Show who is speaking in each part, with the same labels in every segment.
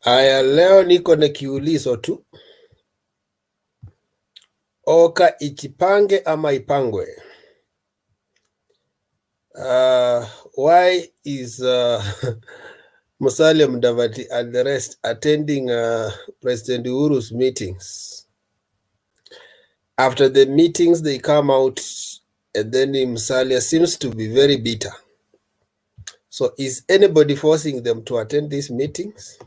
Speaker 1: Aya, leo niko na kiulizo tu. Oka ichipange ama ipangwe? Why is Musalia Mudavadi and the rest attending President Uhuru's meetings? After the meetings, they come out and then Musalia seems to be very bitter. So is anybody forcing them to attend these meetings?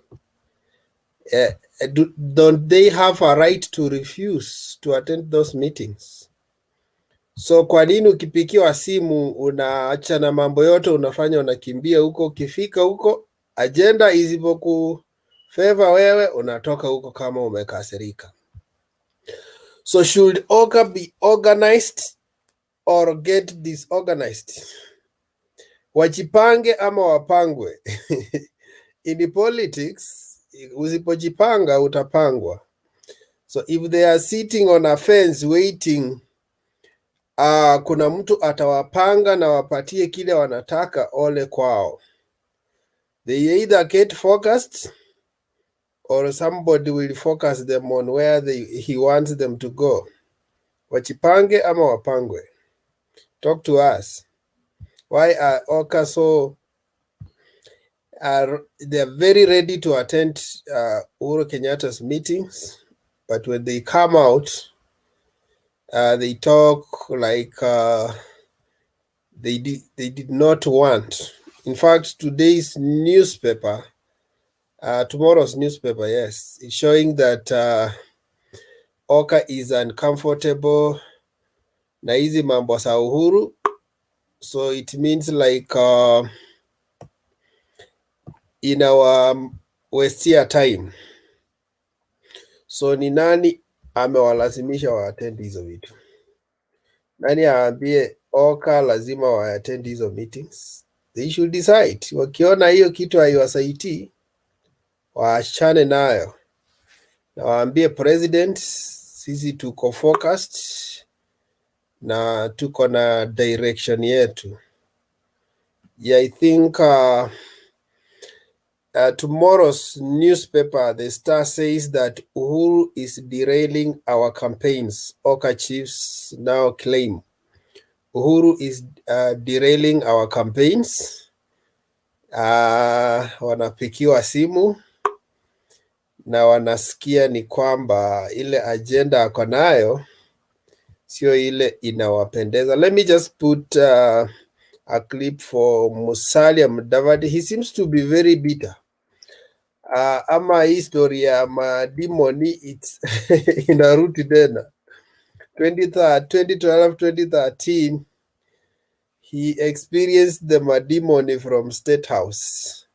Speaker 1: Don't they have a right to refuse to attend those meetings? So kwa nini ukipikiwa simu unaacha na mambo yote unafanya, unakimbia huko, ukifika huko agenda isipokufavor wewe unatoka huko kama umekasirika? So should Oka be organized or get disorganized? Wajipange ama wapangwe? In politics, usipojipanga utapangwa. So if they are sitting on a fence waiting, kuna mtu atawapanga na wapatie kile wanataka, ole kwao. They either get focused or somebody will focus them on where he wants them to go. Wajipange ama wapangwe? Talk to us. Why are Oka so they're very ready to attend Uhuru Kenyatta's meetings, but when they come out, they talk like they did not want. In fact, today's newspaper, tomorrow's newspaper, yes, is showing that Oka is uncomfortable na hizi mambo za Uhuru. So it means like in our wastia time. So ni nani amewalazimisha waattend hizo vitu? Nani aambie Oka lazima waattend hizo meetings? They should decide. Wakiona hiyo kitu haiwasaidii, waachane nayo na waambie president, sisi tuko focused na tuko na direction yetu. Yeah, I think tomorrow's newspaper, the Star, says that Uhuru is derailing our campaigns. Oka chiefs now claim Uhuru is derailing our campaigns. Wanapikiwa simu na wanasikia ni kwamba ile agenda ako nayo sio ile inawapendeza. Let me just put a clip for Musalia Mudavadi. He seems to be very bitter. Ama history ya madimoni it's inarudi tena. 2012, 2013, he experienced the madimoni from State House.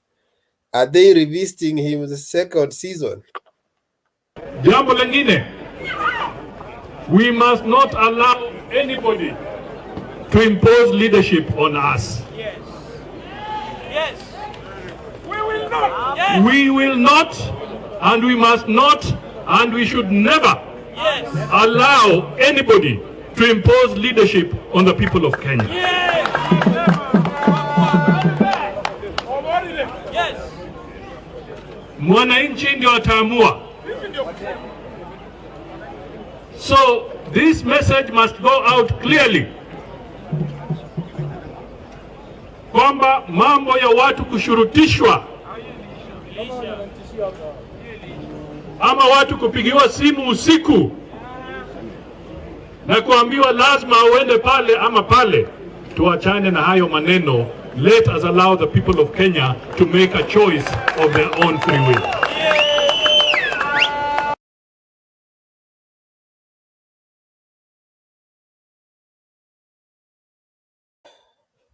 Speaker 1: Are they revisiting him the second season?
Speaker 2: Jambo lingine, we must not allow anybody to impose leadership on us.
Speaker 3: Yes. Yes.
Speaker 2: We will not. Yes. We will not, and we must not, and we should never allow anybody to impose leadership on the people of Kenya.
Speaker 3: Yes. Yes.
Speaker 2: Mwananchi ndio ataamua. So this message must go out clearly, kwamba mambo ya watu kushurutishwa ama watu kupigiwa simu usiku na kuambiwa lazima uende pale ama pale, tuachane na hayo maneno. Let us allow the people of Kenya to make a choice of their own free will.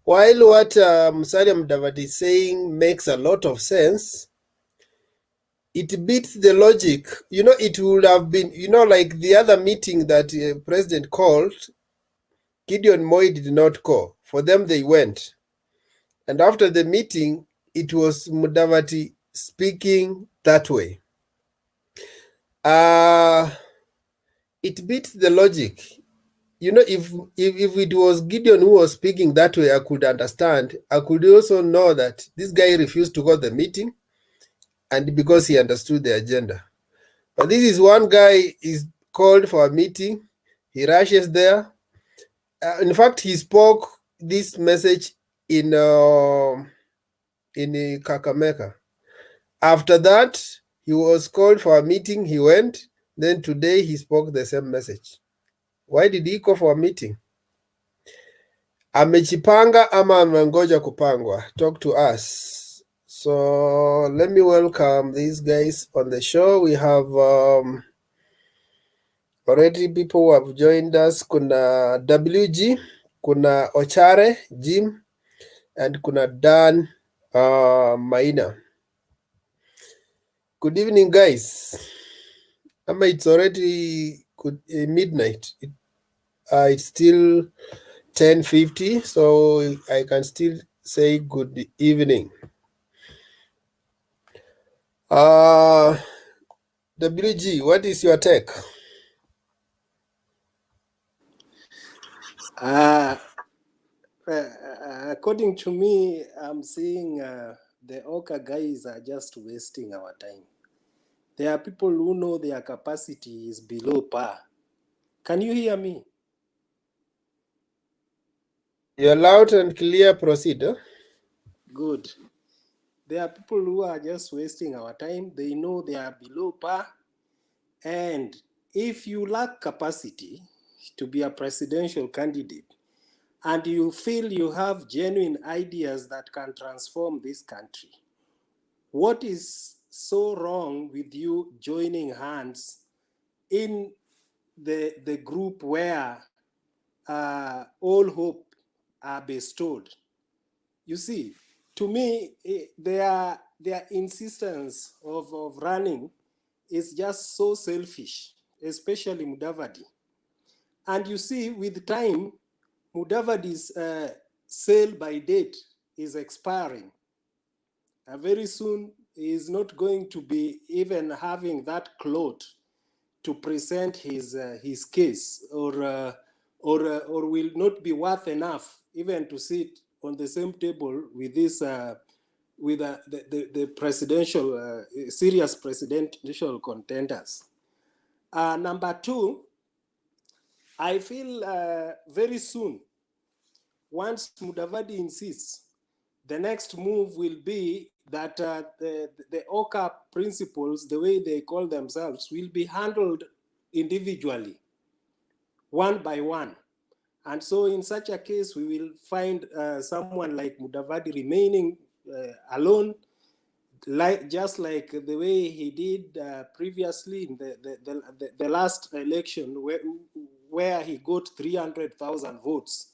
Speaker 1: While what Musalia Mudavadi is saying makes a lot of sense, it beats the logic. You know, it would have been, you know, like the other meeting that President called, Gideon Moi did not call. For them, they went. And after the meeting, it was Mudavadi speaking that way. It beats the logic. You know, if it was Gideon who was speaking that way, I could understand. I could also know that this guy refused to go to the meeting and because he understood the agenda. But this is one guy is called for a meeting. He rushes there. In fact, he spoke this message in Kakamega. After that, he was called for a meeting. He went. Then today he spoke the same message. Why did he go for a meeting? Amejipanga ama amengoja kupangwa? Talk to us. So let me welcome these guys on the show. We have already people who have joined us. Kuna WG, kuna Ochare, Jim, and kuna Dan Maina. Good evening, guys. Ama it's already midnight. It's still 10:50, so I can still say good evening. WG, what is your take?
Speaker 4: According to me, I'm seeing the Oka guys are just wasting our time. There are people who know their capacity is below par. Can you hear me?
Speaker 1: You're loud and clear. Proceed. Huh?
Speaker 4: Good. There are people who are just wasting our time. They know they are below par. And if you lack capacity to be a presidential candidate, and you feel you have genuine ideas that can transform this country, what is so wrong with you joining hands in the group where all hope are bestowed? You see, to me, their insistence of running is just so selfish, especially Mudavadi. And you see, with time, Mudavadi's sale by date is expiring. Very soon, he is not going to be even having that clout to present his case, or will not be worth enough even to sit on the same table with this the presidential serious presidential contenders. Number two, I feel very soon, once Mudavadi insists, the next move will be that the Oka principles, the way they call themselves, will be handled individually, one by one. And so in such a case, we will find someone like Mudavadi remaining alone, just like the way he did previously in the last election, where he got 300,000 votes.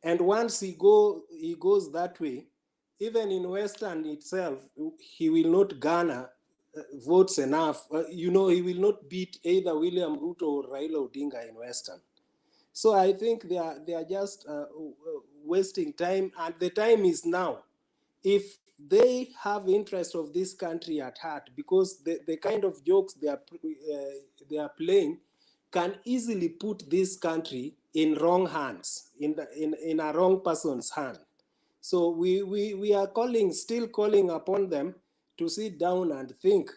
Speaker 4: And once he goes that way, even in Western itself, he will not garner votes enough. He will not beat either William Ruto or Raila Odinga in Western. So I think they are just wasting time, and the time is now. If they have interest of this country at heart, because the kind of jokes they are playing can easily put this country in wrong hands, in a wrong person's hand. So we are still calling upon them to sit down and think,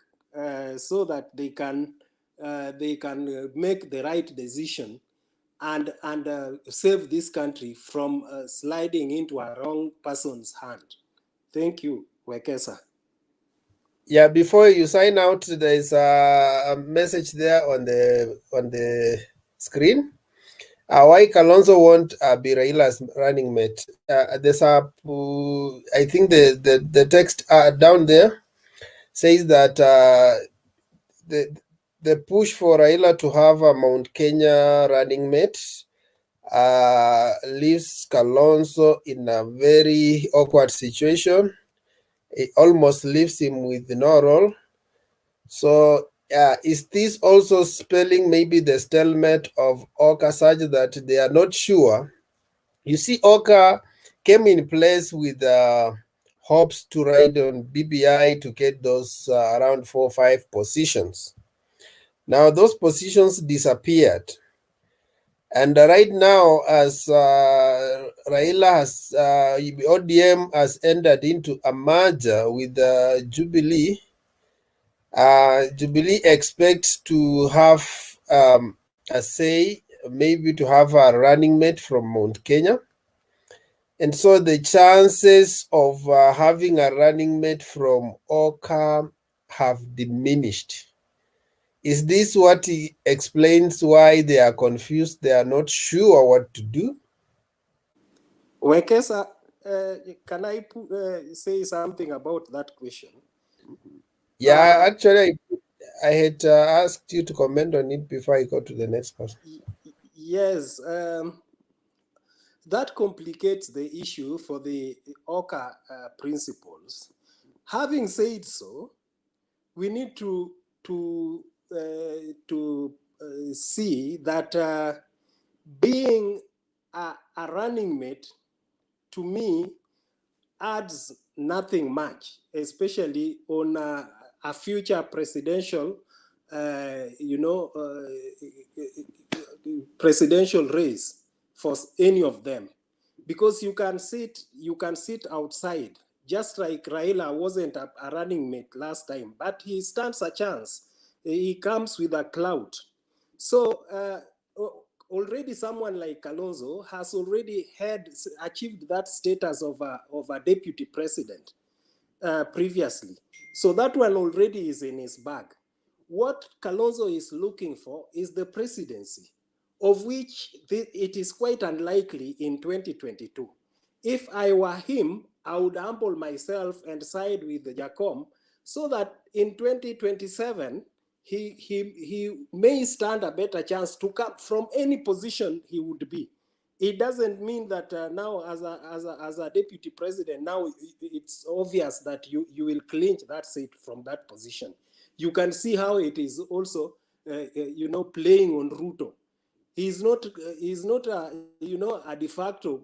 Speaker 4: so that they can make the right decision and save this country from sliding into a wrong person's hand. Thank you, Wekesa.
Speaker 1: Yeah, before you sign out, there is a message there on the screen. Why Kalonzo won't be Raila's running mate? There's I think the text down there says that the push for Raila to have a Mount Kenya running mate leaves Kalonzo in a very awkward situation. It almost leaves him with no role. So is this also spelling maybe the stalemate of Oka such that they are not sure? You see, Oka came in place with hopes to ride on BBI to get those around 4 or 5 positions. Now those positions disappeared. And right now, as Raila ODM has entered into a merger with Jubilee, Jubilee expects to have a say, maybe to have a running mate from Mount Kenya. And so the chances of having a running mate from Oka have diminished. Is this what explains why they are confused? They are not sure what to do?
Speaker 4: Wekesa, can I say something about that question?
Speaker 1: Yeah, actually, I had asked you to comment on it before I go to the next person.
Speaker 4: Yes, that complicates the issue for the Oka principles. Having said so, we need to see that being a running mate, to me, adds nothing much, especially on a future presidential, presidential race for any of them, because you can sit outside, just like Raila wasn't a running mate last time, but he stands a chance. He comes with a clout. So already someone like Kalonzo has already achieved that status of a deputy president previously. So that one already is in his bag. What Kalonzo is looking for is the presidency, of which it is quite unlikely in 2022. If I were him, I would humble myself and side with Jacom so that in 2027, he may stand a better chance to come from any position he would be. It doesn't mean that now as a deputy president, now it's obvious that you will clinch that seat from that position. You can see how it is also, playing on Ruto. He's not a de facto,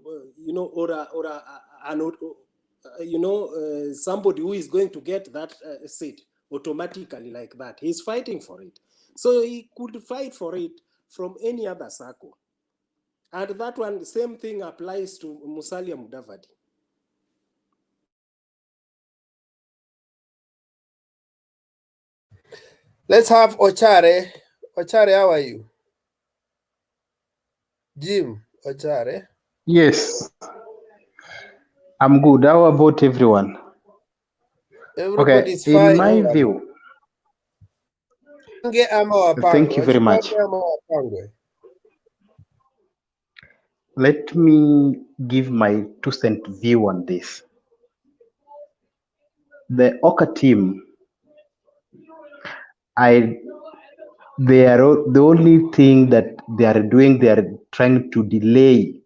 Speaker 4: somebody who is going to get that seat automatically like that. He's fighting for it. So he could fight for it from any other circle. And that one, same thing applies to Musalia Mudavadi.
Speaker 1: Let's have Ochare. Ochare, how are you? Jim Ochare.
Speaker 5: Yes, I'm good. How about everyone?
Speaker 1: Everybody's
Speaker 5: Okay,
Speaker 1: fine.
Speaker 5: in my view, thank you very much. Let me give my 2-cent view on this. The Oka team, the only thing that they are doing, they are trying to delay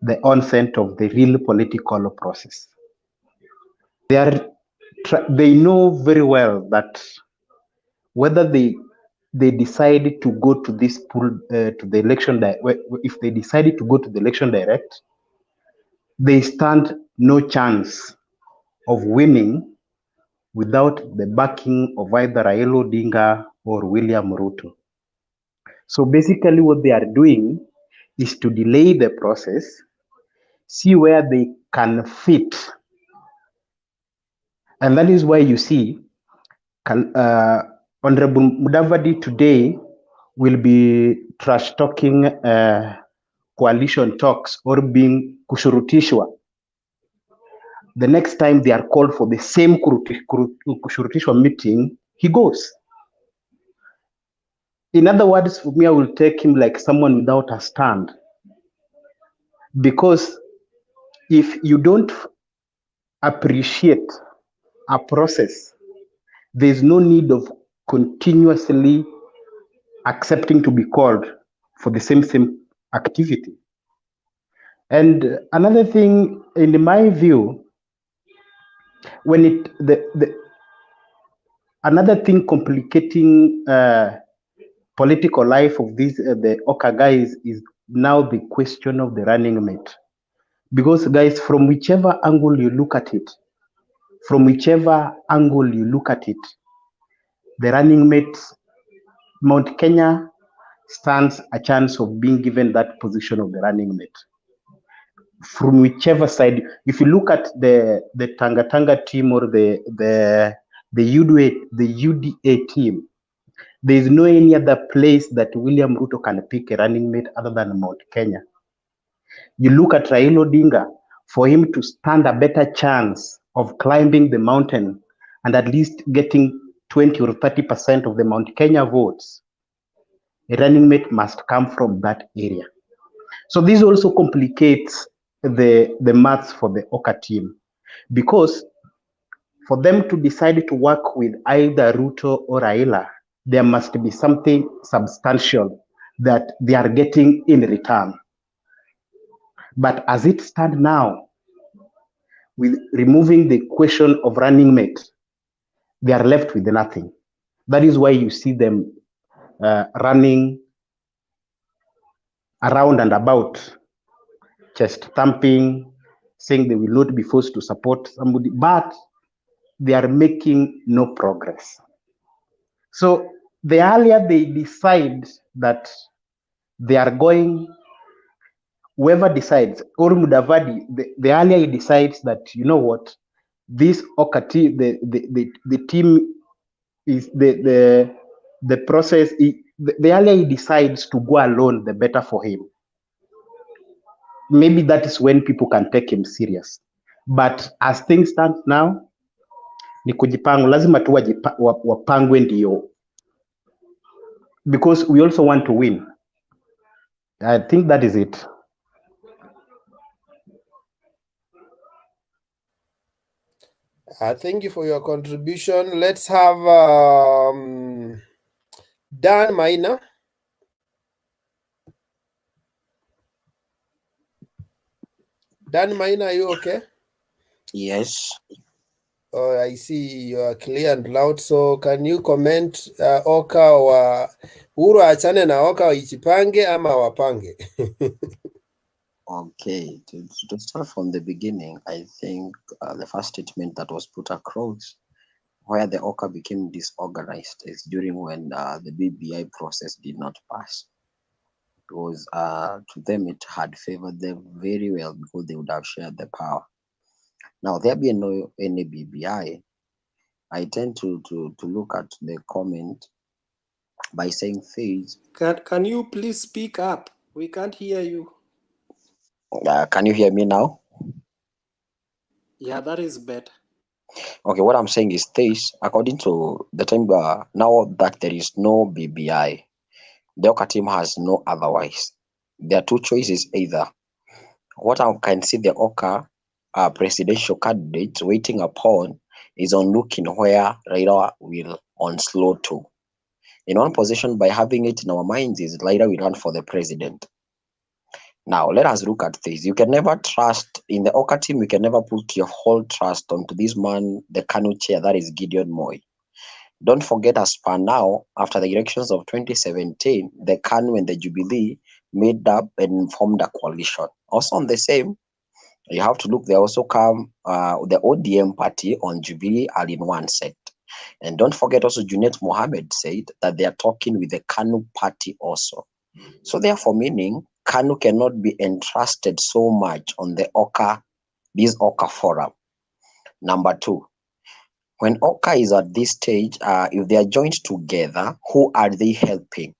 Speaker 5: the onset of the real political process. They know very well that whether they decide to go to this pool to the election, if they decided to go to the election direct, they stand no chance of winning without the backing of either Raila Odinga or William Ruto. So basically what they are doing is to delay the process, see where they can fit. And that is why you see Honorable Mudavadi today will be trash talking coalition talks or being kushurutishwa. The next time they are called for the same kushurutishwa meeting, he goes. In other words, for me, I will take him like someone without a stand. Because if you don't appreciate a process, there's no need of continuously accepting to be called for the same activity. And another thing, in my view, when another thing complicating political life of these the Oka guys is now the question of the running mate. Because guys, from whichever angle you look at it, the running mate, Mount Kenya stands a chance of being given that position of the running mate. From whichever side, if you look at the Tanga team or the UDA team, there is no any other place that William Ruto can pick a running mate other than Mount Kenya. You look at Raila Odinga, for him to stand a better chance of climbing the mountain and at least getting 20 or 30% of the Mount Kenya votes, a running mate must come from that area. So this also complicates the maths for the Oka team, because for them to decide to work with either Ruto or Raila, there must be something substantial that they are getting in return. But as it stands now, with removing the question of running mate, they are left with nothing. That is why you see them running around and about, chest thumping, saying they will not be forced to support somebody, but they are making no progress. So the earlier they decide that they are going, whoever decides, or Mudavadi, the earlier he decides that, you know what, this Oka team, the team is the process, the earlier he decides to go alone, the better for him. Maybe that is when people can take him serious. But as things stand now, ni kujipanga, lazima tu wapangwe ndio, because we also want to win. I think that is it.
Speaker 1: Thank you for your contribution. Let's have Dan Maina. Dan Maina, are you okay?
Speaker 6: Yes.
Speaker 1: Oh, I see you are clear and loud. So can you comment Oka wa Uhuru achane na Oka wajipange ama wapange?
Speaker 6: Okay, to start from the beginning, I think the first statement that was put across where the Oka became disorganized is during when the BBI process did not pass. Because to them it had favored them very well because they would have shared the power. Now there being no any BBI, I tend to look at the comment by saying phase.
Speaker 4: Can you please speak up? We can't hear you.
Speaker 6: Can you hear me now?
Speaker 4: Yeah, that is better.
Speaker 6: Okay, what I'm saying is this, according to the time now that there is no BBI, the Oka team has no otherwise. There are two choices either. What I can see the Oka presidential candidate waiting upon is on looking where Raila will onslaught to. In one position, by having it in our minds, is Raila will run for the president. Now, let us look at this. You can never trust, in the Oka team, you can never put your whole trust onto this man, the Kanu chair, that is Gideon Moi. Don't forget, as per now, after the elections of 2017, the Kanu and the Jubilee made up and formed a coalition. Also on the same, you have to look, they also come, the ODM party on Jubilee are in one set. And don't forget also, Junet Mohammed said that they are talking with the Kanu party also. So therefore, meaning Kanu cannot be entrusted so much on the Oka, this Oka forum. Number two, when Oka is at this stage, if they are joined together, who are they helping?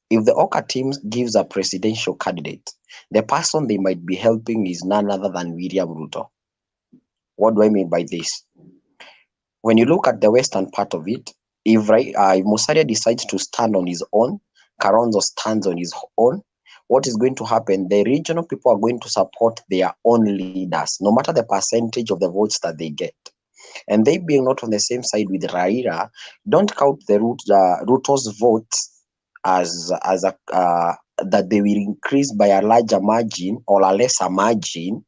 Speaker 6: If the Oka team gives a presidential candidate, the person they might be helping is none other than William Ruto. What do I mean by this? When you look at the western part of it, if Musalia decides to stand on his own, Kalonzo stands on his own, what is going to happen? The regional people are going to support their own leaders, no matter the percentage of the votes that they get. And they being not on the same side with Raila, don't count the Ruto's votes as that they will increase by a larger margin or a lesser margin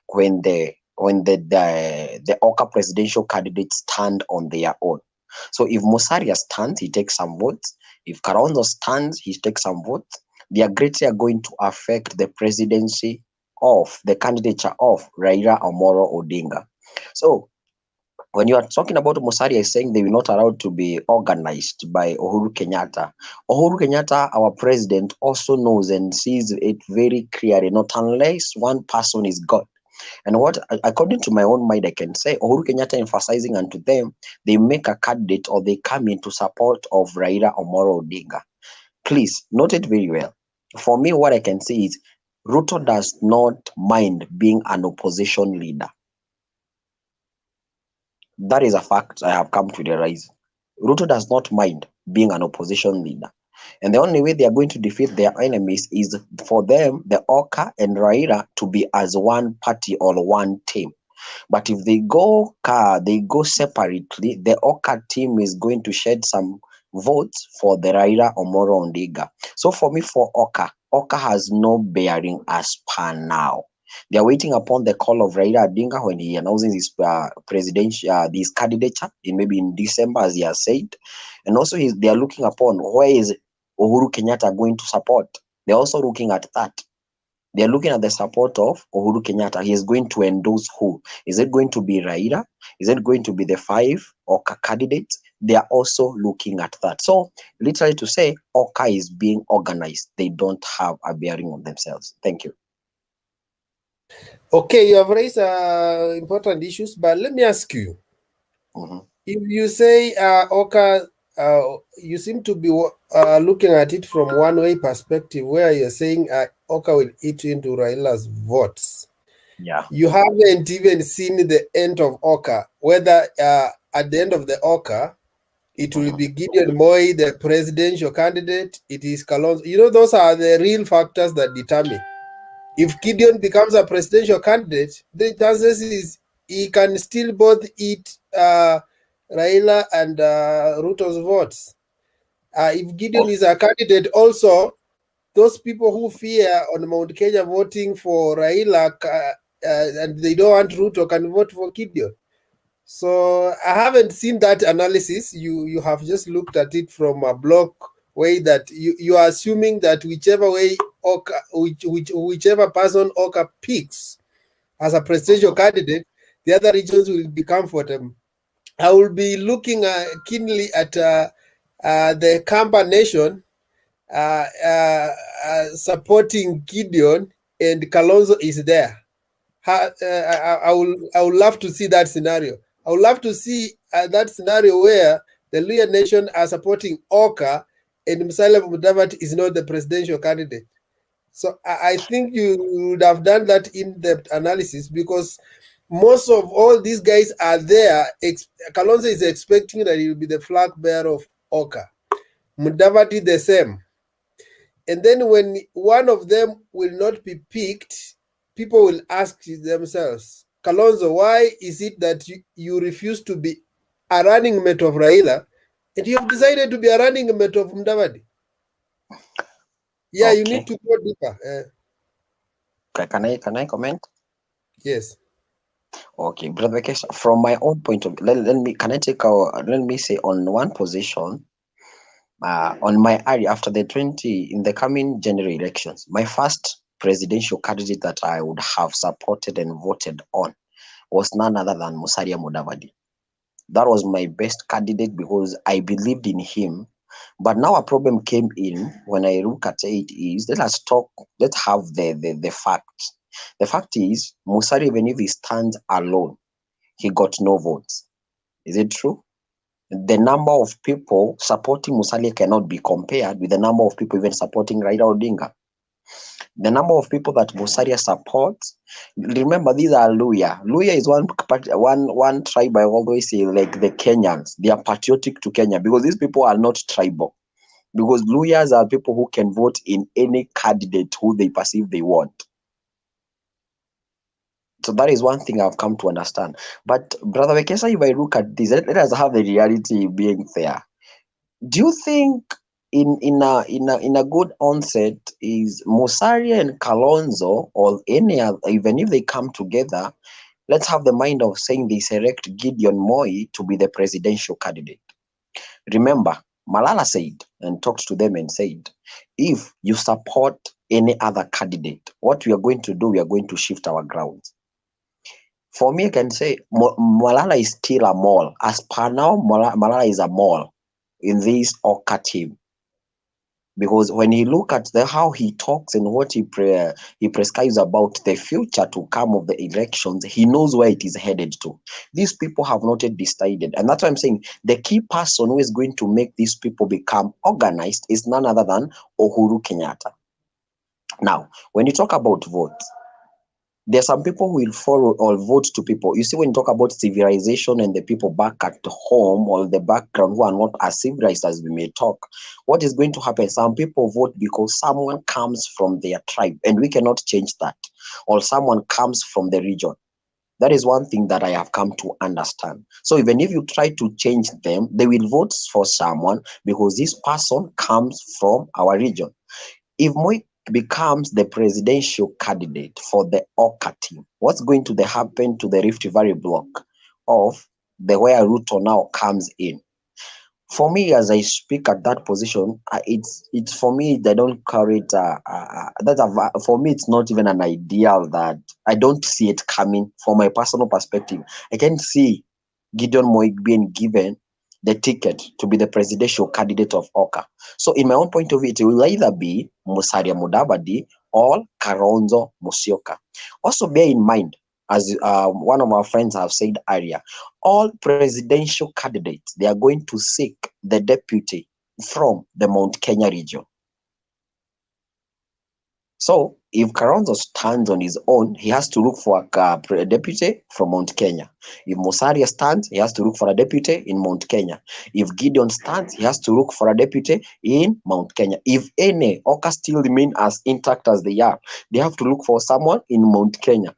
Speaker 6: when the Oka presidential candidates stand on their own. So if Musalia stands, he takes some votes. If Kalonzo stands, he takes some votes. They are greatly going to affect the presidency of the candidature of Raila Amolo Odinga. So when you are talking about Musalia is saying they will not allowed to be organized by Uhuru Kenyatta. Uhuru Kenyatta, our president, also knows and sees it very clearly, not unless one person is God. And what, according to my own mind, I can say Uhuru Kenyatta emphasizing unto them, they make a candidate or they come into support of Raila Omoro Odinga. Please note it very well. For me, what I can say is Ruto does not mind being an opposition leader. That is a fact I have come to realize. Ruto does not mind being an opposition leader. And the only way they are going to defeat their enemies is for them, the Oka and Raila, to be as one party or one team. But if they go separately, the Oka team is going to shed some votes for the Raila Omoro Odinga. So for me, for Oka has no bearing as per now. They are waiting upon the call of Raila Odinga when he announces his presidential his candidature maybe in December, as he has said, and also they are looking upon where is Uhuru Kenyatta going to support. They're also looking at that. They're looking at the support of Uhuru Kenyatta. He is going to endorse who? Is it going to be Raila? Is it going to be the 5 Oka candidates? They are also looking at that. So, literally to say, Oka is being organized. They don't have a bearing on themselves. Thank you.
Speaker 1: Okay, you have raised important issues, but let me ask you. If you say Oka, you seem to be looking at it from one way perspective, where you're saying Oka will eat into Raila's votes.
Speaker 6: Yeah.
Speaker 1: You haven't even seen the end of Oka, whether at the end of the Oka, it will be Gideon Moi, the presidential candidate. It is Kalonzo. You know, those are the real factors that determine. If Gideon becomes a presidential candidate, the chances is he can still both eat Raila and Ruto's votes. If Gideon is a candidate, also those people who fear on Mount Kenya voting for Raila and they don't want Ruto can vote for Gideon. So I haven't seen that analysis. You have just looked at it from a block way that you are assuming that whichever way Oka, whichever person Oka picks as a presidential candidate, the other regions will be comfortable. I will be looking keenly at the Kamba nation supporting Gideon, and Kalonzo is there. I would love to see that scenario. I would love to see that scenario where the Luhya nation are supporting Oka and Musalia Mudavadi is not the presidential candidate. So I think you would have done that in-depth analysis, because most of all these guys are there. Kalonzo is expecting that he will be the flag bearer of Oka. Mudavadi the same. And then when one of them will not be picked, people will ask themselves, Kalonzo, why is it that you refuse to be a running mate of Raila and you have decided to be a running mate of Mudavadi? Yeah, okay. You need to go deeper.
Speaker 6: Can I comment?
Speaker 1: Yes.
Speaker 6: Okay, Brother Kesh, from my own point of view, let me say on one position, on my area after in the coming general elections, my first presidential candidate that I would have supported and voted on was none other than Musalia Mudavadi. That was my best candidate because I believed in him. But now a problem came in when I look at it is, let's have the facts. The fact is, Musalia, even if he stands alone, he got no votes. Is it true? The number of people supporting Musalia cannot be compared with the number of people even supporting Raila Odinga. The number of people that Musalia supports, remember these are Luhya. Luhya is one tribe I always say, like the Kenyans. They are patriotic to Kenya because these people are not tribal. Because Luhyas are people who can vote in any candidate who they perceive they want. So that is one thing I've come to understand. But Brother Wekesa, if I look at this, let us have the reality being there. Do you think in a good onset is Musalia and Kalonzo or any other, even if they come together, let's have the mind of saying they select Gideon Moi to be the presidential candidate. Remember, Malala said and talked to them and said, if you support any other candidate, what we are going to do, we are going to shift our grounds. For me, I can say Malala is still a mole. As per now, Malala is a mole in this Oka team. because when he look at how he talks and what he prescribes about the future to come of the elections, he knows where it is headed to. These people have not yet decided, and that's why I'm saying the key person who is going to make these people become organized is none other than Uhuru Kenyatta. Now, when you talk about votes, there are some people who will follow or vote to people. You see, when you talk about civilization and the people back at home or the background who are not as civilized as we may talk, what is going to happen? Some people vote because someone comes from their tribe, and we cannot change that, or someone comes from the region. That is one thing that I have come to understand. So even if you try to change them, they will vote for someone because this person comes from our region. If Moi becomes the presidential candidate for the Oka team, what's going to happen to the Rift Valley block of the where Ruto now comes in? For me, as I speak at that position, it's for me, they don't carry it. For me, it's not even an ideal that I don't see it coming. From my personal perspective, I can see Gideon Moi being given the ticket to be the presidential candidate of Oka. So, in my own point of view, it will either be Musalia Mudavadi or Kalonzo Musyoka. Also, bear in mind, as one of our friends have said earlier, all presidential candidates, they are going to seek the deputy from the Mount Kenya region. So if Kalonzo stands on his own, he has to look for a deputy from Mount Kenya. If Musalia stands, he has to look for a deputy in Mount Kenya. If Gideon stands, he has to look for a deputy in Mount Kenya. If any Oka still remain as intact as they are, they have to look for someone in Mount Kenya.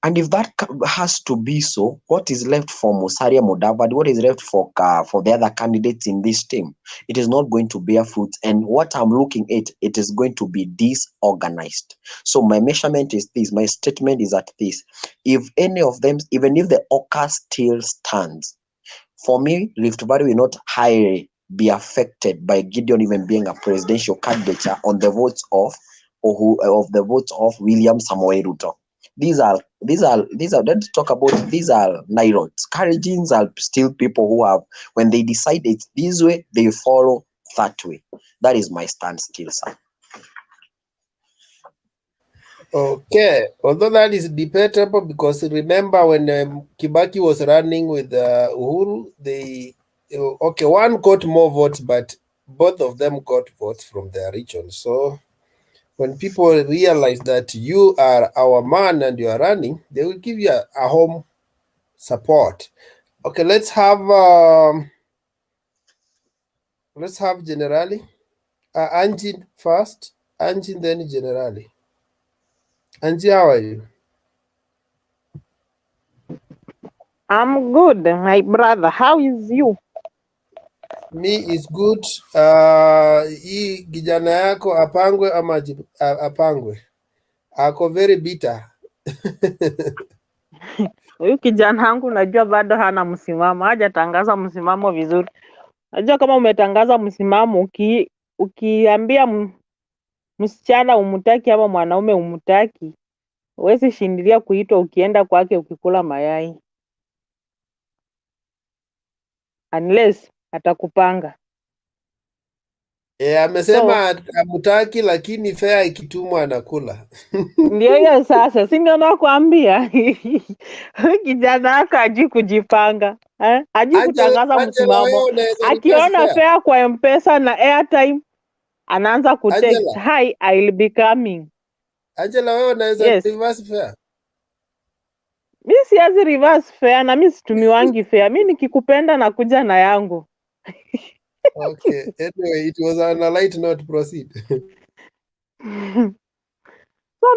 Speaker 6: And if that has to be so, what is left for Musalia Mudavadi? What is left for the other candidates in this team? It is not going to bear fruit. And what I'm looking at, it is going to be disorganized. So my measurement is this. My statement is at this. If any of them, even if the Oka still stands, for me, Rift Valley will not highly be affected by Gideon even being a presidential candidate on the votes of William Samoei Ruto. Let's talk about, these are nylons. Kalenjins are still people who have, when they decide it's this way, they follow that way. That is my stand still, sir.
Speaker 1: Okay, although that is debatable, because remember when Kibaki was running with Uhuru, one got more votes, but both of them got votes from their region. So when people realize that you are our man and you are running, they will give you a home support. Okay, let's have Generali. Angie first, Angie then Generali. Angie, how are you?
Speaker 7: I'm good, my brother. How is you?
Speaker 1: Me is good. Hii kijana yako apangwe ama apangwe? Ako very bitter.
Speaker 7: Huyu kijana wangu najua bado hana msimamo, hajatangaza msimamo vizuri. Najua kama umetangaza msimamo, ukiambia msichana umutaki ama mwanaume umutaki, huwezi shindilia kuitwa ukienda kwake ukikula mayai, unless atakupanga.
Speaker 1: Amesema amutaki, lakini fea ikitumwa anakula.
Speaker 7: Ndio hiyo sasa, si ndio nakwambia. Kijana wako hajui kujipanga, hajui kutangaza msimamo. Akiona fare kwa M-Pesa na airtime anaanza kutext, hi, I will be coming.
Speaker 1: Angela, wewe unaweza reverse fare?
Speaker 7: Mi siwezi reverse fare, na mi situmiwangi fare. Mi nikikupenda nakuja na yangu.
Speaker 1: Okay, anyway, it was on a light note, proceed.
Speaker 7: So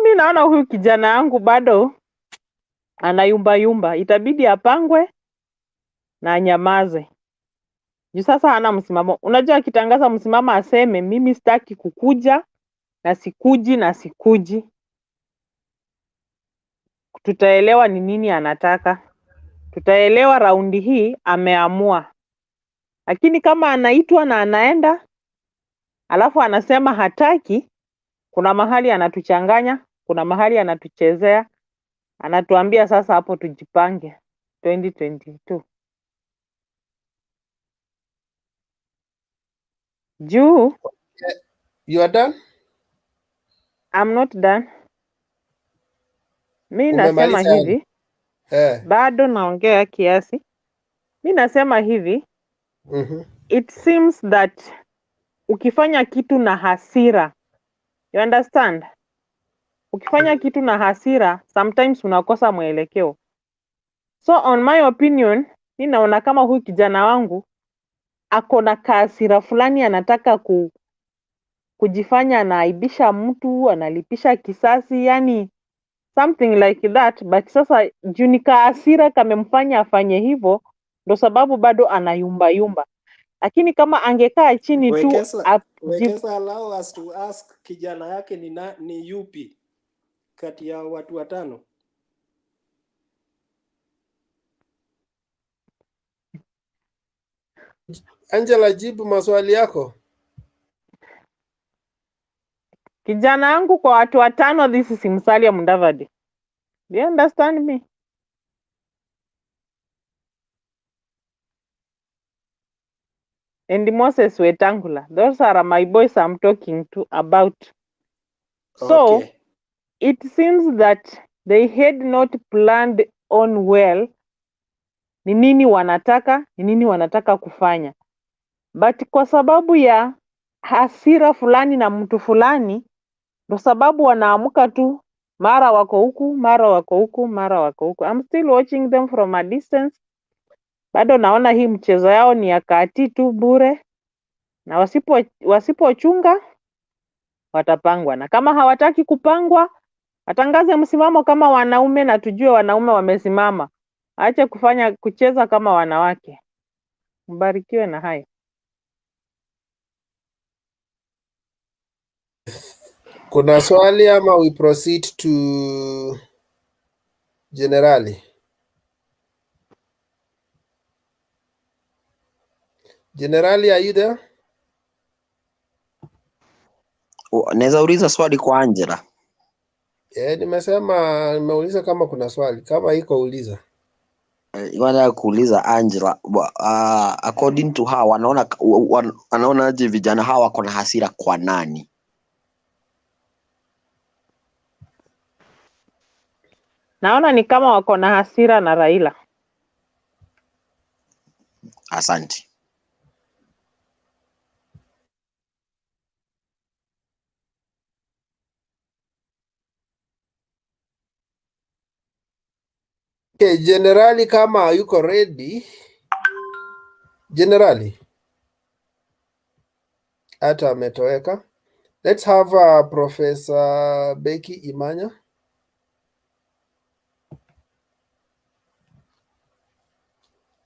Speaker 7: mi naona huyu kijana yangu bado anayumbayumba, itabidi apangwe na anyamaze. Juu sasa hana msimamo. Unajua akitangaza msimamo aseme mimi sitaki kukuja na sikuji. Tutaelewa ni nini anataka. Tutaelewa raundi hii ameamua. Lakini kama anaitwa na anaenda, alafu anasema hataki, kuna mahali anatuchanganya, kuna mahali anatuchezea, anatuambia sasa hapo tujipange 2022. Juu
Speaker 1: You are done?
Speaker 7: I'm not done. Mi nasema
Speaker 1: Umemaliza?
Speaker 7: hivi,
Speaker 1: Eh.
Speaker 7: bado naongea kiasi. Mi nasema hivi, it seems that ukifanya kitu na hasira, you understand? Ukifanya kitu na hasira, sometimes unakosa mwelekeo. So on my opinion, mi naona kama huyu kijana wangu ako na kasira fulani, anataka kujifanya anaaibisha mtu, analipisha kisasi, yani something like that. But sasa juu ni hasira kamemfanya afanye hivyo, ndo sababu bado anayumba. Lakini kama angekaa chini tu
Speaker 4: Wekesa allow us to ask kijana yake ni yupi kati ya watu watano?
Speaker 1: Angela, jibu maswali yako.
Speaker 7: Kijana yangu kwa watu watano, this is Musalia Mudavadi. Do you understand me? And Moses Wetangula. Those are my boys I'm talking to about. So,
Speaker 4: Okay.
Speaker 7: it seems that they had not planned on well ni nini wanataka kufanya. But kwa sababu ya hasira fulani na mtu fulani, ndo sababu wanaamuka tu, mara wako huku, mara wako huku, mara wako huku. I'm still watching them from a distance. Bado naona hii mchezo yao ni ya kati tu bure, na wasipochunga watapangwa, na kama hawataki kupangwa watangaze msimamo kama wanaume, na tujue wanaume wamesimama. Aache kucheza kama wanawake. Mbarikiwe na haya.
Speaker 1: Kuna swali ama we proceed to generali? Generali, are you there?
Speaker 6: Naweza uliza swali kwa Angela?
Speaker 1: Nimeuliza kama kuna swali, kama iko uliza.
Speaker 6: Nataka kuuliza Angela, according to her, wanaonaje vijana hawa wako na hasira kwa nani?
Speaker 7: Naona ni kama wako na hasira na Raila.
Speaker 6: Asante.
Speaker 1: Okay, generali kama yuko ready. Generali hata ametoweka. Let's have Professor Becky Imanya.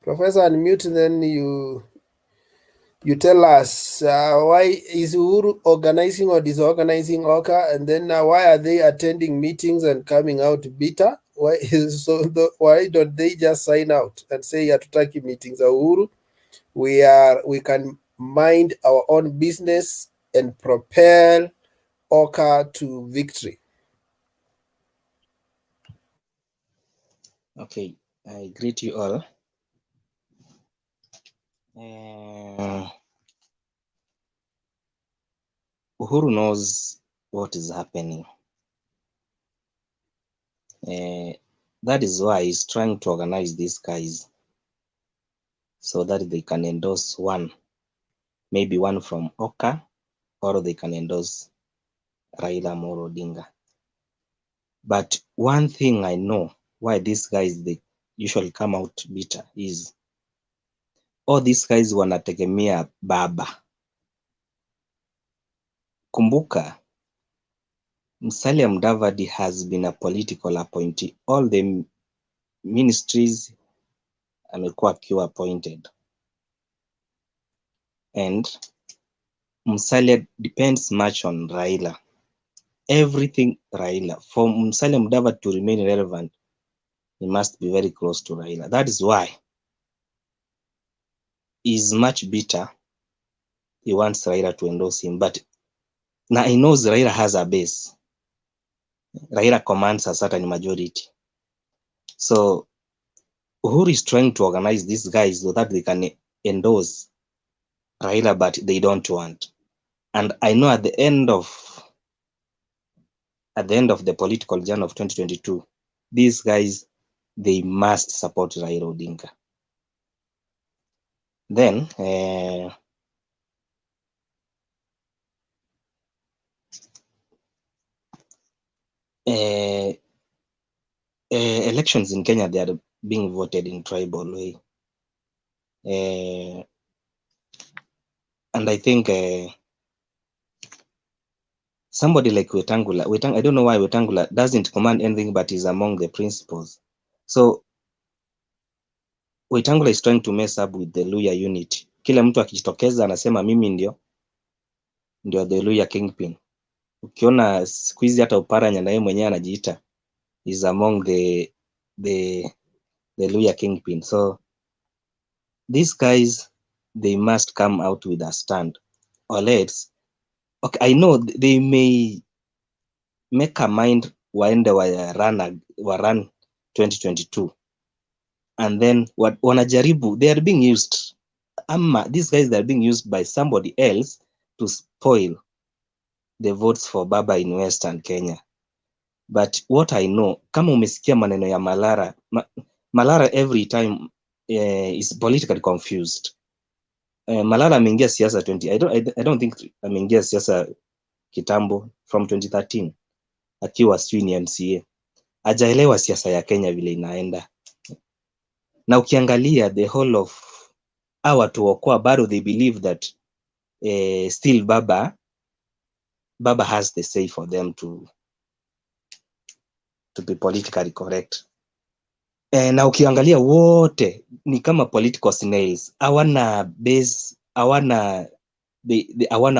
Speaker 1: Professor, unmute, then you tell us why is Uhuru organizing or disorganizing Oka, and then why are they attending meetings and coming out bitter? Why don't they just sign out and say hatutaki meetings za Uhuru? We can mind our own business and propel Oka to victory.
Speaker 8: Okay, I greet you all. Uhuru knows what is happening. That is why he's trying to organize these guys so that they can endorse maybe one from Oka, or they can endorse Raila Amolo Odinga. But one thing I know why these guys, they usually come out bitter is all these guys wanategemea baba. Kumbuka, Musalia Mudavadi has been a political appointee. All the ministries amekuwa akiwa appointed. And Musalia depends much on Raila. Everything Raila. For Musalia Mudavadi to remain relevant, he must be very close to Raila. That is why he's much bitter. He wants Raila to endorse him. But now he knows Raila has a base. Raila commands a certain majority. So Uhuru is trying to organize these guys so that they can endorse Raila, but they don't want. And I know at the end of the political journey of 2022, these guys, they must support Raila Odinga. Then elections in Kenya, they are being voted in tribal way. And I think somebody like Wetangula, I don't know why Wetangula doesn't command anything, but is among the principals. So Wetangula is trying to mess up with the Luya unity. Kila mtu akijitokeza anasema mimi ndio the Luya kingpin. Ukiona siku hizi hata Oparanya na yeye mwenyewe anajiita is among the Luya kingpin. So these guys, they must come out with a stand, or else, okay, I know they may make a mind waende wa run 2022, and then wanajaribu, they are being used, these guys, they are being used by somebody else to spoil the votes for Baba in Western Kenya. But what I know, kama umesikia maneno ya Malala every time is politically confused. Malala ameingia siasa I don't think ameingia siasa kitambo, from 2013 akiwa sijui ni MCA. Hajaelewa siasa ya Kenya vile inaenda. Na ukiangalia the whole of our to Okoa, bado they believe that still Baba has the say for them to be politically correct. Na ukiangalia wote ni kama political snails, hawana base, hawana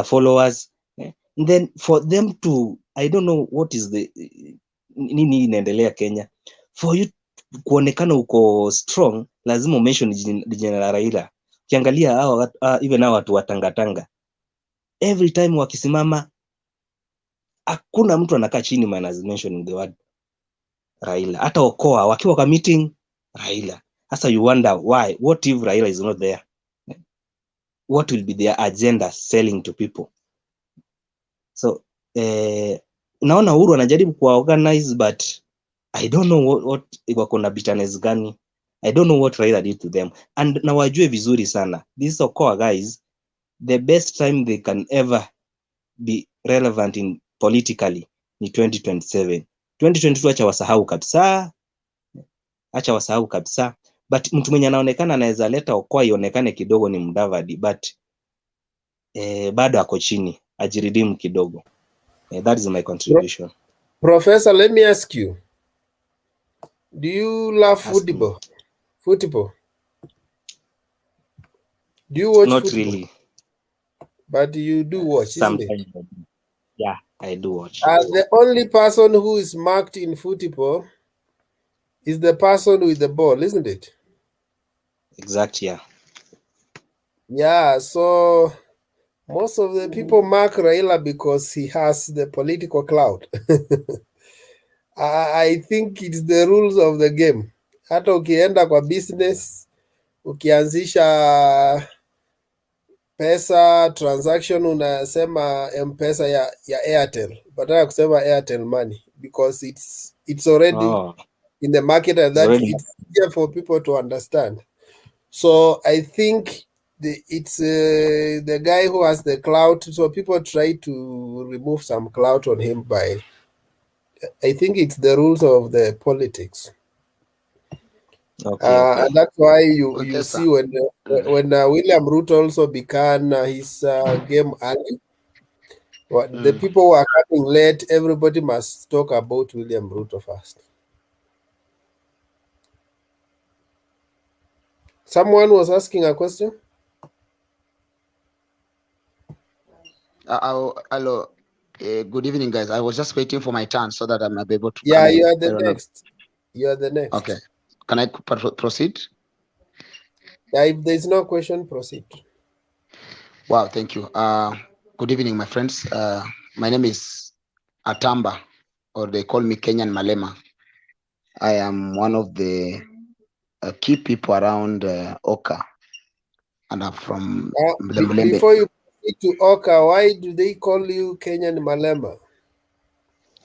Speaker 8: followers. And then for them to, I don't know what is the nini inaendelea Kenya, for you kuonekana uko strong lazima mention General Raila. Ukiangalia even hao watu watangatanga, every time wakisimama hakuna mtu anakaa chini man as mentioning the word Raila. Hata Okoa wakiwa kwa meeting Raila. Sasa you wonder why, what if Raila is not there? What will be their agenda selling to people? So naona Uhuru anajaribu kuwa organize, but I don't know what wako na bitterness gani. I don't know what Raila did to them. And na wajue vizuri sana, these Okoa guys, the best time they can ever be relevant in politically ni 2027. 2022 acha wasahau kabisa. But mtu mwenye anaonekana anaweza leta Okoa ionekane kidogo ni Mudavadi, but bado ako chini, ajiridimu kidogo. That is my contribution.
Speaker 1: Professor, let me ask you, do you love football? Do you watch
Speaker 8: Not
Speaker 1: football?
Speaker 8: really.
Speaker 1: But you do watch,
Speaker 8: Sometimes,
Speaker 1: isn't it?
Speaker 8: Yeah, I do watch.
Speaker 1: The only person who is marked in football is the person with the ball, isn't it?
Speaker 8: Exactly, yeah.
Speaker 1: Yeah, so most of the people mark Raila because he has the political clout. I think it's the rules of the game. Hata ukienda kwa business, ukianzisha pesa transaction unasema M-Pesa ya Airtel, badala ya kusema Airtel money, because it's already in the market, and that it's easier for people to understand. So I think it's the guy who has the clout, so people try to remove some clout on him by, I think it's the rules of the politics.
Speaker 8: Okay.
Speaker 1: And that's why you see when William Ruto also began his game early, the people who are coming late, everybody must talk about William Ruto first. Someone was asking a question.
Speaker 9: Hello. Good evening, guys. I was just waiting for my turn so that I'm able to.
Speaker 1: Yeah, you are the next. You are the next.
Speaker 9: Okay. Can I proceed?
Speaker 1: Yeah, if there's no question, proceed.
Speaker 9: Wow, thank you. Good evening, my friends. My name is Atamba, or they call me Kenyan Malema. I am one of the key people around Oka, and I'm from
Speaker 1: Before you speak to Oka, why do they call you Kenyan Malema?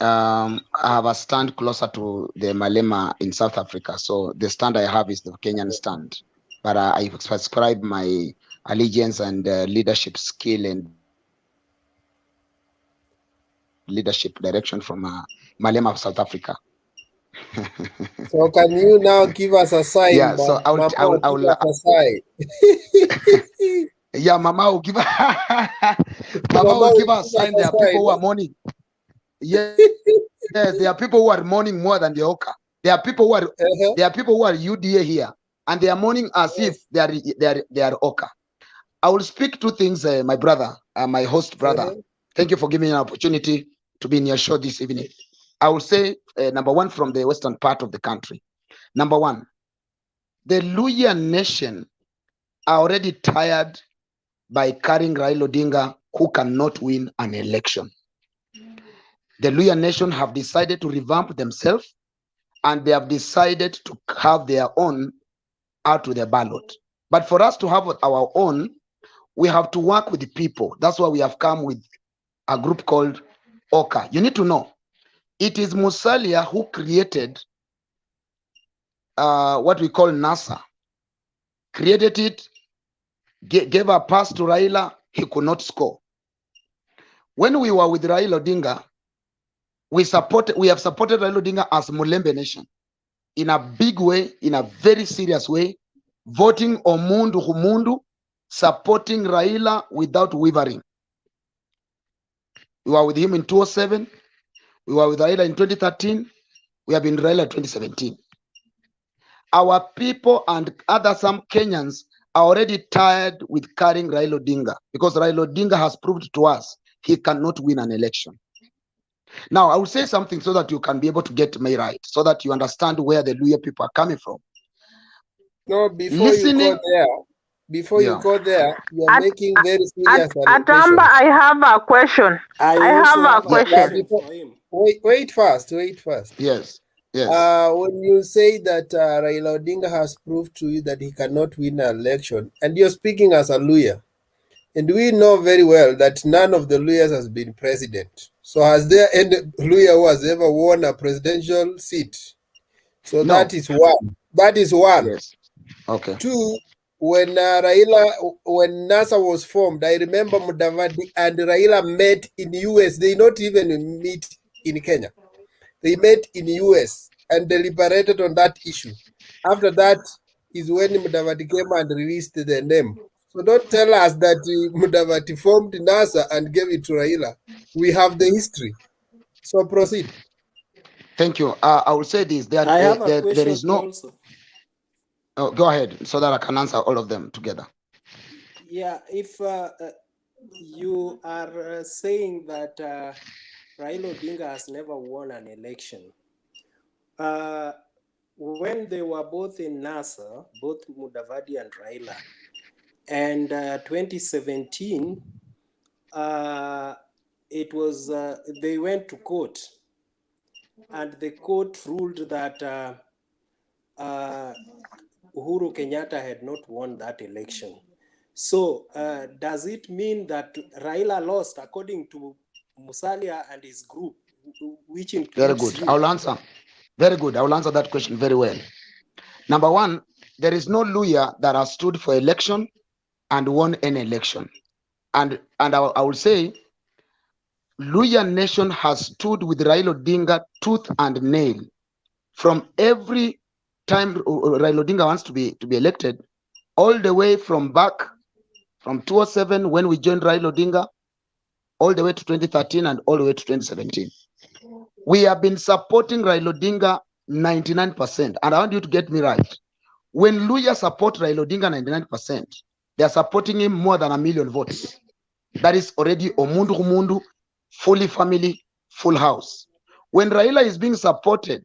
Speaker 9: I have a stand closer to the Malema in South Africa. So the stand I have is the Kenyan stand. But I subscribe my allegiance and leadership skill and leadership direction from Malema of South Africa.
Speaker 1: So can you now give us a sign,
Speaker 9: Yeah, so I
Speaker 1: Mama,
Speaker 9: will,
Speaker 1: give us a sign.
Speaker 9: yeah, Mama will give Mama
Speaker 1: Mama
Speaker 9: will
Speaker 1: will
Speaker 9: give us a
Speaker 1: give us
Speaker 9: sign.
Speaker 1: a
Speaker 9: There are people who are
Speaker 1: sign.
Speaker 9: mourning. Yes, there are people who are mourning more than the Oka. There are people who are UDA here, and they are mourning as if they are Oka. I will speak two things, my brother, my host brother. Thank you for giving me an opportunity to be in your show this evening. I will say, number one, from the western part of the country. Number one, the Luhya nation are already tired by carrying Raila Odinga, who cannot win an election. The Luhya nation have decided to revamp themselves, and they have decided to have their own out to the ballot. But for us to have our own, we have to work with the people. That's why we have come with a group called Oka. You need to know, it is Musalia who created what we call NASA. Created it, gave a pass to Raila, he could not score. When we were with Raila Odinga, we have supported Raila Odinga as Mulembe Nation in a big way, in a very serious way, voting Omundu Humundu, supporting Raila without wavering. We were with him in 2007. We were with Raila in 2013. We have been Raila in 2017. Our people and some Kenyans are already tired with carrying Raila Odinga because Raila Odinga has proved to us he cannot win an election. Now, I will say something so that you can be able to get me right, so that you understand where the Luhya people are coming from.
Speaker 1: No, before you go there, you are making very serious
Speaker 7: Atamba, I have a question.
Speaker 4: I also have a
Speaker 7: question.
Speaker 4: for him.
Speaker 1: Wait first.
Speaker 9: Yes.
Speaker 1: When you say that Raila Odinga has proved to you that he cannot win an election, and you're speaking as a Luhya, and we know very well that none of the Luyas has been president. So has there any Luhya who has ever won a presidential seat? So
Speaker 9: No.
Speaker 1: that is one.
Speaker 9: Yes. Okay.
Speaker 1: Two, when NASA was formed, I remember Mudavadi and Raila met in US. They not even meet in Kenya. They met in US and deliberated on that issue. After that is when Mudavadi came and released the name. So don't tell us that Mudavadi formed NASA and gave it to Raila. We have the history. So proceed.
Speaker 9: Thank you. I will say this.
Speaker 4: I have a question
Speaker 9: there is no.
Speaker 4: also.
Speaker 9: Oh, go ahead, so that I can answer all of them together.
Speaker 4: Yeah, if you are saying that Raila Odinga has never won an election, when they were both in NASA, both Mudavadi and Raila, and 2017, it was they went to court, and the court ruled that Uhuru Kenyatta had not won that election. So does it mean that Raila lost according to Musalia and his group, which includes
Speaker 9: Very good.
Speaker 4: you?
Speaker 9: I'll answer. Very good. I will answer that question very well. Number one, there is no Luhya that has stood for election and won an election. And I will say, Luhya nation has stood with Raila Odinga tooth and nail. From every time Raila Odinga wants to be elected, all the way from 2007 when we joined Raila Odinga, all the way to 2013 and all the way to 2017. We have been supporting Raila Odinga 99%. And I want you to get me right. When Luhya support Raila Odinga 99%, they are supporting him more than 1 million votes. That is already Omundu Humundu, fully family, full house. When Raila is being supported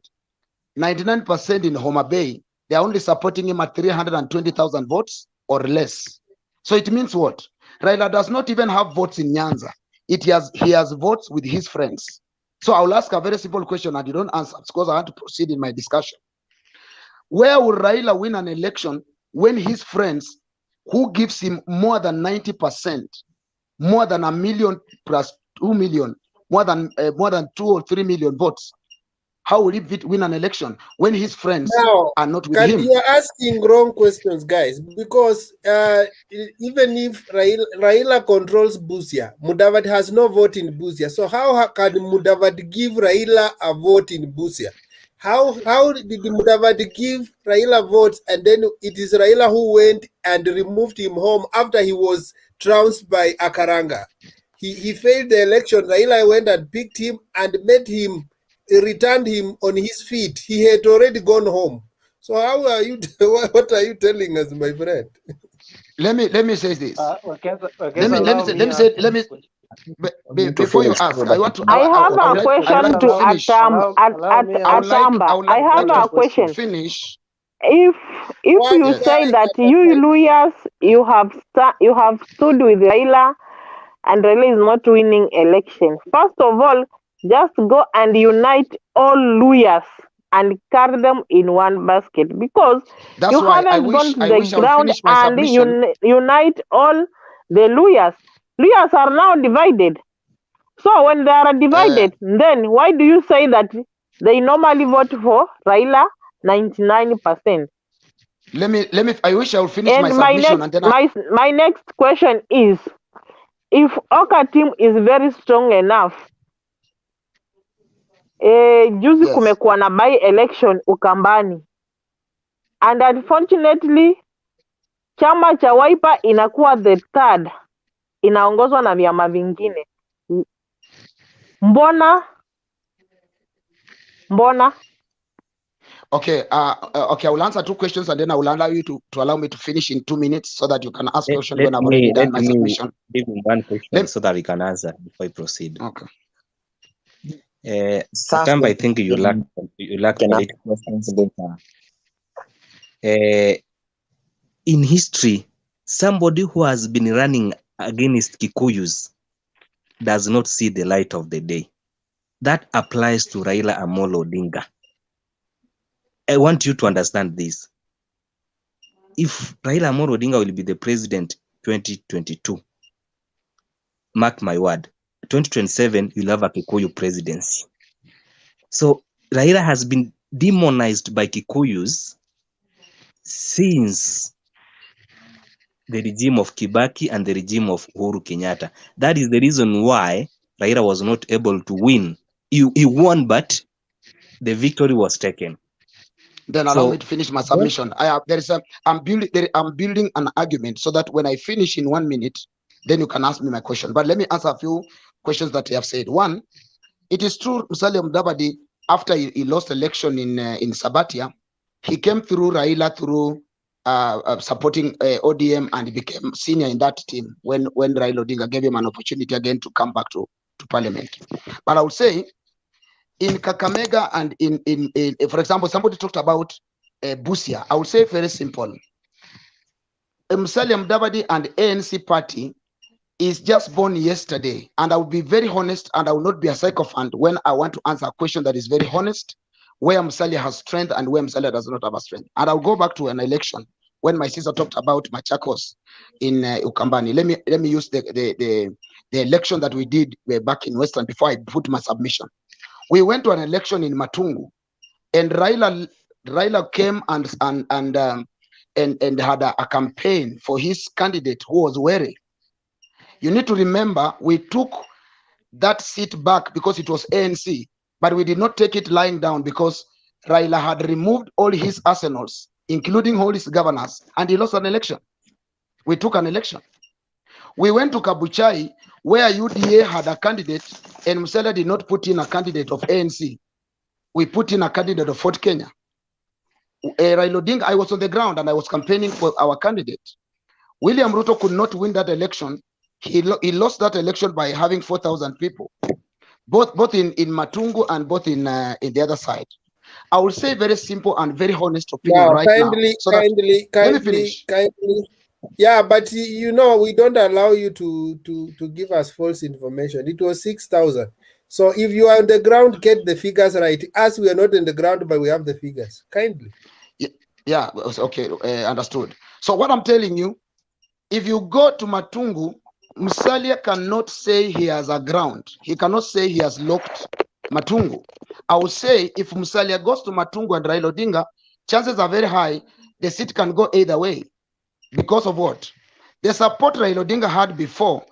Speaker 9: 99% in Homa Bay, they are only supporting him at 320,000 votes or less. So it means what? Raila does not even have votes in Nyanza. He has votes with his friends. So I will ask a very simple question and you don't answer because I want to proceed in my discussion. Where will Raila win an election when his friends, who gives him more than 90%, more than 1 million plus 2 million, more than 2 or 3 million votes, how will he win an election when his friends
Speaker 1: Now,
Speaker 9: are not with him?
Speaker 1: you are asking wrong questions, guys, because even if Raila controls Busia, Mudavadi has no vote in Busia. So how can Mudavadi give Raila a vote in Busia? How did Mudavadi give Raila votes, and then it is Raila who went and removed him home after he was trounced by Akaranga? He failed the election. Raila went and picked him and made him, returned him on his feet. He had already gone home. So how are you? What are you telling us, my friend?
Speaker 9: Let me say this. Before you ask, I want to.
Speaker 7: I have a question to Atamba. I have a question.
Speaker 9: Finish.
Speaker 7: If you say that you lawyers you have stood with Raila and Raila is not winning election, first of all, just go and unite all lawyers and carry them in one basket, because
Speaker 9: That's
Speaker 7: you
Speaker 9: why
Speaker 7: haven't gone to the ground and unite all the lawyers. Lawyers are now divided. So when they are divided, then why do you say that they normally vote for Raila 99%?
Speaker 9: Let me. I wish I will finish
Speaker 7: And
Speaker 9: my submission and then
Speaker 7: my next question is, if Oka team is very strong enough, juzi kumekuwa na by election Ukambani, and unfortunately chama cha Wiper inakuwa the third, inaongozwa na vyama vingine. Mbona?
Speaker 9: Okay, okay, I will answer 2 questions and then I will allow you to allow me to finish in 2 minutes so that you can ask questions when I've already done my submission.
Speaker 8: Give me one question so that we can answer before I proceed.
Speaker 9: Okay.
Speaker 8: Atamba, I think you lack
Speaker 6: questions
Speaker 8: in history, somebody who has been running against Kikuyus does not see the light of the day. That applies to Raila Amolo Odinga. I want you to understand this. If Raila Amolo Odinga will be the president 2022, mark my word, 2027 you'll have a Kikuyu presidency. So Raila has been demonized by Kikuyus since the regime of Kibaki and the regime of Uhuru Kenyatta. That is the reason why Raila was not able to win. He won, but the victory was taken.
Speaker 9: Then allow me to finish my submission. I'm building an argument so that when I finish in 1 minute, then you can ask me my question. But let me answer a few questions that you have said. One, it is true, Musalia Mudavadi, after he lost election in Sabatia, he came through Raila through supporting ODM, and he became senior in that team when Raila Odinga gave him an opportunity again to come back to parliament. But I would say, in Kakamega and in for example, somebody talked about Busia. I would say very simple. Musalia Mudavadi and ANC party is just born yesterday, and I will be very honest, and I will not be a sycophant when I want to answer a question that is very honest, where Musalia has strength and where Musalia does not have a strength. And I'll go back to an election when my sister talked about Machakos in Ukambani. Let me use the election that we did back in Western before I put my submission. We went to an election in Matungu, and Raila came and had a campaign for his candidate who was Were. You need to remember, we took that seat back because it was ANC, but we did not take it lying down because Raila had removed all his arsenals, including all his governors, and he lost an election. We took an election. We went to Kabuchai, where UDA had a candidate, and Musalia did not put in a candidate of ANC. We put in a candidate of Fort Kenya. Raila Odinga, I was on the ground and I was campaigning for our candidate. William Ruto could not win that election. He lost that election by having 4,000 people, both in Matungu and both in the other side. I will say very simple and very honest opinion now. So
Speaker 1: kindly. Yeah, but you know, we don't allow you to give us false information. It was 6,000. So if you are on the ground, get the figures right. As we are not in the ground, but we have the figures. Kindly.
Speaker 9: Yeah, okay, understood. So what I'm telling you, if you go to Matungu, Musalia cannot say he has a ground. He cannot say he has locked Matungu. I will say if Musalia goes to Matungu and Raila Odinga, chances are very high the seat can go either way. Because of what? The support Raila Odinga had before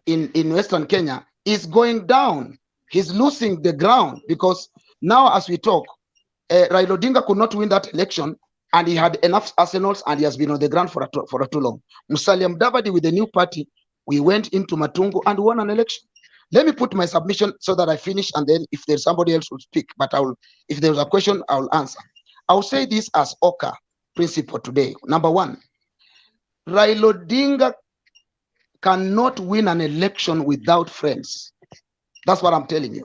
Speaker 9: in Western Kenya is going down. He's losing the ground because now as we talk, Raila Odinga could not win that election and he had enough arsenals and he has been on the ground for too long. Musalia Mudavadi with the new party, we went into Matungu and won an election. Let me put my submission so that I finish, and then if there's somebody else will speak, but if there's a question, I will answer. I'll say this as Oka principle today. Number one, Raila Odinga cannot win an election without friends. That's what I'm telling you.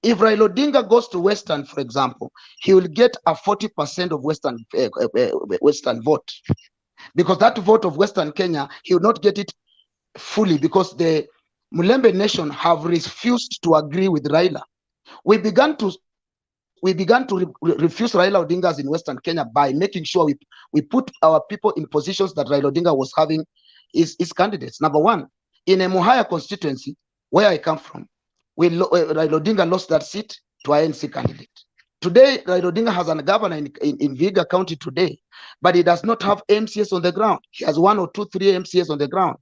Speaker 9: If Raila Odinga goes to Western, for example, he will get a 40% of Western vote. Because that vote of Western Kenya, he will not get it fully because the Mulembe nation have refused to agree with Raila. We began to refuse Raila Odinga's in Western Kenya by making sure we put our people in positions that Raila Odinga was having his candidates. Number one, in a Muhaya constituency, where I come from, Raila Odinga lost that seat to ANC candidate. Today, Raila Odinga has a governor in Vihiga County today, but he does not have MCS on the ground. He has 1 or 2, 3 MCS on the ground.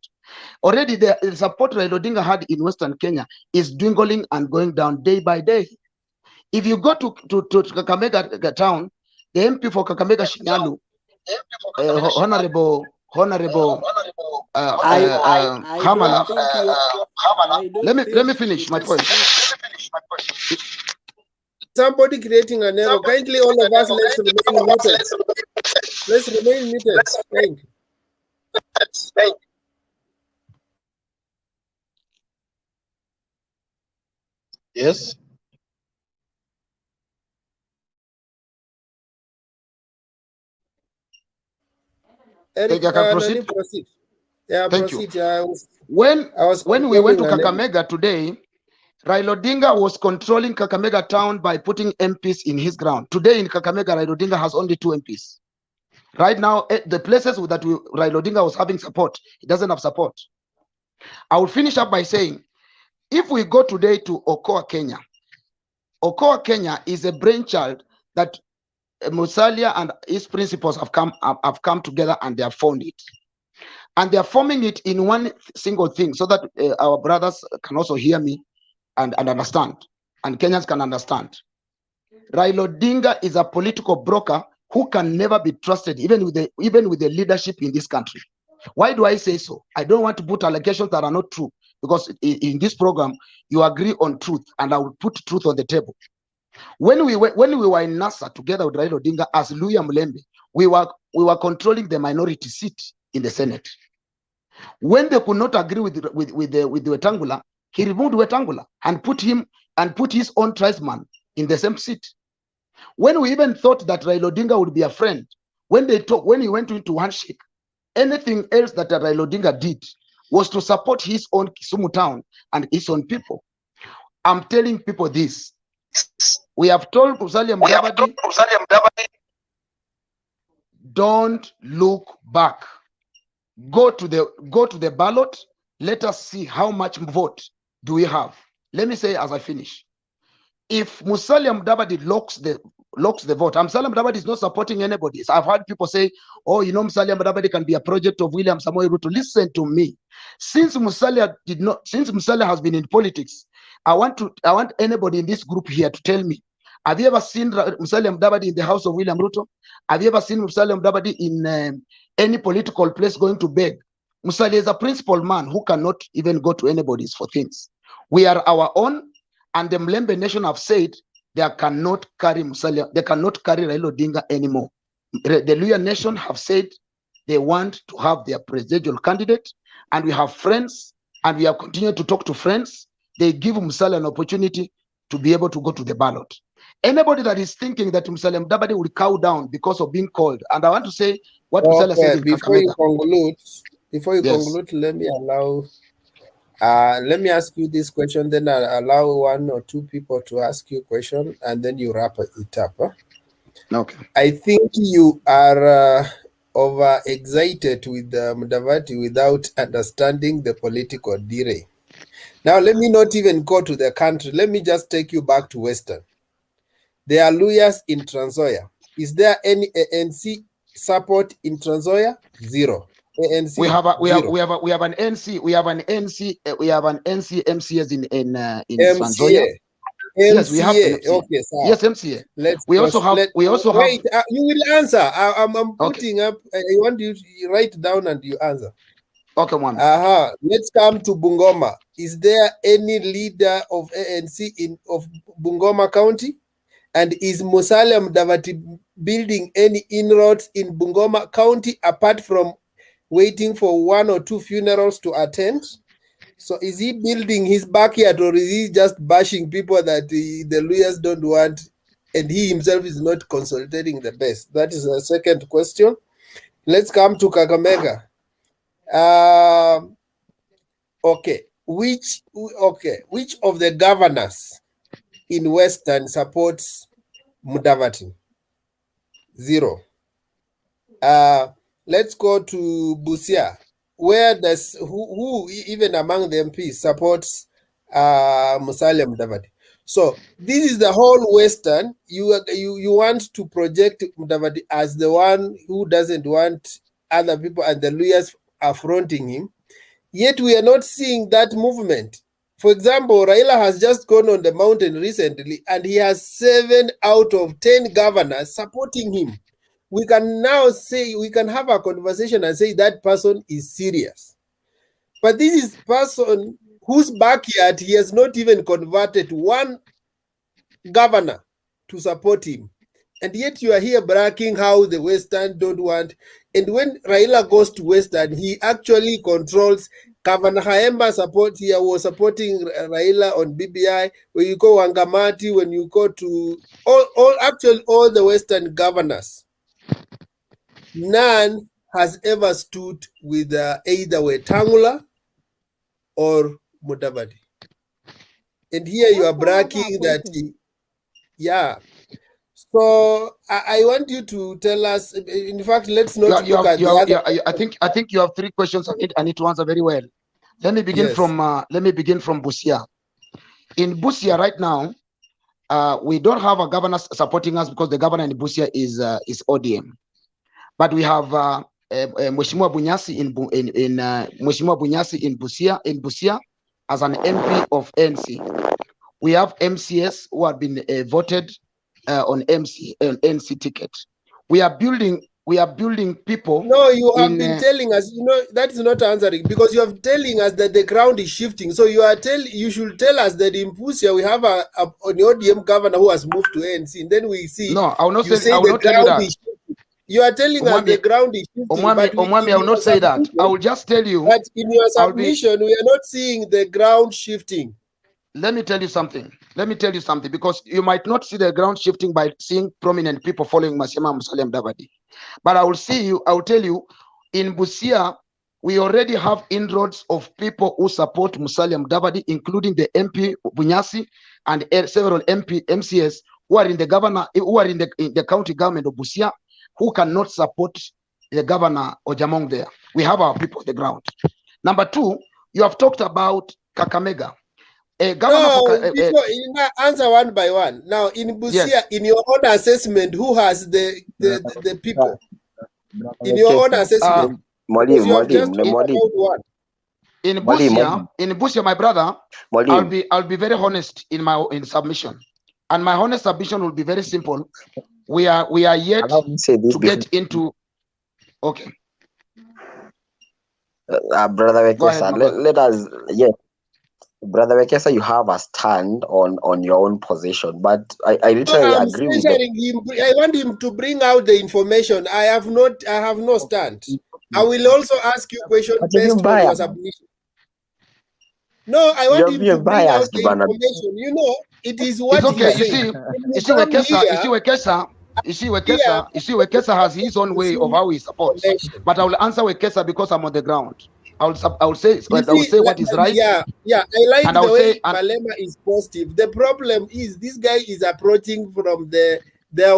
Speaker 9: Already the support Raila Odinga had in Western Kenya is dwindling and going down day by day. If you go to Kakamega town, the MP for Kakamega Shinyalu, Honorable Hamala. Let me finish my point.
Speaker 1: Somebody creating an error. Kindly, all of us, let's remain muted. Let's remain muted. Thank you.
Speaker 2: Yes.
Speaker 1: Eric,
Speaker 9: I can proceed.
Speaker 1: proceed. Yeah,
Speaker 9: thank
Speaker 1: proceed.
Speaker 9: You.
Speaker 1: Yeah,
Speaker 9: When we went to Kakamega today, Raila Odinga was controlling Kakamega town by putting MPs in his ground. Today in Kakamega, Raila Odinga has only 2 MPs. Right now, the places that Raila Odinga was having support, he doesn't have support. I will finish up by saying, if we go today to Okoa, Kenya is a brainchild that Musalia and his principals have come together and they have formed it. And they are forming it in one single thing so that our brothers can also hear me and understand, and Kenyans can understand. Raila Odinga is a political broker who can never be trusted, even with the leadership in this country. Why do I say so? I don't want to put allegations that are not true, because in this program you agree on truth, and I will put truth on the table. When we were in NASA together with Raila Odinga as Luya Mulembe, we were controlling the minority seat in the Senate. When they could not agree with Wetangula, he removed Wetangula and put his own tribesman in the same seat. When we even thought that Raila Odinga would be a friend, when he went into handshake, anything else that Raila Odinga did was to support his own Kisumu town and his own people. I'm telling people this. We have told Musalia Mudavadi, don't look back. Go to the ballot. Let us see how much vote do we have. Let me say as I finish. If Musalia Mudavadi locks the vote, Musalia Mudavadi is not supporting anybody. So I've heard people say, oh, Musalia Mudavadi can be a project of William Samoei Ruto. Listen to me. Since Musalia has been in politics, I want anybody in this group here to tell me, have you ever seen Musalia Mudavadi in the house of William Ruto? Have you ever seen Musalia Mudavadi in any political place going to beg? Musalia is a principled man who cannot even go to anybody's for things. We are our own, and the Mlembe nation have said they cannot carry Musalia, they cannot carry Raila Odinga anymore. The Luya nation have said they want to have their presidential candidate, and we have friends, and we have continued to talk to friends. They give Musalia an opportunity to be able to go to the ballot. Anybody that is thinking that Musalia Mudavadi will cow down because of being called, and I want to say what Musalia said in Kakamega.
Speaker 1: Before you conclude, let me allow. Let me ask you this question, then I'll allow 1 or 2 people to ask you a question, and then you wrap it up. Huh?
Speaker 9: Okay.
Speaker 1: I think you are over-excited with Mudavadi without understanding the political delay. Now, let me not even go to the country. Let me just take you back to Western. There are lawyers in Trans Nzoia. Is there any ANC support in Trans Nzoia? Zero. ANC,
Speaker 9: we have an NC MCS in Trans Nzoia. Yes, we have
Speaker 1: MCA. Okay, sir.
Speaker 9: Yes, MCA. We also have.
Speaker 1: Wait, you will answer. I'm putting up. I want you to write down and you answer.
Speaker 9: Okay, one.
Speaker 1: Let's come to Bungoma. Is there any leader of ANC of Bungoma County? And is Musalia Mudavadi building any inroads in Bungoma County apart from waiting for 1 or 2 funerals to attend? So is he building his backyard, or is he just bashing people that the lawyers don't want, and he himself is not consultating the best? That is the second question. Let's come to Kakamega. Which of the governors in Western supports Mudavadi? Zero. Let's go to Busia. Where does who even among the MPs supports Musalia Mudavadi? So this is the whole Western. You want to project Mudavadi as the one who doesn't want other people, and the lawyers are fronting him. Yet we are not seeing that movement. For example, Raila has just gone on the mountain recently, and he has 7 out of 10 governors supporting him. We can now say, we can have a conversation and say that person is serious. But this is person whose backyard he has not even converted one governor to support him. And yet you are here bragging how the Western don't want. And when Raila goes to Western, he actually controls. Governor Haemba was supporting Raila on BBI. When you go Wangamati, when you go to all the Western governors, none has ever stood with either Wetangula or Mudavadi. And here you are bragging that, So I want you to tell us. In fact, let's not look at the other.
Speaker 9: I think you have 3 questions. I need to answer very well. Let me begin from Busia. In Busia right now, we don't have a governor supporting us because the governor in Busia is ODM. But we have Mheshimiwa Bunyasi in Busia as an MP of NC. We have MCS who have been voted on NC ticket. We are building people.
Speaker 1: No, you have been telling us. That is not answering, because you are telling us that the ground is shifting. So you should tell us that in Busia we have an ODM governor who has moved to ANC, and then we see.
Speaker 9: No, I will not say. I will not tell you that.
Speaker 1: You are telling us the ground is shifting.
Speaker 9: Omwami, I will not say that. I will just tell you.
Speaker 1: But in your submission, we are not seeing the ground shifting.
Speaker 9: Let me tell you something. Because you might not see the ground shifting by seeing prominent people following Musalia Mudavadi. But I will tell you, in Busia, we already have inroads of people who support Musalia Mudavadi, including the MP Bunyasi and several MCS who are in the county government of Busia, who cannot support the governor Ojamong there. We have our people on the ground. Number 2, you have talked about Kakamega.
Speaker 1: Answer one by one. Now, in Busia, yes. In your own assessment, who has the people? In your own assessment,
Speaker 9: in Busia, my brother, I'll be very honest in submission, and my honest submission will be very simple. We are yet to get into. Okay,
Speaker 6: brother Wekesa, let us Brother Wekesa, you have a stand on your own position, but I literally agree with
Speaker 1: him. I want him to bring out the information. I have no stand. I will also ask you questions based on your submission. No, I want him to bring out the information. It is what
Speaker 9: it's okay. You see, Wekesa has his own way of how he supports. But I will answer Wekesa because I'm on the ground. I will say what is right.
Speaker 1: Yeah. I like the way Malema is positive. The problem is this guy is approaching from their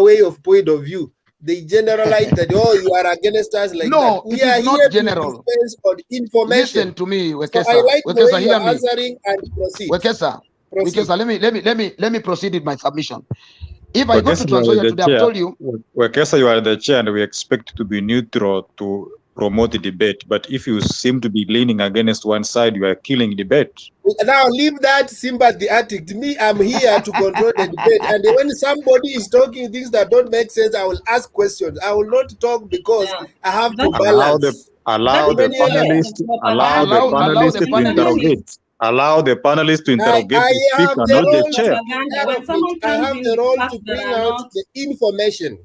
Speaker 1: way of point of view. they generalize that, oh, you are against us like that. We are here to dispense on information.
Speaker 9: Listen to me, Wekesa.
Speaker 1: So I like the way you
Speaker 9: hear
Speaker 1: are
Speaker 9: me.
Speaker 1: answering and proceed.
Speaker 9: Wekesa, let me proceed with my submission. If I go to
Speaker 10: Wekesa,
Speaker 9: Transoya today, I've told you.
Speaker 10: Wekesa, you are the chair, and we expect to be neutral to promote the debate. But if you seem to be leaning against one side, you are killing debate.
Speaker 1: Now leave that sympathy addict. Me, I'm here to control the debate. And when somebody is talking things that don't make sense, I will ask questions. I will not talk because I have to balance.
Speaker 10: Allow the panelists to interrogate. Allow the panelists to interrogate the speaker, not the chair.
Speaker 1: I have the role to bring out the information.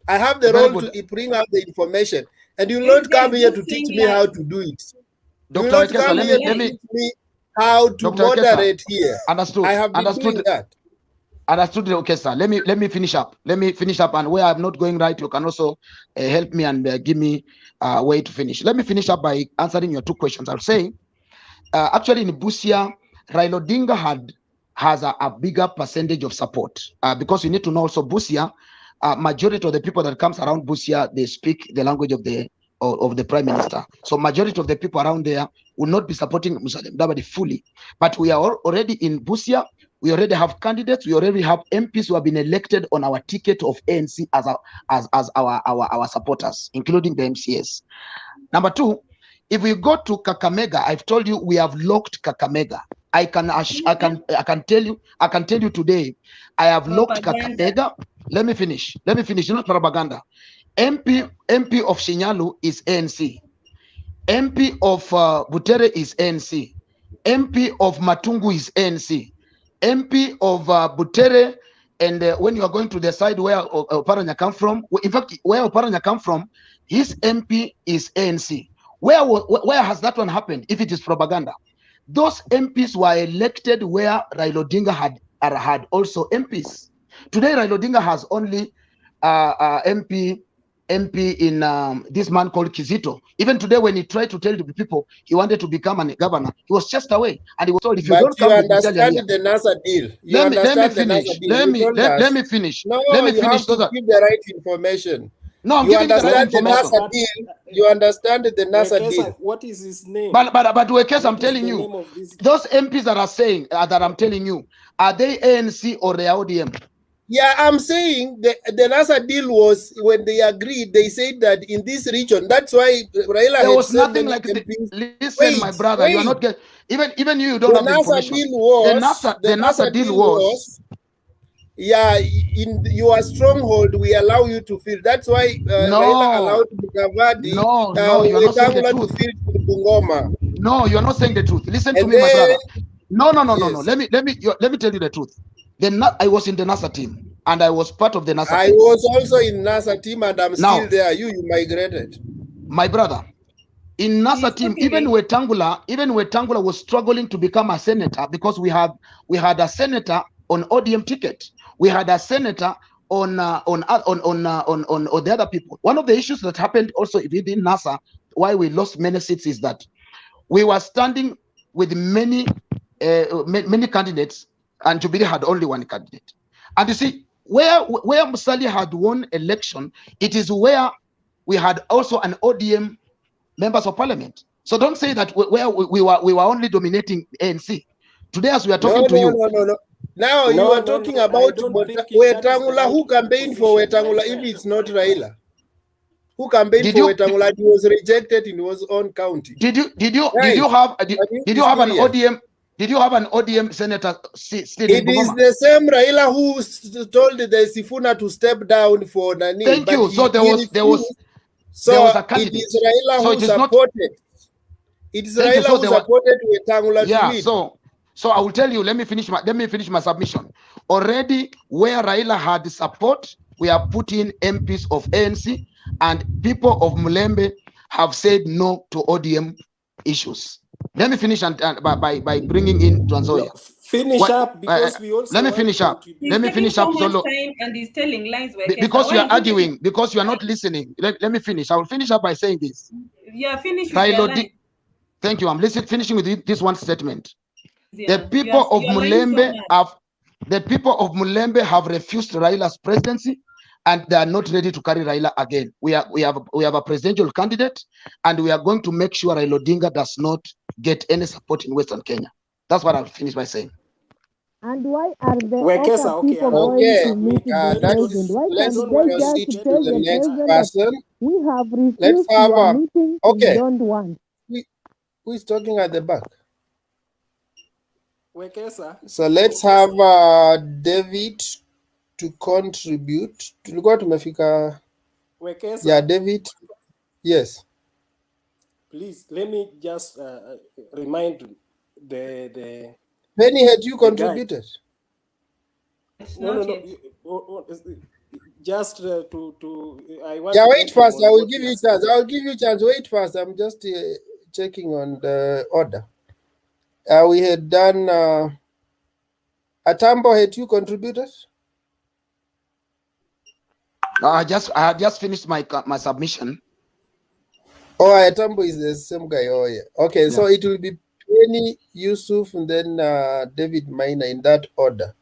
Speaker 1: I have the role to bring out the information. And you will not come here to teach me how to do it. You will not come here to teach me how to moderate here.
Speaker 9: Understood.
Speaker 1: I have been doing that.
Speaker 9: Understood. Okay, sir. Let me finish up. And where I'm not going right, you can also help me and give me a way to finish. Let me finish up by answering your two questions. I'll say, actually in Busia, Raila Odinga has a bigger percentage of support because you need to know also Busia. Majority of the people that comes around Busia, they speak the language of the prime minister. So majority of the people around there will not be supporting Musalia Mudavadi fully. But we are already in Busia. We already have candidates. We already have MPs who have been elected on our ticket of ANC as our supporters, including the MCS. Number two, if we go to Kakamega, I've told you we have locked Kakamega. I can tell you today, I have locked Kakamega. Let me finish. Not propaganda. MP of Shinyalu is ANC. MP of Butere is ANC. MP of Matungu is ANC. MP of Butere, and when you are going to the side where Oparanya come from, in fact, where Oparanya come from, his MP is ANC. Where has that one happened? If it is propaganda, those MPs were elected where Raila Odinga had also MPs. Today, Raila Odinga has only MP in this man called Kizito. Even today, when he tried to tell the people he wanted to become a governor, he was chased away, and he was told, "If you don't come with
Speaker 1: understand the NASA deal,
Speaker 9: let me finish.
Speaker 1: No,
Speaker 9: let me
Speaker 1: you
Speaker 9: finish.
Speaker 1: have to give the right information.
Speaker 9: No, I'm giving the right information.
Speaker 1: You understand the NASA deal.
Speaker 4: What is his name?
Speaker 9: But Wekesa, I'm telling you, those MPs that are saying that I'm telling you, are they ANC or they are ODM?
Speaker 1: Yeah, I'm saying the NASA deal was when they agreed. They said that in this region, that's why Raila.
Speaker 9: There was nothing like listen, my brother, you are not getting even you don't have the information. The NASA deal was.
Speaker 1: Yeah, in your stronghold, we allow you to feel. That's why Raila allowed Mudavadi to feel Bungoma.
Speaker 9: No, you are not saying the truth. Listen to me, my brother. No. Let me tell you the truth. I was in the NASA team, and I was part of the NASA team.
Speaker 1: I was also in NASA team, and I'm still there. You migrated.
Speaker 9: My brother, in NASA team, even Wetangula was struggling to become a senator because we had a senator on ODM ticket. We had a senator on the other people. One of the issues that happened also within NASA, why we lost many seats, is that we were standing with many candidates, and Jubilee had only one candidate. And you see, where Musalia had won election, it is where we had also an ODM members of parliament. So don't say that we were only dominating ANC. Today, as we are talking to you.
Speaker 1: No. Now you are talking about Wetangula. Who campaigned for Wetangula if it's not Raila? Who campaigned for Wetangula? He was rejected in his own county.
Speaker 9: Did you have an ODM? Did you have an ODM senator still in Bungoma?
Speaker 1: It is the same Raila who told the Sifuna to step down for Nani.
Speaker 9: Thank you. So there was a candidate.
Speaker 1: It is Raila who supported. It is Raila who supported Wetangula to win.
Speaker 9: So I will tell you. Let me finish my submission. Already, where Raila had support, we have put in MPs of ANC, and people of Mulembe have said no to ODM issues. Let me finish by bringing in Transoya.
Speaker 4: Up because we also.
Speaker 9: Let me finish up. Let me finish up.
Speaker 11: Solo. And he's telling lies.
Speaker 9: Because you are arguing. Because you are not listening. Let me finish. I will finish up by saying this.
Speaker 11: Yeah, finish with your line.
Speaker 9: Thank you. I'm finishing with this one statement. Yeah, the people of Mulembe have refused Raila's presidency, and they are not ready to carry Raila again. We have a presidential candidate, and we are going to make sure Raila Odinga does not get any support in Western Kenya. That's what I'll finish by saying.
Speaker 12: And why are the
Speaker 4: Wekesa,
Speaker 12: Oka
Speaker 4: okay,
Speaker 12: people
Speaker 4: allow
Speaker 12: going
Speaker 4: me
Speaker 1: Okay,
Speaker 12: to meet
Speaker 4: submit.
Speaker 12: the
Speaker 4: Let
Speaker 12: president? Why
Speaker 1: let's
Speaker 12: can't
Speaker 4: don't
Speaker 12: they
Speaker 4: worry,
Speaker 1: proceed
Speaker 12: just
Speaker 4: let
Speaker 1: to
Speaker 12: tell
Speaker 1: the
Speaker 12: the
Speaker 1: next
Speaker 12: president that
Speaker 1: person.
Speaker 12: we have
Speaker 1: Let's
Speaker 12: refused
Speaker 1: have
Speaker 12: your meeting, we
Speaker 1: okay.
Speaker 12: don't want?
Speaker 1: Who is talking at the back?
Speaker 4: Wekesa.
Speaker 1: So let's have David to contribute. Tulikuwa tumefika.
Speaker 4: Wekesa.
Speaker 1: Yeah, David. Yes.
Speaker 4: Please let me just remind the
Speaker 1: Penny, had you
Speaker 4: the guy.
Speaker 1: contributed?
Speaker 4: No. Just I want
Speaker 1: Yeah,
Speaker 4: to
Speaker 1: wait
Speaker 4: get
Speaker 1: first.
Speaker 4: him
Speaker 1: I
Speaker 4: on
Speaker 1: will
Speaker 4: what
Speaker 1: give
Speaker 4: he
Speaker 1: you
Speaker 4: has
Speaker 1: chance.
Speaker 4: said.
Speaker 1: I will give you chance. Wait first. I'm just checking on the order. We had done Atambo. Had you contributed?
Speaker 9: I had just finished my submission.
Speaker 1: Oh, Atambo is the same guy. Oh, yeah. Okay, so it will be Penny, Yusuf, and then David Minor in that order.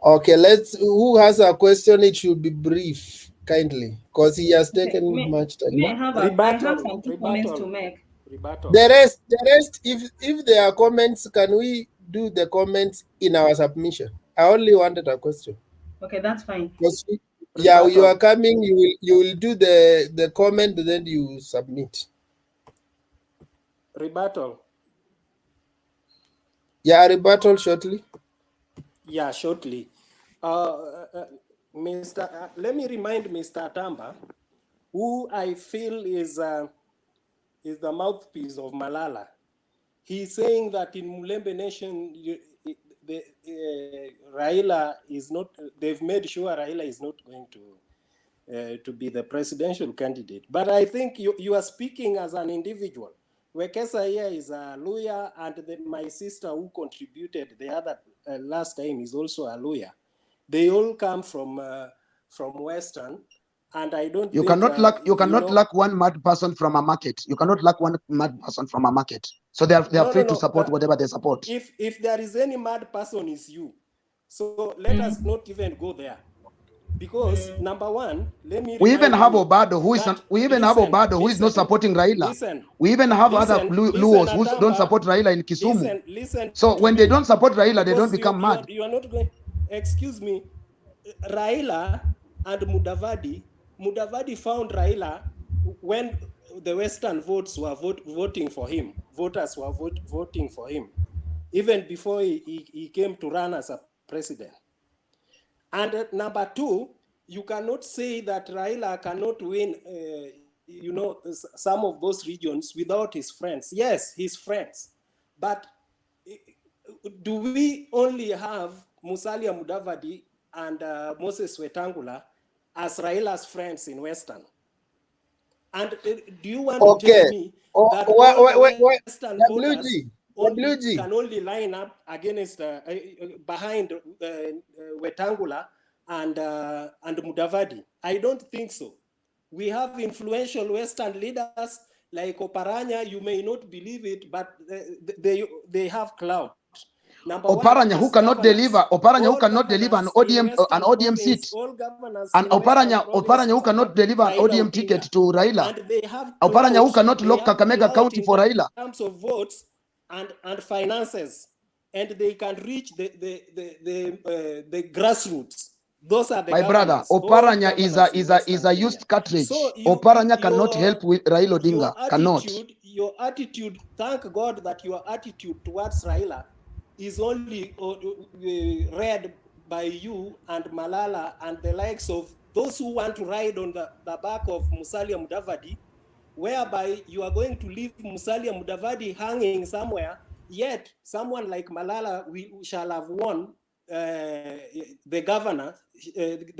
Speaker 1: Okay, who has a question? It should be brief, kindly, because he has taken much time.
Speaker 11: I have some two comments to make.
Speaker 1: The rest, if there are comments, can we do the comments in our submission? I only wanted a question.
Speaker 11: Okay, that's fine.
Speaker 1: Yeah, you are coming. You will do the comment, then you submit.
Speaker 4: Rebuttal.
Speaker 1: Yeah, rebuttal shortly.
Speaker 4: Yeah, shortly. Let me remind Mr. Atamba, who I feel is the mouthpiece of Malala. He's saying that in Mulembe Nation, Raila is not. They've made sure Raila is not going to be the presidential candidate. But I think you are speaking as an individual. Wekesa here is a lawyer, and my sister who contributed the other last time is also a lawyer. They all come from Western, and I don't.
Speaker 9: You
Speaker 4: think,
Speaker 9: cannot lack one mad person from a market. You cannot lack one mad person from a market. So they are free to support whatever they support.
Speaker 4: If there is any mad person, is you. So let us not even go there. Because number one, let me.
Speaker 9: We even have Obado who is who is not supporting Raila. We even have other Luos who don't support Raila in Kisumu.
Speaker 4: Listen.
Speaker 9: So when they don't support Raila, they don't become mad.
Speaker 4: You are not going. Excuse me, Raila and Mudavadi found Raila when the Western votes were voting for him. Voters were voting for him, even before he came to run as a president. And number two, you cannot say that Raila cannot win, some of those regions without his friends. Yes, his friends. But do we only have Musalia Mudavadi and Moses Wetangula as Raila's friends in Western? And do you want to tell me that all the Western voters can only line up against behind Wetangula and Mudavadi? I don't think so. We have influential Western leaders like Oparanya. You may not believe it, but they have clout.
Speaker 9: Oparanya who cannot deliver an ODM seat, and Oparanya who cannot deliver an ODM ticket to Raila,
Speaker 4: and they have
Speaker 9: Oparanya who cannot lock Kakamega County for Raila.
Speaker 4: In terms of votes and finances, and they can reach the grassroots. Those are the
Speaker 9: my brother. Oparanya is a used cartridge. So Oparanya cannot help with Raila Odinga.
Speaker 4: Your attitude. Thank God that your attitude towards Raila is only read by you and Malala and the likes of those who want to ride on the back of Musalia Mudavadi, whereby you are going to leave Musalia Mudavadi hanging somewhere, yet someone like Malala we shall have won the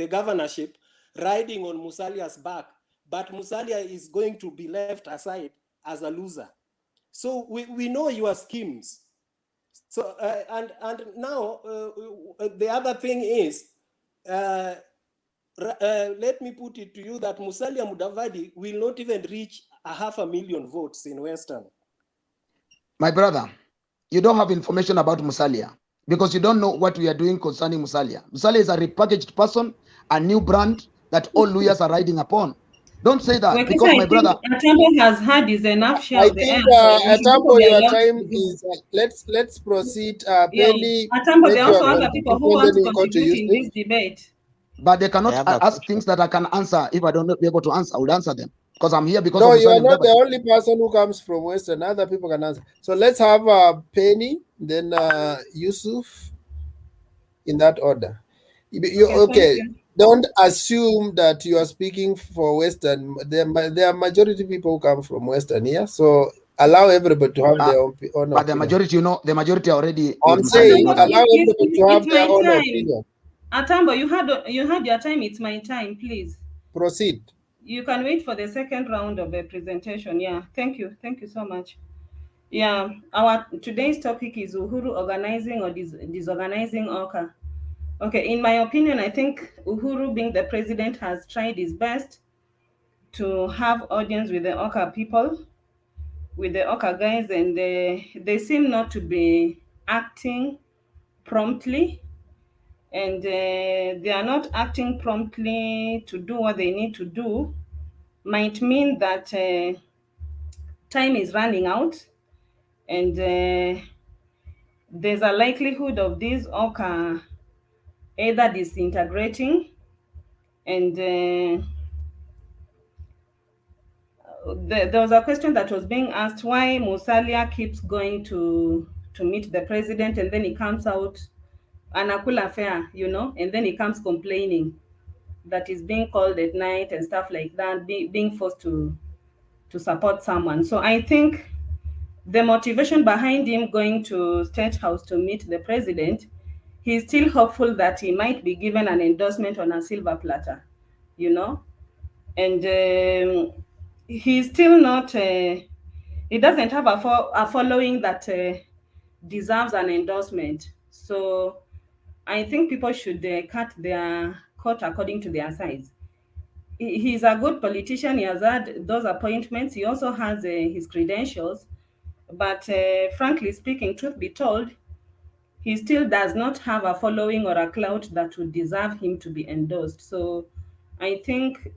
Speaker 4: governorship riding on Musalia's back, but Musalia is going to be left aside as a loser. So we know your schemes. So and now the other thing is, let me put it to you that Musalia Mudavadi will not even reach 500,000 votes in Western.
Speaker 9: My brother, you don't have information about Musalia, because you don't know what we are doing concerning Musalia. Musalia is a repackaged person, a new brand that all lawyers are riding upon. Don't say that, because my brother.
Speaker 11: Atambo has had his enough share of the air.
Speaker 1: Atambo, your time is. Let's proceed. Penny,
Speaker 11: Atambo, there are also other people who want to contribute in this debate.
Speaker 9: But they cannot ask things that I can answer. If I don't be able to answer, I will answer them, because I'm here because
Speaker 1: no,
Speaker 9: of
Speaker 1: you are not the only person who comes from Western. Other people can answer. So let's have Penny, then Yusuf, in that order. Okay. Don't assume that you are speaking for Western. There are majority people who come from Western here. So allow everybody to have their own opinion.
Speaker 9: But the majority, the majority already.
Speaker 1: I'm saying allow everybody to have their own opinion.
Speaker 11: Atambo, you had your time. It's my time, please.
Speaker 1: Proceed.
Speaker 11: You can wait for the second round of the presentation. Yeah, thank you so much. Yeah, our today's topic is Uhuru organizing or disorganizing Oka. Okay, in my opinion, I think Uhuru, being the president, has tried his best to have audience with the Oka people, with the Oka guys, and they seem not to be acting promptly, and they are not acting promptly to do what they need to do. Might mean that time is running out, and there's a likelihood of this Oka either disintegrating, and there was a question that was being asked why Musalia keeps going to meet the president, and then he comes out anakula fair, and then he comes complaining that he's being called at night and stuff like that, being forced to support someone. So I think the motivation behind him going to State House to meet the president, he's still hopeful that he might be given an endorsement on a silver platter, and he's still not, he doesn't have a following that deserves an endorsement. So I think people should cut their coat according to their size. He's a good politician. He has had those appointments. He also has his credentials. But frankly speaking, truth be told, he still does not have a following or a clout that would deserve him to be endorsed. So I think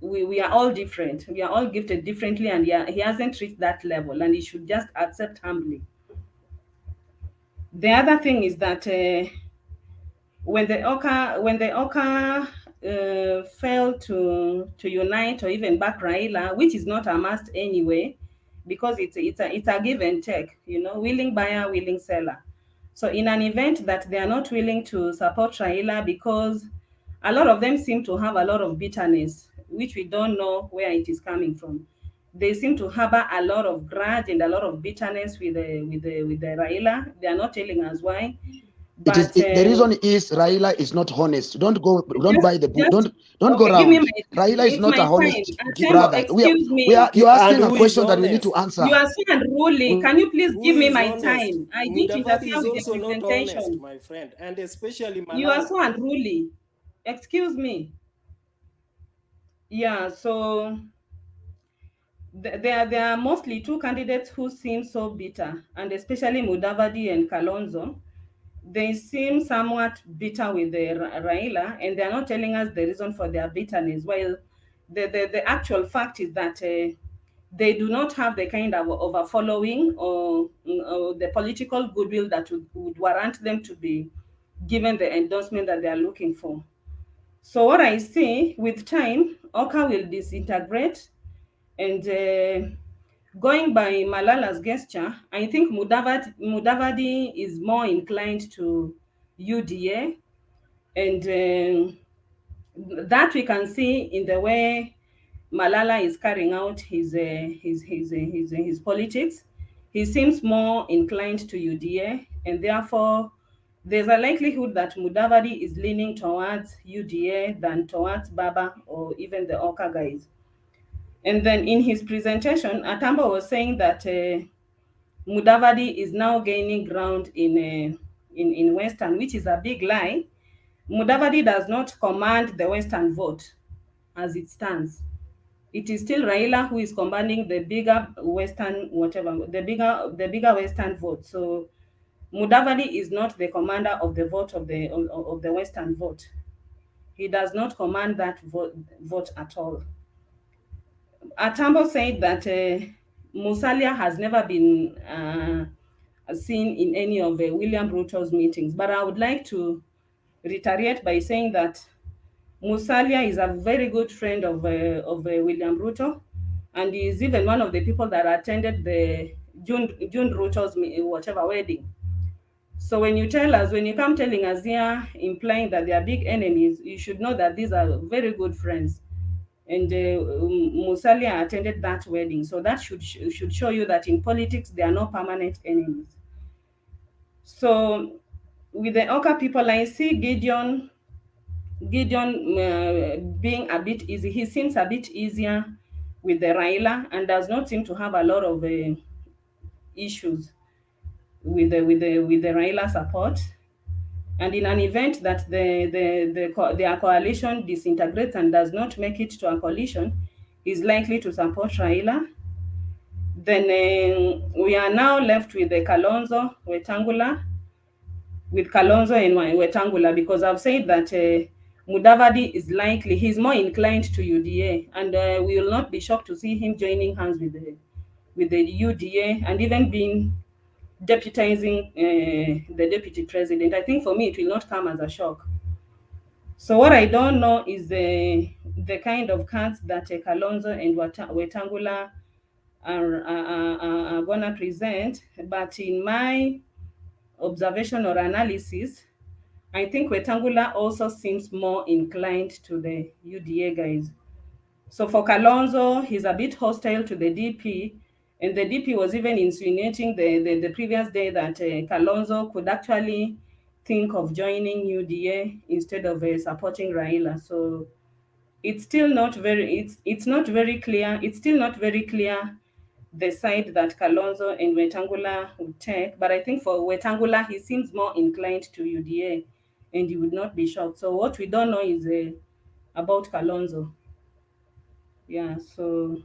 Speaker 11: we are all different. We are all gifted differently, and he hasn't reached that level, and he should just accept humbly. The other thing is that when the Oka failed to unite or even back Raila, which is not a must anyway, because it's a give and take, willing buyer, willing seller. So in an event that they are not willing to support Raila, because a lot of them seem to have a lot of bitterness, which we don't know where it is coming from. They seem to harbor a lot of grudge and a lot of bitterness with the Raila. They are not telling us why. But
Speaker 9: the reason is Raila is not honest. Don't buy the book. Don't go around. Raila is not a honest brother.
Speaker 11: Excuse me.
Speaker 9: You're asking a question that we need to answer.
Speaker 11: You are so unruly. Can you please give me my time? I didn't interfere with the presentation,
Speaker 4: my friend, and especially Malala.
Speaker 11: You are so unruly. Excuse me. Yeah, so there are mostly two candidates who seem so bitter, and especially Mudavadi and Kalonzo. They seem somewhat bitter with the Raila, and they are not telling us the reason for their bitterness. While the actual fact is that they do not have the kind of a following or the political goodwill that would warrant them to be given the endorsement that they are looking for. So what I see, with time, Oka will disintegrate, and going by Malala's gesture, I think Mudavadi is more inclined to UDA, and that we can see in the way Malala is carrying out his politics. He seems more inclined to UDA, and therefore there's a likelihood that Mudavadi is leaning towards UDA than towards Baba or even the Oka guys. And then in his presentation, Atamba was saying that Mudavadi is now gaining ground in Western, which is a big lie. Mudavadi does not command the Western vote as it stands. It is still Raila who is commanding the bigger Western, the bigger Western vote. So Mudavadi is not the commander of the vote of the Western vote. He does not command that vote at all. Atambo said that Musalia has never been seen in any of William Ruto's meetings, but I would like to reiterate by saying that Musalia is a very good friend of William Ruto, and he is even one of the people that attended the June Ruto's whatever wedding. So when you come telling us here, implying that they are big enemies, you should know that these are very good friends. And Musalia attended that wedding, so that should show you that in politics there are no permanent enemies. So with the Oka people, I see Gideon being a bit easy. He seems a bit easier with the Raila and does not seem to have a lot of issues with the Raila support. And in an event that their coalition disintegrates and does not make it to a coalition, is likely to support Raila. Then we are now left with the Kalonzo Wetangula, and Wetangula, because I've said that Mudavadi is likely, he's more inclined to UDA, and we will not be shocked to see him joining hands with the UDA and even being deputizing the deputy president. I think for me it will not come as a shock. So what I don't know is the kind of cards that Kalonzo and Wetangula are gonna present, but in my observation or analysis, I think Wetangula also seems more inclined to the UDA guys. So for Kalonzo, he's a bit hostile to the DP, and the DP was even insinuating the previous day that Kalonzo could actually think of joining UDA instead of supporting Raila. So it's still not very it's not very clear. It's still not very clear the side that Kalonzo and Wetangula would take. But I think for Wetangula, he seems more inclined to UDA, and he would not be shocked. So what we don't know is about Kalonzo. Yeah, so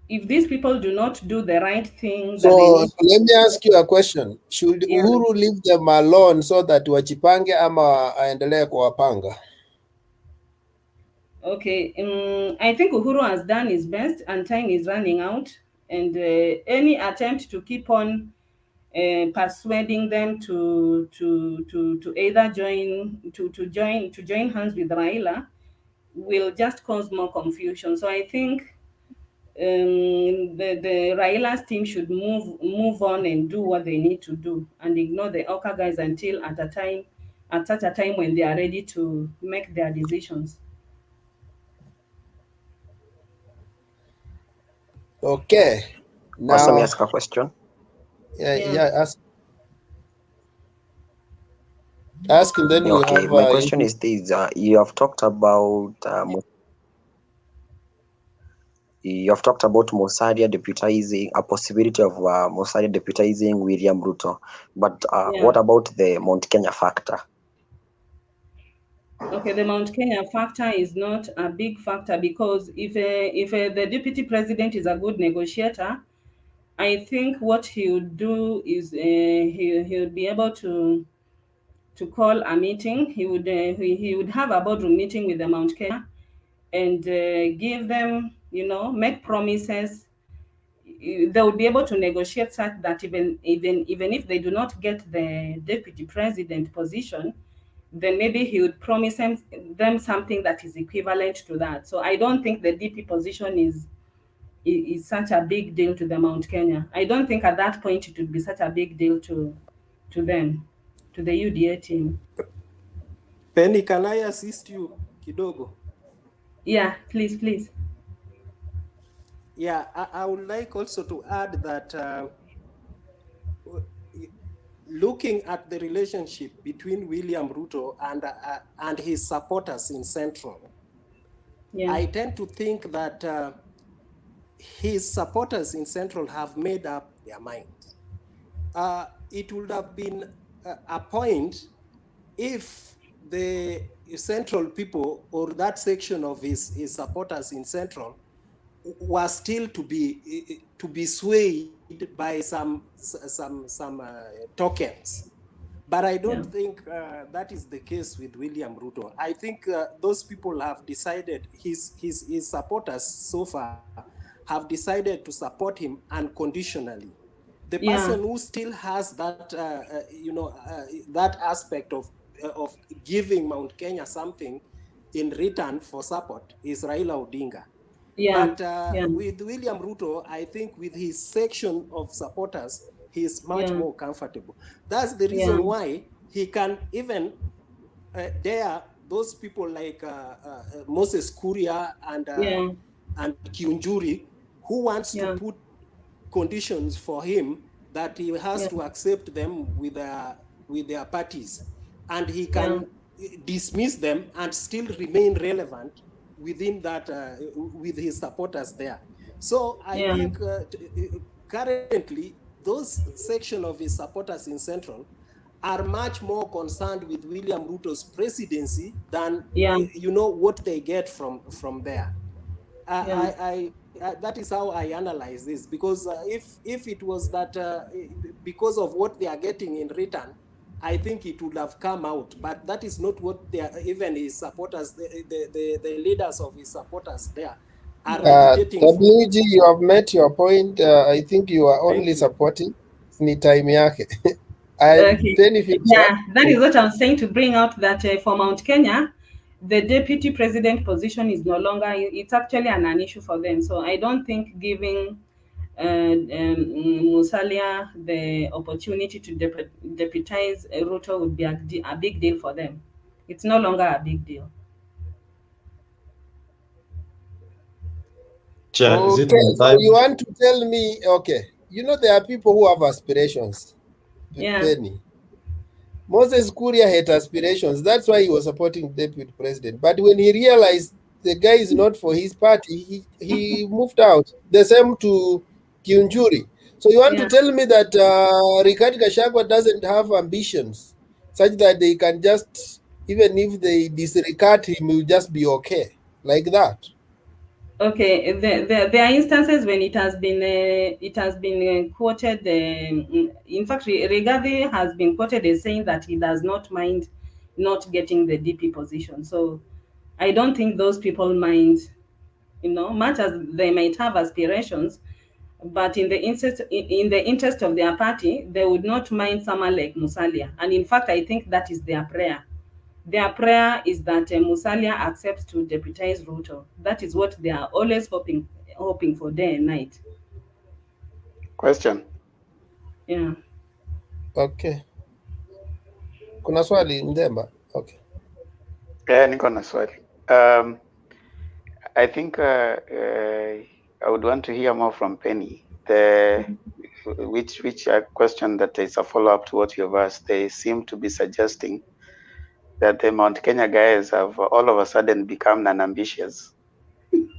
Speaker 11: if these people do not do the right thing
Speaker 1: So
Speaker 11: that they need,
Speaker 1: let me ask you a question. Should
Speaker 11: yeah.
Speaker 1: Uhuru leave them alone so that wajipange ama aendelee kuwapanga?
Speaker 11: Okay, I think Uhuru has done his best and time is running out, and any attempt to keep on persuading them to either join hands with Raila will just cause more confusion. So I think the Raila's team should move on and do what they need to do and ignore the Oka guys until at such a time when they are ready to make their decisions.
Speaker 1: Okay.
Speaker 6: Also, let me
Speaker 1: Now,
Speaker 6: ask a question.
Speaker 1: yeah, ask and then you
Speaker 6: Okay,
Speaker 1: have
Speaker 6: my question is this: you have talked about Musalia deputizing, a possibility of Musalia deputizing William Ruto, but what about the Mount Kenya factor?
Speaker 11: Okay, the Mount Kenya factor is not a big factor because if the deputy president is a good negotiator, I think what he would do is he would be able to call a meeting. He would have a boardroom meeting with the Mount Kenya and give them, make promises. They would be able to negotiate such that even if they do not get the deputy president position, then maybe he would promise them something that is equivalent to that. So I don't think the DP position is such a big deal to the Mount Kenya. I don't think at that point it would be such a big deal to them, to the UDA team.
Speaker 4: Penny, can I assist you kidogo?
Speaker 11: Yeah, please.
Speaker 4: Yeah, I would like also to add that looking at the relationship between William Ruto and his supporters in Central, I tend to think that his supporters in Central have made up their minds. It would have been a point if the Central people or that section of his supporters in Central was still to be swayed by some tokens. But I don't think that is the case with William Ruto. I think those people have decided, his supporters so far have decided to support him unconditionally. The person who still has that, that aspect of giving Mount Kenya something in return for support is Raila Odinga. But with William Ruto, I think with his section of supporters, he's much more comfortable. That's the reason why he can even dare those people like Moses Kuria and Kiunjuri, who wants to put conditions for him that he has to accept them with their parties, and he can dismiss them and still remain relevant within that with his supporters there. So I think currently those section of his supporters in Central are much more concerned with William Ruto's presidency than what they get from there. That is how I analyze this, because if it was that because of what they are getting in return, I think it would have come out. But that is not what they are, even his supporters, the leaders of his supporters there are agitating for.
Speaker 1: WG, you have met your point. I think you are only supporting ni time yake.
Speaker 11: Okay. That is what I'm saying, to bring out that for Mount Kenya, the deputy president position is no longer, it's actually an issue for them. So I don't think giving Musalia the opportunity to deputize Ruto would be a big deal for them. It's no longer a big deal.
Speaker 1: Okay, so you want to tell me, okay, there are people who have aspirations. Penny. Moses Kuria had aspirations. That's why he was supporting deputy president. But when he realized the guy is not for his party, he moved out. The same to Kiunjuri. So you want to tell me that Rigathi Gachagua doesn't have ambitions such that they can just, even if they disregard him, will just be okay like that?
Speaker 11: Okay, there are instances when it has been quoted. In fact, Rigathi has been quoted as saying that he does not mind not getting the DP position. So I don't think those people mind, much as they might have aspirations, but in the interest of their party, they would not mind someone like Musalia. And in fact, I think that is their prayer. Their prayer is that Musalia accepts to deputize Ruto. That is what they are always hoping for day and night.
Speaker 13: Question.
Speaker 11: Yeah.
Speaker 1: Okay. Kuna swali Ndemba? Okay.
Speaker 13: Niko na swali. I think I would want to hear more from Penny. Which question that is a follow-up to what you've asked. They seem to be suggesting that the Mount Kenya guys have all of a sudden become non-ambitious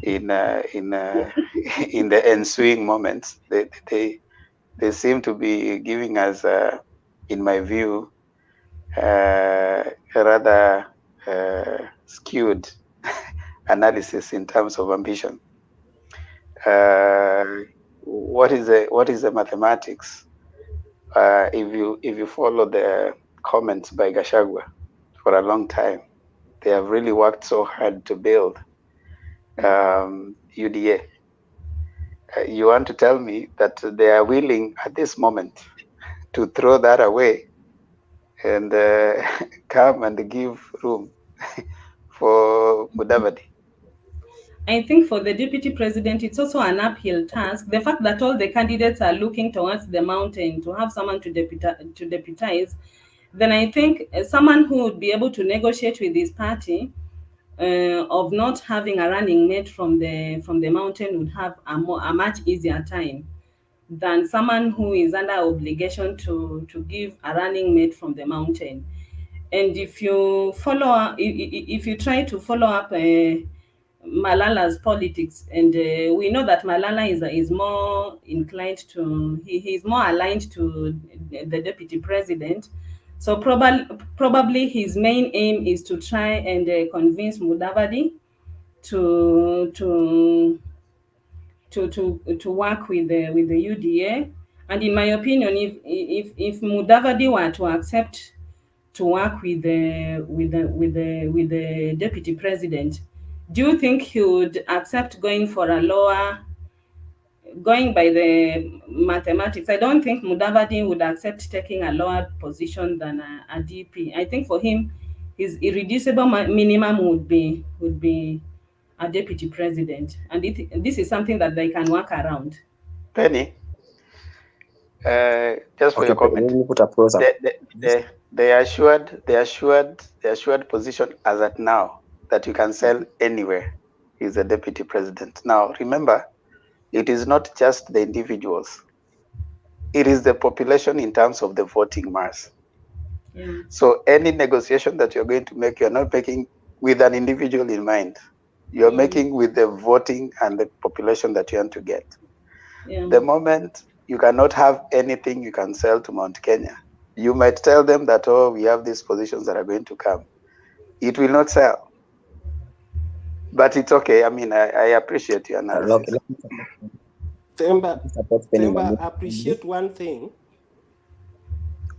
Speaker 13: in the ensuing moments. They seem to be giving us, in my view, a rather skewed analysis in terms of ambition. What is the mathematics? If you follow the comments by Gachagua for a long time, they have really worked so hard to build UDA. You want to tell me that they are willing at this moment to throw that away and come and give room for Mudavadi?
Speaker 11: I think for the deputy president, it's also an uphill task. The fact that all the candidates are looking towards the mountain to have someone to deputize, then I think someone who would be able to negotiate with his party of not having a running mate from the mountain would have a much easier time than someone who is under obligation to give a running mate from the mountain. And if you try to follow up Malala's politics, and we know that Malala is more inclined to, he's more aligned to the deputy president. So probably his main aim is to try and convince Mudavadi to work with the UDA. And in my opinion, if Mudavadi were to accept to work with the deputy president, do you think he would accept going for a lower, going by the mathematics? I don't think Mudavadi would accept taking a lower position than a DP. I think for him, his irreducible minimum would be a deputy president, and this is something that they can work around.
Speaker 13: Penny, just for
Speaker 6: Okay,
Speaker 13: your comment,
Speaker 6: let me put a pros up.
Speaker 13: the assured position as at now that you can sell anywhere is the deputy president. Now, remember, it is not just the individuals. It is the population in terms of the voting mass.
Speaker 11: Yeah.
Speaker 13: So any negotiation that you're going to make, you're not making with an individual in mind. You're making with the voting and the population that you want to get.
Speaker 11: Yeah.
Speaker 13: The moment you cannot have anything you can sell to Mount Kenya, you might tell them that, oh, we have these positions that are going to come. It will not sell. But it's okay. I mean, I appreciate your analysis.
Speaker 4: Themba, appreciate one thing.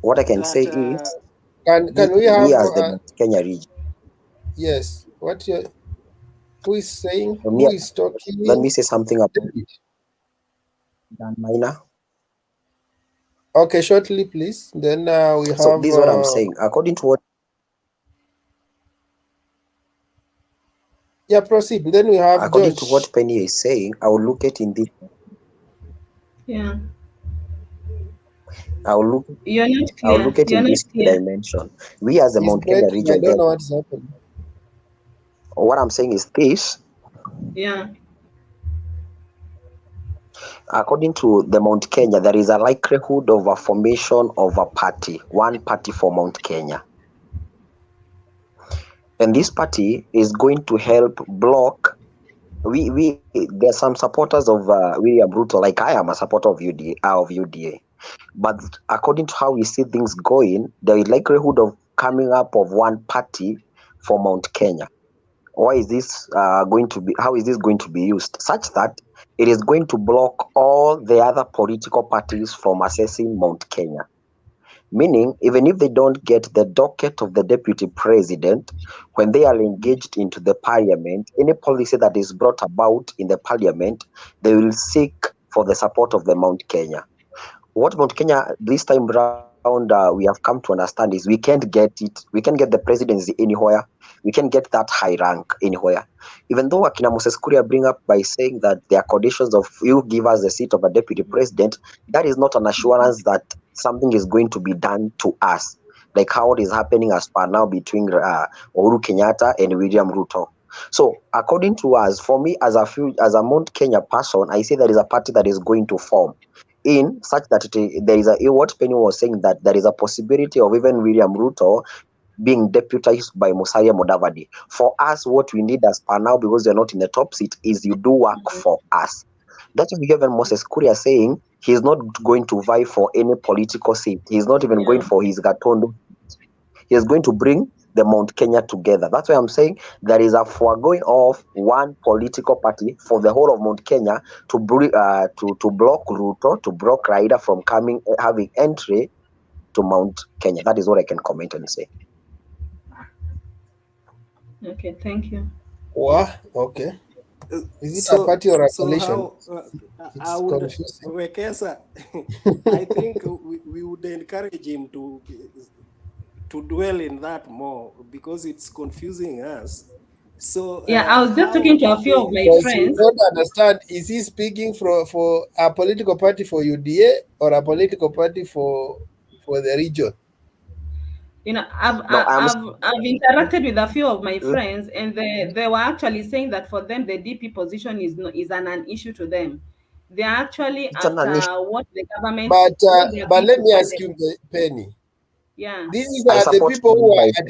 Speaker 6: What I can say is,
Speaker 1: can we have
Speaker 6: as the Mount Kenya region?
Speaker 1: Yes. Who is saying?
Speaker 6: Who
Speaker 1: is talking?
Speaker 6: Let me say something about Dan Minor.
Speaker 1: Okay, shortly, please. Then we have.
Speaker 6: So this is what I'm saying. According to what.
Speaker 1: Yeah, proceed. Then we have.
Speaker 6: According
Speaker 1: George.
Speaker 6: to what Penny is saying, I will look at in this.
Speaker 11: Yeah.
Speaker 6: I will look.
Speaker 11: You're not clear.
Speaker 6: I will look at in this dimension. We as the Mount Kenya region.
Speaker 1: I don't know what's happening.
Speaker 6: What I'm saying is this.
Speaker 11: Yeah.
Speaker 6: According to the Mount Kenya, there is a likelihood of a formation of a party, one party for Mount Kenya. And this party is going to help block. There are some supporters of William Ruto, like I am a supporter of UDA. But according to how we see things going, there is likelihood of coming up of one party for Mount Kenya. Why is this going to be? How is this going to be used? Such that it is going to block all the other political parties from accessing Mount Kenya. Meaning, even if they don't get the docket of the deputy president, when they are engaged into the parliament, any policy that is brought about in the parliament, they will seek for the support of the Mount Kenya. What Mount Kenya this time round we have come to understand is we can't get it. We can't get the presidency anywhere. We can't get that high rank anywhere. Even though Akina Moses Kuria bring up by saying that there are conditions of you give us the seat of a deputy president, that is not an assurance that something is going to be done to us, like how it is happening as per now between Uhuru Kenyatta and William Ruto. So according to us, for me as a Mount Kenya person, I say there is a party that is going to form in such that there is what Penny was saying, that there is a possibility of even William Ruto being deputized by Musalia Mudavadi. For us, what we need as per now, because you're not in the top seat, is you do work for us. That's why even Moses Kuria saying he's not going to vie for any political seat. He's not even going for his Gatondo. He is going to bring the Mount Kenya together. That's why I'm saying there is a foregoing of one political party for the whole of Mount Kenya to block Ruto, to block Raila from having entry to Mount Kenya. That is what I can comment and say.
Speaker 11: Okay, thank you.
Speaker 1: What? Okay. Is it a party or a coalition?
Speaker 4: I would, Wekesa, I think we would encourage him to dwell in that more, because it's confusing us. So
Speaker 11: yeah, I was just talking to a few of my friends.
Speaker 1: You don't understand. Is he speaking for a political party for UDA or a political party for the region?
Speaker 11: You know, I've interacted with a few of my friends, and they were actually saying that for them the DP position is an issue to them. They're actually after what the government.
Speaker 1: But let me ask you, Penny.
Speaker 11: Yeah.
Speaker 1: These are the people who were at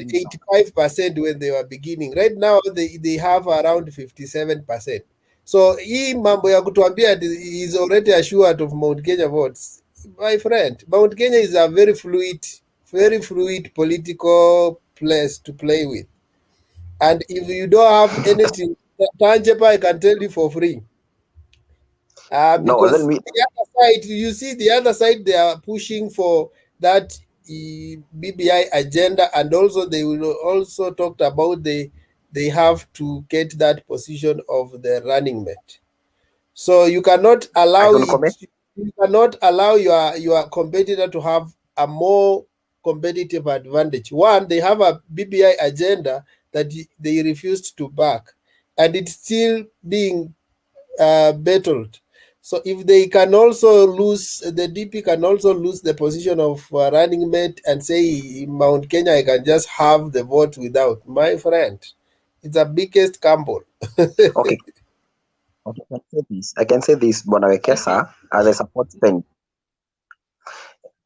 Speaker 1: 85% when they were beginning. Right now they have around 57%. So hii mambo ya kutuambia is already assured of Mount Kenya votes. My friend, Mount Kenya is a very fluid political place to play with. And if you don't have anything tangible, I can tell you for free. Because the other side, you see the other side, they are pushing for that BBI agenda, and also they will also talk about they have to get that position of the running mate. So you cannot allow
Speaker 6: I can comment.
Speaker 1: you cannot allow your competitor to have a more competitive advantage. One, they have a BBI agenda that they refused to back, and it's still being battled. So if they can also lose, the DP can also lose the position of running mate and say Mount Kenya, I can just have the vote without. My friend, it's a biggest gamble.
Speaker 6: Okay. Okay, I can say this, Bwana Wekesa, as I support Penny.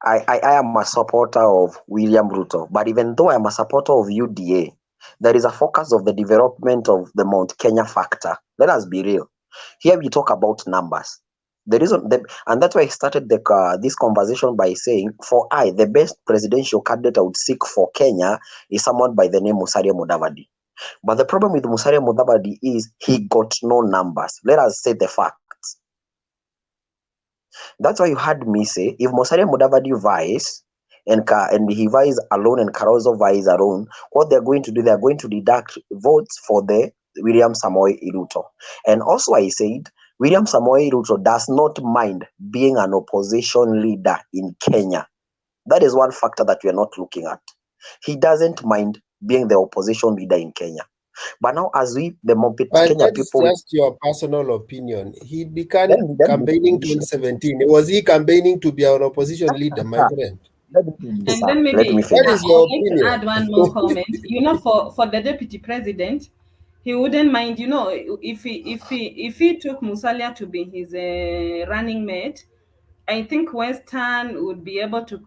Speaker 6: I am a supporter of William Ruto, but even though I am a supporter of UDA, there is a focus of the development of the Mount Kenya factor. Let us be real. Here we talk about numbers. The reason, and that's why I started this conversation by saying, the best presidential candidate I would seek for Kenya is someone by the name Musalia Mudavadi. But the problem with Musalia Mudavadi is he got no numbers. Let us say the facts. That's why you heard me say, if Musalia Mudavadi vies and he vies alone and Kalonzo vies alone, what they're going to do, they're going to deduct votes for the William Samoei Ruto. And also I said, William Samoei Ruto does not mind being an opposition leader in Kenya. That is one factor that we are not looking at. He doesn't mind being the opposition leader in Kenya. But now, as the Kenya
Speaker 1: But
Speaker 6: people,
Speaker 1: that's just your personal opinion. He began campaigning 2017. Was he campaigning to be an opposition leader, my friend?
Speaker 11: And then
Speaker 6: Let me
Speaker 11: maybe
Speaker 6: finish.
Speaker 1: What is
Speaker 11: I
Speaker 1: your
Speaker 11: would like to
Speaker 1: opinion?
Speaker 11: add one more comment. You know, for the deputy president, he wouldn't mind. You know, if he took Musalia to be his running mate, I think Western would be able to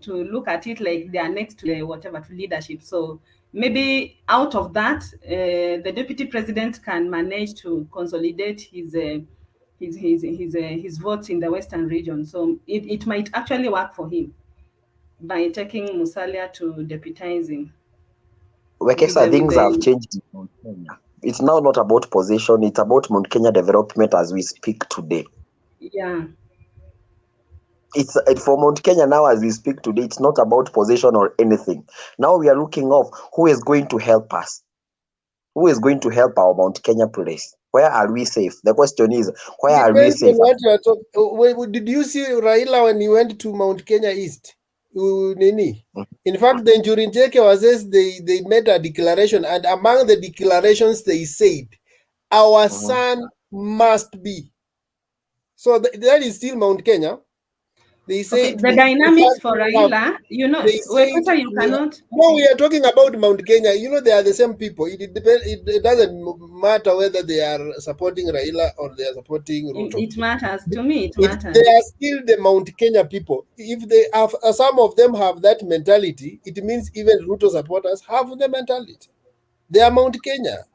Speaker 11: look at it like they are next to whatever to leadership. So maybe out of that, the deputy president can manage to consolidate his votes in the Western region. So it might actually work for him by taking Musalia to deputizing.
Speaker 6: Wekesa, things have changed in Mount Kenya. It's now not about position, it's about Mount Kenya development as we speak today.
Speaker 11: Yeah.
Speaker 6: It's for Mount Kenya now as we speak today, it's not about position or anything. Now we are looking of who is going to help us. Who is going to help our Mount Kenya place? Where are we safe? The question is, where are we
Speaker 1: Depends on
Speaker 6: safe?
Speaker 1: what you are talking. Did you see Raila when he went to Mount Kenya East? Nini? In fact, the Njurinjeke was they made a declaration, and among the declarations they said, our son must be. So that is still Mount Kenya. They say
Speaker 11: the dynamics for Raila, you know, Wekesa, you cannot.
Speaker 1: No, we are talking about Mount Kenya. You know, they are the same people. It doesn't matter whether they are supporting Raila or they are supporting Ruto.
Speaker 11: It matters to me. It
Speaker 1: If
Speaker 11: matters.
Speaker 1: they are still the Mount Kenya people, if they have some of them have that mentality, it means even Ruto supporters have the mentality. They are Mount Kenya.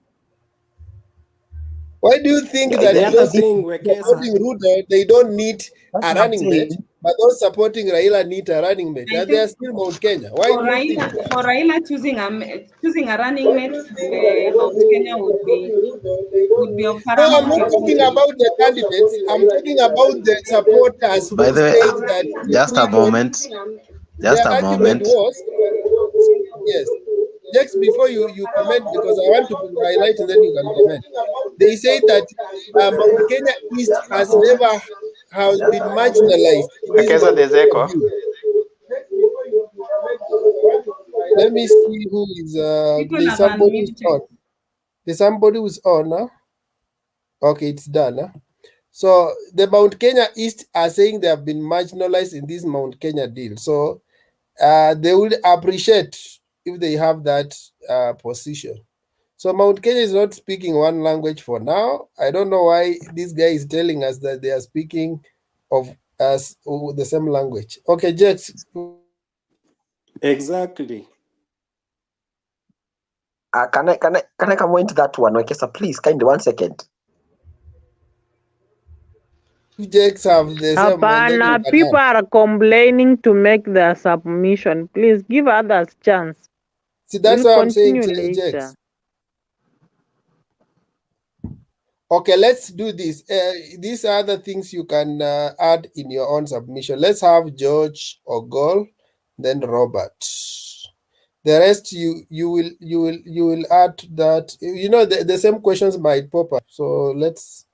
Speaker 1: Why do you think that
Speaker 4: The other
Speaker 1: those
Speaker 4: thing,
Speaker 1: supporting
Speaker 4: Wekesa,
Speaker 1: Ruto, they don't need a running mate, but those supporting Raila need a running mate?
Speaker 11: I
Speaker 1: And they are
Speaker 11: think
Speaker 1: still Mount Kenya. Why do you think?
Speaker 11: For Raila choosing a running mate from Mount Kenya would be of
Speaker 1: No, I'm
Speaker 11: paramount
Speaker 1: not talking
Speaker 11: importance.
Speaker 1: about the candidates. I'm talking about the supporters who
Speaker 8: By the way,
Speaker 1: said that
Speaker 8: just a moment. Just
Speaker 1: their
Speaker 8: a
Speaker 1: argument
Speaker 8: moment.
Speaker 1: was, yes, just before you comment, because I want to highlight and then you can comment. They say that Mount Kenya East has been marginalized in this
Speaker 13: Wekesa,
Speaker 1: Mount
Speaker 13: there's
Speaker 1: Kenya
Speaker 13: echo.
Speaker 1: bill. Let me see who is
Speaker 11: People
Speaker 1: there's
Speaker 11: have
Speaker 1: somebody who's
Speaker 11: unmuted.
Speaker 1: on. There's somebody who's on now. Okay, it's done. Huh? So the Mount Kenya East are saying they have been marginalized in this Mount Kenya deal. So they would appreciate if they have that position. So Mount Kenya is not speaking one language for now. I don't know why this guy is telling us that they are speaking of us the same language. Okay, Jex.
Speaker 4: exactly.
Speaker 6: Can I comment that one, Wekesa, please? Kindly 1 second.
Speaker 1: If Jex have the same, and then you
Speaker 7: Hapana,
Speaker 1: can
Speaker 7: people
Speaker 1: add.
Speaker 7: are complaining to make their submission. Please give others chance.
Speaker 1: See, that's
Speaker 7: We'll
Speaker 1: why I'm saying,
Speaker 7: continue later.
Speaker 1: Jex. Okay, let's do this. These are the things you can add in your own submission. Let's have George Ogol, then Robert. The rest you will add that. You know, the same questions might pop up. So let's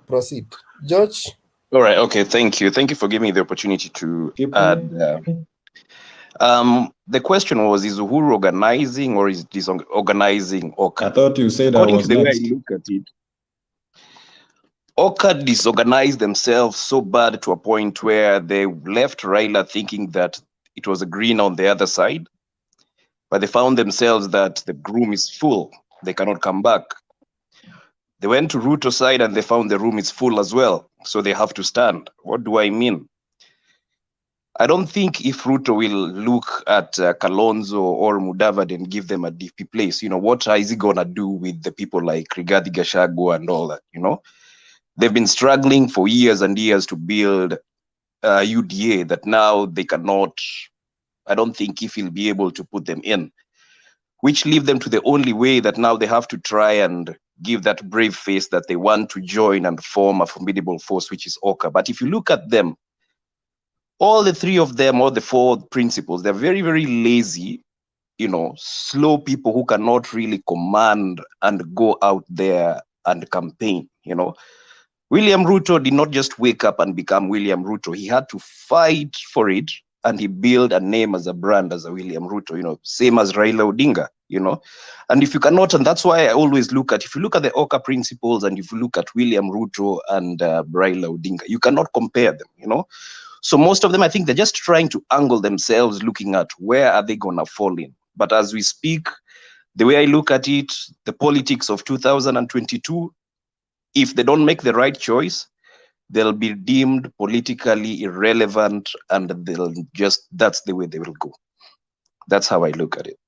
Speaker 1: proceed. George.
Speaker 14: All right. Okay. Thank you. Thank you for giving me the opportunity to add. The question was: is Uhuru organizing or is disorganizing Oka?
Speaker 10: I thought you said
Speaker 14: According
Speaker 10: I was
Speaker 14: to the way
Speaker 10: next.
Speaker 14: I look at it, Oka disorganized themselves so bad to a point where they left Raila thinking that it was a green on the other side, but they found themselves that the room is full. They cannot come back. They went to Ruto's side and they found the room is full as well, so they have to stand. What do I mean? I don't think if Ruto will look at Kalonzo or Mudavadi and give them a DP place, what is he gonna do with the people like Rigathi Gachagua and all that? They've been struggling for years and years to build UDA that now they cannot. I don't think if he'll be able to put them in, which leave them to the only way that now they have to try and give that brave face that they want to join and form a formidable force, which is Oka. But if you look at them, all the three of them, all the four principles, they're very, very lazy, slow people who cannot really command and go out there and campaign. William Ruto did not just wake up and become William Ruto. He had to fight for it, and he built a name as a brand as a William Ruto, same as Raila Odinga, And if you cannot, and that's why I always look at, if you look at the Oka principles and if you look at William Ruto and Raila Odinga, you cannot compare them, So most of them, I think they're just trying to angle themselves, looking at where are they going to fall in. But as we speak, the way I look at it, the politics of 2022, if they don't make the right choice, they'll be deemed politically irrelevant and that's the way they will go. That's how I look at it.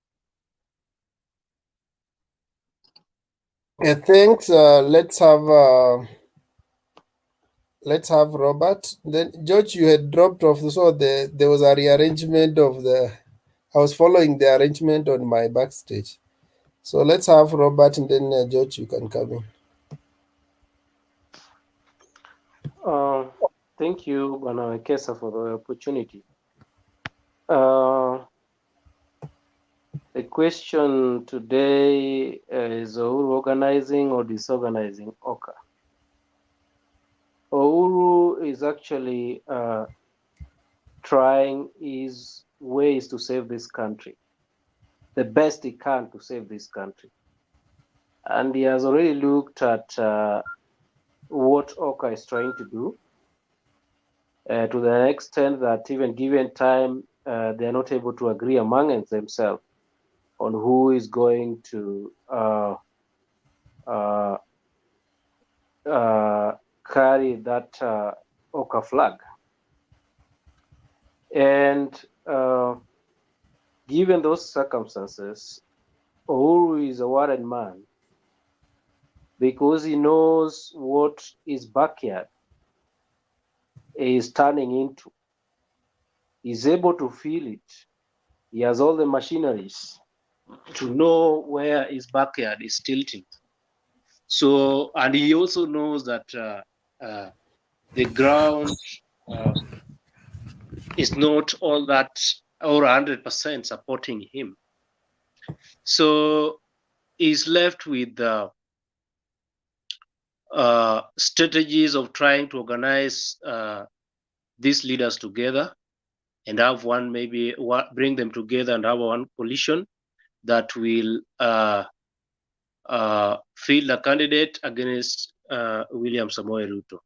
Speaker 1: Thanks. Let's have Robert. Then George, you had dropped off, so there was a rearrangement of I was following the arrangement on my backstage. So let's have Robert, and then George, you can come in.
Speaker 15: Thank you, Bwana Wekesa, for the opportunity. The question today is Uhuru organizing or disorganizing Oka? Uhuru is actually trying his ways to save this country, the best he can to save this country. And he has already looked at what Oka is trying to do, to the extent that even given time, they are not able to agree among themselves on who is going to carry that Oka flag. And given those circumstances, Uhuru is a worried man because he knows what his backyard is turning into. He's able to feel it. He has all the machineries to know where his backyard is tilting. So, and he also knows that the ground is not all that or 100% supporting him. So he's left with strategies of trying to organize these leaders together and have bring them together and have one coalition that will field a candidate against William Samoei Ruto.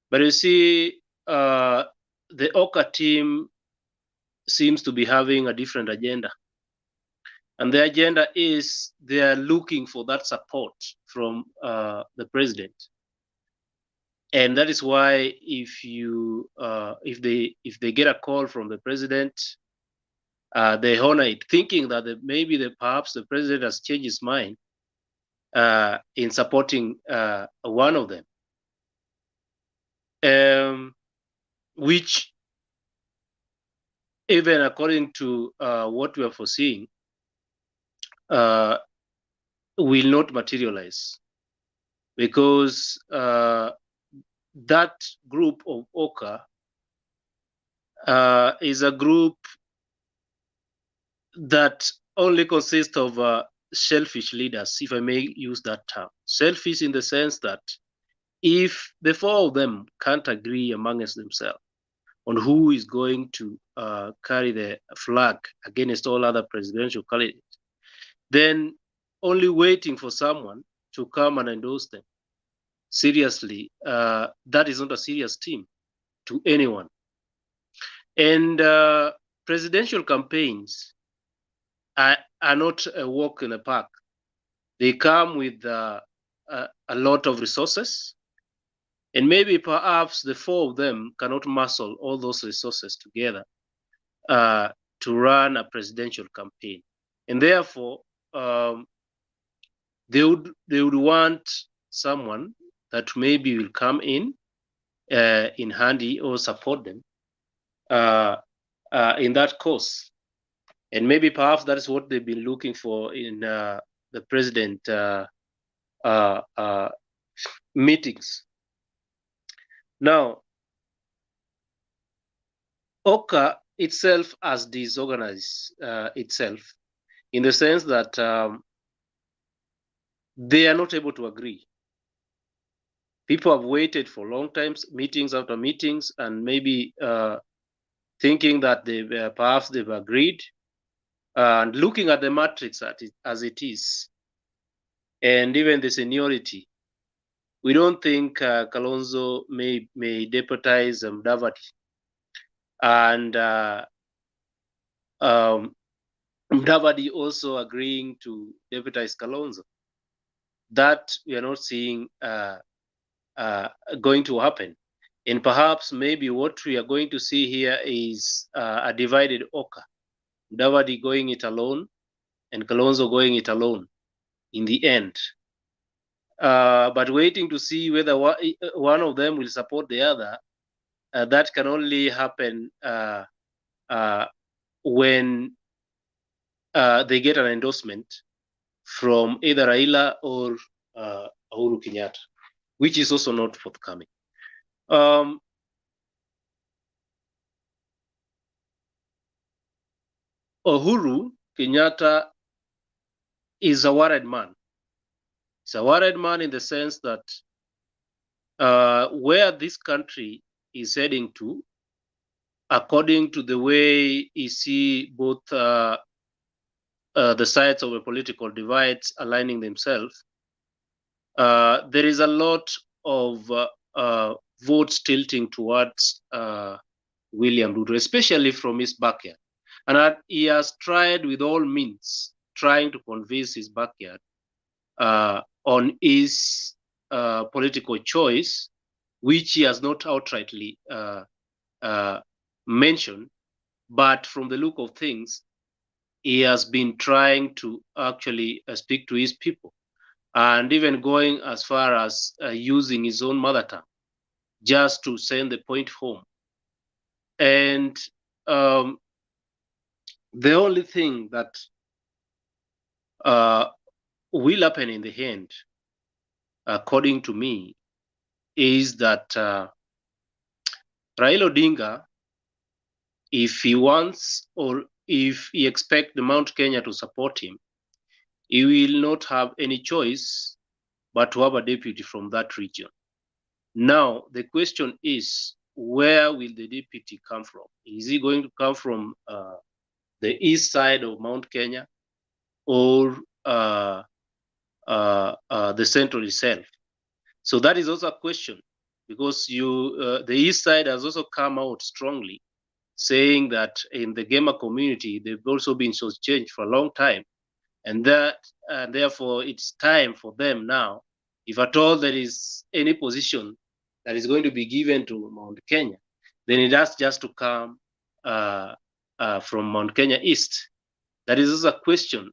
Speaker 15: But you see, the Oka team seems to be having a different agenda. And the agenda is they are looking for that support from the president. And that is why if they get a call from the president, they honor it, thinking that perhaps the president has changed his mind in supporting one of them, which even according to what we are foreseeing, will not materialize. because that group of Oka is a group that only consists of selfish leaders, if I may use that term. Selfish in the sense that if the four of them can't agree amongst themselves on who is going to carry the flag against all other presidential candidates, then only waiting for someone to come and endorse them. Seriously, that is not a serious team to anyone. And presidential campaigns are not a walk in the park. They come with a lot of resources, and maybe perhaps the four of them cannot muscle all those resources together to run a presidential campaign. And therefore, they would want someone that maybe will come in handy or support them in that cause. And maybe perhaps that is what they've been looking for in the president meetings. Now, Oka itself has disorganized itself in the sense that they are not able to agree. People have waited for long times, meetings after meetings, and maybe thinking that perhaps they've agreed, and looking at the matrix as it is, and even the seniority, we don't think Kalonzo may deputize Mudavadi, and Mudavadi also agreeing to deputize Kalonzo. That we are not seeing going to happen. And perhaps maybe what we are going to see here is a divided Oka. Mudavadi going it alone and Kalonzo going it alone in the end. But waiting to see whether one of them will support the other, that can only happen when they get an endorsement from either Raila or Uhuru Kenyatta, which is also not forthcoming. Uhuru Kenyatta is a worried man. He's a worried man in the sense that where this country is heading to, according to the way he see both the sides of the political divides aligning themselves, there is a lot of votes tilting towards William Ruto, especially from his backyard. And he has tried with all means, trying to convince his backyard on his political choice, which he has not outrightly mentioned, but from the look of things, he has been trying to actually speak to his people, and even going as far as using his own mother tongue just to send the point home. And the only thing that will happen in the end, according to me, is that Raila Odinga, if he wants or if he expects the Mount Kenya to support him, he will not have any choice but to have a deputy from that region. Now, the question is, where will the deputy come from? Is he going to come from the east side of Mount Kenya or the central itself? So that is also a question, because the east side has also come out strongly, saying that in the gamer community, they've also been shortchanged for a long time. And that therefore it's time for them now, if at all there is any position that is going to be given to Mount Kenya, then it has just to come from Mount Kenya East. That is also a question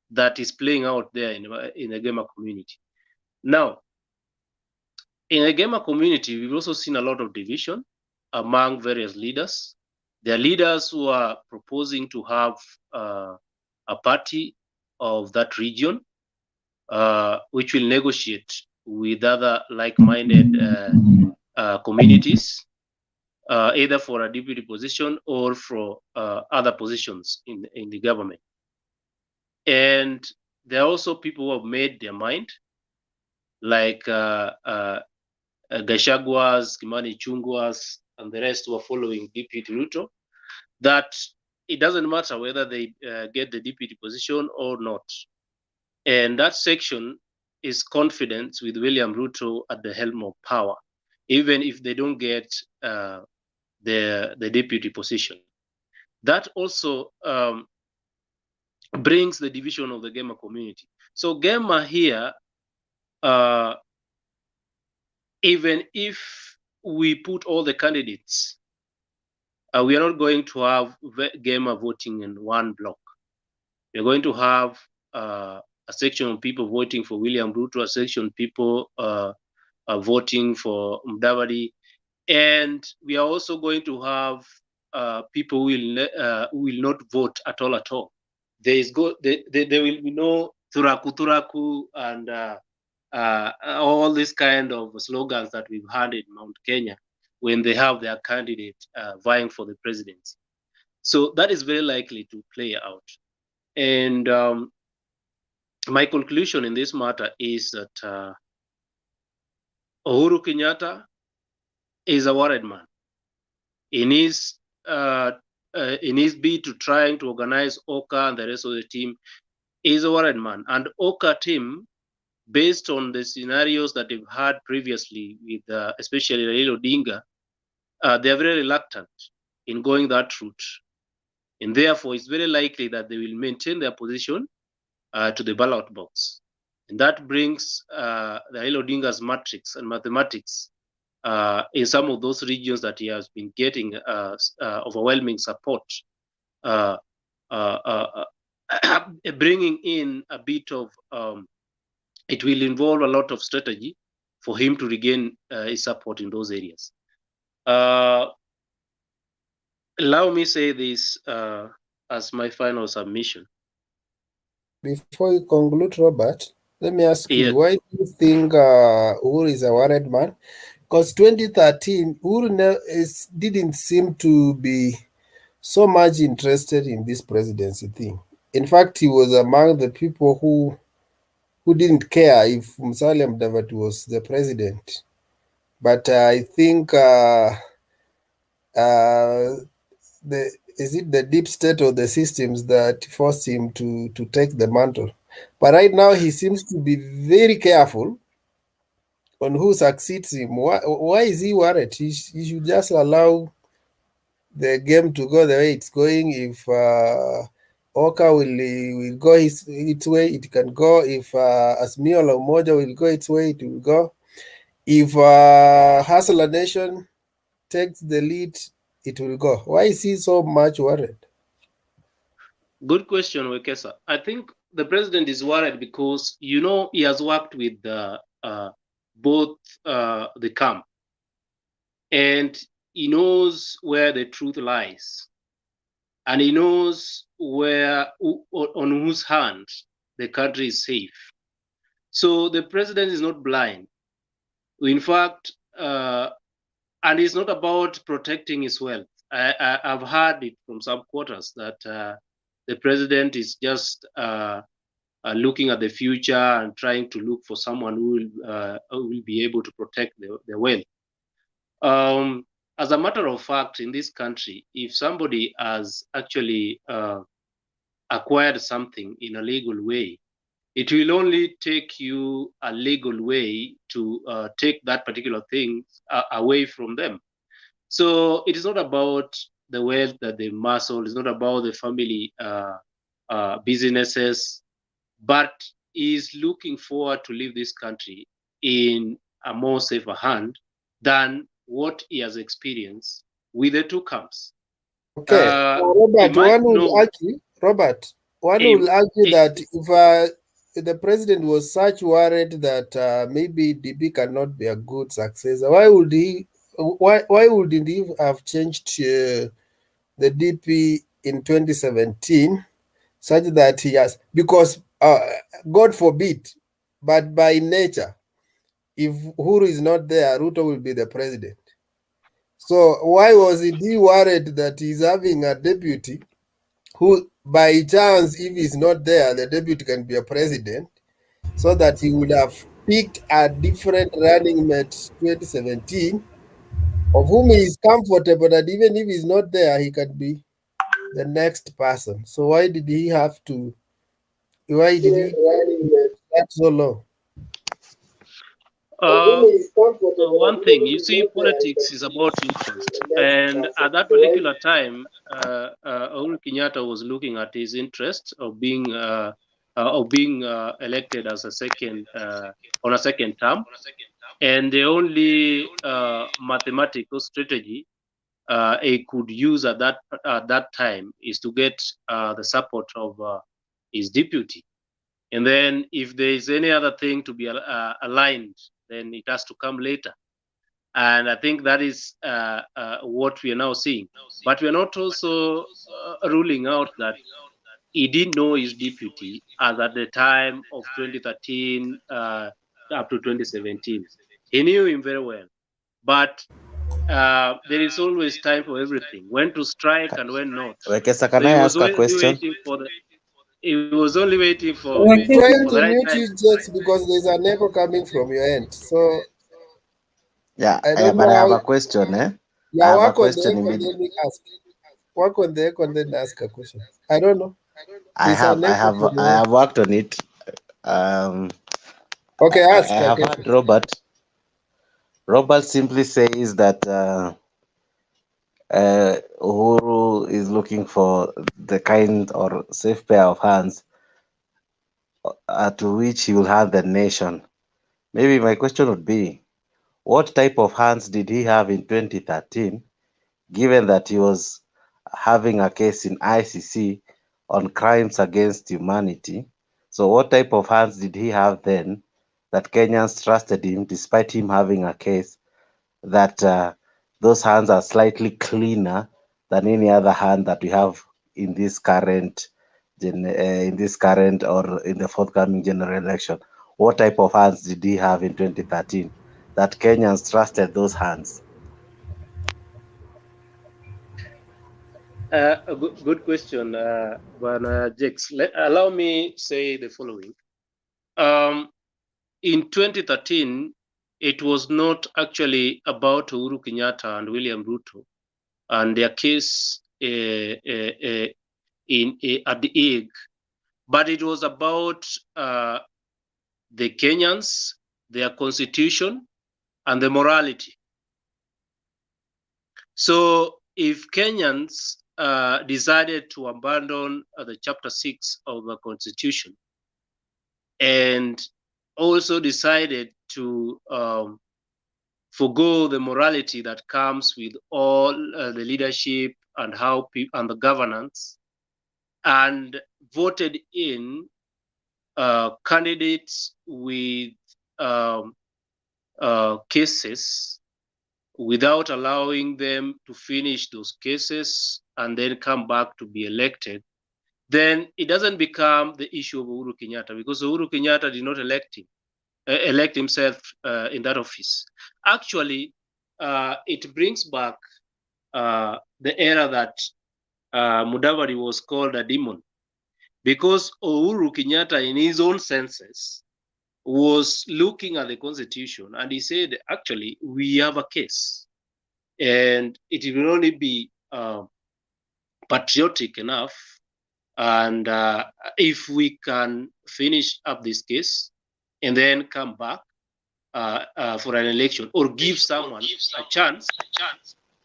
Speaker 15: that is playing out there in the gamer community. Now, in the gamer community, we've also seen a lot of division among various leaders. There are leaders who are proposing to have a party of that region, which will negotiate with other like-minded communities, either for a deputy position or for other positions in the government. And there are also people who have made their mind, like Gachagwas, Kimani Chungwas, and the rest who are following Deputy Ruto, that it doesn't matter whether they get the deputy position or not. And that section is confident with William Ruto at the helm of power, even if they don't get the deputy position. That also brings the division of the gamer community. So gamer here, even if we put all the candidates, we are not going to have gamer voting in one block. We're going to have a section of people voting for William Ruto, a section of people voting for Mudavadi, and we are also going to have people who will not vote at all. There will be no Turaku and all these kind of slogans that we've had in Mount Kenya when they have their candidate vying for the presidency. So that is very likely to play out. And my conclusion in this matter is that Uhuru Kenyatta is a worried man. In his bid to trying to organize Oka and the rest of the team, is a worried man. And Oka team, based on the scenarios that they've had previously with especially Raila Odinga, they are very reluctant in going that route. And therefore, it's very likely that they will maintain their position to the ballot box. And that brings Raila Odinga's matrix and mathematics in some of those regions that he has been getting overwhelming support, bringing in a bit of, it will involve a lot of strategy for him to regain his support in those areas. Allow me say this as my final submission.
Speaker 1: Before you conclude, Robert, let me ask
Speaker 15: Yes.
Speaker 1: you, why do you think Uhuru is a worried man? Because 2013, Uhuru didn't seem to be so much interested in this presidency thing. In fact, he was among the people who didn't care if Musalia Mudavadi was the president. But I think is it the deep state or the systems that forced him to take the mantle? But right now he seems to be very careful on who succeeds him. Why is he worried? He should just allow the game to go the way it's going. If Oka will go its way, it can go. If Azimio la Umoja will go its way, it will go. If Hustler Nation takes the lead, it will go. Why is he so much worried?
Speaker 15: Good question, Wekesa. I think the president is worried because, he has worked with both the camp, and he knows where the truth lies, and he knows on whose hand the country is safe. So the president is not blind. In fact, and it's not about protecting his wealth. I've heard it from some quarters that the president is just looking at the future and trying to look for someone who will be able to protect the wealth. As a matter of fact, in this country, if somebody has actually acquired something in a legal way, it will only take you a legal way to take that particular thing away from them. So it is not about the wealth that they muscle, it's not about the family businesses, but is looking forward to leave this country in a more safer hand than what he has experienced with the two camps.
Speaker 1: Okay, Robert, one will argue that if the president was such worried that maybe DP cannot be a good successor, why wouldn't he have changed the DP in 2017 such that he has, because God forbid, but by nature, if Uhuru is not there, Ruto will be the president. So why was he worried that he's having a deputy who, by chance, if he's not there, the deputy can be a president, so that he would have picked a different running mate 2017, of whom he is comfortable that even if he's not there, he can be the next person. So why did he have to? Why did he that so low?
Speaker 15: Uh, One thing, you see, politics is about interest, and at that particular time, Uhuru Kenyatta was looking at his interest of being elected as a second on a second term, and the only mathematical strategy he could use at that time is to get the support of his deputy. And then if there is any other thing to be aligned, then it has to come later. And I think that is what we are now seeing. But we are not also ruling out that he didn't know his deputy as at the time of 2013 up to 2017. He knew him very well. But there is always time for everything, when to strike and when not.
Speaker 8: Wekesa,
Speaker 15: So
Speaker 8: can I
Speaker 15: he was
Speaker 8: ask a
Speaker 15: only
Speaker 8: question?
Speaker 15: waiting for the he was only waiting for
Speaker 1: I'm trying
Speaker 15: the
Speaker 1: to
Speaker 15: right
Speaker 1: mute
Speaker 15: time
Speaker 1: you
Speaker 15: to
Speaker 1: just
Speaker 15: strike.
Speaker 1: because there's an echo coming from your end. So
Speaker 8: Yeah,
Speaker 1: I
Speaker 8: yeah,
Speaker 1: don't
Speaker 8: but
Speaker 1: know
Speaker 8: I have
Speaker 1: how.
Speaker 8: a question, eh? I
Speaker 1: Yeah,
Speaker 8: have a
Speaker 1: work on the
Speaker 8: question
Speaker 1: echo,
Speaker 8: immediately.
Speaker 1: then we ask. Work on the echo and then ask a question. I don't know. There's an echo from
Speaker 8: I
Speaker 1: your end.
Speaker 8: have worked on it. Um,
Speaker 1: Okay,
Speaker 8: I
Speaker 1: ask a
Speaker 8: have
Speaker 1: question.
Speaker 8: heard Robert. Robert simply says that Uhuru is looking for the kind or safe pair of hands to which he will have the nation. Maybe my question would be, what type of hands did he have in 2013, given that he was having a case in ICC on crimes against humanity? So what type of hands did he have then that Kenyans trusted him, despite him having a case that those hands are slightly cleaner than any other hand that we have in this current or in the forthcoming general election? What type of hands did he have in 2013 that Kenyans trusted those hands?
Speaker 15: A good question, Jex. Allow me say the following. In 2013, it was not actually about Uhuru Kenyatta and William Ruto and their case at the Hague, but it was about the Kenyans, their constitution, and the morality. So if Kenyans decided to abandon the Chapter 6 of the Constitution and also decided to forgo the morality that comes with all the leadership and and the governance, and voted in candidates with cases without allowing them to finish those cases and then come back to be elected, then it doesn't become the issue of Uhuru Kenyatta, because Uhuru Kenyatta did not elect himself in that office. Actually, it brings back the era that Mudavadi was called a demon, because Uhuru Kenyatta, in his own senses, was looking at the constitution and he said, actually, we have a case, and it will only be patriotic enough, and if we can finish up this case and then come back for an election, or give someone a chance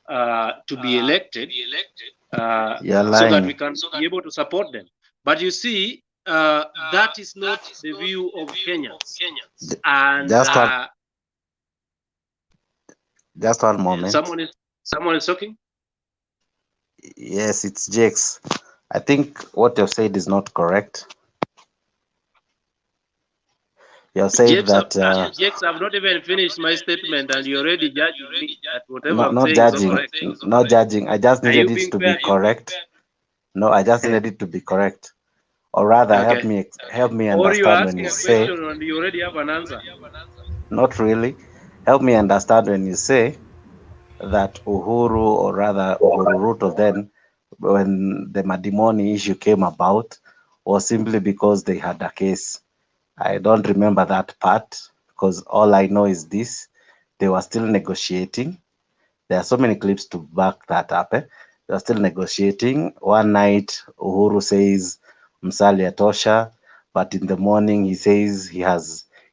Speaker 15: to be elected,
Speaker 8: You're
Speaker 15: so that we
Speaker 8: lying.
Speaker 15: can be able to support them. But you see, that is not the view of Kenyans. And
Speaker 8: Just one moment.
Speaker 15: someone is talking.
Speaker 8: Yes, it's Jakes. I think what you've said is not correct. You have said that
Speaker 15: Jakes, I've not even finished my statement, and you're already judging me that whatever I'm
Speaker 8: not
Speaker 15: saying is not
Speaker 8: judging,
Speaker 15: correct.
Speaker 8: not judging. I just
Speaker 15: Are you
Speaker 8: needed it
Speaker 15: being
Speaker 8: to be
Speaker 15: fair here?
Speaker 8: correct. No, I just needed it to be correct, or rather,
Speaker 15: Okay.
Speaker 8: help me
Speaker 15: Or you're
Speaker 8: understand when
Speaker 15: asking
Speaker 8: you
Speaker 15: a
Speaker 8: say
Speaker 15: question and you already have an answer.
Speaker 8: Not really. Help me understand when you say that Uhuru, or rather Uhuru Ruto then, when the Madimoni issue came about, was simply because they had a case. I don't remember that part, because all I know is this: they were still negotiating. There are so many clips to back that up. They are still negotiating. One night, Uhuru says Musalia tosha, but in the morning he says he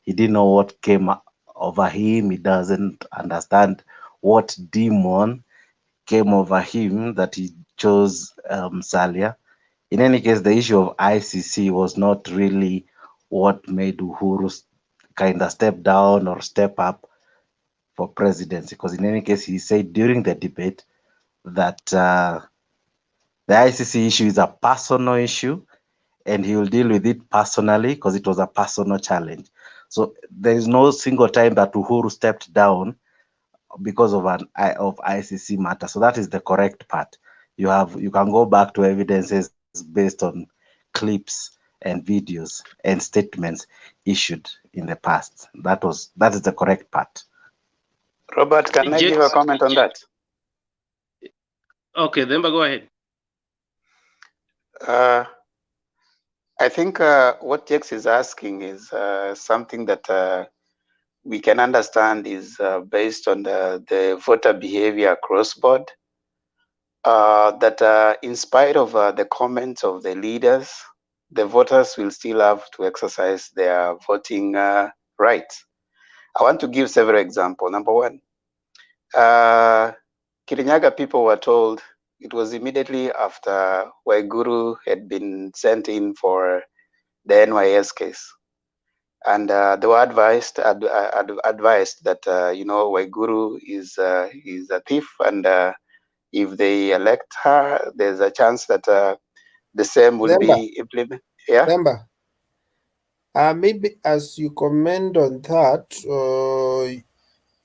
Speaker 8: didn't know what came over him. He doesn't understand what demon came over him that he chose Musalia. In any case, the issue of ICC was not really what made Uhuru kind of step down or step up for presidency, because in any case, he said during the debate that the ICC issue is a personal issue and he will deal with it personally because it was a personal challenge. So there is no single time that Uhuru stepped down because of ICC matter. So that is the correct part. You can go back to evidences based on clips and videos and statements issued in the past. That is the correct part.
Speaker 13: Robert, can I give a comment on that?
Speaker 15: Okay, then go ahead.
Speaker 13: I think what Jex is asking is something that we can understand is based on the voter behavior across board. That in spite of the comments of the leaders, the voters will still have to exercise their voting rights. I want to give several examples. Number one, Kirinyaga people were told it was immediately after Waiguru had been sent in for the NYS case. And they were advised that Waiguru is a thief, and if they elect her, there's a chance that the same will be implemented. Yeah.
Speaker 1: Remember, maybe as you comment on that,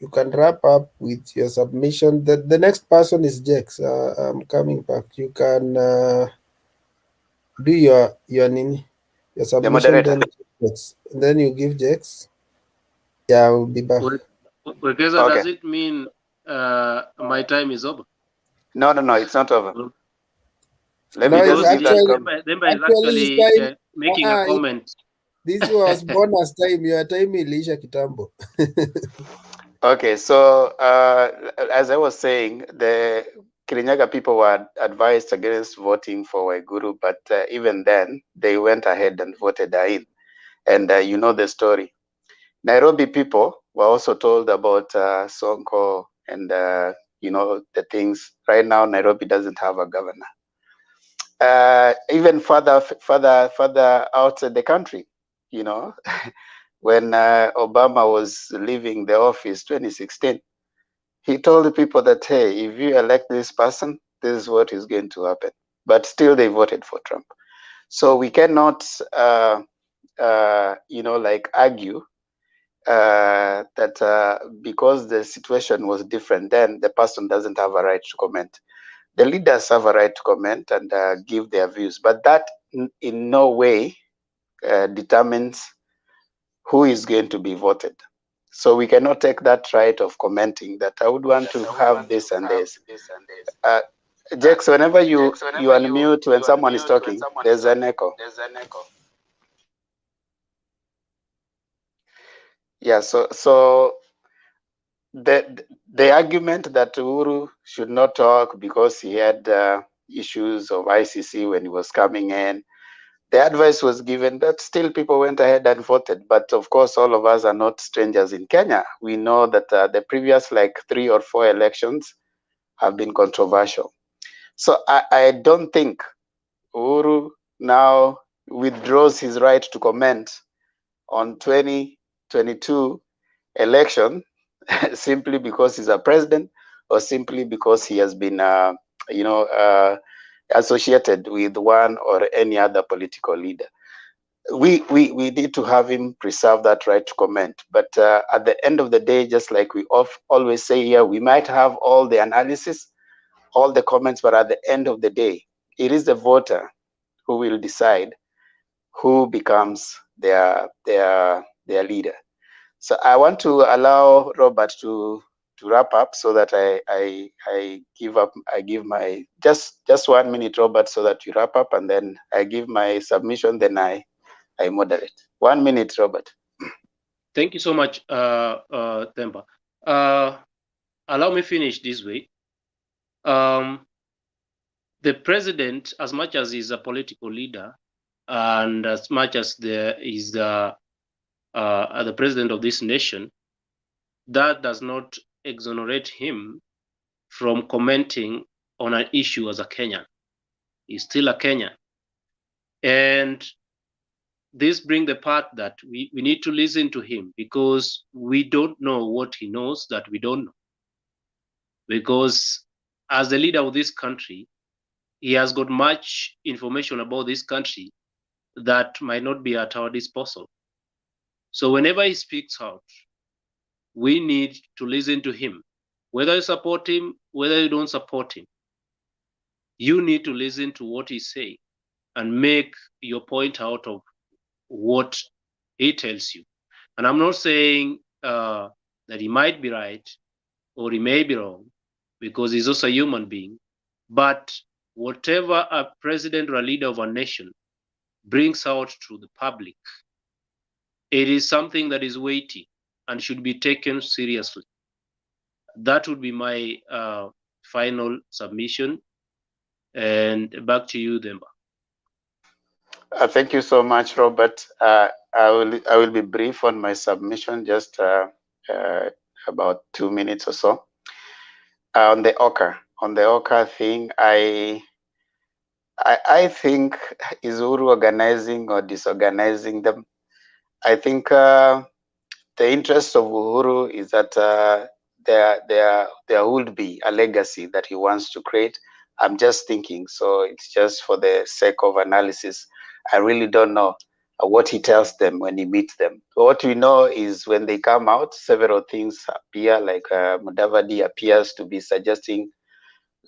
Speaker 1: you can wrap up with your submission. The next person is Jex. I'm coming back. You can do your submission, then you give Jex. Yeah, I will be back.
Speaker 15: Wekesa, does it mean my time is over?
Speaker 13: No, it's not over.
Speaker 15: Let me just actually making a comment.
Speaker 1: This was bonus time. Your time ilisha kitambo.
Speaker 13: Okay, so as I was saying, the Kirinyaga people were advised against voting for Waiguru, but even then, they went ahead and voted her in. And you know the story. Nairobi people were also told about Sonko and, the things. Right now, Nairobi doesn't have a governor. Even further outside the country, when Obama was leaving the office 2016, he told the people that, hey, if you elect this person, this is what is going to happen. But still they voted for Trump. So we cannot, argue that because the situation was different then, the person doesn't have a right to comment. The leaders have a right to comment and give their views, but that in no way determines who is going to be voted. So we cannot take that right of commenting that I would want to have this and this. Jex, whenever you unmute when someone is talking, there's an echo. Yeah, so the argument that Uhuru should not talk because he had issues of ICC when he was coming in, the advice was given, but still people went ahead and voted. But of course, all of us are not strangers in Kenya. We know that the previous 3 or 4 elections have been controversial. So I don't think Uhuru now withdraws his right to comment on 2022 election simply because he's a president or simply because he has been, associated with one or any other political leader. We need to have him preserve that right to comment. But at the end of the day, just like we always say here, we might have all the analysis, all the comments, but at the end of the day, it is the voter who will decide who becomes their leader. So I want to allow Robert to wrap up so that I give my just 1 minute, Robert, so that you wrap up, and then I give my submission, then I moderate. 1 minute, Robert.
Speaker 15: Thank you so much, Themba. Allow me finish this way. The president, as much as he's a political leader, and as much as is the president of this nation, that does not exonerate him from commenting on an issue as a Kenyan. He's still a Kenyan. And this brings the part that we need to listen to him, because we don't know what he knows that we don't know. Because as the leader of this country, he has got much information about this country that might not be at our disposal. So whenever he speaks out, we need to listen to him. Whether you support him, whether you don't support him, you need to listen to what he's saying and make your point out of what he tells you. And I'm not saying that he might be right or he may be wrong, because he's also a human being. But whatever a president or a leader of a nation brings out to the public, it is something that is weighty and should be taken seriously. That would be my final submission. And back to you, Demba.
Speaker 13: Thank you so much, Robert. I will be brief on my submission, just about 2 minutes or so. On the Oka thing, I think, is Uhuru organizing or disorganizing them? I think the interest of Uhuru is that there would be a legacy that he wants to create. I'm just thinking, so it's just for the sake of analysis. I really don't know what he tells them when he meets them. What we know is when they come out, several things appear, like Mudavadi appears to be suggesting,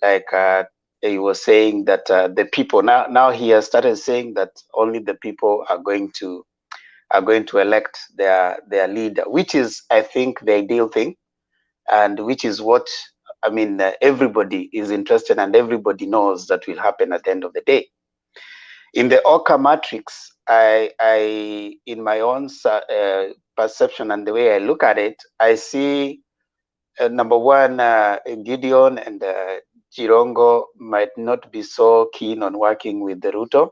Speaker 13: like he was saying that the people, now he has started saying that only the people are going to elect their leader, which is, I think, the ideal thing, and which is what, I mean, everybody is interested and everybody knows that will happen at the end of the day. In the Oka matrix, I in my own perception and the way I look at it, I see number one, Gideon and Chirongo might not be so keen on working with the Ruto.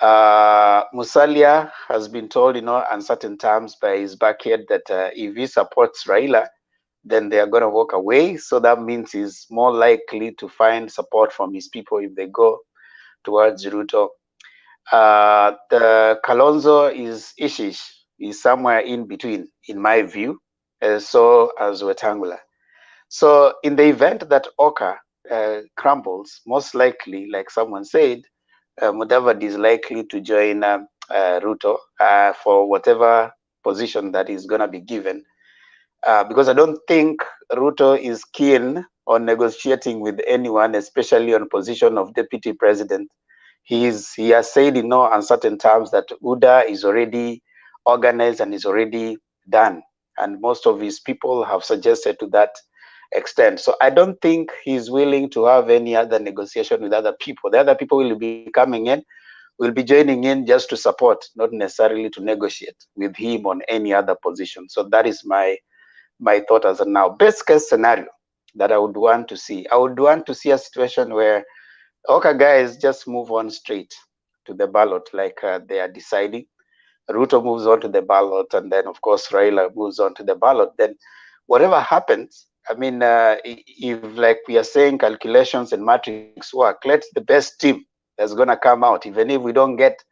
Speaker 13: Musalia has been told, in uncertain terms by his backyard, that if he supports Raila, then they are going to walk away. So that means he's more likely to find support from his people if they go towards Ruto. The Kalonzo is Ishish, is somewhere in between, in my view, so as Wetangula. So in the event that Oka crumbles, most likely, like someone said, Mudavadi is likely to join Ruto for whatever position that is going to be given. Because I don't think Ruto is keen on negotiating with anyone, especially on position of deputy president. He has said in no uncertain terms that UDA is already organized and is already done. And most of his people have suggested to that extent. So I don't think he's willing to have any other negotiation with other people. The other people will be coming in, will be joining in just to support, not necessarily to negotiate with him on any other position. So that is my thought as of now. Best case scenario that I would want to see, I would want to see a situation where, okay, guys, just move on straight to the ballot, like they are deciding. Ruto moves on to the ballot, and then, of course, Raila moves on to the ballot. Then whatever happens, I mean, if, like we are saying, calculations and matrix work, let the best team that's going to come out, even if we don't get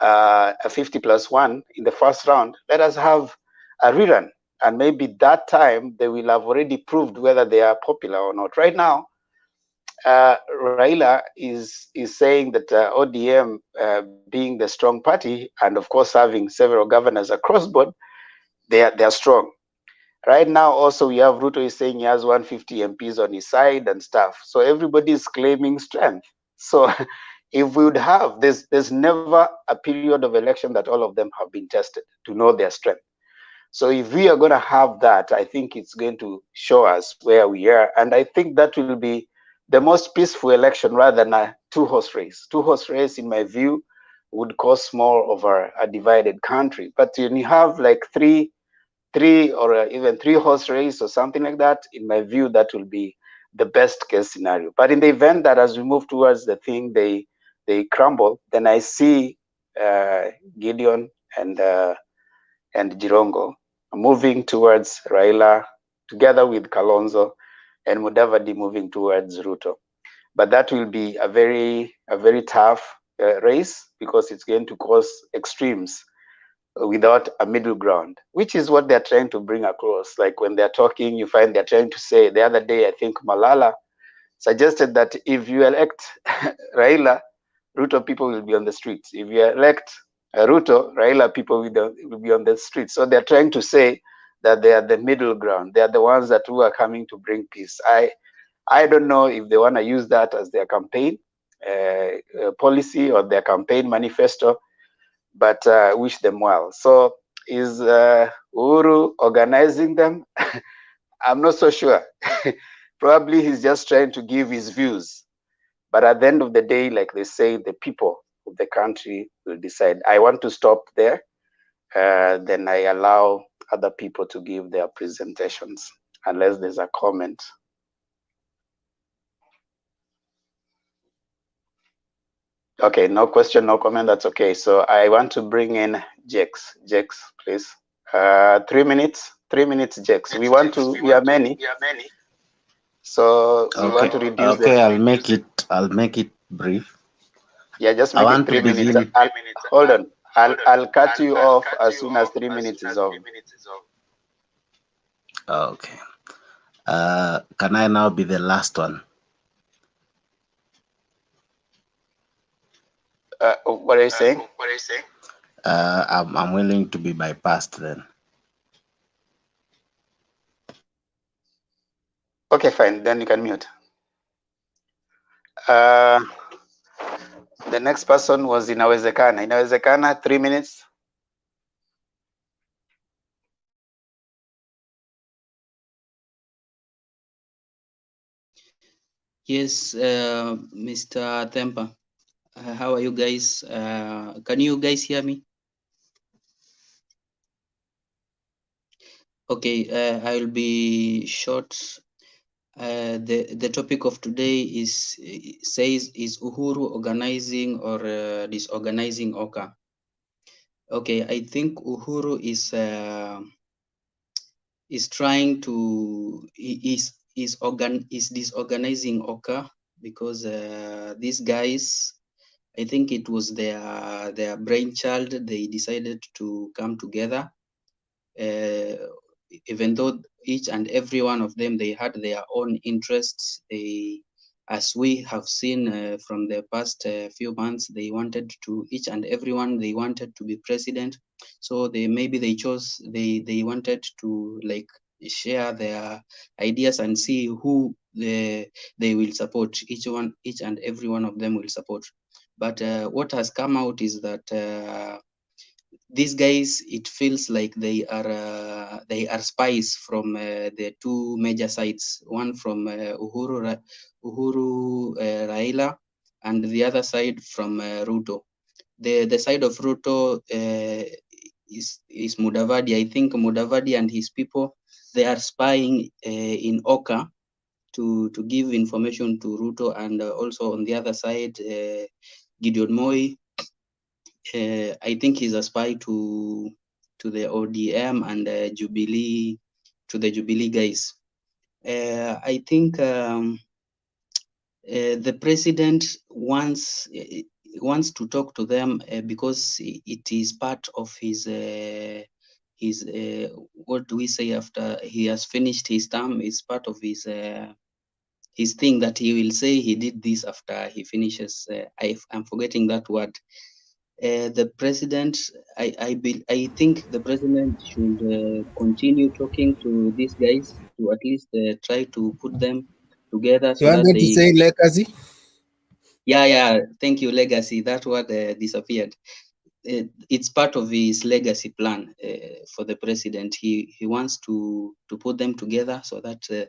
Speaker 13: a 50+1 in the first round, let us have a rerun. And maybe that time they will have already proved whether they are popular or not. Right now, Raila is saying that ODM being the strong party, and of course having several governors across board, they are strong. Right now, also, we have Ruto is saying he has 150 MPs on his side and stuff. So everybody is claiming strength. So if we would have, there's never a period of election that all of them have been tested to know their strength. So if we are going to have that, I think it's going to show us where we are. And I think that will be the most peaceful election rather than a two-horse race. Two-horse race, in my view, would cause more of a divided country. But when you have like three or even three-horse race or something like that, in my view, that will be the best case scenario. But in the event that as we move towards the thing, they crumble, then I see Gideon and Jirongo moving towards Raila together with Kalonzo, and Mudavadi moving towards Ruto. But that will be a very tough race, because it's going to cause extremes without a middle ground, which is what they're trying to bring across. Like when they're talking, you find they're trying to say, the other day, I think Malala suggested that if you elect Raila, Ruto people will be on the streets. If you elect Ruto, Raila people will be on the streets. So they're trying to say that they are the middle ground. They are the ones that who are coming to bring peace. I don't know if they want to use that as their campaign policy or their campaign manifesto, but wish them well. So is Uhuru organizing them? I'm not so sure. Probably he's just trying to give his views. But at the end of the day, like they say, the people of the country will decide. I want to stop there. Then I allow other people to give their presentations, unless there's a comment. Okay, no question, no comment, that's okay. So I want to bring in Jex. Jex, please. 3 minutes, Jex. We are many. So we want to reduce
Speaker 8: Okay, I'll make it brief.
Speaker 13: Yeah, just make it 3 minutes. Hold on. I'll cut you off as soon as 3 minutes is over.
Speaker 8: Okay. Can I now be the last one?
Speaker 13: What are you saying?
Speaker 8: I'm willing to be bypassed then.
Speaker 13: Okay, fine. Then you can mute. The next person was Inawezekana. Inawezekana, 3 minutes.
Speaker 16: Yes, Mr. Tempa. How are you guys? Can you guys hear me? Okay, I will be short. The topic of today is Uhuru organizing or disorganizing Oka? Okay, I think Uhuru is trying to is disorganizing Oka, because these guys, I think it was their brainchild. They decided to come together, even though each and every one of them, they had their own interests. They, as we have seen from the past few months, they wanted to, each and everyone, they wanted to be president. So they chose, they wanted to like share their ideas and see who they will support. Each and every one of them will support. But what has come out is that these guys, it feels like they are spies from the two major sides. One from Uhuru Raila, and the other side from Ruto. The side of Ruto is Mudavadi. I think Mudavadi and his people, they are spying in Oka to give information to Ruto, and also on the other side, Gideon Moi. I think he's a spy to the ODM and Jubilee, to the Jubilee guys. I think the president wants to talk to them because it is part of his what do we say, after he has finished his term, is part of his thing that he will say he did this after he finishes. I'm forgetting that word. The president, I think the president should continue talking to these guys to at least try to put them together so
Speaker 1: You
Speaker 16: that
Speaker 1: wanted to
Speaker 16: they.
Speaker 1: say legacy?
Speaker 16: Yeah. Thank you, legacy. That word disappeared. it's part of his legacy plan for the president. He wants to put them together so that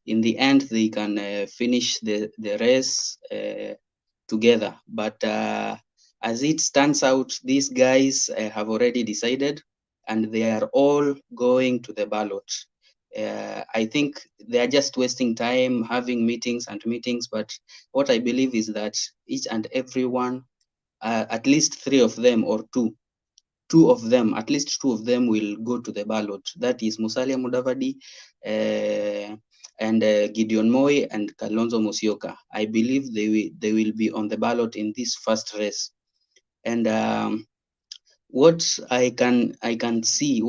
Speaker 16: in the end they can finish the race together. But as it stands out, these guys have already decided, and they are all going to the ballot. I think they are just wasting time having meetings and meetings. But what I believe is that each and every one, at least three of them or at least two of them will go to the ballot. That is Musalia Mudavadi and Gideon Moi and Kalonzo Musyoka. I believe they will be on the ballot in this first race. And what I can see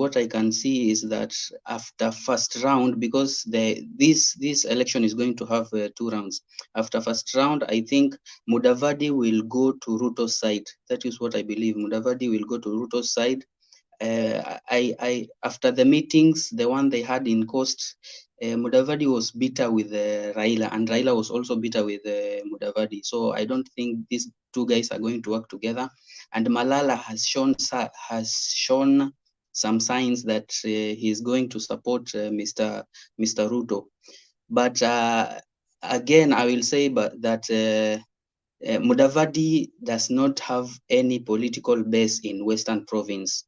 Speaker 16: is that after first round, because this election is going to have 2 rounds. After first round, I think Mudavadi will go to Ruto's side. That is what I believe. Mudavadi will go to Ruto's side. After the meetings, the one they had in Coast, Mudavadi was bitter with Raila, and Raila was also bitter with Mudavadi. So I don't think these two guys are going to work together. And Malala has shown some signs that he's going to support Mr. Ruto. But again, I will say that Mudavadi does not have any political base in Western Province.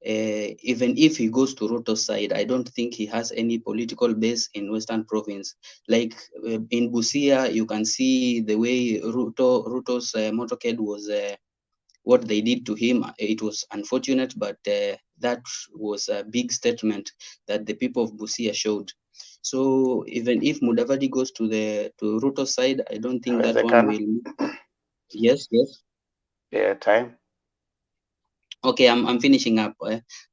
Speaker 16: Even if he goes to Ruto's side, I don't think he has any political base in Western Province. Like in Busia, you can see the way Ruto's motorcade was, what they did to him. It was unfortunate, but that was a big statement that the people of Busia showed. So even if Mudavadi goes to Ruto's side, I don't think that one will. Yes.
Speaker 13: Yeah, time.
Speaker 16: Okay, I'm finishing up.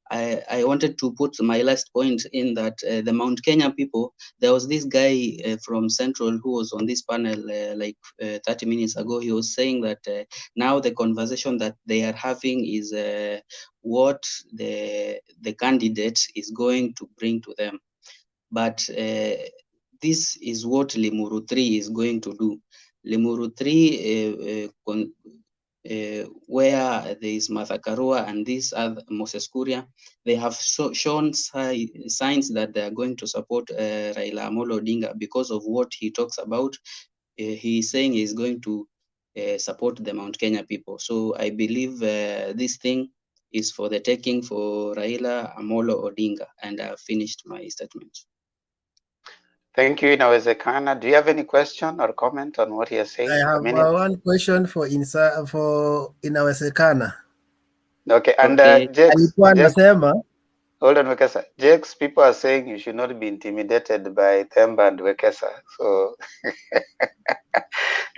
Speaker 16: I wanted to put my last point in that the Mount Kenya people, there was this guy from Central who was on this panel like 30 minutes ago. He was saying that now the conversation that they are having is what the candidate is going to bring to them. But this is what Limuru 3 is going to do. Limuru 3 where there is Martha Karua and this other Moses Kuria, they have shown signs that they are going to support Raila Amolo Odinga because of what he talks about. He is saying he's going to support the Mount Kenya people. So I believe this thing is for the taking for Raila Amolo Odinga, and I've finished my statement.
Speaker 13: Thank you, Inawezekana. Do you have any question or comment on what he is saying?
Speaker 1: I have one question for Inawezekana.
Speaker 13: Okay, and Jakes, hold on, Wekesa. Jakes, people are saying you should not be intimidated by Themba and Wekesa. So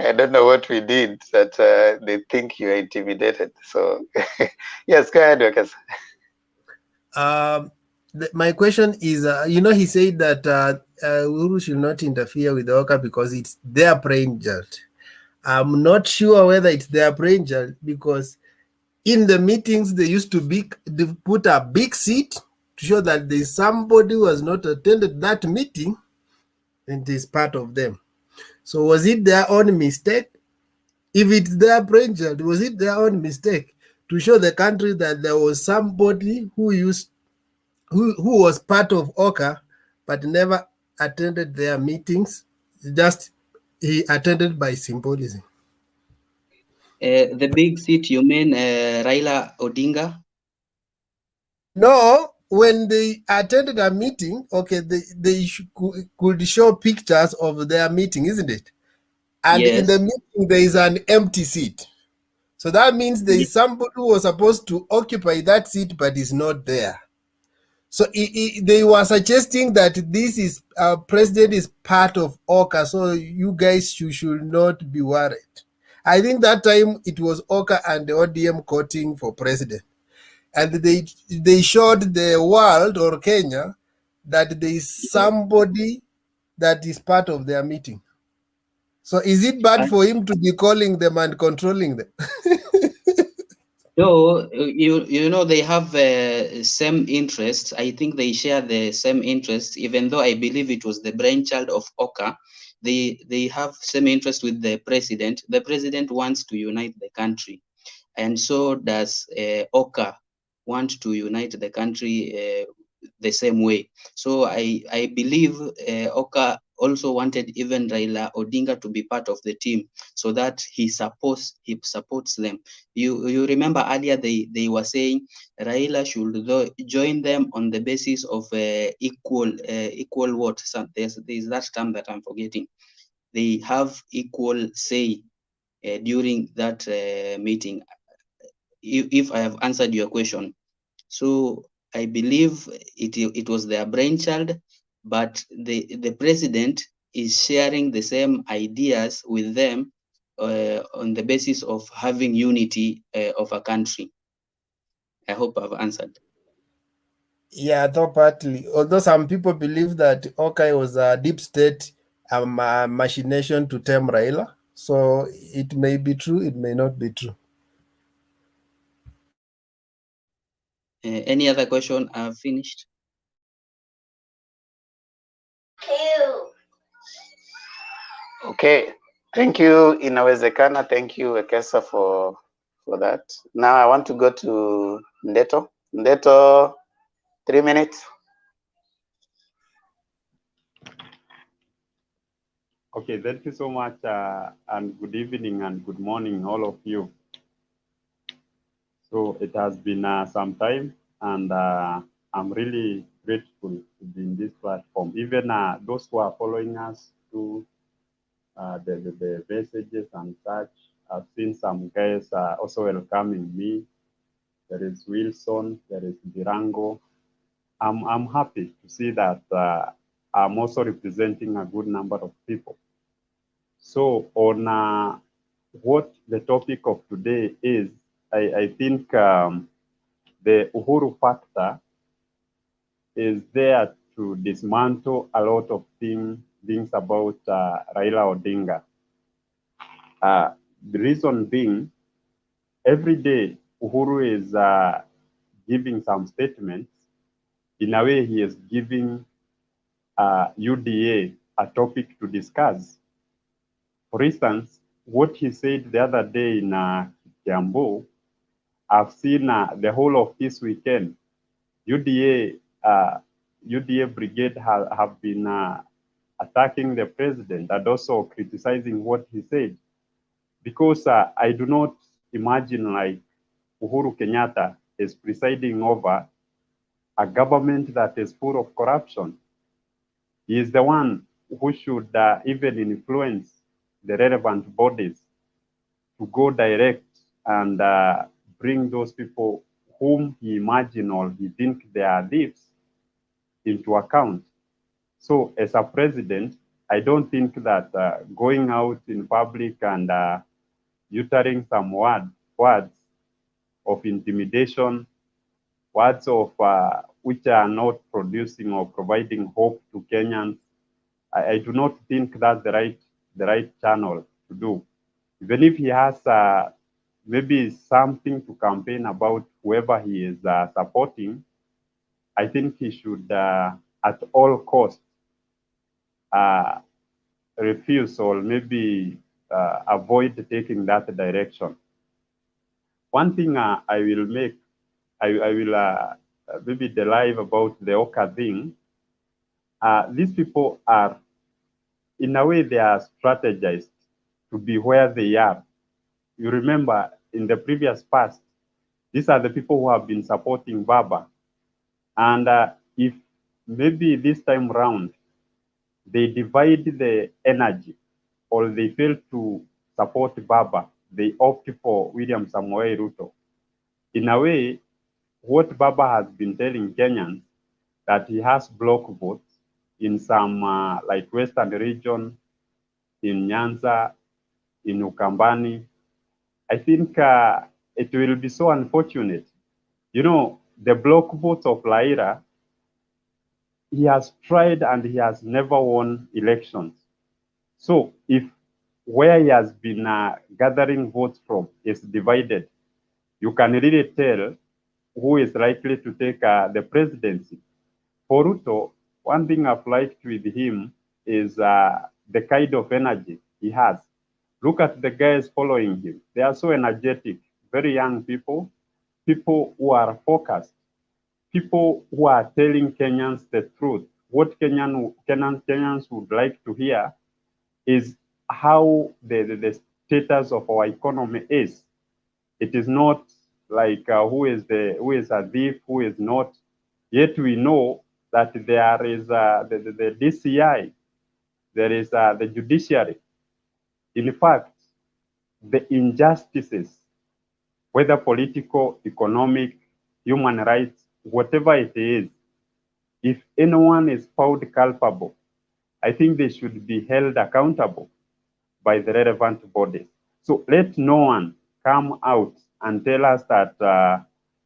Speaker 13: I don't know what we did that they think you are intimidated. So yes, go ahead, Wekesa.
Speaker 1: My question is, he said that Uhuru should not interfere with Oka because it's their brainchild. I'm not sure whether it's their brainchild because in the meetings they used to put a big seat to show that there's somebody who has not attended that meeting and is part of them. So was it their own mistake? If it's their brainchild, was it their own mistake to show the country that there was somebody who was part of Oka but never attended their meetings? Just he attended by symbolism.
Speaker 16: The big seat, you mean Raila Odinga?
Speaker 1: No, when they attended a meeting, okay, they could show pictures of their meeting, isn't it? And
Speaker 16: yes.
Speaker 1: In the meeting, there is an empty seat. So that means there is somebody who was supposed to occupy that seat but is not there. So they were suggesting that this is president is part of Oka, so you guys should not be worried. I think that time it was Oka and the ODM courting for president, and they showed the world or Kenya that there is somebody that is part of their meeting. So is it bad for him to be calling them and controlling them?
Speaker 16: No, you know they have same interests. I think they share the same interests, even though I believe it was the brainchild of Oka. They have same interest with the president. The president wants to unite the country, and so does Oka want to unite the country the same way. So I believe Oka also wanted even Raila Odinga to be part of the team so that he supports them. You remember earlier they were saying Raila should join them on the basis of equal what? There's that term that I'm forgetting. They have equal say during that meeting. If I have answered your question. So I believe it was their brainchild, but the president is sharing the same ideas with them on the basis of having unity of a country. I hope I've answered.
Speaker 1: Yeah, though partly. Although some people believe that Oka was a deep state machination to tame Raila. So it may be true, it may not be true.
Speaker 16: Any other question? I've finished.
Speaker 13: Okay, thank you, Inawezekana. Thank you, Ekesa, for that. Now I want to go to Ndeto. Ndeto, 3 minutes.
Speaker 17: Okay, thank you so much, and good evening and good morning, all of you. So it has been some time, and I'm really grateful to be in this platform. Even those who are following us through the messages and such, I've seen some guys also welcoming me. There is Wilson, there is Dirango. I'm happy to see that I'm also representing a good number of people. So on what the topic of today is, I think the Uhuru factor is there to dismantle a lot of things about Raila Odinga. The reason being, every day Uhuru is giving some statements. In a way, he is giving UDA a topic to discuss. For instance, what he said the other day in Kiambu, I've seen the whole of this weekend, UDA brigade have been attacking the president and also criticizing what he said. Because I do not imagine like Uhuru Kenyatta is presiding over a government that is full of corruption. He is the one who should even influence the relevant bodies to go direct and bring those people whom he imagine or he think they are thieves into account. So as a president, I don't think that going out in public and uttering some words of intimidation, words of which are not producing or providing hope to Kenyans, I do not think that's the right channel to do. Even if he has maybe something to campaign about whoever he is supporting, I think he should at all costs refuse or maybe avoid taking that direction. One thing I will maybe derive about the Oka thing. These people are, in a way, they are strategized to be where they are. You remember in the previous past, these are the people who have been supporting Baba. And if maybe this time round, they divide the energy or they fail to support Baba, they opt for William Samoei Ruto. In a way, what Baba has been telling Kenyans, that he has block votes in some like Western region, in Nyanza, in Ukambani. I think it will be so unfortunate. You know, the block votes of Laira, he has tried and he has never won elections. So if where he has been gathering votes from is divided, you can really tell who is likely to take the presidency. For Ruto, one thing I've liked with him is the kind of energy he has. Look at the guys following him. They are so energetic, very young people, people who are focused, people who are telling Kenyans the truth. What Kenyans would like to hear is how the status of our economy is. It is not like who is a thief, who is not. Yet we know that there is the DCI, there is the judiciary. In fact, the injustices, whether political, economic, human rights, whatever it is, if anyone is found culpable, I think they should be held accountable by the relevant bodies. So let no one come out and tell us that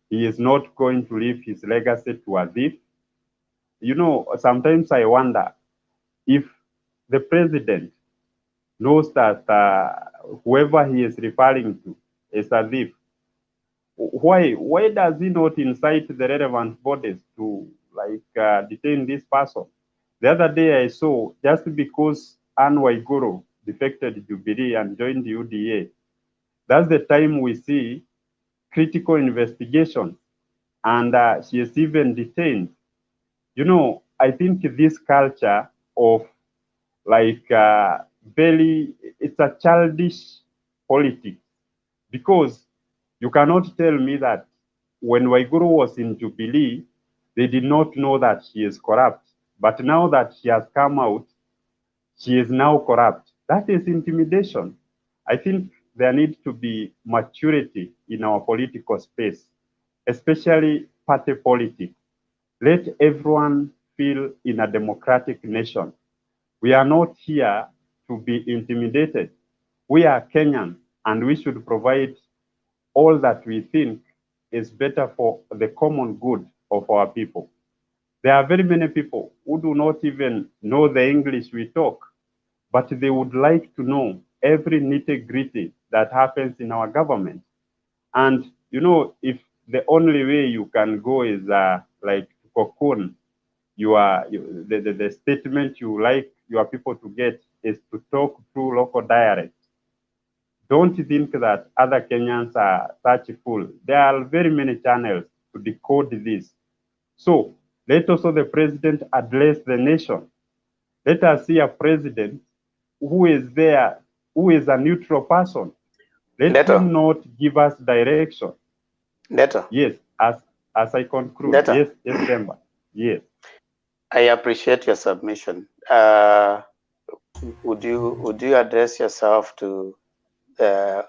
Speaker 17: he is not going to leave his legacy to a thief. You know, sometimes I wonder if the president knows that whoever he is referring to is a thief, why does he not incite the relevant bodies to detain this person? The other day I saw, just because Anne Waiguru defected Jubilee and joined UDA, that's the time we see critical investigation, and she is even detained. You know, I think this culture of it's a childish politics, because you cannot tell me that when Waiguru was in Jubilee, they did not know that she is corrupt. But now that she has come out, she is now corrupt. That is intimidation. I think there needs to be maturity in our political space, especially party politics. Let everyone feel in a democratic nation. We are not here to be intimidated. We are Kenyan, and we should provide all that we think is better for the common good of our people. There are very many people who do not even know the English we talk, but they would like to know every nitty-gritty that happens in our government. And, you know, if the only way you can go is like to cocoon the statement you like your people to get is to talk through local dialect. Don't think that other Kenyans are such fool. There are very many channels to decode this. So let also the president address the nation. Let us see a president who is there, who is a neutral person. Let him not give us direction. Yes, as I conclude. Yes, Demba. Yes.
Speaker 13: I appreciate your submission. Would you address yourself to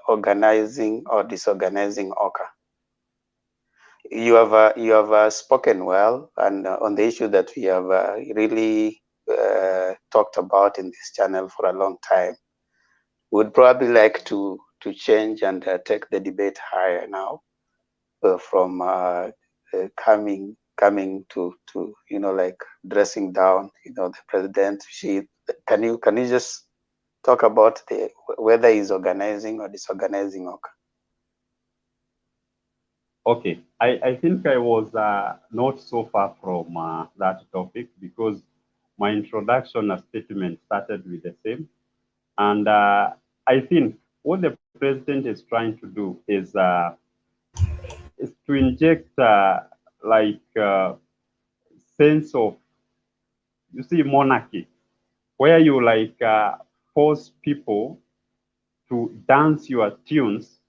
Speaker 13: organizing or disorganizing Oka? You have spoken well, and on the issue that we have really talked about in this channel for a long time. Would probably like to change and take the debate higher now, from coming to like dressing down the president. Can you just talk about whether he's organizing or disorganizing Oka?
Speaker 17: Okay, I think I was not so far from that topic, because my introduction statement started with the same. And I think what the president is trying to do is to inject sense of, you see, monarchy, where you force people to dance your tunes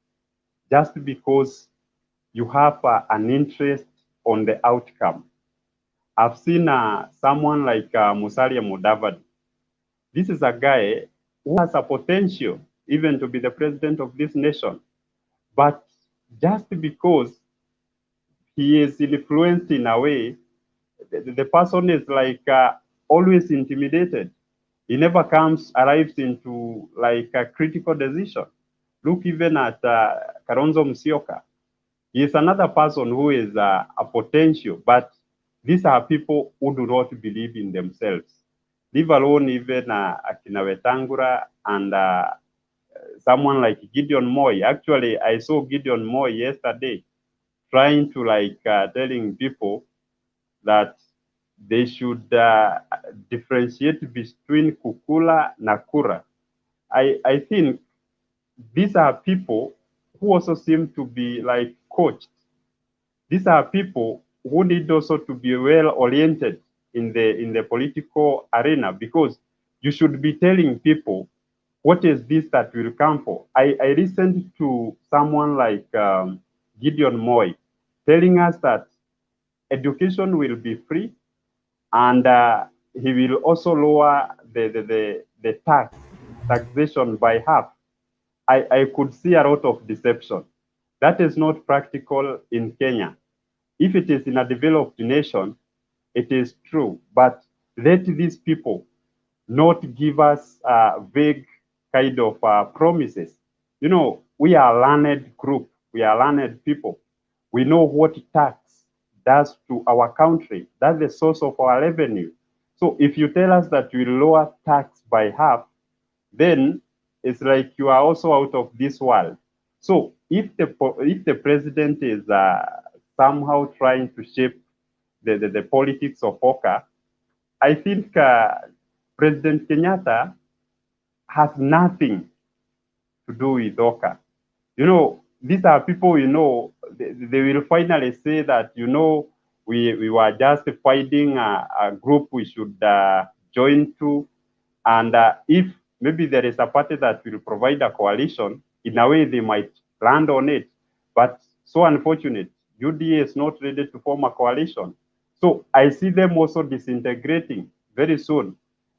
Speaker 17: just because you have an interest on the outcome. I've seen someone like Musalia Mudavadi. This is a guy who has a potential even to be the president of this nation. But just because he is influenced in a way, the person is always intimidated. He never arrives into a critical decision. Look even at Kalonzo Musyoka. He is another person who is a potential, but these are people who do not believe in themselves. Leave alone even Akina Wetangula and someone like Gideon Moi. Actually, I saw Gideon Moi yesterday trying to telling people that they should differentiate between Kukula and Kura. I think these are people who also seem to be like coached. These are people who need also to be well oriented in the political arena, because you should be telling people what is this that will come for. I listened to someone like Gideon Moy telling us that education will be free, and he will also lower the taxation by half. I could see a lot of deception. That is not practical in Kenya. If it is in a developed nation, it is true. But let these people not give us vague kind of promises. You know, we are a learned group. We are learned people. We know what tax does to our country. That's the source of our revenue. So if you tell us that we lower tax by half, then it's like you are also out of this world. So if the president is somehow trying to shape the politics of Oka, I think President Kenyatta has nothing to do with Oka. You know, these are people, you know, they will finally say that, you know, we were just finding a group we should join to. And if maybe there is a party that will provide a coalition, in a way they might land on it. But so unfortunate, UDA is not ready to form a coalition. So I see them also disintegrating very soon.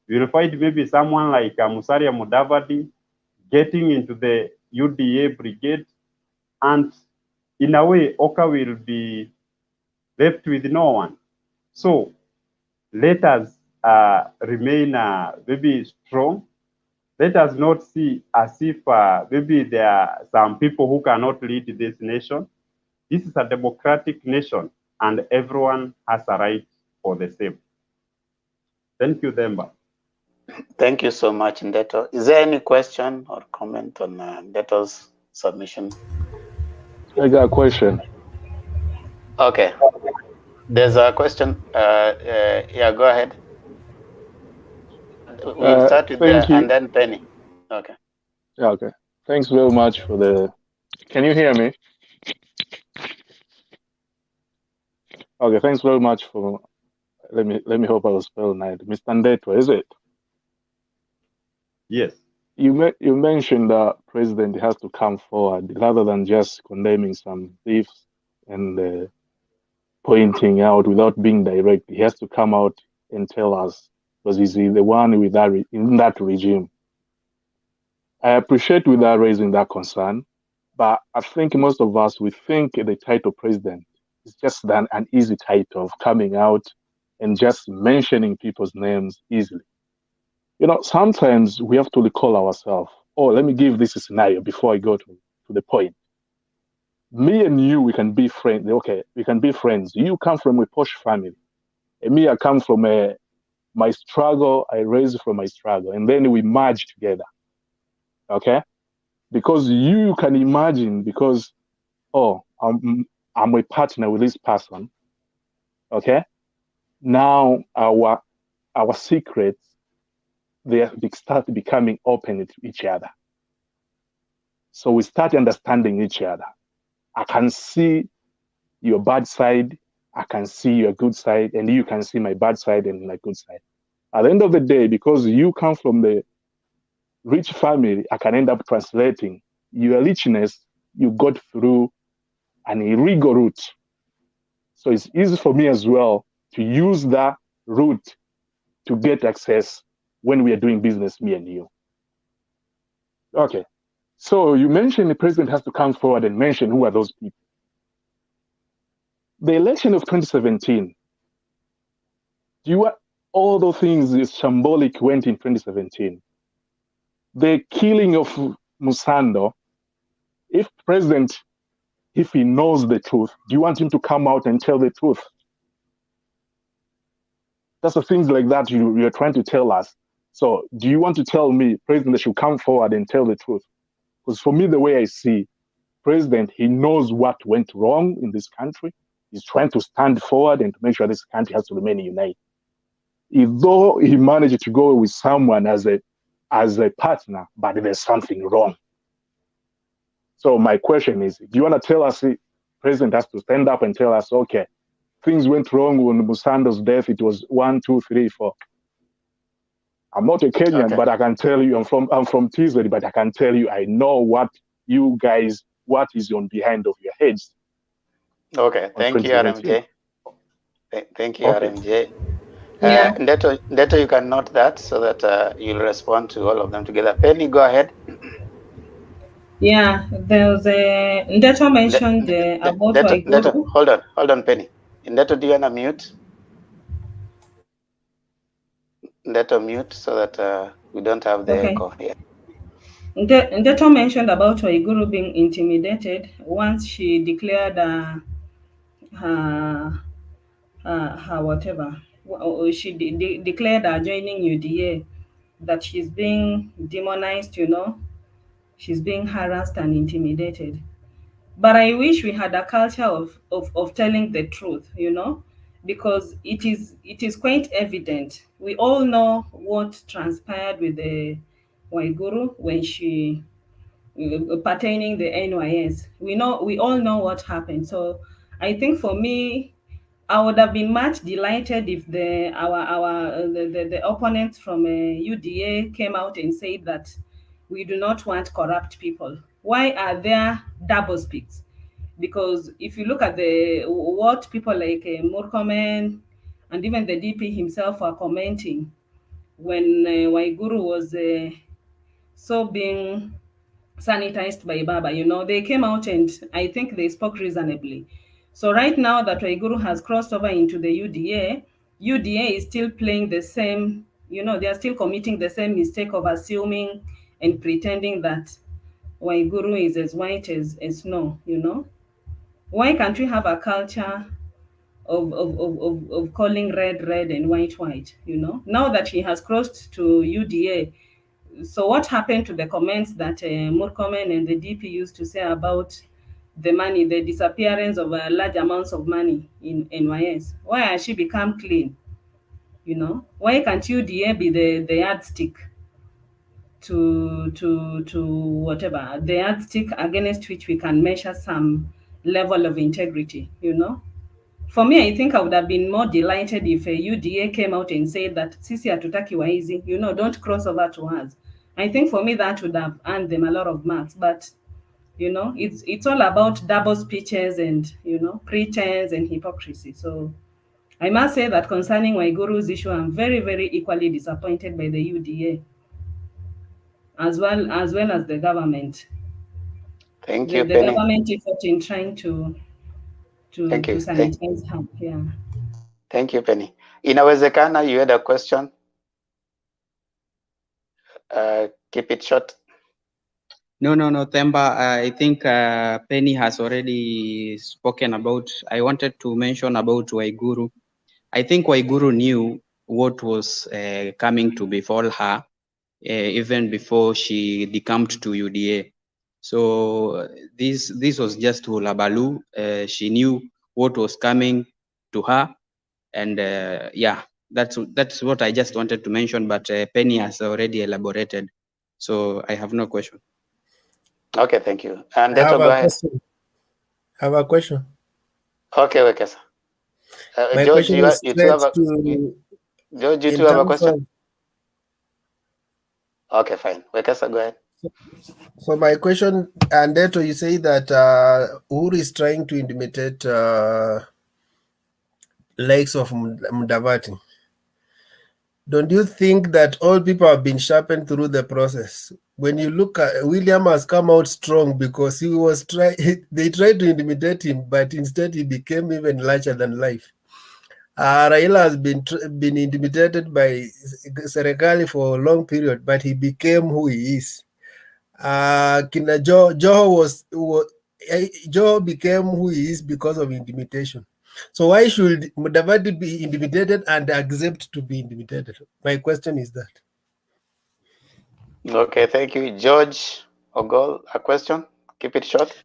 Speaker 17: You'll find maybe someone like Musalia Mudavadi getting into the UDA brigade, and in a way, Oka will be left with no one. So let us remain maybe strong. Let us not see as if maybe there are some people who cannot lead this nation. This is a democratic nation, and everyone has a right for the same. Thank you, Demba.
Speaker 13: Thank you so much, Ndeto. Is there any question or comment on Ndeto's submission?
Speaker 18: I got a question.
Speaker 13: Okay. There's a question. Yeah, go ahead. We'll start with
Speaker 18: Thank you.
Speaker 13: and then Penny. Okay.
Speaker 18: Yeah, okay. Thanks very much for the. Can you hear me? Okay, thanks very much for. Let me hope I was spelling right. Mr. Ndeto, is it?
Speaker 17: Yes.
Speaker 18: You mentioned that president has to come forward rather than just condemning some thieves and pointing out without being direct. He has to come out and tell us, because he's the one with that in that regime. I appreciate without raising that concern, but I think most of us, we think the title president is just an easy title of coming out and just mentioning people's names easily. You know, sometimes we have to recall ourselves. Oh, let me give this a scenario before I go to the point. Me and you, we can be friends. Okay, we can be friends. You come from a posh family. And me, I come from my struggle. I raised from my struggle. And then we merge together. Okay? Because you can imagine, because, oh, I'm a partner with this person. Okay? Now our secrets, they start becoming open to each other. So we start understanding each other. I can see your bad side, I can see your good side, and you can see my bad side and my good side. At the end of the day, because you come from the rich family, I can end up translating your richness you got through an illegal route. So it's easy for me as well to use that route to get access when we are doing business, me and you. Okay. So you mentioned the president has to come forward and mention who are those people. The election of 2017, all those things is shambolic went in 2017. The killing of Musando, if he knows the truth, do you want him to come out and tell the truth? That's the things like that you're trying to tell us. So do you want to tell me president should come forward and tell the truth? Because for me, the way I see president, he knows what went wrong in this country. He's trying to stand forward and to make sure this country has to remain united. Though he managed to go with someone as a partner, but there's something wrong. So my question is, do you want to tell us the president has to stand up and tell us, okay, things went wrong when Musando's death, it was 1, 2, 3, 4. I'm not a Kenyan,
Speaker 13: Okay.
Speaker 18: but I can tell you, I'm from TZ, but I can tell you, I know what you guys, what is on behind of your heads.
Speaker 13: Okay. Thank you,
Speaker 18: 2017.
Speaker 13: RMJ. Thank you,
Speaker 18: Okay.
Speaker 13: RMJ.
Speaker 11: Yeah.
Speaker 13: Ndeto, you can note that so that you'll respond to all of them together. Penny, go ahead.
Speaker 11: Yeah, there's a Ndeto mentioned about
Speaker 13: Ndeto,
Speaker 11: Waiguru.
Speaker 13: hold on, Penny. Ndeto, do you want to mute? Ndeto, mute so that we don't have the
Speaker 11: Okay.
Speaker 13: echo here.
Speaker 11: Ndeto mentioned about Waiguru being intimidated once she declared her whatever. She declared her joining UDA, that she's being demonized, she's being harassed and intimidated. But I wish we had a culture of telling the truth, because it is quite evident. We all know what transpired with the Waiguru when she pertaining the NYS. We all know what happened. So I think for me, I would have been much delighted if the opponents from UDA came out and said that we do not want corrupt people. Why are there double speaks? Because if you look at what people like Murkomen and even the DP himself are commenting when Waiguru was so being sanitized by Baba, they came out and I think they spoke reasonably. So right now that Waiguru has crossed over into the UDA is still playing the same, they are still committing the same mistake of assuming and pretending that Waiguru is as white as snow, Why can't we have a culture of calling red red and white white, Now that he has crossed to UDA, so what happened to the comments that Murkomen and the DP used to say about the money, the disappearance of large amounts of money in NYS? Why has she become clean? Why can't UDA be the yardstick to whatever, the yardstick against which we can measure some level of integrity? For me, I think I would have been more delighted if a UDA came out and said that sisi hatutaki waizi, don't cross over to us. I think for me that would have earned them a lot of marks. But it's all about double speeches and pretense and hypocrisy. So I must say that concerning Waiguru's issue, I'm very, very equally disappointed by the UDA as well as the government.
Speaker 13: Thank
Speaker 11: The
Speaker 13: you, Penny.
Speaker 11: government effort in trying to
Speaker 13: Thank you.
Speaker 11: sanitize her. Yeah.
Speaker 13: Thank you, Penny. Inawezekana, you had a question. Keep it short.
Speaker 16: No, Themba. I think Penny has already spoken about. I wanted to mention about Waiguru. I think Waiguru knew what was coming to befall her, even before she decamped to UDA. So this was just hullabaloo. She knew what was coming to her, and yeah, that's what I just wanted to mention. But Penny has already elaborated, so I have no question.
Speaker 13: Okay, thank you. And
Speaker 1: I have
Speaker 13: go
Speaker 1: a
Speaker 13: ahead.
Speaker 1: question. I have a question.
Speaker 13: Okay, Wekesa.
Speaker 1: My
Speaker 13: George,
Speaker 1: question is
Speaker 13: you too
Speaker 1: straight
Speaker 13: have a
Speaker 1: to
Speaker 13: George, you
Speaker 1: in
Speaker 13: too have a
Speaker 1: terms
Speaker 13: question?
Speaker 1: of.
Speaker 13: Okay, fine. Wekesa, go ahead.
Speaker 1: So my question, Andeto, you say that Uhuru is trying to intimidate likes of Mudavadi. Don't you think that all people have been sharpened through the process? When you look at William has come out strong because he was they tried to intimidate him, but instead he became even larger than life. Raila has been intimidated by Serikali for a long period, but he became who he is. Kina Joho became who he is because of intimidation. So why should Mudavadi be intimidated and accept to be intimidated? My question is that.
Speaker 13: Okay, thank you. George Ogol, a question? Keep it short.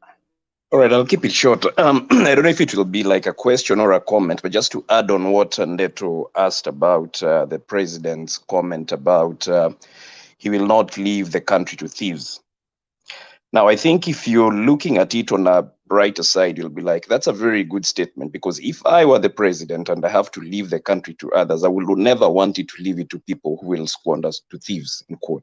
Speaker 14: All right, I'll keep it short. I don't know if it will be like a question or a comment, but just to add on what Ndeto asked about the president's comment about he will not leave the country to thieves. Now, I think if you're looking at it on a brighter side, you'll be like, that's a very good statement, because if I were the president and I have to leave the country to others, I will never want it to leave it to people who will squander, to thieves, in quote.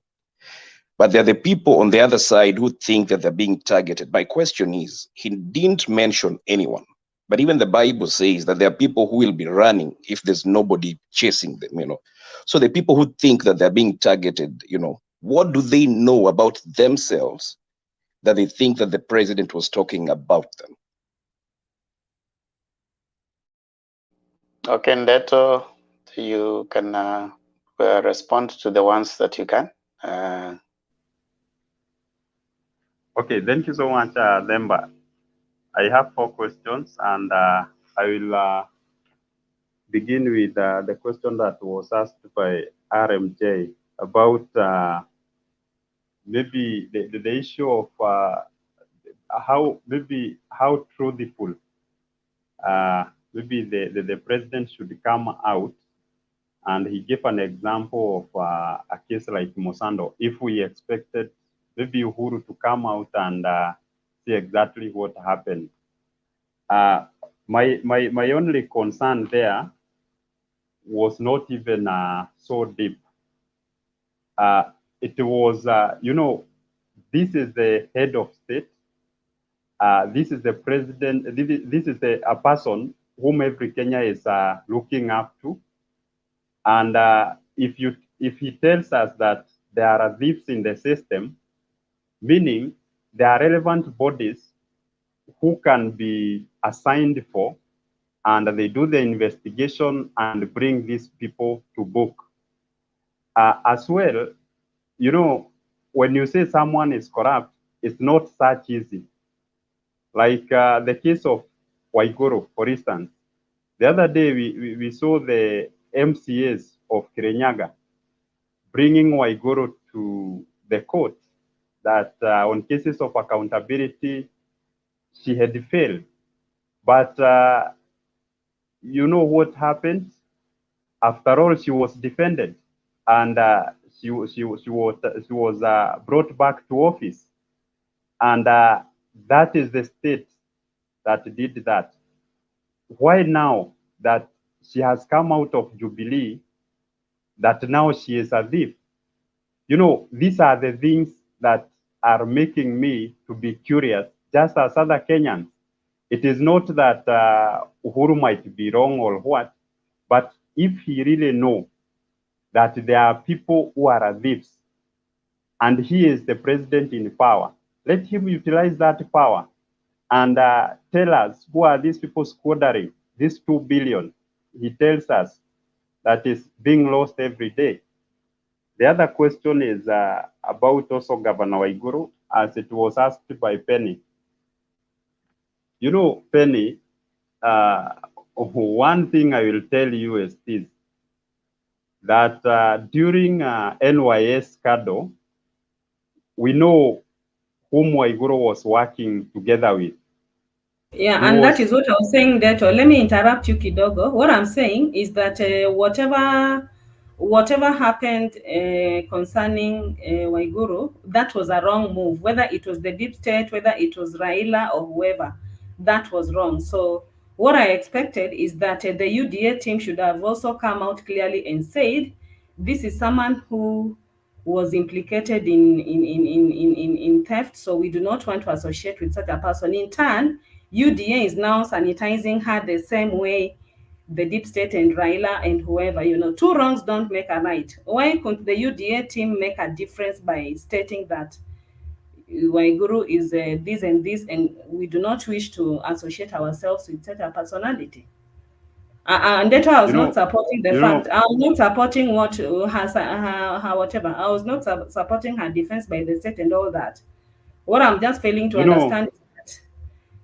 Speaker 14: But there are the people on the other side who think that they're being targeted. My question is, he didn't mention anyone, but even the Bible says that there are people who will be running if there's nobody chasing them, you know. So the people who think that they're being targeted, you know, what do they know about themselves that they think that the president was talking about them?
Speaker 13: Okay, Ndeto, you can respond to the ones that you can.
Speaker 17: Okay, thank you so much, Demba. I have 4 questions, and I will begin with the question that was asked by RMJ about maybe the issue of how truthful maybe the president should come out. And he gave an example of a case like Mosando. If we expected maybe Uhuru to come out and see exactly what happened. My only concern there was not even so deep. It was, you know, this is the head of state. This is the president. This is a person whom every Kenya is looking up to. And if he tells us that there are thieves in the system, meaning there are relevant bodies who can be assigned for, and they do the investigation and bring these people to book. As well, you know, when you say someone is corrupt, it's not such easy. Like the case of Waiguru, for instance. The other day, we saw the MCAs of Kirinyaga bringing Waiguru to the court that on cases of accountability, she had failed. But you know what happened? After all, she was defended, and she was brought back to office. And that is the state that did that. Why now that she has come out of Jubilee, that now she is a thief? You know, these are the things that are making me to be curious, just as other Kenyans. It is not that Uhuru might be wrong or what, but if he really know that there are people who are thieves, and he is the president in power, let him utilize that power and tell us who are these people squandering this 2 billion. He tells us that is being lost every day. The other question is about also Governor Waiguru, as it was asked by Penny. You know, Penny, one thing I will tell you is this, that during NYS CADO, we know whom Waiguru was working together with.
Speaker 11: Yeah, and that is what I was saying that, let me interrupt you, Kidogo. What I'm saying is that whatever happened concerning Waiguru, that was a wrong move. Whether it was the deep state, whether it was Raila or whoever, that was wrong. So what I expected is that the UDA team should have also come out clearly and said, this is someone who was implicated in theft, so we do not want to associate with such a person. In turn, UDA is now sanitizing her the same way the deep state and Raila and whoever, you know, 2 wrongs don't make a right. Why couldn't the UDA team make a difference by stating that Waiguru is this and this, and we do not wish to associate ourselves with such a personality? And that I was not supporting the fact. I was not supporting what her whatever. I was not supporting her defense by the state and all that. What I'm just failing to understand is that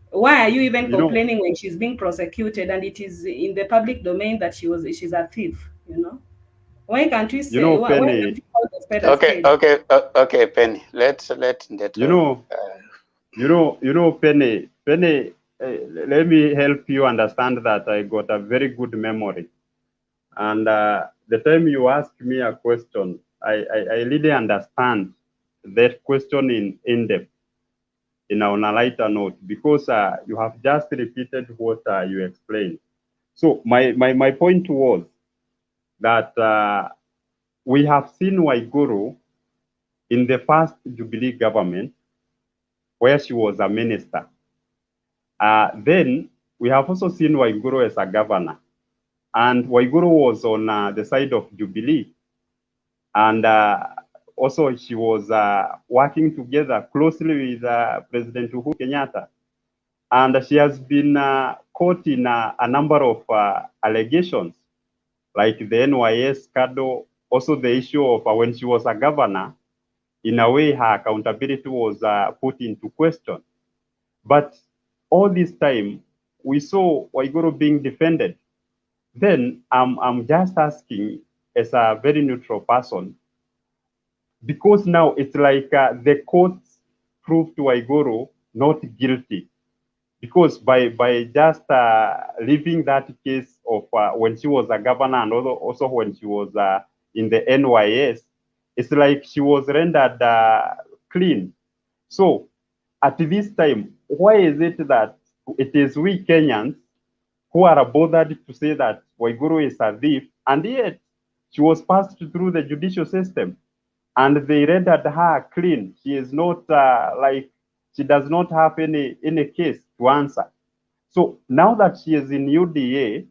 Speaker 11: why are you even complaining when she's being prosecuted and it is in the public domain that she's a thief? You know, why can't we say? Why can't we call the spade a spade?
Speaker 13: Okay, Penny. Let Ndeto.
Speaker 17: You know, Penny, let me help you understand that I got a very good memory. And the time you ask me a question, I really understand that question in depth. on a lighter note, because you have just repeated what you explained. So my point was that we have seen Waiguru in the first Jubilee government, where she was a minister. Then we have also seen Waiguru as a governor. And Waiguru was on the side of Jubilee. And also she was working together closely with President Uhuru Kenyatta. And she has been caught in a number of allegations, like the NYS scandal, also the issue of when she was a governor, in a way her accountability was put into question. But all this time, we saw Waiguru being defended. Then I'm just asking, as a very neutral person, because now it's like the courts proved Waiguru not guilty, because by just leaving that case of when she was a governor and also when she was in the NYS, it's like she was rendered clean. So at this time, why is it that it is we Kenyans who are bothered to say that Waiguru is a thief, and yet she was passed through the judicial system and they rendered her clean? She is not she does not have any case to answer. So now that she is in UDA,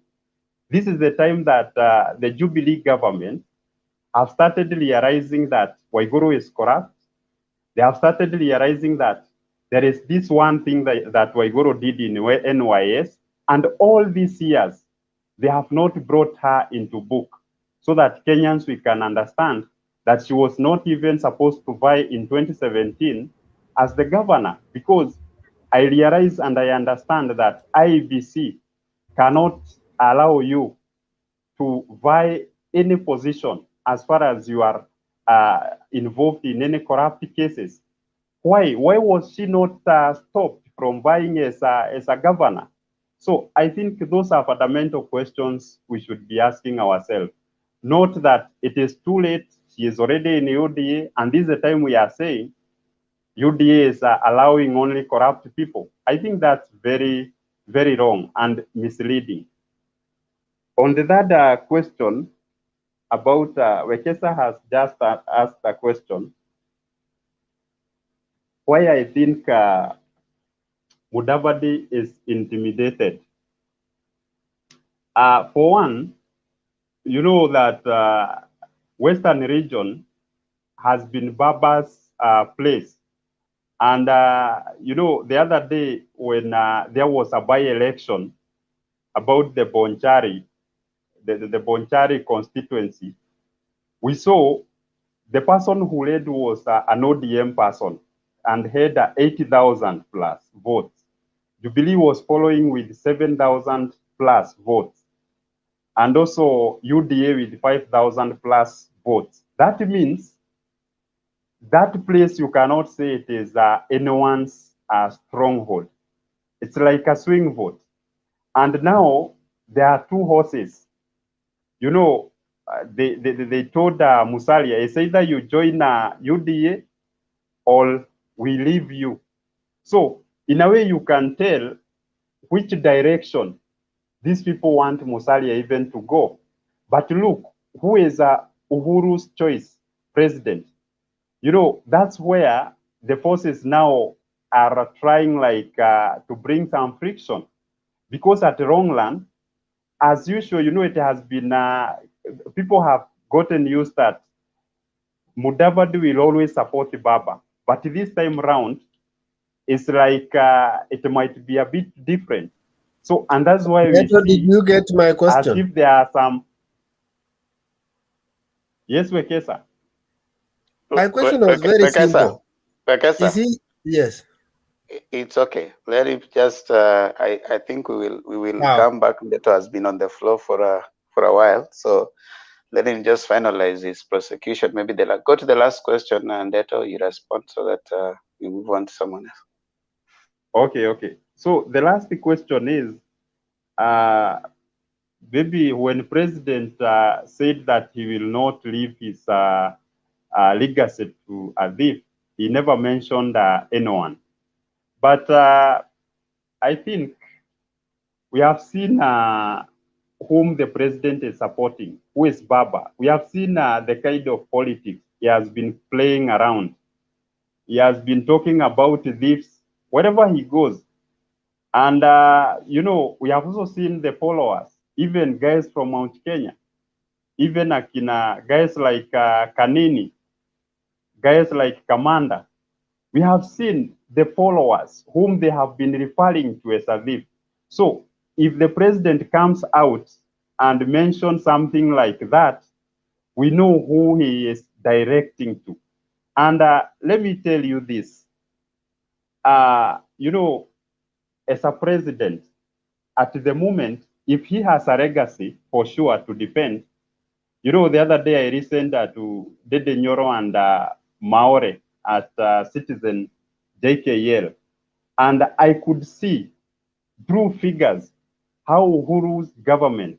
Speaker 17: this is the time that the Jubilee government have started realizing that Waiguru is corrupt. They have started realizing that there is this one thing that Waiguru did in NYS, and all these years, they have not brought her into book, so that Kenyans, we can understand that she was not even supposed to vie in 2017 as the governor, because I realize and I understand that IEBC cannot allow you to vie any position as far as you are involved in any corrupt cases. Why was she not stopped from vying as a governor? So I think those are fundamental questions we should be asking ourselves. Not that it is too late, she is already in UDA, and this is the time we are saying UDA is allowing only corrupt people. I think that's very, very wrong and misleading. On the third question about, Wekesa has just asked a question, why I think Mudavadi is intimidated. For one, you know that Western region has been Baba's place. And, you know, the other day when there was a by-election about the Bonchari, the Bonchari constituency, we saw the person who led was an ODM person and had 80,000 plus votes. Jubilee was following with 7,000 plus votes, and also UDA with 5,000 plus votes. That means that place you cannot say it is anyone's stronghold. It's like a swing vote. And now there are two horses. You know, they told Musalia, it's either you join UDA or we leave you. So in a way you can tell which direction these people want Musalia even to go. But look, who is Uhuru's choice president? You know, that's where the forces now are trying like to bring some friction. Because at Wrongland, as usual, you know, it has been, people have gotten used that Mudavadi will always support Baba. But this time around, it's like it might be a bit different. So, and that's why we see,
Speaker 1: did you get my question?
Speaker 17: As if there are some. Yes, Wekesa.
Speaker 1: My question was very simple.
Speaker 13: Wekesa.
Speaker 1: Is he? Yes.
Speaker 13: It's okay. Let him just. I think we will come back. Leto has been on the floor for a while, so let him just finalize his prosecution. Maybe they'll go to the last question and Leto you respond so that we move on to someone else.
Speaker 17: Okay. So the last question is, maybe when President said that he will not leave his legacy to a thief, he never mentioned anyone. But I think we have seen whom the president is supporting, who is Baba. We have seen the kind of politics he has been playing around. He has been talking about this wherever he goes. And, you know, we have also seen the followers, even guys from Mount Kenya, even akina guys like Kanini, guys like Commander. We have seen the followers whom they have been referring to as a thief. So if the president comes out and mentions something like that, we know who he is directing to. And let me tell you this, you know, as a president, at the moment, if he has a legacy for sure to defend, you know, the other day I listened to Dede Nyoro and Maore at Citizen JKL, and I could see through figures how Uhuru's government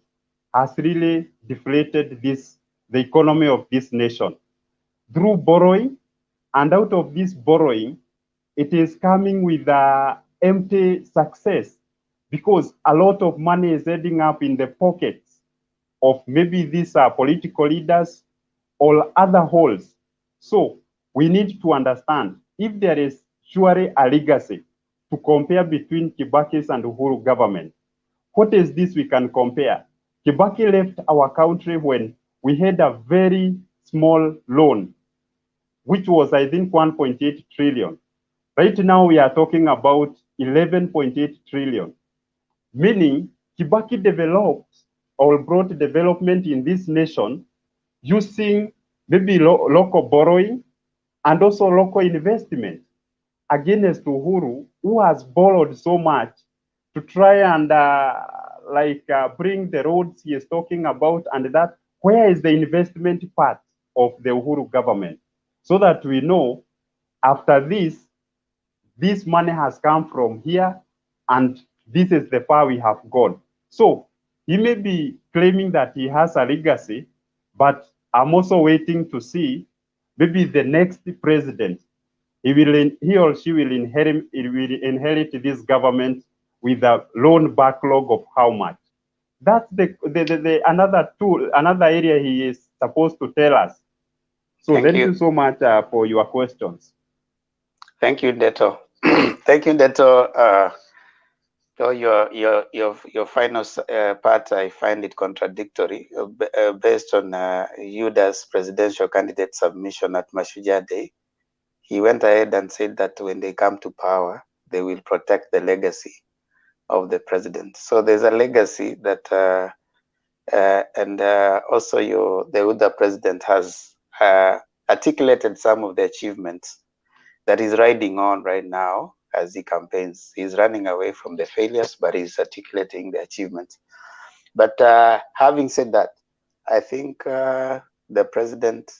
Speaker 17: has really deflated the economy of this nation through borrowing, and out of this borrowing, it is coming with empty success because a lot of money is ending up in the pockets of maybe these political leaders or other holes. So we need to understand if there is surely a legacy to compare between Kibaki's and Uhuru government. What is this we can compare? Kibaki left our country when we had a very small loan, which was, I think, 1.8 trillion. Right now, we are talking about 11.8 trillion, meaning Kibaki developed or brought development in this nation using maybe local borrowing and also local investment against Uhuru, who has borrowed so much to try and bring the roads he is talking about, and that where is the investment part of the Uhuru government, so that we know after this money has come from here, and this is the far we have gone. So he may be claiming that he has a legacy, but I'm also waiting to see maybe the next president, he or she will inherit this government with a loan backlog of how much. That's another area he is supposed to tell us. So thank you so much for your questions.
Speaker 13: Thank you, Deto. Thank you, Deto. So your final part, I find it contradictory based on UDA's presidential candidate submission at Mashujaa Day. He went ahead and said that when they come to power, they will protect the legacy of the president. So there's a legacy that, also the UDA president has articulated some of the achievements that he's riding on right now as he campaigns. He's running away from the failures, but he's articulating the achievements. But having said that, I think the president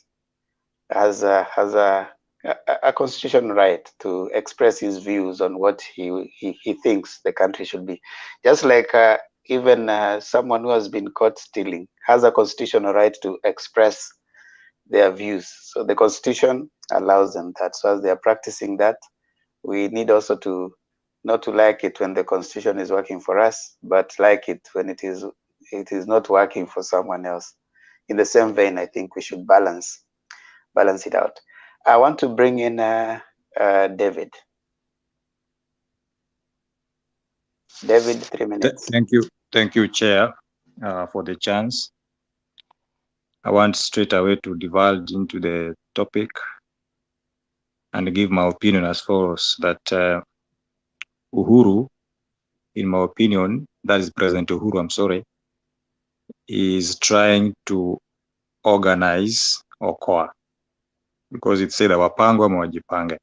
Speaker 13: has a constitutional right to express his views on what he thinks the country should be. Just like even someone who has been caught stealing has a constitutional right to express their views. So the Constitution allows them that. So as they are practicing that, we need also to not to like it when the Constitution is working for us, but like it when it is not working for someone else. In the same vein, I think we should balance it out. I want to bring in David. David, 3 minutes.
Speaker 10: Thank you, Chair, for the chance. I want straight away to divulge into the topic and give my opinion as follows, that Uhuru, in my opinion, that is President Uhuru, I'm sorry, is trying to organize Oka, because it said wapangwe wajipange.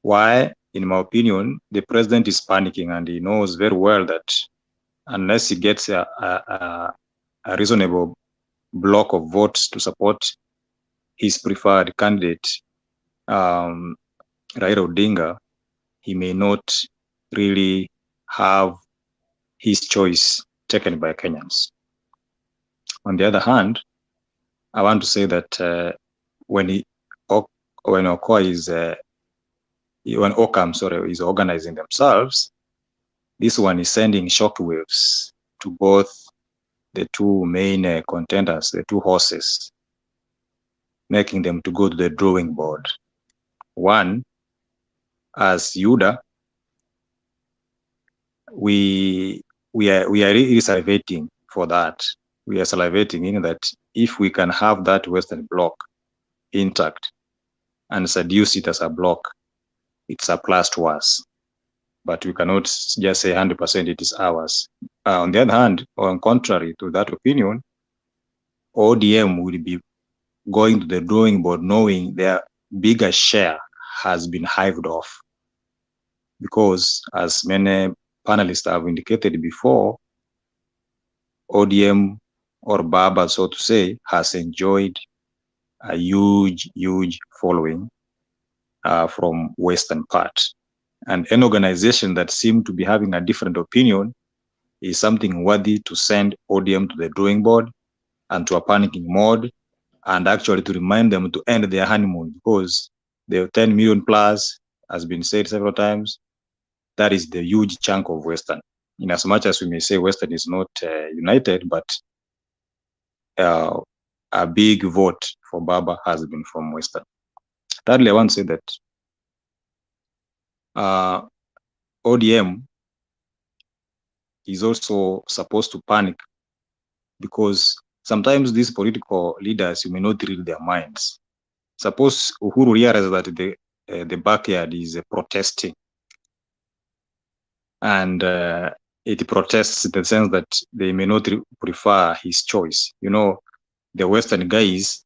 Speaker 10: Why? In my opinion, the president is panicking, and he knows very well that unless he gets a reasonable block of votes to support his preferred candidate, Raila Odinga, he may not really have his choice taken by Kenyans. On the other hand, I want to say that when Oka is when Oka, I'm sorry, is organizing themselves, this one is sending shockwaves to both the two main contenders, the two horses, making them to go to the drawing board. One, as UDA, we are really salivating for that. We are salivating in that if we can have that Western bloc intact and seduce it as a bloc, it's a plus to us. But we cannot just say 100% it is ours. On the other hand, on contrary to that opinion, ODM will be going to the drawing board knowing their bigger share has been hived off. Because as many panelists have indicated before, ODM or Baba, so to say, has enjoyed a huge following from Western part. And an organization that seemed to be having a different opinion is something worthy to send ODM to the drawing board and to a panicking mode, and actually to remind them to end their honeymoon, because the 10 million plus has been said several times. That is the huge chunk of Western. In as much as we may say Western is not united, but a big vote for Baba has been from Western. Thirdly, I want to say that ODM is also supposed to panic, because sometimes these political leaders, you may not read their minds. Suppose Uhuru realizes that the backyard is protesting, and it protests in the sense that they may not prefer his choice. You know, the Western guys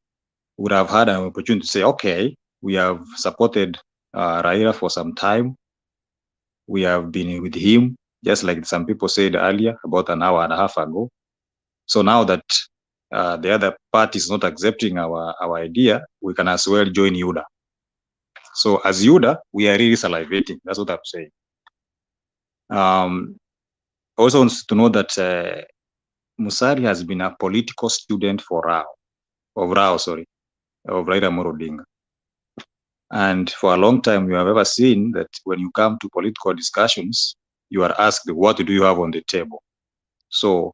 Speaker 10: would have had an opportunity to say, okay, we have supported Raila for some time. We have been with him, just like some people said earlier, about an hour and a half ago. So now that the other party is not accepting our idea, we can as well join UDA. So as UDA, we are really salivating. That's what I'm saying. Also wants to know that Musari has been a political student for Raila Amolo Odinga. And for a long time, you have ever seen that when you come to political discussions, you are asked, what do you have on the table? So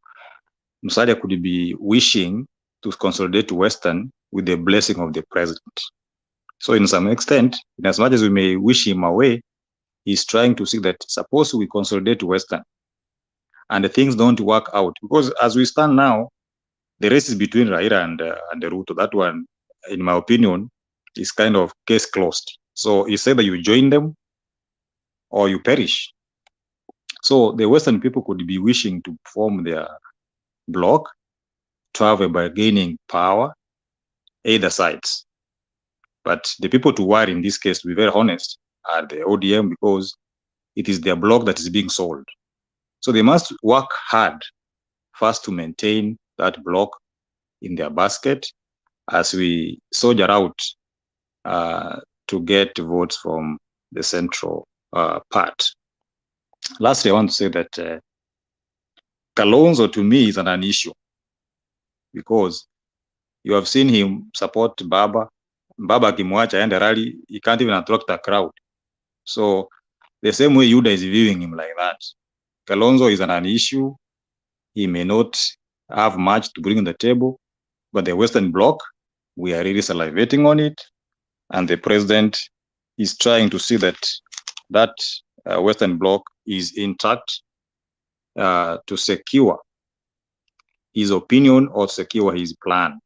Speaker 10: Musalia could be wishing to consolidate Western with the blessing of the president. So in some extent, in as much as we may wish him away, he's trying to see that suppose we consolidate Western and the things don't work out. Because as we stand now, the race is between Raila and Ruto. That one, in my opinion, is kind of case closed. So it's either you join them or you perish. So the Western people could be wishing to form their bloc to have a bargaining power, either sides. But the people to worry in this case, to be very honest, are the ODM, because it is their bloc that is being sold. So they must work hard first to maintain that bloc in their basket as we soldier out to get votes from the central part. Lastly, I want to say that Kalonzo to me is an issue, because you have seen him support Baba. Baba akimwacha aende rally, he can't even attract a crowd. So the same way Yuda is viewing him like that. Kalonzo is an issue. He may not have much to bring on the table, but the Western Bloc, we are really salivating on it. And the president is trying to see that Western Bloc is intact to secure his opinion or secure his plan.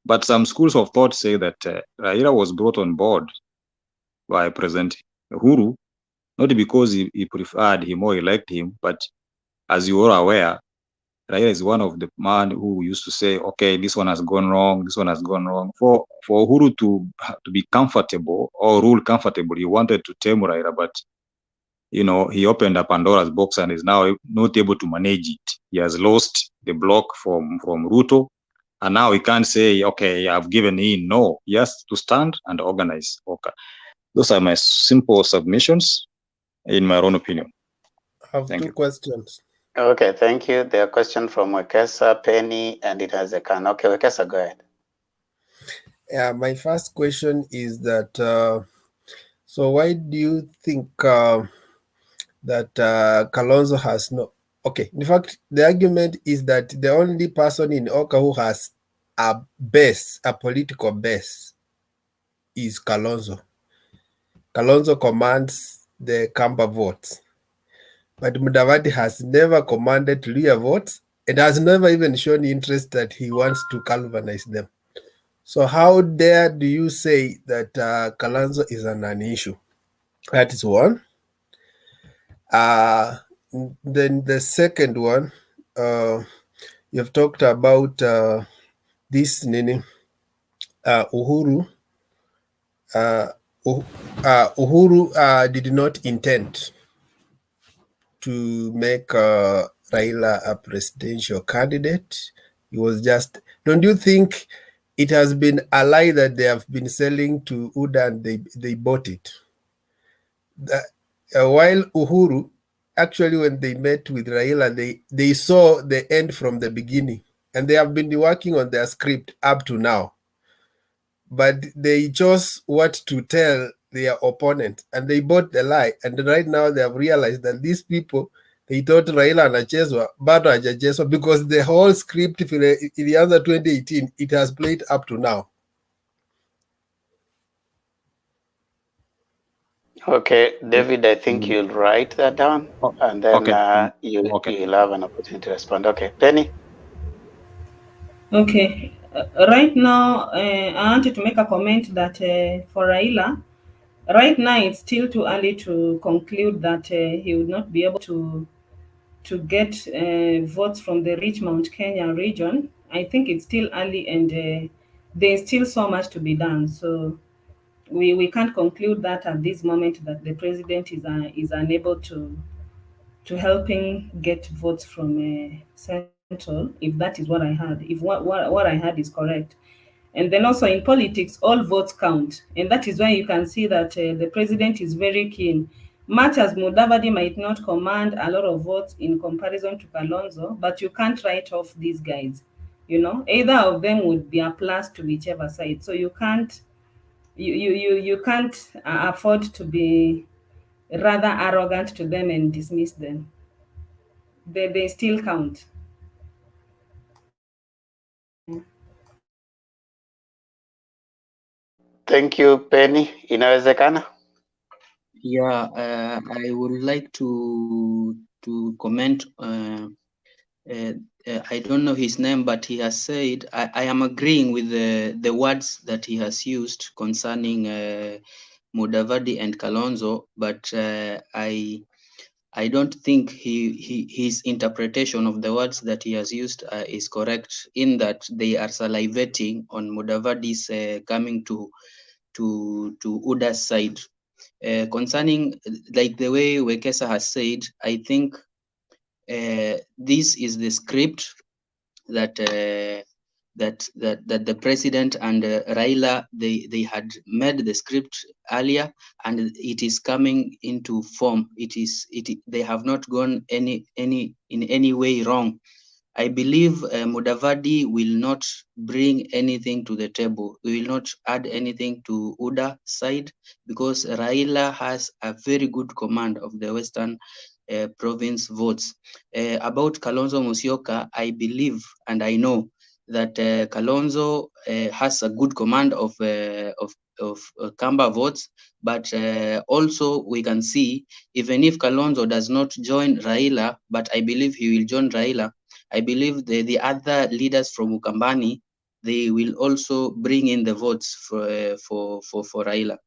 Speaker 10: But some schools of thought say that Raila was brought on board by President Uhuru, not because he preferred him or he liked him, but as you are aware, Raila is one of the man who used to say, okay, this one has gone wrong, this one has gone wrong. For Uhuru to be comfortable or rule comfortable, he wanted to tame Raila, but you know, he opened a Pandora's box and is now not able to manage it. He has lost the block from Ruto, and now he can't say, okay, I've given in. No, he has to stand and organize. Okay. Those are my simple submissions in my own opinion.
Speaker 1: I have two questions.
Speaker 13: Okay, thank you. There are questions from Wekesa, Penny, and it has a can. Okay, Wekesa, go ahead.
Speaker 1: Yeah, my first question is that So why do you think that Kalonzo has no? Okay, in fact, the argument is that the only person in Oka who has a base, a political base, is Kalonzo. Kalonzo commands the Kamba votes, but Mudavadi has never commanded Luya votes and has never even shown interest that he wants to galvanize them. So how dare do you say that Kalonzo is an issue? That is one. Then the second one, you've talked about this Uhuru. Uhuru did not intend to make Raila a presidential candidate. He was just. Don't you think it has been a lie that they have been selling to UDA and they bought it? While Uhuru, actually, when they met with Raila, they saw the end from the beginning, and they have been working on their script up to now. But they chose what to tell their opponent, and they bought the lie. And right now they have realized that these people, they thought Raila anachezwa, bado hajachezwa, because the whole script in the other 2018, it has played up to now.
Speaker 13: Okay, David, I think you'll write that down, and then you'll have an opportunity to respond. Okay, Penny.
Speaker 11: Okay, right now, I wanted to make a comment that for Raila, right now it's still too early to conclude that he would not be able to get votes from the rich Mount Kenya region. I think it's still early, and there's still so much to be done. So we can't conclude that at this moment that the president is unable to helping get votes from Central, if that is what I heard, if what I heard is correct. And then also in politics, all votes count. And that is why you can see that the president is very keen. Much as Mudavadi might not command a lot of votes in comparison to Kalonzo, but you can't write off these guys. You know, either of them would be a plus to whichever side. So you can't you can't afford to be rather arrogant to them and dismiss them. They still count.
Speaker 13: Thank you, Penny. Inawezekana?
Speaker 16: Yeah, I would like to comment. I don't know his name, but he has said I am agreeing with the words that he has used concerning Mudavadi and Kalonzo, but I don't think his interpretation of the words that he has used is correct, in that they are salivating on Mudavadi's coming to Uda's side. Concerning, like the way Wekesa has said, I think this is the script that that the president and Raila they had made the script earlier, and it is coming into form. They have not gone in any way wrong. I believe Mudavadi will not bring anything to the table. We will not add anything to UDA side, because Raila has a very good command of the Western province votes. About Kalonzo Musyoka, I believe and I know that Kalonzo has a good command of Kamba votes, but also we can see, even if Kalonzo does not join Raila, but I believe he will join Raila, I believe the other leaders from Ukambani, they will also bring in the votes for Raila.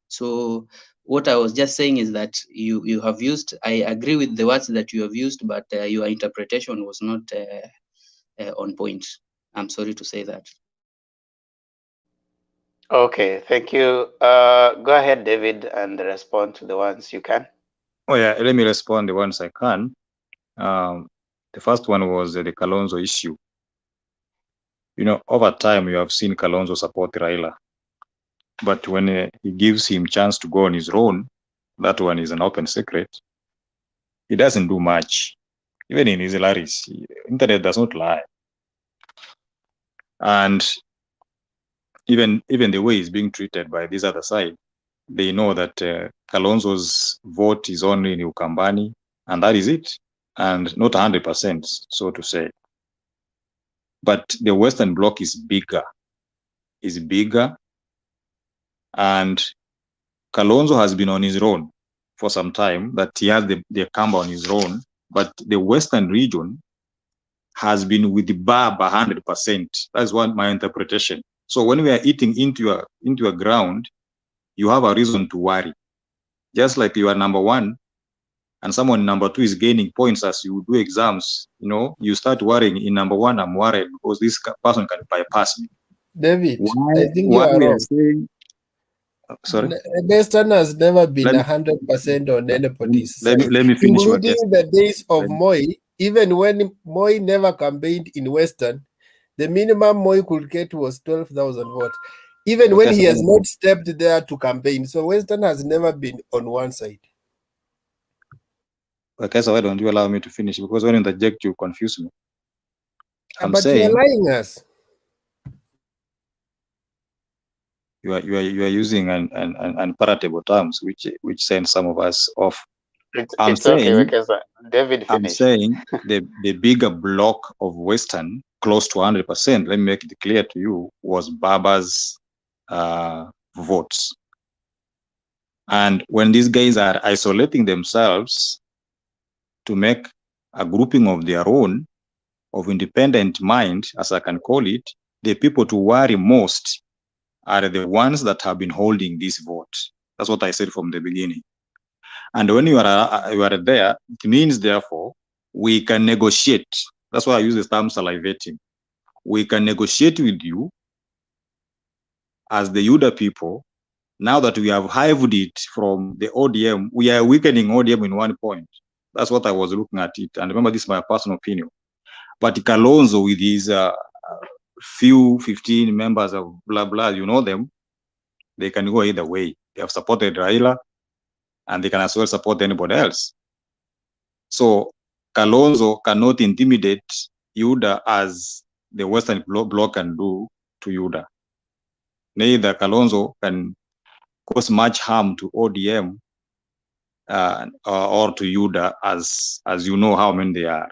Speaker 16: So what I was just saying is that you have used, I agree with the words that you have used, but your interpretation was not on point. I'm sorry to say that.
Speaker 13: Okay, thank you. Go ahead, David, and respond to the ones you can.
Speaker 10: Oh yeah, let me respond the ones I can. The first one was the Kalonzo issue. You know, over time you have seen Kalonzo support Raila, but when he gives him chance to go on his own, that one is an open secret. He doesn't do much. Even in his Laris, internet does not lie. And even the way he's being treated by this other side, They know that Kalonzo's vote is only in Ukambani, and that is it, and not 100%, so to say. But the Western Bloc is bigger, and Kalonzo has been on his own for some time, that he has the Kamba on his own, but the Western region has been with the Baba 100%. That's what my interpretation. So when we are eating into your ground, you have a reason to worry. Just like you are number one, and someone number two is gaining points as you do exams, you start worrying. In number one, I'm worried because this person can bypass me.
Speaker 1: David, I think you are
Speaker 10: we
Speaker 1: wrong.
Speaker 10: are saying, sorry?
Speaker 1: Western has never been 100% on anybody's side,
Speaker 10: let me finish,
Speaker 1: including the days of Moi. Even when Moi never campaigned in Western, the minimum Moi could get was 12,000 votes, even when he has not stepped there to campaign. So Western has never been on one side.
Speaker 10: Okay, so why don't you allow me to finish? Because when you interject, you confuse me.
Speaker 1: But you are lying us.
Speaker 10: You are using unpalatable terms, which send some of us off.
Speaker 13: It's okay, David, finish.
Speaker 10: I'm saying the bigger block of Western, close to 100%, let me make it clear to you, was Baba's votes. And when these guys are isolating themselves to make a grouping of their own, of independent mind, as I can call it, the people to worry most are the ones that have been holding this vote. That's what I said from the beginning. And when you are there, it means, therefore, we can negotiate. That's why I use the term salivating. We can negotiate with you as the Yuda people. Now that we have hived it from the ODM, we are weakening ODM in one point. That's what I was looking at it. And remember, this is my personal opinion. But Kalonzo, with his few 15 members of blah, blah, you know them, they can go either way. They have supported Raila, and they can as well support anybody else. So Kalonzo cannot intimidate Yuda as the Western Bloc can do to Yuda. Neither Kalonzo can cause much harm to ODM or to Yuda, as you know how many they are.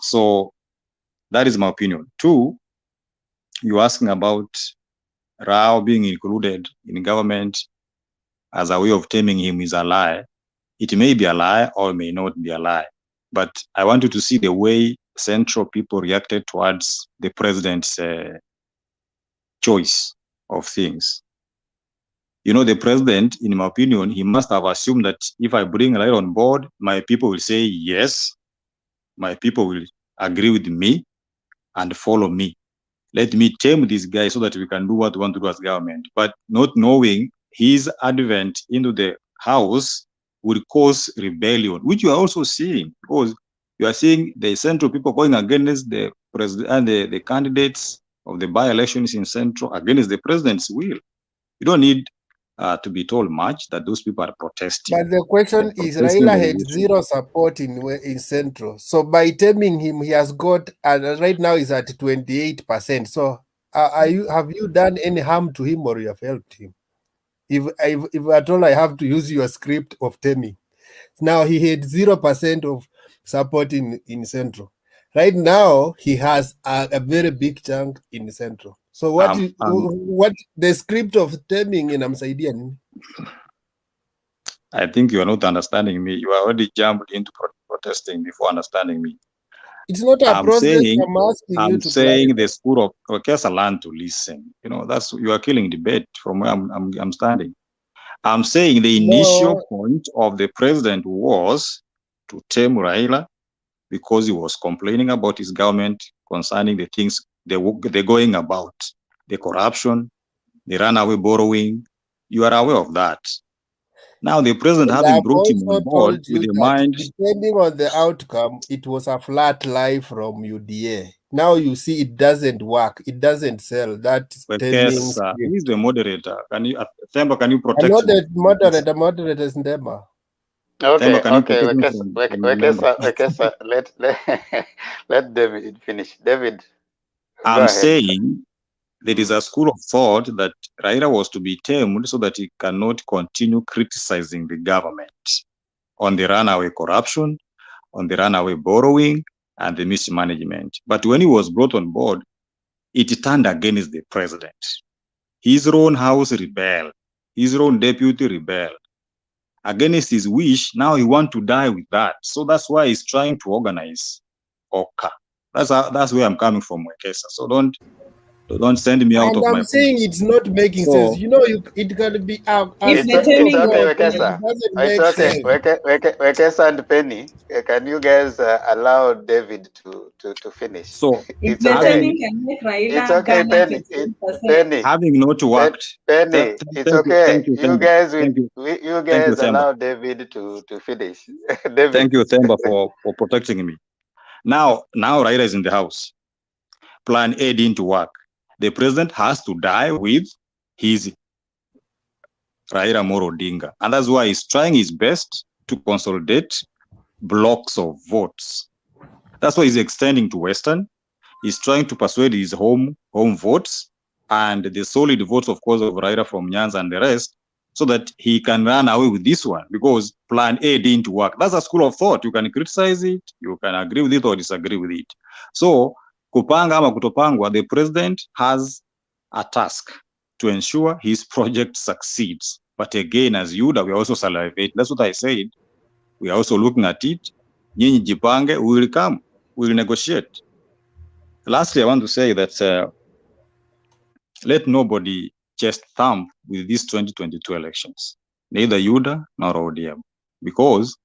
Speaker 10: So that is my opinion. Two, you're asking about Rao being included in government as a way of taming him is a lie. It may be a lie or may not be a lie. But I want you to see the way Central people reacted towards the president's choice of things. The president, in my opinion, he must have assumed that if I bring Raila on board, my people will say yes, my people will agree with me and follow me. Let me tame this guy so that we can do what we want to do as government. But not knowing his advent into the house would cause rebellion, which you are also seeing, because you are seeing the Central people going against the president and the candidates of the by-elections in Central against the president's will. You don't need to be told much that those people are protesting.
Speaker 1: But the question is, Raila had zero support in Central. So by taming him, he has got, and right now he's at 28%. So have you done any harm to him, or you have helped him? If at all I have to use your script of taming. Now he had 0% of support in Central. Right now he has a very big chunk in Central. So what the script of taming in Amsaidian?
Speaker 10: I think you are not understanding me. You are already jumped into protesting before understanding me.
Speaker 1: It's not a process. I'm asking you to
Speaker 10: saying the school of Kesa learn to listen. That's you are killing debate from where I'm standing. I'm saying the initial point of the president was to tame Raila because he was complaining about his government concerning the things they're going about, the corruption, the runaway borrowing. You are aware of that. Now the president having brought him on board with the mind.
Speaker 1: Depending on the outcome, it was a flat lie from UDA. Now you see it doesn't work. It doesn't sell. That
Speaker 10: he's the moderator. Can you protect
Speaker 1: I'm not the moderator. Moderator is Ndema.
Speaker 13: Okay. Let David finish. David,
Speaker 10: I'm saying There is a school of thought that Raila was to be tamed so that he cannot continue criticizing the government on the runaway corruption, on the runaway borrowing, and the mismanagement. But when he was brought on board, it turned against the president. His own house rebelled. His own deputy rebelled. Against his wish, now he wants to die with that. So that's why he's trying to organize Oka. That's where I'm coming from, Wekesa. So don't send me out
Speaker 1: And
Speaker 10: of my
Speaker 1: I'm saying it's not making sense.
Speaker 10: So
Speaker 1: You know, it can be
Speaker 13: It's okay, Wekesa.
Speaker 1: It doesn't
Speaker 13: It's
Speaker 1: make
Speaker 13: okay.
Speaker 1: sense.
Speaker 13: Wekesa and Penny, can you guys allow David to finish?
Speaker 10: So
Speaker 11: If
Speaker 13: It's
Speaker 11: the
Speaker 13: okay.
Speaker 11: timing can make
Speaker 13: It's
Speaker 11: Raila
Speaker 13: okay,
Speaker 11: Ghana
Speaker 13: Penny.
Speaker 11: 15%.
Speaker 13: Penny.
Speaker 10: having not worked.
Speaker 13: Penny, it's okay.
Speaker 10: Thank you,
Speaker 13: You guys
Speaker 10: Themba.
Speaker 13: allow David to finish. David.
Speaker 10: Thank you, Themba, for protecting me. Now Raila is in the house. Plan A didn't work. The president has to die with his Raila Moro Odinga. And that's why he's trying his best to consolidate blocks of votes. That's why he's extending to Western. He's trying to persuade his home votes and the solid votes, of course, of Raila from Nyanza and the rest, so that he can run away with this one, because plan A didn't work. That's a school of thought. You can criticize it, you can agree with it or disagree with it. So, kupanga ama kutopangwa, the president has a task to ensure his project succeeds. But again, as Yuda, we also salivate. That's what I said. We are also looking at it. Nyinyi jipange, we will come, we will negotiate. Lastly, I want to say that let nobody just thump with these 2022 elections, neither Yuda nor ODM, because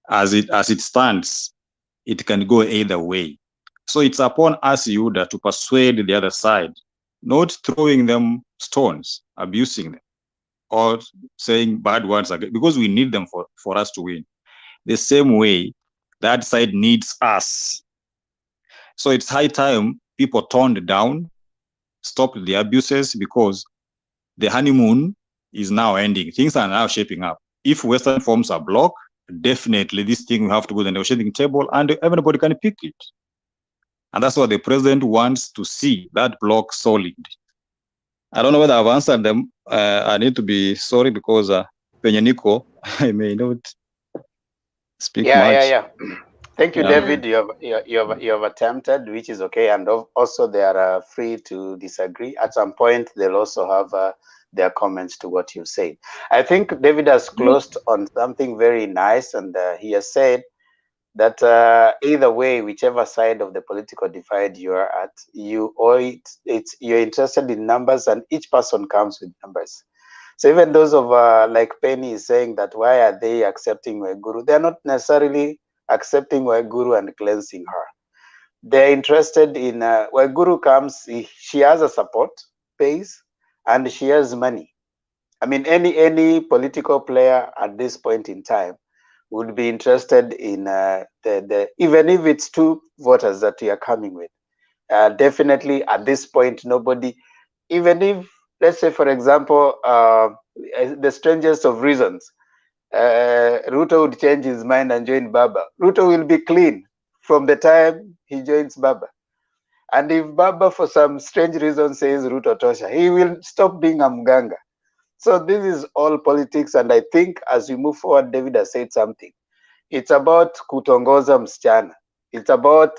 Speaker 10: as it stands, it can go either way. So it's upon us, Yuda, to persuade the other side, not throwing them stones, abusing them, or saying bad words again, because we need them for us to win. The same way that side needs us. So it's high time people toned down, stopped the abuses, because the honeymoon is now ending. Things are now shaping up. If Western forms a block, definitely this thing will have to go to the negotiating table and everybody can pick it. And that's what the president wants to see, that block solid. I don't know whether I've answered them. I need to be sorry because Penyaniko, I may not speak much.
Speaker 13: Yeah. Thank you,
Speaker 10: Yeah.
Speaker 13: David. You have attempted, which is okay, and also they are free to disagree. At some point, they'll also have their comments to what you said. I think David has closed on something very nice, and he has said that either way, whichever side of the political divide you are at, you're interested in numbers, and each person comes with numbers. So even those of like Penny is saying that why are they accepting Waiguru? They're not necessarily accepting Waiguru and cleansing her. They're interested in Waiguru comes, she has a support base and she has money. I mean, any political player at this point in time would be interested in even if it's 2 voters that you are coming with. Definitely at this point, nobody, even if, let's say, for example, the strangest of reasons, Ruto would change his mind and join Baba. Ruto will be clean from the time he joins Baba. And if Baba, for some strange reason, says Ruto Tosha, he will stop being a Mganga. So this is all politics. And I think as we move forward, David has said something. It's about kutongoza msichana. It's about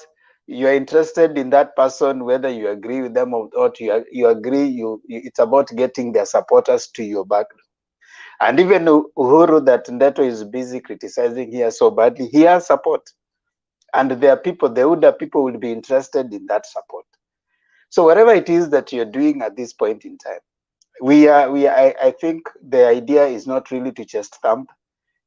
Speaker 13: you're interested in that person, whether you agree with them or not, you agree, it's about getting their supporters to your back. And even Uhuru, that Ndeto is busy criticizing here so badly, he has support. And there are people, the older people will be interested in that support. So whatever it is that you're doing at this point in time, I think the idea is not really to just thump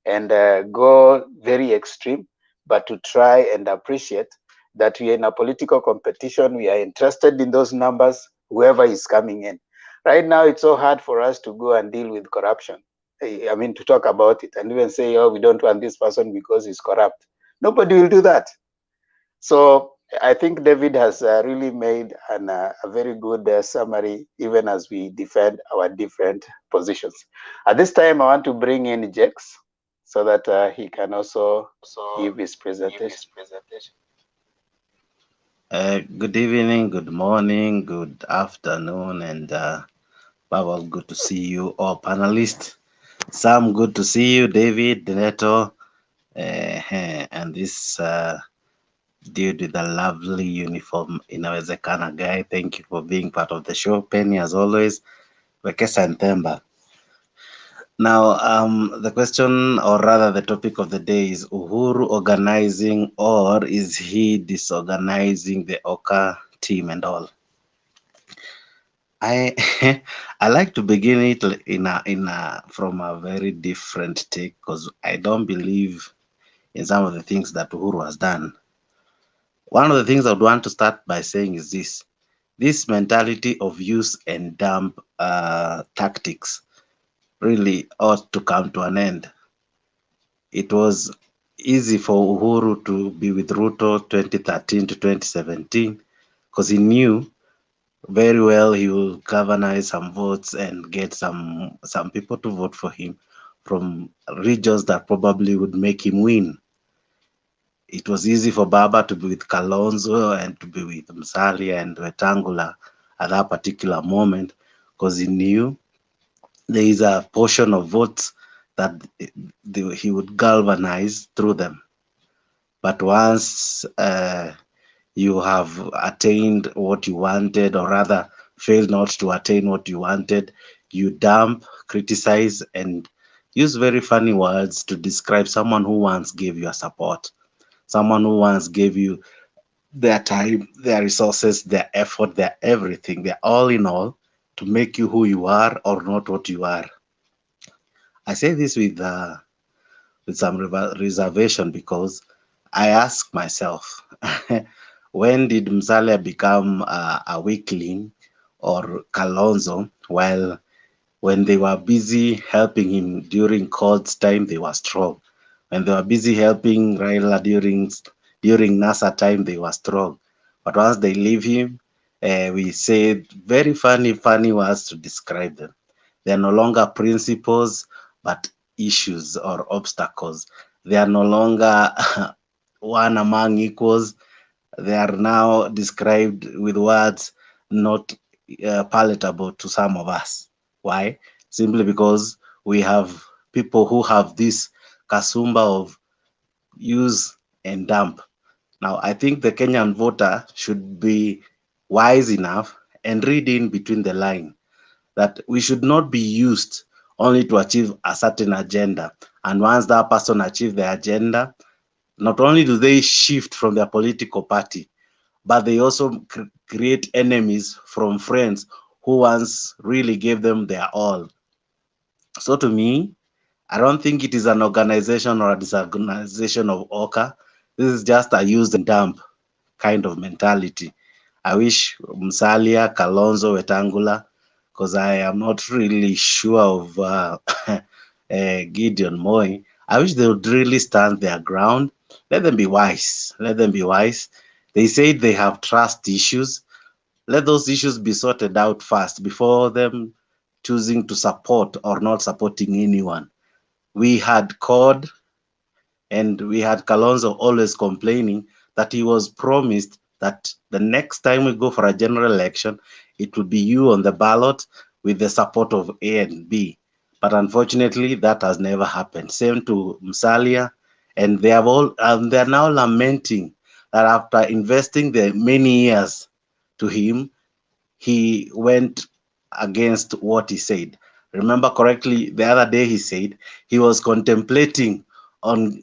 Speaker 13: and go very extreme, but to try and appreciate that we are in a political competition. We are interested in those numbers, whoever is coming in. Right now, it's so hard for us to go and deal with corruption. I mean, to talk about it and even say, oh, we don't want this person because he's corrupt. Nobody will do that. So I think David has really made a very good summary, even as we defend our different positions. At this time, I want to bring in Jex so that he can also give his presentation.
Speaker 19: Good evening, good morning, good afternoon, and Baba, good to see you all panelists. Sam, good to see you. David, Dineto, and this dude with the lovely uniform, Inawezekana guy. Thank you for being part of the show. Penny, as always. Wekesa and Themba. Now, the question, or rather the topic of the day is Uhuru organizing, or is he disorganizing the Oka team and all? I I like to begin it from a very different take, because I don't believe in some of the things that Uhuru has done. One of the things I would want to start by saying is this mentality of use and dump tactics really ought to come to an end. It was easy for Uhuru to be with Ruto 2013 to 2017 because he knew very well he will galvanize some votes and get some people to vote for him from regions that probably would make him win. It was easy for Baba to be with Kalonzo and to be with Musalia and Wetangula at that particular moment because he knew there is a portion of votes that he would galvanize through them. But once you have attained what you wanted, or rather failed not to attain what you wanted, you dump, criticize, and use very funny words to describe someone who once gave you a support, someone who once gave you their time, their resources, their effort, their everything, their all in all to make you who you are or not what you are. I say this with some reservation because I ask myself, when did Musalia become a weakling or Kalonzo, while when they were busy helping him during Cold's time, they were strong. When they were busy helping Raila during NASA time, they were strong. But once they leave him, we say very funny words to describe them. They are no longer principles, but issues or obstacles. They are no longer one among equals. They are now described with words not palatable to some of us. Why? Simply because we have people who have this kasumba of use and dump. Now, I think the Kenyan voter should be wise enough and read in between the line that we should not be used only to achieve a certain agenda. And once that person achieves the agenda, not only do they shift from their political party, but they also create enemies from friends who once really gave them their all. So to me, I don't think it is an organization or a disorganization of Oka. This is just a use and dump kind of mentality. I wish Musalia, Kalonzo, Wetangula, because I am not really sure of Gideon Moi. I wish they would really stand their ground. Let them be wise. Let them be wise. They say they have trust issues. Let those issues be sorted out first before them choosing to support or not supporting anyone. We had CORD and we had Kalonzo always complaining that he was promised that the next time we go for a general election, it will be you on the ballot with the support of A and B. But unfortunately, that has never happened. Same to Musalia, and they are now lamenting that after investing the many years to him, he went against what he said. Remember correctly, the other day he said he was contemplating on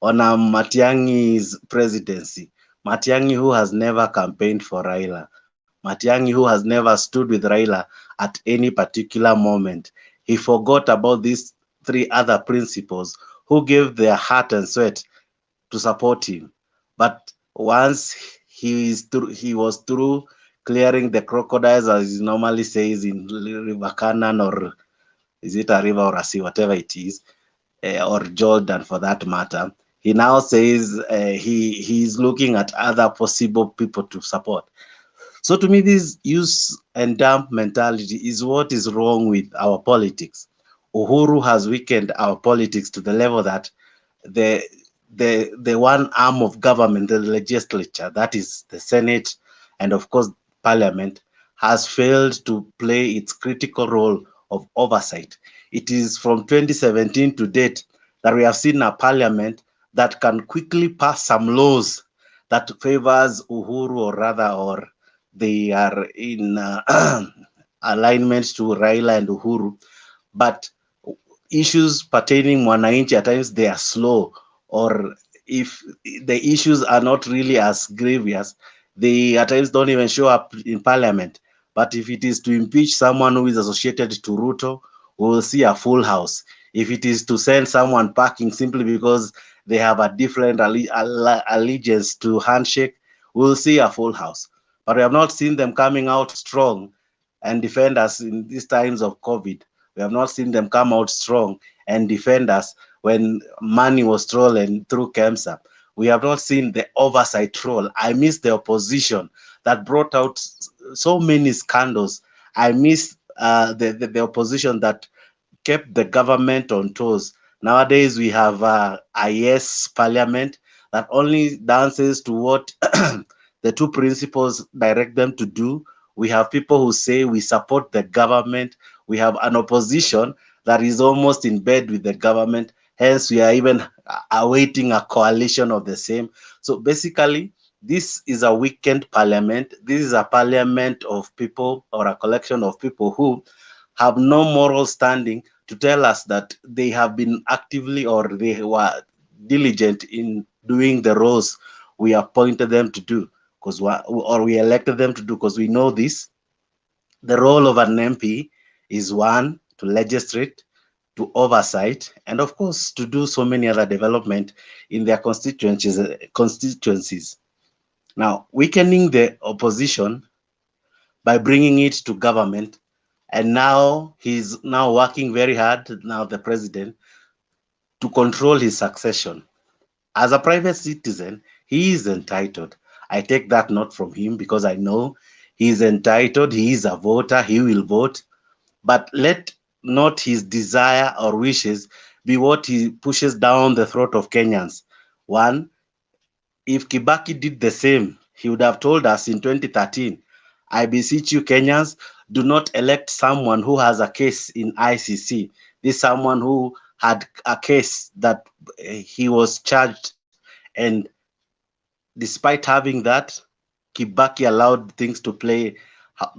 Speaker 19: on Matiang'i's presidency. Matiang'i, who has never campaigned for Raila. Matiang'i, who has never stood with Raila at any particular moment. He forgot about these three other principals who gave their heart and sweat to support him. But once he was through clearing the crocodiles, as he normally says in River Canaan, or is it a river or a sea, whatever it is, or Jordan for that matter. He now says he's looking at other possible people to support. So to me, this use and dump mentality is what is wrong with our politics. Uhuru has weakened our politics to the level that the one arm of government, the legislature, that is the Senate and of course Parliament, has failed to play its critical role of oversight. It is from 2017 to date that we have seen a Parliament that can quickly pass some laws that favors Uhuru, or they are in alignment to Raila and Uhuru, but issues pertaining mwananchi at times they are slow, or if the issues are not really as grievous, they at times don't even show up in Parliament. But if it is to impeach someone who is associated to Ruto, we will see a full house. If it is to send someone packing simply because they have a different allegiance to handshake, we will see a full house. But we have not seen them coming out strong and defend us in these times of COVID. We have not seen them come out strong and defend us when money was stolen through KEMSA. We have not seen the oversight role. I miss the opposition that brought out so many scandals. I miss the opposition that kept the government on toes. Nowadays, we have a yes parliament that only dances to what the two principles direct them to do. We have people who say we support the government. We have an opposition that is almost in bed with the government. Hence, we are even awaiting a coalition of the same. So basically, this is a weakened parliament. This is a parliament of people, or a collection of people who have no moral standing to tell us that they have been actively, or they were diligent in doing the roles we appointed them to do, or we elected them to do, because we know this. The role of an MP is one, to legislate, to oversight, and of course to do so many other development in their constituencies. Now, weakening the opposition by bringing it to government, and now he's now working very hard, now the president, to control his succession. As a private citizen, he is entitled. I take that not from him, because I know he is entitled, he is a voter, he will vote, but let not his desire or wishes be what he pushes down the throat of Kenyans. One, if Kibaki did the same, he would have told us in 2013, I beseech you Kenyans, do not elect someone who has a case in ICC. This someone who had a case that he was charged, and despite having that, Kibaki allowed things to play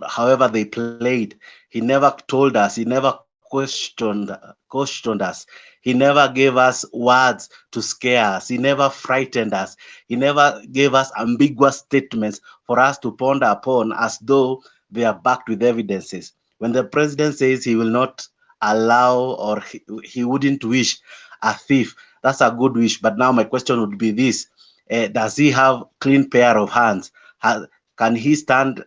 Speaker 19: however they played. He never told us, he never questioned us. He never gave us words to scare us. He never frightened us. He never gave us ambiguous statements for us to ponder upon as though they are backed with evidences. When the president says he will not allow, or he wouldn't wish a thief, that's a good wish. But now my question would be this: does he have clean pair of hands? Can he stand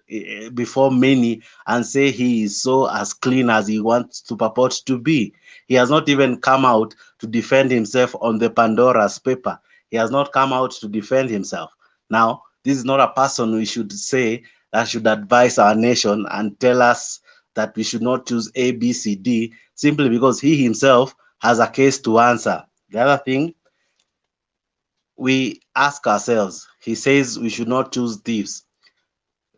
Speaker 19: before many and say he is so as clean as he wants to purport to be? He has not even come out to defend himself on the Pandora's paper. He has not come out to defend himself. Now, this is not a person we should say that should advise our nation and tell us that we should not choose A, B, C, D, simply because he himself has a case to answer. The other thing, we ask ourselves, he says we should not choose thieves.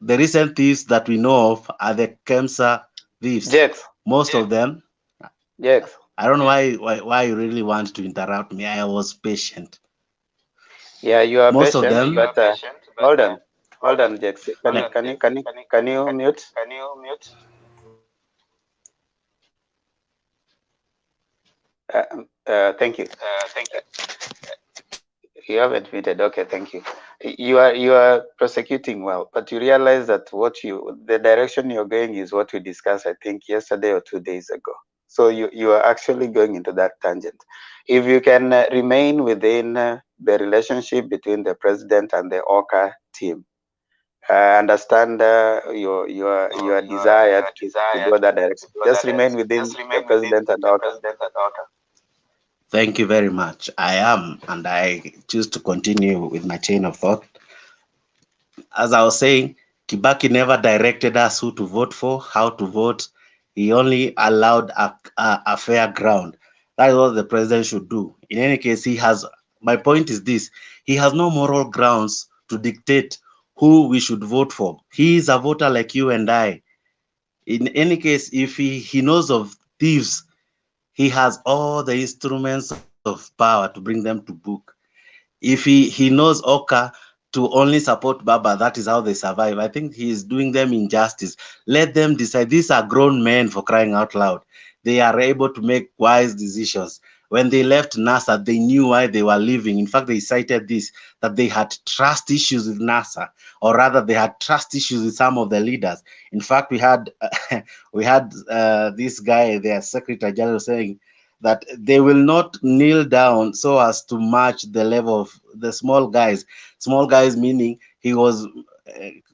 Speaker 19: The recent thieves that we know of are the KEMSA thieves. Most of them. I don't know why you really want to interrupt me. I was patient.
Speaker 13: Yeah, you are
Speaker 19: Most
Speaker 13: patient,
Speaker 19: of them.
Speaker 13: but hold on, Jax. Can you mute? Thank you. You haven't muted. Okay, thank you. You are prosecuting well, but you realize that the direction you're going is what we discussed, I think, yesterday or 2 days ago. So you are actually going into that tangent. If you can remain within the relationship between the president and the Oka team, understand your desire to go that direction. Just remain within the president and Oka.
Speaker 19: Thank you very much. I am, and I choose to continue with my chain of thought. As I was saying, Kibaki never directed us who to vote for, how to vote. He only allowed a fair ground. That is what the president should do. In any case, he has My point is this: he has no moral grounds to dictate who we should vote for. He is a voter like you and I. In any case, if he knows of thieves, he has all the instruments of power to bring them to book. If he knows Oka to only support Baba, that is how they survive. I think he is doing them injustice. Let them decide. These are grown men, for crying out loud. They are able to make wise decisions. When they left NASA, they knew why they were leaving. In fact, they cited this, that they had trust issues with NASA, or rather they had trust issues with some of the leaders. In fact, we had this guy, their secretary general, saying that they will not kneel down so as to match the level of the small guys. Small guys meaning he was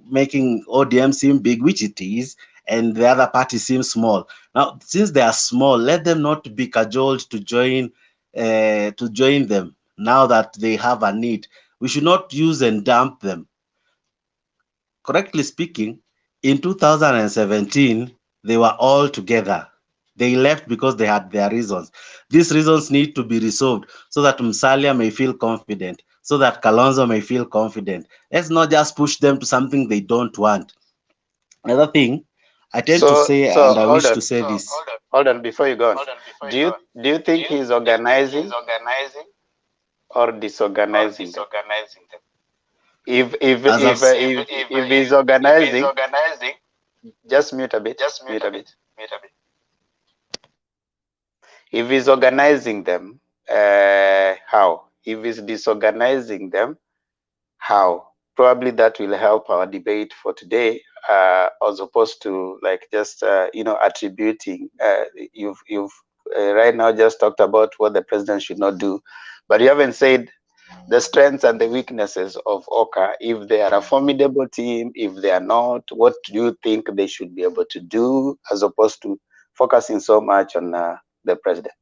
Speaker 19: making ODM seem big, which it is, and the other party seems small. Now, since they are small, let them not be cajoled to join them now that they have a need. We should not use and dump them. Correctly speaking, in 2017, they were all together. They left because they had their reasons. These reasons need to be resolved so that Musalia may feel confident, so that Kalonzo may feel confident. Let's not just push them to something they don't want. Another thing, I tend to say, and I wish to say this.
Speaker 13: Hold on, before you go on. Do you think he's organizing or disorganizing them? If he's organizing, just mute a bit. If he's organizing them, how? If he's disorganizing them, how? Probably that will help our debate for today, as opposed to like just attributing. You've right now just talked about what the president should not do, but you haven't said the strengths and the weaknesses of Oka. If they are a formidable team, if they are not, what do you think they should be able to do, as opposed to focusing so much on the president?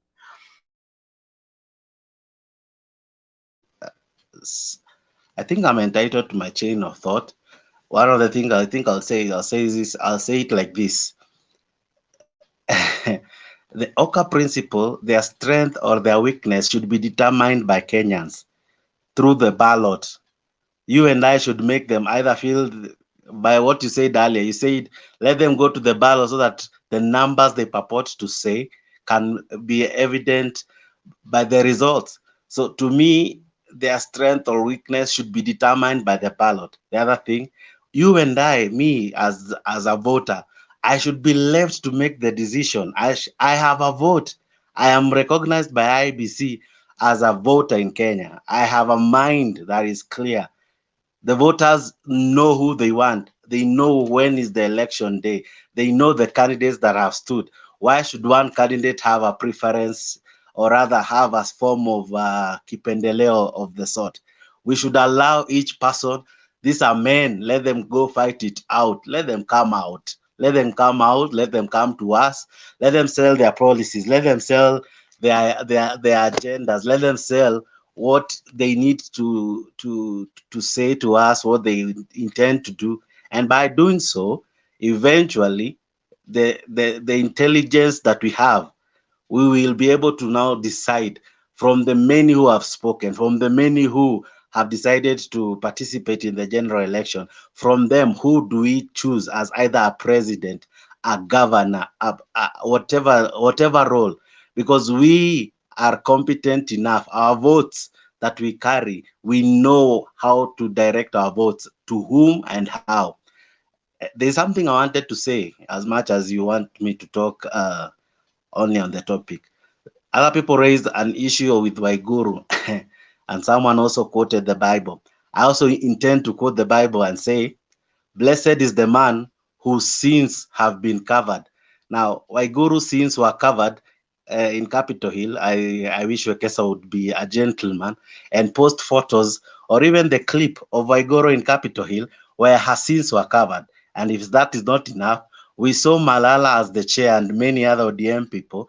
Speaker 19: I think I'm entitled to my chain of thought. One of the things I think I'll say it like this. The Oka principle, their strength or their weakness should be determined by Kenyans through the ballot. You and I should make them either feel by what you said earlier. You said let them go to the ballot so that the numbers they purport to say can be evident by the results. So to me, their strength or weakness should be determined by the ballot. The other thing, you and I, me as a voter, I should be left to make the decision. I have a vote. I am recognized by IBC as a voter in Kenya. I have a mind that is clear. The voters know who they want. They know when is the election day. They know the candidates that have stood. Why should one candidate have a preference, or rather have a form of kipendeleo of the sort? We should allow each person. These are men. Let them go fight it out. Let them come out. Let them come out. Let them come to us. Let them sell their policies. Let them sell their agendas. Let them sell what they need to say to us, what they intend to do, and by doing so, eventually, the intelligence that we have, we will be able to now decide from the many who have spoken, from the many who have decided to participate in the general election. From them, who do we choose as either a president, a governor, whatever role? Because we are competent enough. Our votes that we carry, we know how to direct our votes to whom and how. There's something I wanted to say, as much as you want me to talk only on the topic. Other people raised an issue with Waiguru, and someone also quoted the Bible. I also intend to quote the Bible and say, "Blessed is the man whose sins have been covered." Now, Waiguru's sins were covered in Capitol Hill. I wish Wekesa would be a gentleman and post photos or even the clip of Waiguru in Capitol Hill where her sins were covered. And if that is not enough, we saw Malala as the chair and many other ODM people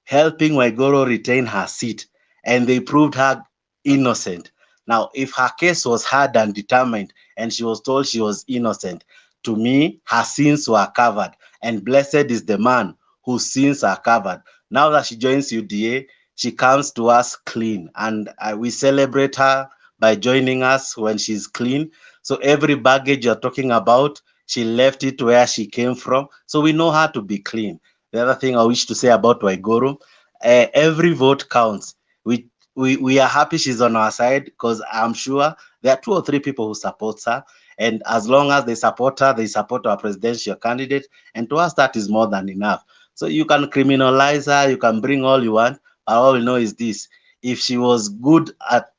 Speaker 19: helping Waiguru retain her seat, and they proved her innocent. Now, if her case was heard and determined, and she was told she was innocent, to me, her sins were covered, and blessed is the man whose sins are covered. Now that she joins UDA, she comes to us clean, and we celebrate her by joining us when she's clean. So every baggage you're talking about, she left it where she came from. So we know her to be clean. The other thing I wish to say about Waiguru, every vote counts. We are happy she's on our side, because I'm sure there are 2 or 3 people who support her. And as long as they support her, they support our presidential candidate. And to us, that is more than enough. So you can criminalize her, you can bring all you want. But all we know is this: if she was good at,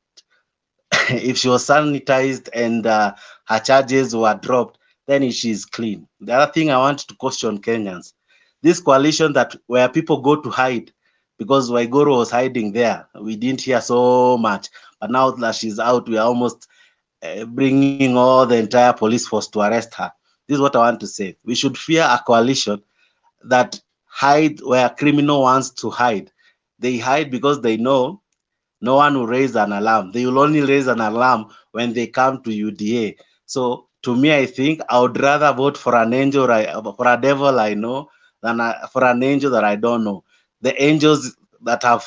Speaker 19: if she was sanitized and her charges were dropped, then she's clean. The other thing I want to caution Kenyans: this coalition that where people go to hide, because Waiguru was hiding there, we didn't hear so much. But now that she's out, we are almost bringing all the entire police force to arrest her. This is what I want to say: we should fear a coalition that hide where criminal wants to hide. They hide because they know no one will raise an alarm. They will only raise an alarm when they come to UDA. So to me, I think I would rather vote for an angel, for a devil I know, than for an angel that I don't know. The angels that have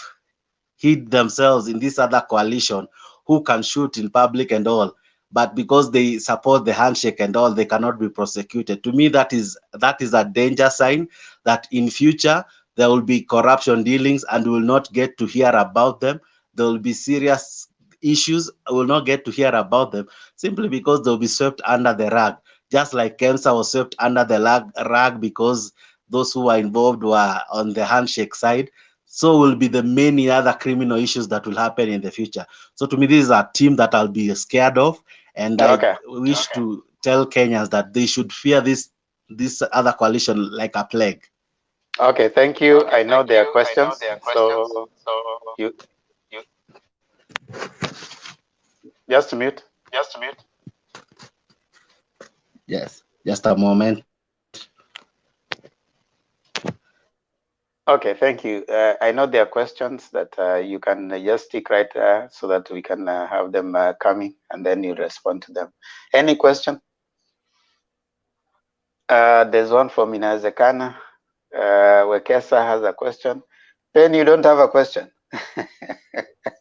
Speaker 19: hid themselves in this other coalition, who can shoot in public and all, but because they support the handshake and all, they cannot be prosecuted. To me, that is a danger sign that in future there will be corruption dealings and we will not get to hear about them. There will be serious issues, we will not get to hear about them, simply because they'll be swept under the rug, just like KEMSA was swept under the rug because those who were involved were on the handshake side. So will be the many other criminal issues that will happen in the future. So to me, this is a team that I'll be scared of, and I wish to tell Kenyans that they should fear this other coalition like a plague.
Speaker 13: Okay, thank you. I know there are questions. So you just mute.
Speaker 19: Yes, just a moment.
Speaker 13: Okay, thank you. I know there are questions that you can just stick right there so that we can have them coming, and then you respond to them. Any question? There's one from Inawezekana. Wekesa has a question. Then you don't have a question.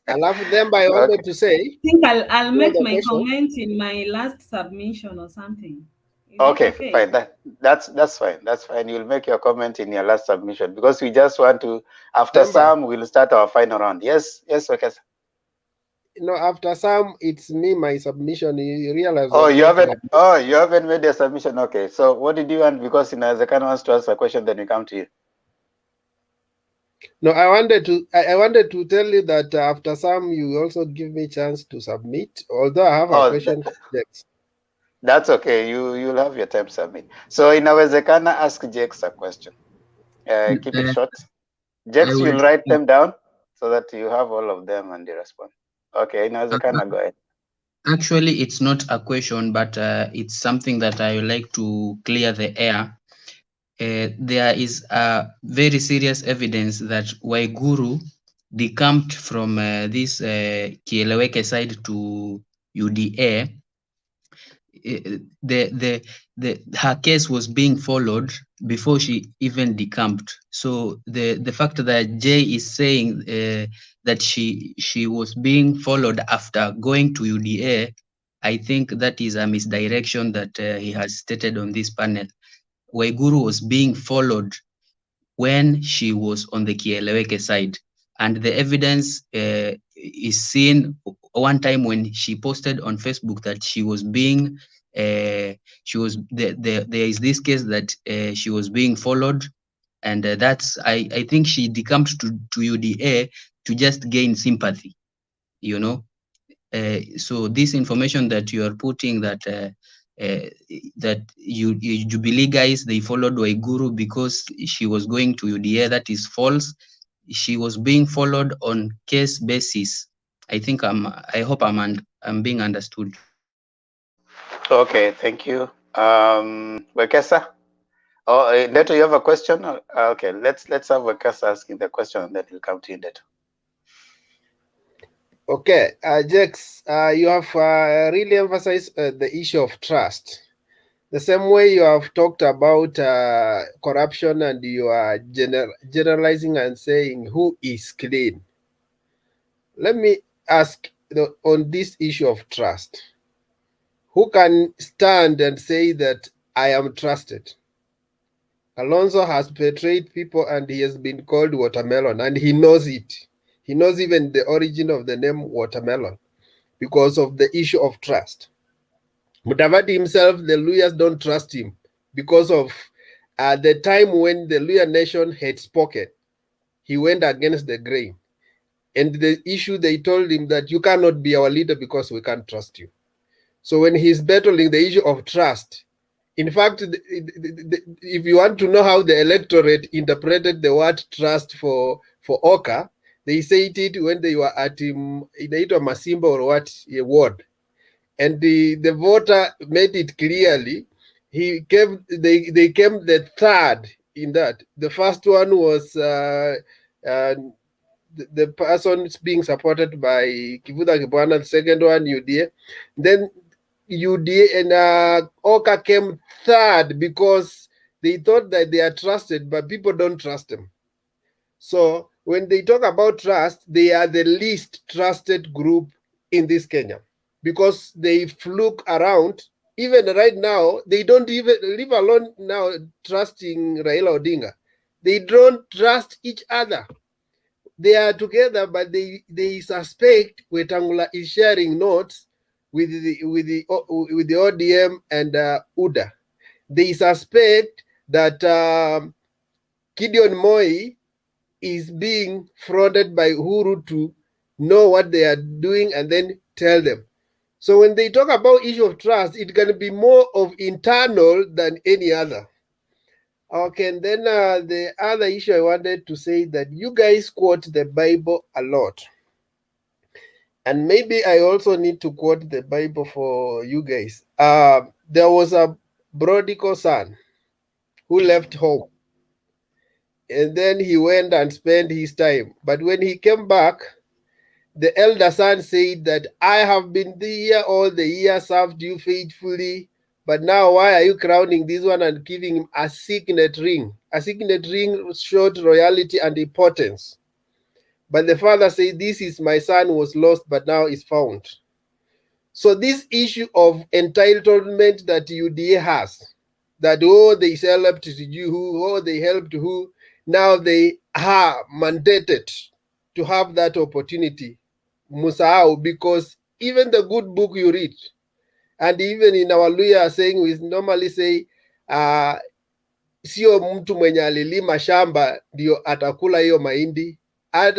Speaker 1: Alafu then I wanted to say,
Speaker 11: I think I'll make my comment in my last submission or something.
Speaker 13: Okay, fine. That's fine. That's fine. You'll make your comment in your last submission, because we just want to, after some, we'll start our final round. Yes, Wekesa.
Speaker 1: No, after some, it's me, my submission. You realize?
Speaker 13: Oh, you haven't made a submission. Okay. So what did you want? Because Inawezekana wants to ask a question, then we come to you.
Speaker 1: No, I wanted to tell you that after some, you also give me chance to submit. Although I have a question for Jex.
Speaker 13: That's okay. You'll have your time to submit. So Inawezekana, ask Jex a question. Keep it short. Jex, you'll write them down so that you have all of them and they respond. Okay, Inawezekana, go ahead.
Speaker 16: Actually, it's not a question, but it's something that I would like to clear the air. There is very serious evidence that Waiguru decamped from this Kieleweke side to UDA. Her case was being followed before she even decamped. So the fact that Jay is saying that she was being followed after going to UDA, I think that is a misdirection that he has stated on this panel. Waiguru was being followed when she was on the Kieleweke side, and the evidence is seen one time when she posted on Facebook that she was being there is this case that she was being followed, and that's I think she decamped to UDA to just gain sympathy, you know. So this information that you are putting that that you Jubilee guys, they followed Waiguru because she was going to UDA, that is false. She was being followed on case basis. I think I hope I'm being understood.
Speaker 13: Okay, thank you. Wekesa? Oh, Neto, you have a question? Okay, let's have Wekesa asking the question, and then we'll come to you, Neto.
Speaker 1: Okay, Jex, you have really emphasized the issue of trust. The same way you have talked about corruption, and you are generalizing and saying who is clean. Let me ask on this issue of trust. Who can stand and say that I am trusted? Alonso has betrayed people and he has been called watermelon, and he knows it. He knows even the origin of the name watermelon because of the issue of trust. Mudavadi himself, the Luyas don't trust him because of the time when the Luya nation had spoken. He went against the grain. And the issue, they told him that you cannot be our leader because we can't trust you. So when he's battling the issue of trust, in fact, if you want to know how the electorate interpreted the word trust for Oka, they said it when they were at either Masimba or what, a ward. And the voter made it clearly. They came the third in that. The first one was the person being supported by Kivuda Kibwana, the second one UDA. Then UDA and Oka came third because they thought that they are trusted, but people don't trust them. So when they talk about trust, they are the least trusted group in this Kenya because they fluke around. Even right now, they don't even leave alone now trusting Raila Odinga. They don't trust each other. They are together, but they suspect Wetangula is sharing notes with the ODM and UDA. They suspect that Gideon Moi is being frauded by Uhuru to know what they are doing and then tell them. So when they talk about issue of trust, it can be more of internal than any other. Okay, and then the other issue I wanted to say that you guys quote the Bible a lot. And maybe I also need to quote the Bible for you guys. There was a prodigal son who left home. And then he went and spent his time. But when he came back, the elder son said that I have been here all the years, served you faithfully. But now why are you crowning this one and giving him a signet ring? A signet ring showed royalty and importance. But the father said, this is my son who was lost, but now is found. So this issue of entitlement that UDA has, that they helped who, they helped who, now they are mandated to have that opportunity. Musahau, because even the good book you read, and even in our Luya saying, we normally say, sio mtu mwenye alilima shamba ndio atakula hiyo mahindi.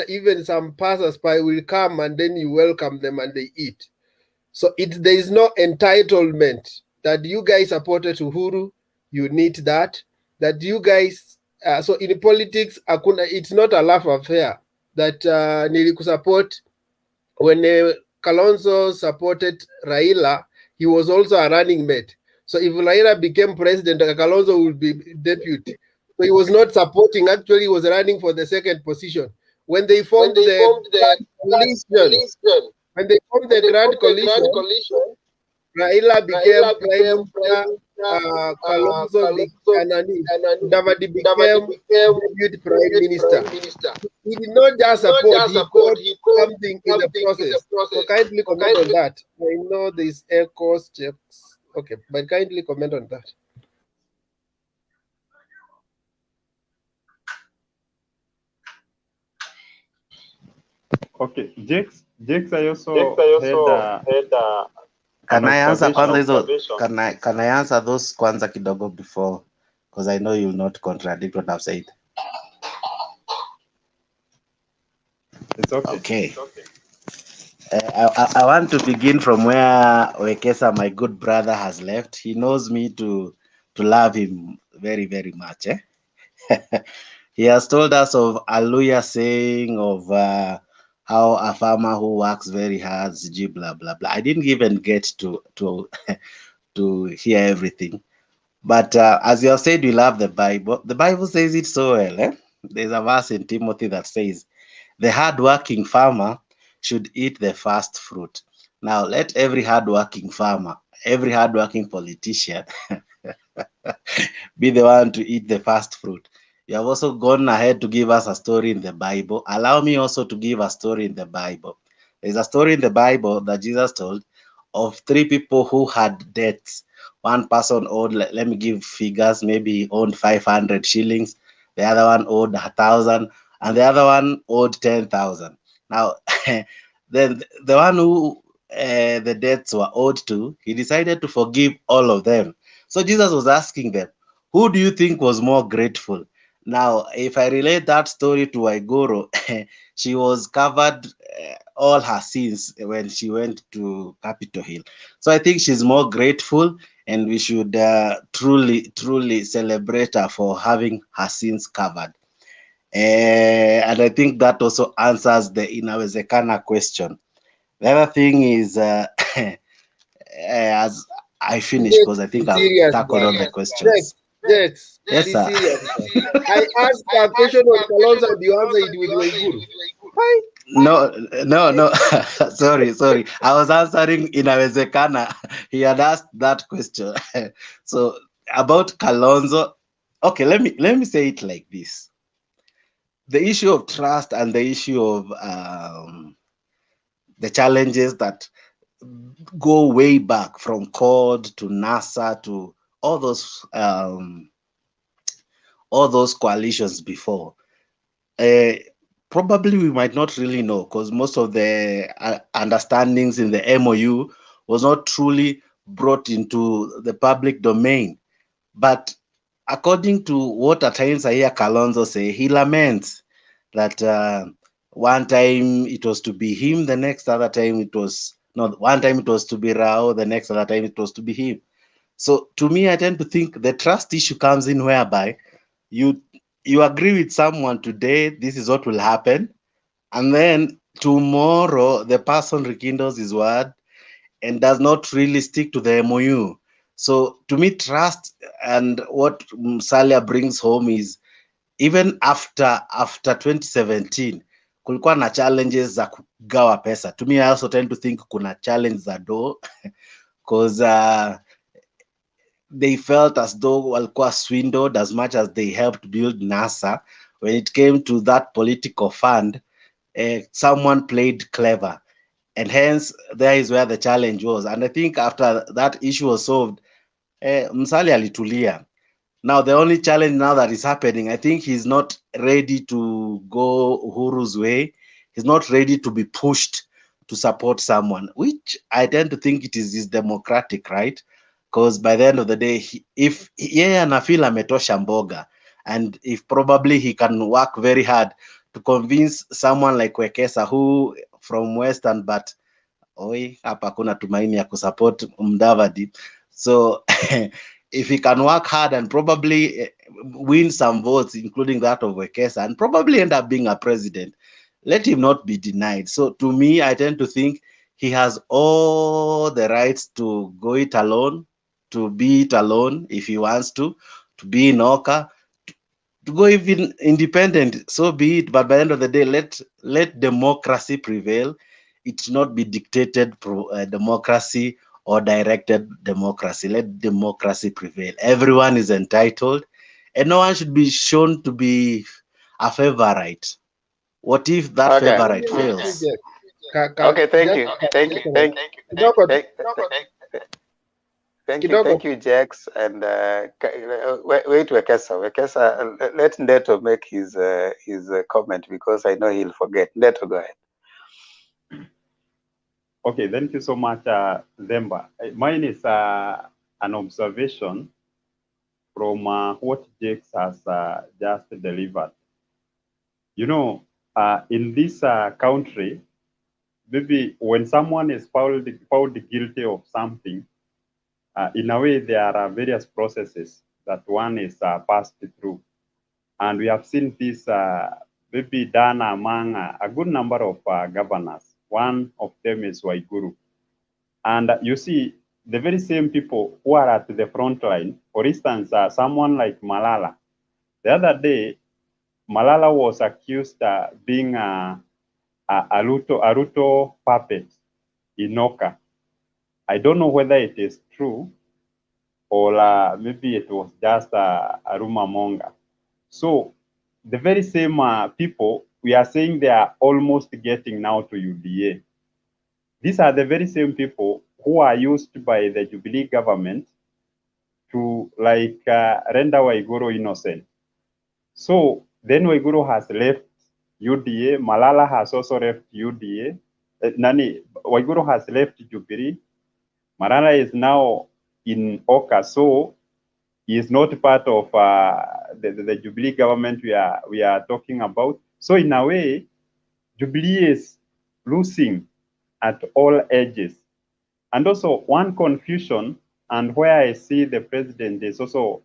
Speaker 1: Even some passers-by will come and then you welcome them and they eat. So there is no entitlement that you guys supported Uhuru, you need that. That you guys, so in politics, it's not a laugh affair that nilikusupport when Kalonzo supported Raila, he was also a running mate. So if Raila became president, Kalonzo will be deputy. So he was not supporting, actually he was running for the second position. When they formed the coalition, when they formed the Grand Coalition, Raila became Prime Minister, Kalonzo Mudavadi became Deputy Prime Minister. He did not just support, he got something in the process. So kindly comment on that. I know there's echoes, checks. Okay, but kindly comment on that.
Speaker 17: Okay, Jakes, I also had
Speaker 19: Can I answer kwanza hizo?
Speaker 17: observation.
Speaker 19: Can I answer those kwanza kidogo before, because I know you will not contradict what I've said.
Speaker 17: It's okay.
Speaker 19: Okay.
Speaker 17: It's okay.
Speaker 19: I want to begin from where Wekesa, my good brother, has left. He knows me to love him very, very much. He has told us of Aluya saying of how a farmer who works very hard, blah blah blah. I didn't even get to to hear everything. But as you have said, we love the Bible. The Bible says it so well. There's a verse in Timothy that says, the hardworking farmer should eat the first fruit. Now, let every hardworking farmer, every hardworking politician be the one to eat the first fruit. You have also gone ahead to give us a story in the Bible. Allow me also to give a story in the Bible. There's a story in the Bible that Jesus told of 3 people who had debts. One person owed, let me give figures, maybe owned 500 shillings. The other one owed 1,000, and the other one owed 10,000. Now, then the one who the debts were owed to, he decided to forgive all of them. So Jesus was asking them, who do you think was more grateful? Now, if I relate that story to Waiguru, she was covered all her sins when she went to Capitol Hill. So I think she's more grateful, and we should truly celebrate her for having her sins covered. And I think that also answers the inawezekana question. The other thing is, as I finish, because I think I've
Speaker 1: Serious,
Speaker 19: tackled all the
Speaker 1: Jex,
Speaker 19: questions.
Speaker 1: Jex,
Speaker 19: Yes,
Speaker 1: be
Speaker 19: sir.
Speaker 1: serious. I asked a question on Kalonzo and you answer it with Waiguru. Hi.
Speaker 19: No. sorry. I was answering inawezekana. He had asked that question. So about Kalonzo, okay, let me say it like this. The issue of trust and the issue of the challenges that go way back from CORD to NASA to all those coalitions before. Probably we might not really know, because most of the understandings in the MOU was not truly brought into the public domain. But according to what at times I hear Kalonzo say, he laments that one time it was to be him, the next other time it was not. One time it was to be Rao, the next other time it was to be him. So to me, I tend to think the trust issue comes in whereby you agree with someone today, this is what will happen, and then tomorrow the person rekindles his word and does not really stick to the MOU. So to me, trust and what Musalia brings home is, even after 2017 kulikuwa na challenges za kugawa pesa. To me, I also tend to think kuna challenge za do because they felt as though walikuwa swindled as much as they helped build NASA. When it came to that political fund, someone played clever, and hence there is where the challenge was. And I think after that issue was solved, Musalia alitulia. Now the only challenge now that is happening, I think he's not ready to go Uhuru's way. He's not ready to be pushed to support someone, which I tend to think it is democratic, right? Because by the end of the day, if yeye anafeel ametosha mboga, and if probably he can work very hard to convince someone like Wekesa, who from Western, but hapa kuna tumaini ya kusupport Mudavadi. So if he can work hard and probably win some votes, including that of Wekesa, and probably end up being a president, let him not be denied. So to me, I tend to think he has all the rights to go it alone, to be it alone if he wants to be in Oka, to go even independent, so be it. But by the end of the day, let democracy prevail. It should not be dictated democracy or directed democracy. Let democracy prevail. Everyone is entitled, and no one should be shown to be a favorite. What if that favorite fails?
Speaker 13: Okay, thank you, Jax. And wait, Wekesa, let Ndeto make his comment, because I know he'll forget. Ndeto, go ahead.
Speaker 17: Okay, thank you so much, Zemba. Mine is an observation from what Jax has just delivered. You know, in this country, maybe when someone is found guilty of something, in a way there are various processes that one is passed through. And we have seen this maybe done among a good number of governors. One of them is Waiguru. And you see, the very same people who are at the front line, for instance, someone like Malala. The other day, Malala was accused being a Ruto puppet in Oka. I don't know whether it is true or maybe it was just a rumor monger. So the very same people, we are saying they are almost getting now to UDA. These are the very same people who are used by the Jubilee government to render Waiguru innocent. So then Waiguru has left UDA. Malala has also left UDA. Waiguru has left Jubilee. Malala is now in Oka, so he is not part of the Jubilee government we are talking about. So in a way, Jubilee is losing at all edges. And also one confusion, and where I see the president is also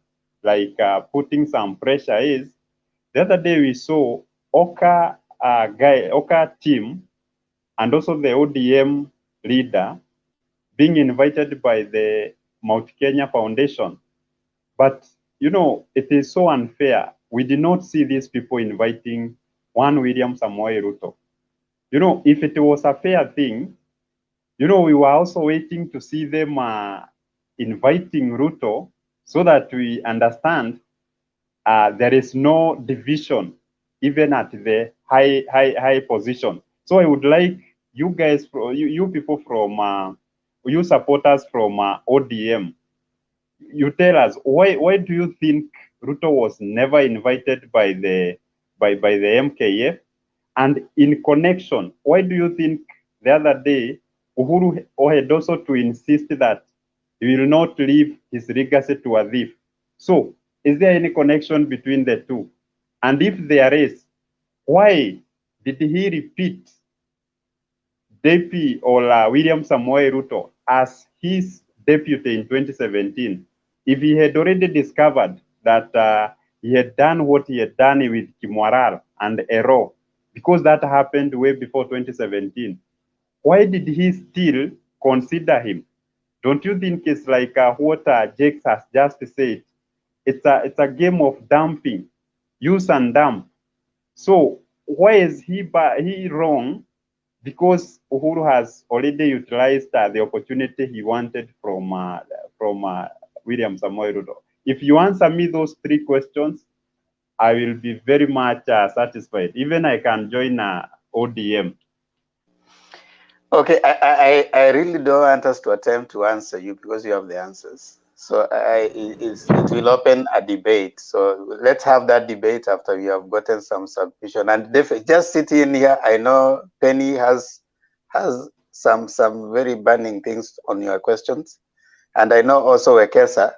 Speaker 17: putting some pressure, is the other day we saw Oka team and also the ODM leader being invited by the Mount Kenya Foundation. But, you know, it is so unfair. We did not see these people inviting one William Samoei Ruto. You know, if it was a fair thing, you know, we were also waiting to see them inviting Ruto so that we understand there is no division even at the high position. So I would like you guys, you people from, you supporters from ODM, you tell us why do you think Ruto was never invited by the MKF, and in connection, why do you think the other day Uhuru had also to insist that he will not leave his legacy to a thief? So is there any connection between the two? And if there is, why did he repeat DP or William Samoei Ruto as his deputy in 2017? If he had already discovered that he had done what he had done with Kimwarar and Ero, because that happened way before 2017, why did he still consider him? Don't you think it's like what Jakes has just said? It's a game of dumping, use and dump. So why is he wrong? Because Uhuru has already utilized the opportunity he wanted from William Samoei Ruto. If you answer me those three questions, I will be very much satisfied. Even I can join ODM.
Speaker 13: Okay, I really don't want us to attempt to answer you because you have the answers. So it will open a debate. So let's have that debate after we have gotten some submission. And just sitting here, I know Penny has some very burning things on your questions, and I know also Wekesa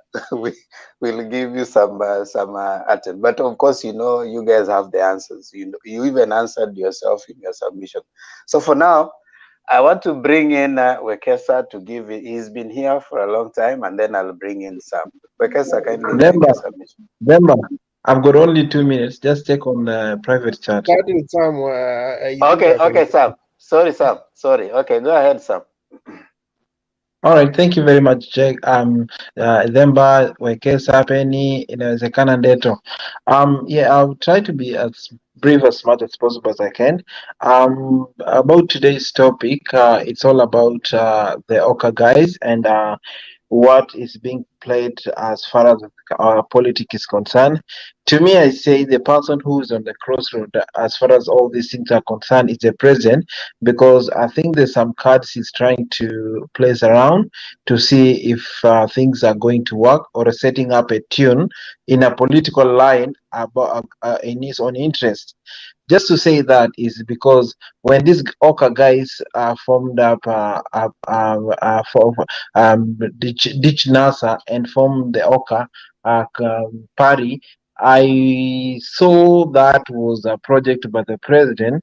Speaker 13: will give you some attempt. But of course, you know, you guys have the answers. You even answered yourself in your submission. So for now, I want to bring in Wekesa to give it. He's been here for a long time, and then I'll bring in Sam. Wekesa, kindly make your submission.
Speaker 20: Remember, I've got only 2 minutes. Just check on the private chat.
Speaker 1: Starting Sam.
Speaker 13: Okay, Sam. Sorry, Sam. Sorry. Okay, go ahead, Sam.
Speaker 20: All right, thank you very much, Jack. Themba, Wekesa, Penny, inawezekana Ndeto. Yeah, I'll try to be as brief as much as possible as I can. About today's topic, it's all about the Oka guys and what is being played as far as our politics is concerned. To me, I say the person who is on the crossroad as far as all these things are concerned is the president, because I think there's some cards he's trying to place around to see if things are going to work, or setting up a tune in a political line about in his own interest. Just to say that is because when these Oka guys formed up for ditch NASA and formed the Oka party, I saw that was a project by the president,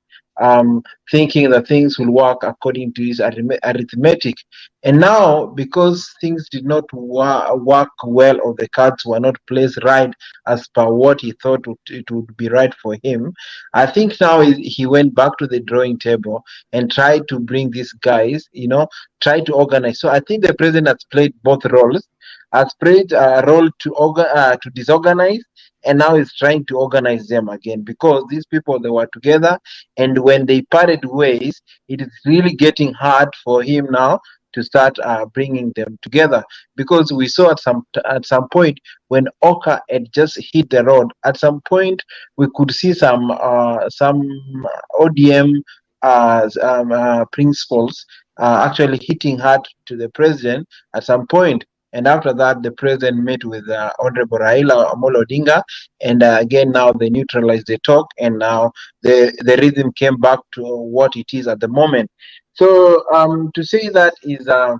Speaker 20: thinking that things will work according to his arithmetic. And now, because things did not work well, or the cards were not placed right as per what he thought it would be right for him, I think now he went back to the drawing table and tried to bring these guys, try to organize. So I think the president has played both roles, has played a role to disorganize, and now is trying to organize them again, because these people, they were together, and when they parted ways, it is really getting hard for him now to start bringing them together, because we saw at some point when Oka had just hit the road. At some point, we could see some ODM principles actually hitting hard to the president at some point. And after that, the president met with Honorable Raila Amolo Odinga, and again now they neutralized the talk, and now the rhythm came back to what it is at the moment. So to say that is to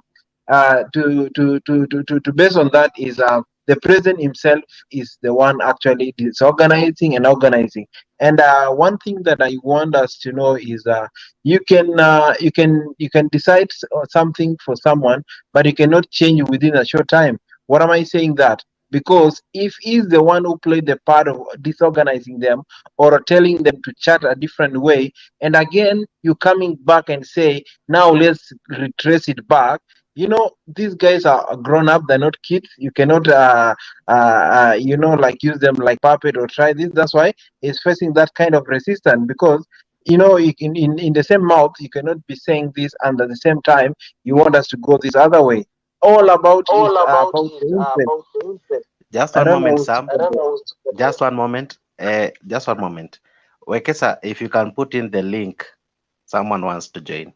Speaker 20: base on that is the president himself is the one actually disorganizing and organizing. And one thing that I want us to know is you can decide something for someone, but you cannot change within a short time. What am I saying that? Because if he's the one who played the part of disorganizing them or telling them to chat a different way, and again you coming back and say now let's retrace it back, these guys are grown up, they're not kids. You cannot like use them like puppet or try this. That's why he's facing that kind of resistance, because in the same mouth you cannot be saying this and at the same time you want us to go this other way. All about is about the interest.
Speaker 19: Just
Speaker 20: I
Speaker 19: one
Speaker 20: don't know
Speaker 19: moment,
Speaker 20: who's
Speaker 19: Sam. Just one moment. Just one moment. Wekesa, if you can put in the link, someone wants to join.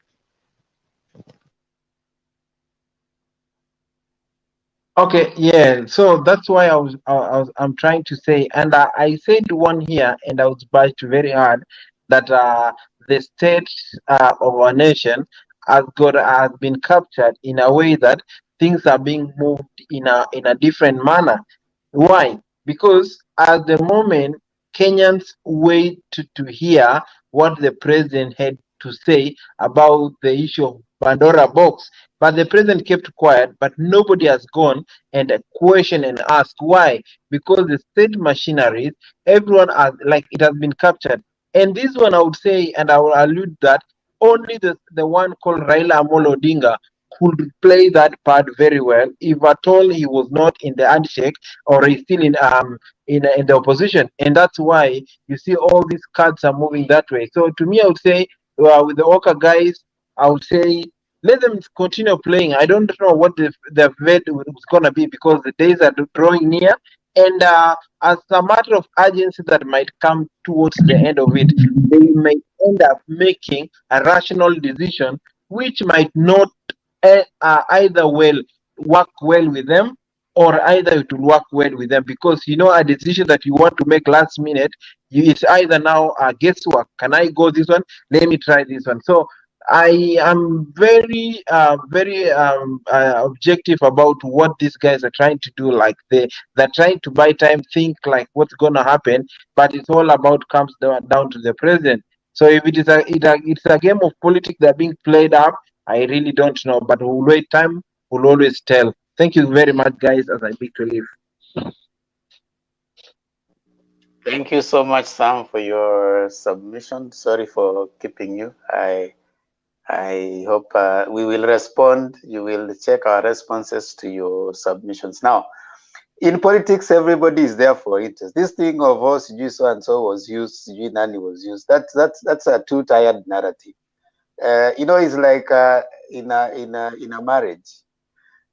Speaker 20: Okay, yeah. So that's why I'm trying to say, and I said one here, and I was bashed very hard that the state of our nation has been captured in a way that things are being moved in a different manner. Why? Because at the moment, Kenyans wait to hear what the president had to say about the issue of Pandora box. But the president kept quiet, but nobody has gone and questioned and asked why. Because the state machineries, everyone has, like, it has been captured. And this one I would say, and I will allude that only the one called Raila Amolo Odinga could play that part very well if at all he was not in the handshake or he's still in the opposition. And that's why you see all these cards are moving that way. So to me, I would say with the Oka guys, I would say let them continue playing. I don't know what the vet was gonna be, because the days are drawing near, and as a matter of urgency that might come towards the end of it, they may end up making a rational decision, which might not either work well with them, or either it will work well with them, because a decision that you want to make last minute, it's either now guesswork. Can I go this one? Let me try this one. So I am very objective about what these guys are trying to do. Like they're trying to buy time, think like what's gonna happen, but it's all about comes down to the president. So if it is it's a game of politics that are being played up, I really don't know. But we'll wait. Time will always tell. Thank you very much, guys. As I beg to leave.
Speaker 13: Thank you so much, Sam, for your submission. Sorry for keeping you. I hope we will respond. You will check our responses to your submissions. Now, in politics, everybody is there for interest. This thing of so and so was used, Nani was used. That's a too tired narrative. It's like in a marriage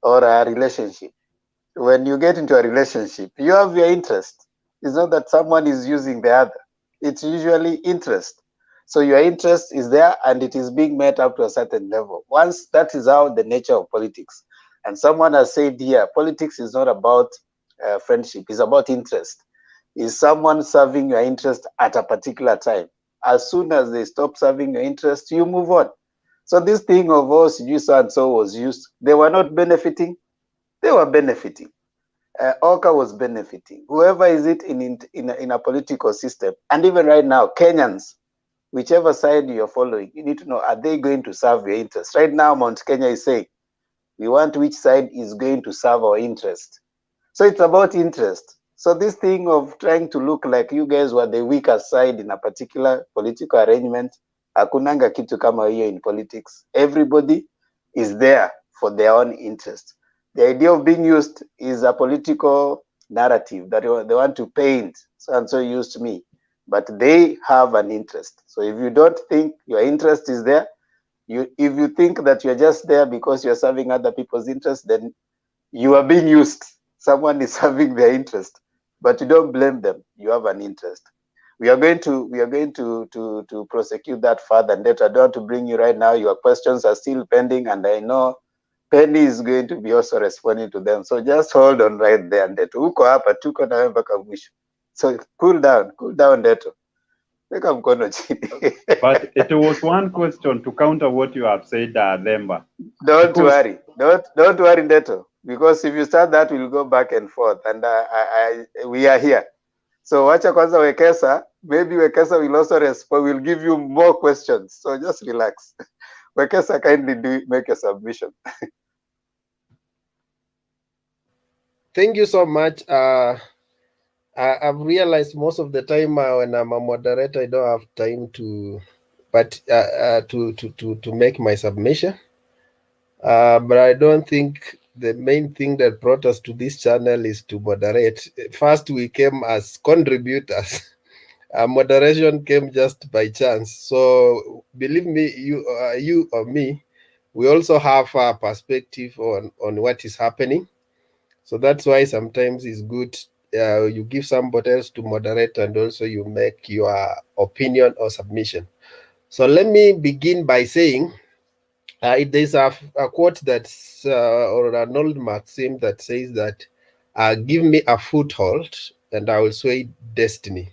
Speaker 13: or a relationship. When you get into a relationship, you have your interest. It's not that someone is using the other. It's usually interest. So your interest is there and it is being met up to a certain level. Once that is how the nature of politics. And someone has said here, politics is not about friendship, it's about interest. Is someone serving your interest at a particular time? As soon as they stop serving your interest, you move on. So this thing of so and so was used, they were not benefiting, they were benefiting. Oka was benefiting. Whoever is it in a political system, and even right now, Kenyans, whichever side you're following, you need to know, are they going to serve your interest? Right now, Mount Kenya is saying, we want which side is going to serve our interest. So it's about interest. So this thing of trying to look like you guys were the weaker side in a particular political arrangement, hakunanga kitu kama hiyo in politics. Everybody is there for their own interest. The idea of being used is a political narrative that they want to paint. So and so used me, but they have an interest. So if you don't think your interest is there, if you think that you're just there because you're serving other people's interest, then you are being used. Someone is serving their interest, but you don't blame them. You have an interest. We are going to prosecute that further. And I don't want to bring you right now. Your questions are still pending, and I know Penny is going to be also responding to them. So just hold on right there, Ndeto. Uko hapa, tuko na wewe mpaka mwisho. So cool down, Ndeto. Weka mkono chini.
Speaker 17: But it was one question to counter what you have said, Themba.
Speaker 13: Don't worry, Ndeto. Because if you start that, we'll go back and forth, and we are here. So wacha kwanza Wekesa, maybe Wekesa will also respond, will give you more questions. So just relax. Wekesa, kindly make a submission.
Speaker 1: Thank you so much. I've realized most of the time when I'm a moderator, I don't have time to make my submission. But I don't think the main thing that brought us to this channel is to moderate. First, we came as contributors. Moderation came just by chance. So believe me, you or me, we also have a perspective on what is happening. So that's why sometimes it's good you give somebody else to moderate, and also you make your opinion or submission. So let me begin by saying there's a quote that's or an old maxim that says that give me a foothold and I will sway destiny.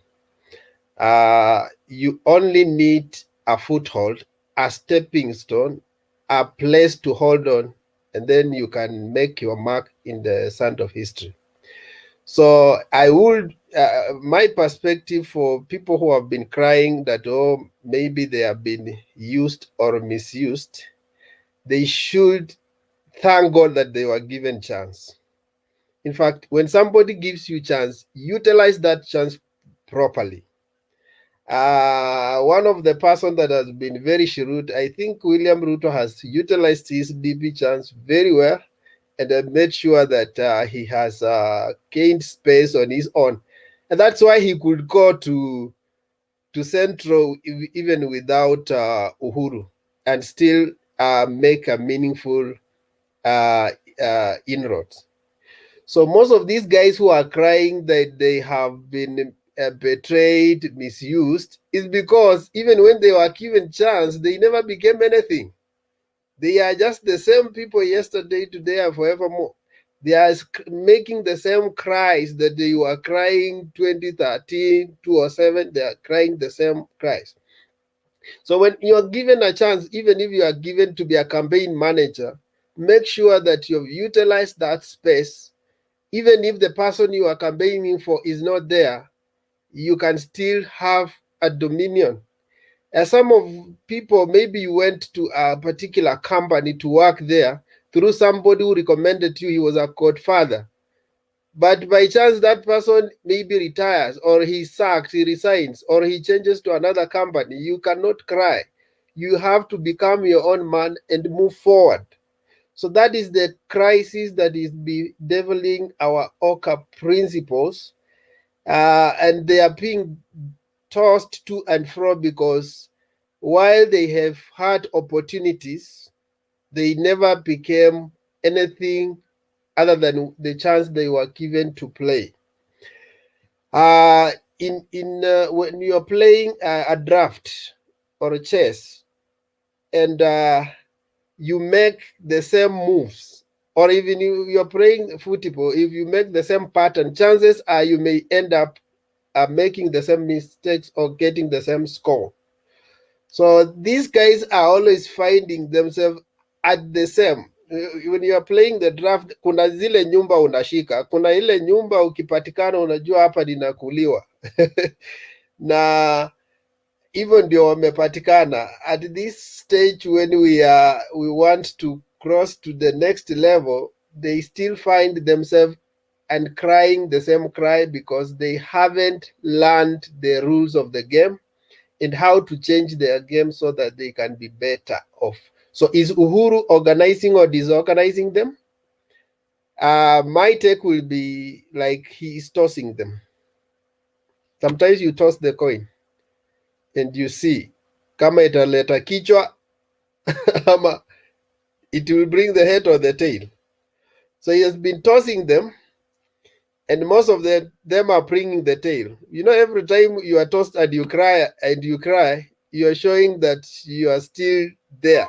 Speaker 1: You only need a foothold, a stepping stone, a place to hold on, and then you can make your mark in the sand of history. So I would, my perspective for people who have been crying that, oh, maybe they have been used or misused, they should thank God that they were given chance. In fact, when somebody gives you chance, utilize that chance properly. One of the person that has been very shrewd, I think William Ruto has utilized his DP chance very well, and made sure that he has gained space on his own, and that's why he could go to Central even without Uhuru, and still make a meaningful inroads. So most of these guys who are crying that they have been betrayed, misused, is because even when they were given chance, they never became anything. They are just the same people yesterday, today, and forevermore. They are making the same cries that they were crying 2013, 2007. They are crying the same cries. So when you are given a chance, even if you are given to be a campaign manager, make sure that you've utilized that space. Even if the person you are campaigning for is not there, you can still have a dominion. Some of people, maybe you went to a particular company to work there through somebody who recommended you, he was a godfather. But by chance, that person maybe retires, or he's sacked, he resigns, or he changes to another company. You cannot cry. You have to become your own man and move forward. So that is the crisis that is bedeviling our Oka principles. And they are being tossed to and fro because while they have had opportunities, they never became anything other than the chance they were given to play. When you're playing a draft or a chess, and you make the same moves, or even you're playing football, if you make the same pattern, chances are you may end up making the same mistakes or getting the same score. So these guys are always finding themselves at the same. When you are playing the draft, kuna zile nyumba unashika, kuna ile nyumba ukipatikana unajua hapa ninakuliwa na hivyo ndio wamepatikana. At this stage when we want to cross to the next level, they still find themselves and crying the same cry because they haven't learned the rules of the game and how to change their game so that they can be better off. So is Uhuru organizing or disorganizing them? My take will be like he is tossing them. Sometimes you toss the coin and you see kama italeta kichwa ama it will bring the head or the tail. So he has been tossing them, and most of them are bringing the tail. You know, every time you are tossed and you cry, you are showing that you are still there.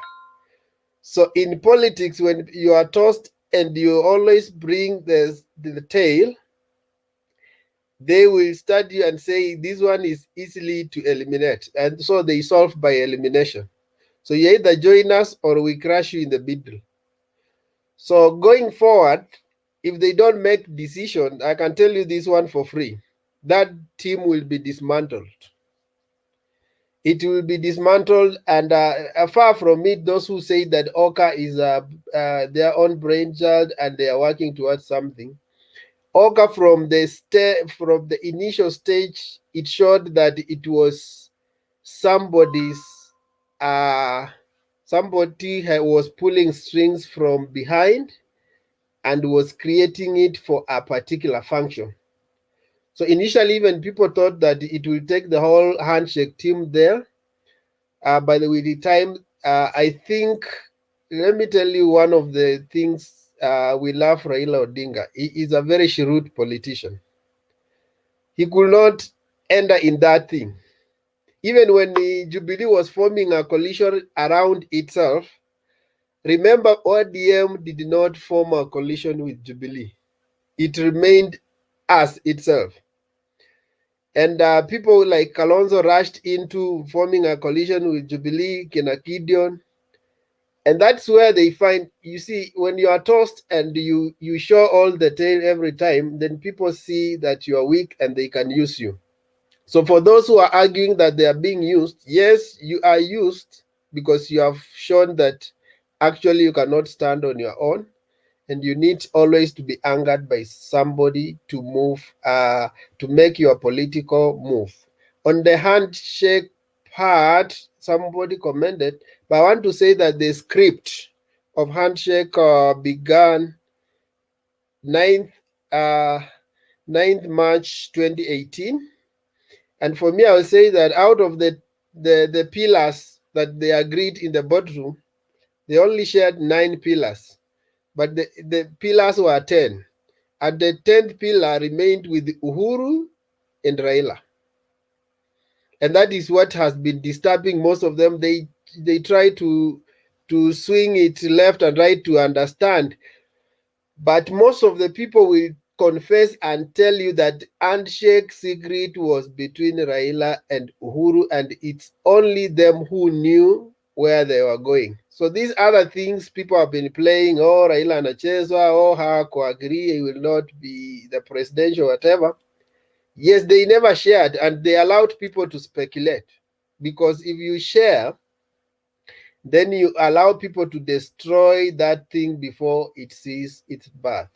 Speaker 1: So in politics, when you are tossed and you always bring the tail, they will study and say this one is easily to eliminate, and so they solve by elimination. So you either join us or we crush you in the middle. So going forward, if they don't make decision, I can tell you this one for free. That team will be dismantled. It will be dismantled, and far from it, those who say that Oka is their own brainchild and they are working towards something. Oka from the initial stage, it showed that it was somebody was pulling strings from behind and was creating it for a particular function. So initially, even people thought that it will take the whole handshake team there. By the way, the time, I think, let me tell you one of the things we love Raila Odinga. He is a very shrewd politician. He could not enter in that thing. Even when the Jubilee was forming a coalition around itself, remember ODM did not form a coalition with Jubilee. It remained as itself. And people like Kalonzo rushed into forming a coalition with Jubilee, Gideon. And that's where they find, you see, when you are tossed and you show all the tail every time, then people see that you are weak and they can use you. So for those who are arguing that they are being used, yes, you are used because you have shown that actually you cannot stand on your own, and you need always to be angered by somebody to move, to make your political move. On the handshake part, somebody commented, but I want to say that the script of handshake began 9th, 9th March 2018. And for me, I would say that out of the pillars that they agreed in the boardroom, they only shared 9 pillars, but the pillars were 10. And the 10th pillar remained with Uhuru and Raila. And that is what has been disturbing most of them. They try to swing it left and right to understand. But most of the people will confess and tell you that handshake secret was between Raila and Uhuru, and it's only them who knew where they were going. So these other things people have been playing, oh, Raila anachezwa, oh, hawakuagree, he will not be the presidential, whatever. Yes, they never shared, and they allowed people to speculate. Because if you share, then you allow people to destroy that thing before it sees its birth.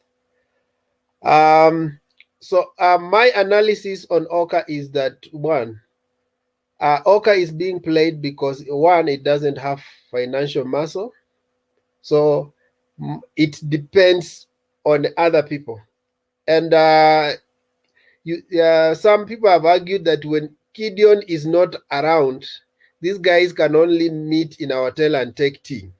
Speaker 1: So my analysis on Oka is that, one, Oka is being played because, one, it doesn't have financial muscle. So it depends on other people. And some people have argued that when Gideon is not around, these guys can only meet in our hotel and take tea.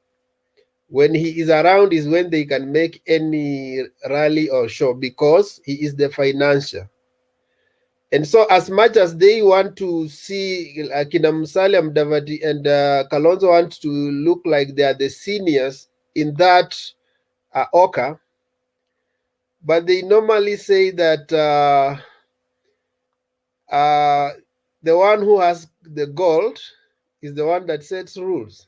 Speaker 1: When he is around is when they can make any rally or show, because he is the financier. And so as much as they want to see Kina Musalia Mudavadi and Kalonzo want to look like they are the seniors in that Oka, but they normally say that the one who has the gold is the one that sets rules.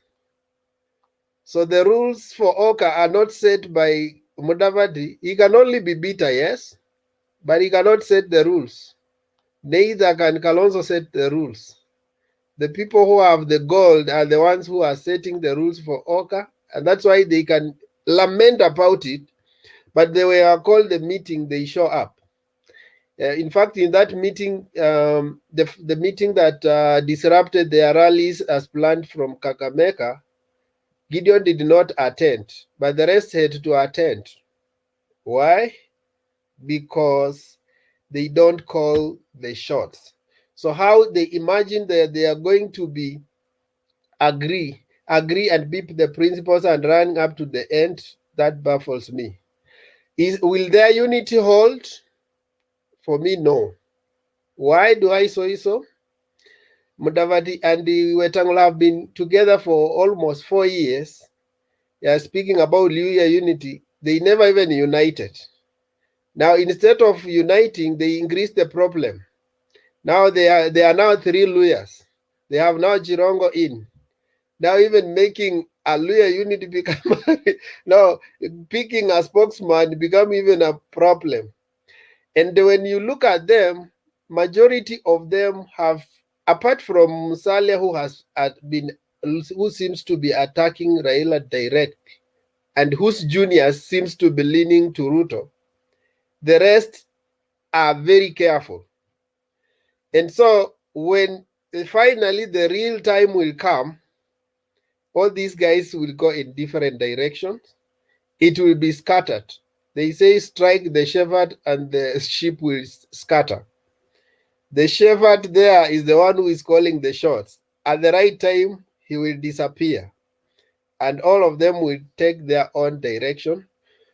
Speaker 1: So the rules for Oka are not set by Mudavadi. He can only be bitter, yes, but he cannot set the rules. Neither can Kalonzo set the rules. The people who have the gold are the ones who are setting the rules for Oka, and that's why they can lament about it, but they were called the meeting, they show up. In fact, in that meeting, the meeting that disrupted their rallies as planned from Kakamega, Gideon did not attend, but the rest had to attend. Why? Because they don't call the shots. So how they imagine that they are going to be agree and beep the principles and run up to the end, that baffles me. Will their unity hold? For me, no. Why do I say so? Mudavadi and the Wetangula have been together for almost 4 years. They are speaking about Luhya unity. They never even united. Now, instead of uniting, they increased the problem. Now they are now 3 Luhyas. They have now Jirongo in. Now even making a Luhya unity become now picking a spokesman become even a problem. And when you look at them, majority of them have, apart from Musalia, who seems to be attacking Raila direct, and whose juniors seems to be leaning to Ruto, the rest are very careful. And so when finally the real time will come, all these guys will go in different directions. It will be scattered. They say strike the shepherd and the sheep will scatter. The shepherd there is the one who is calling the shots. At the right time, he will disappear. And all of them will take their own direction.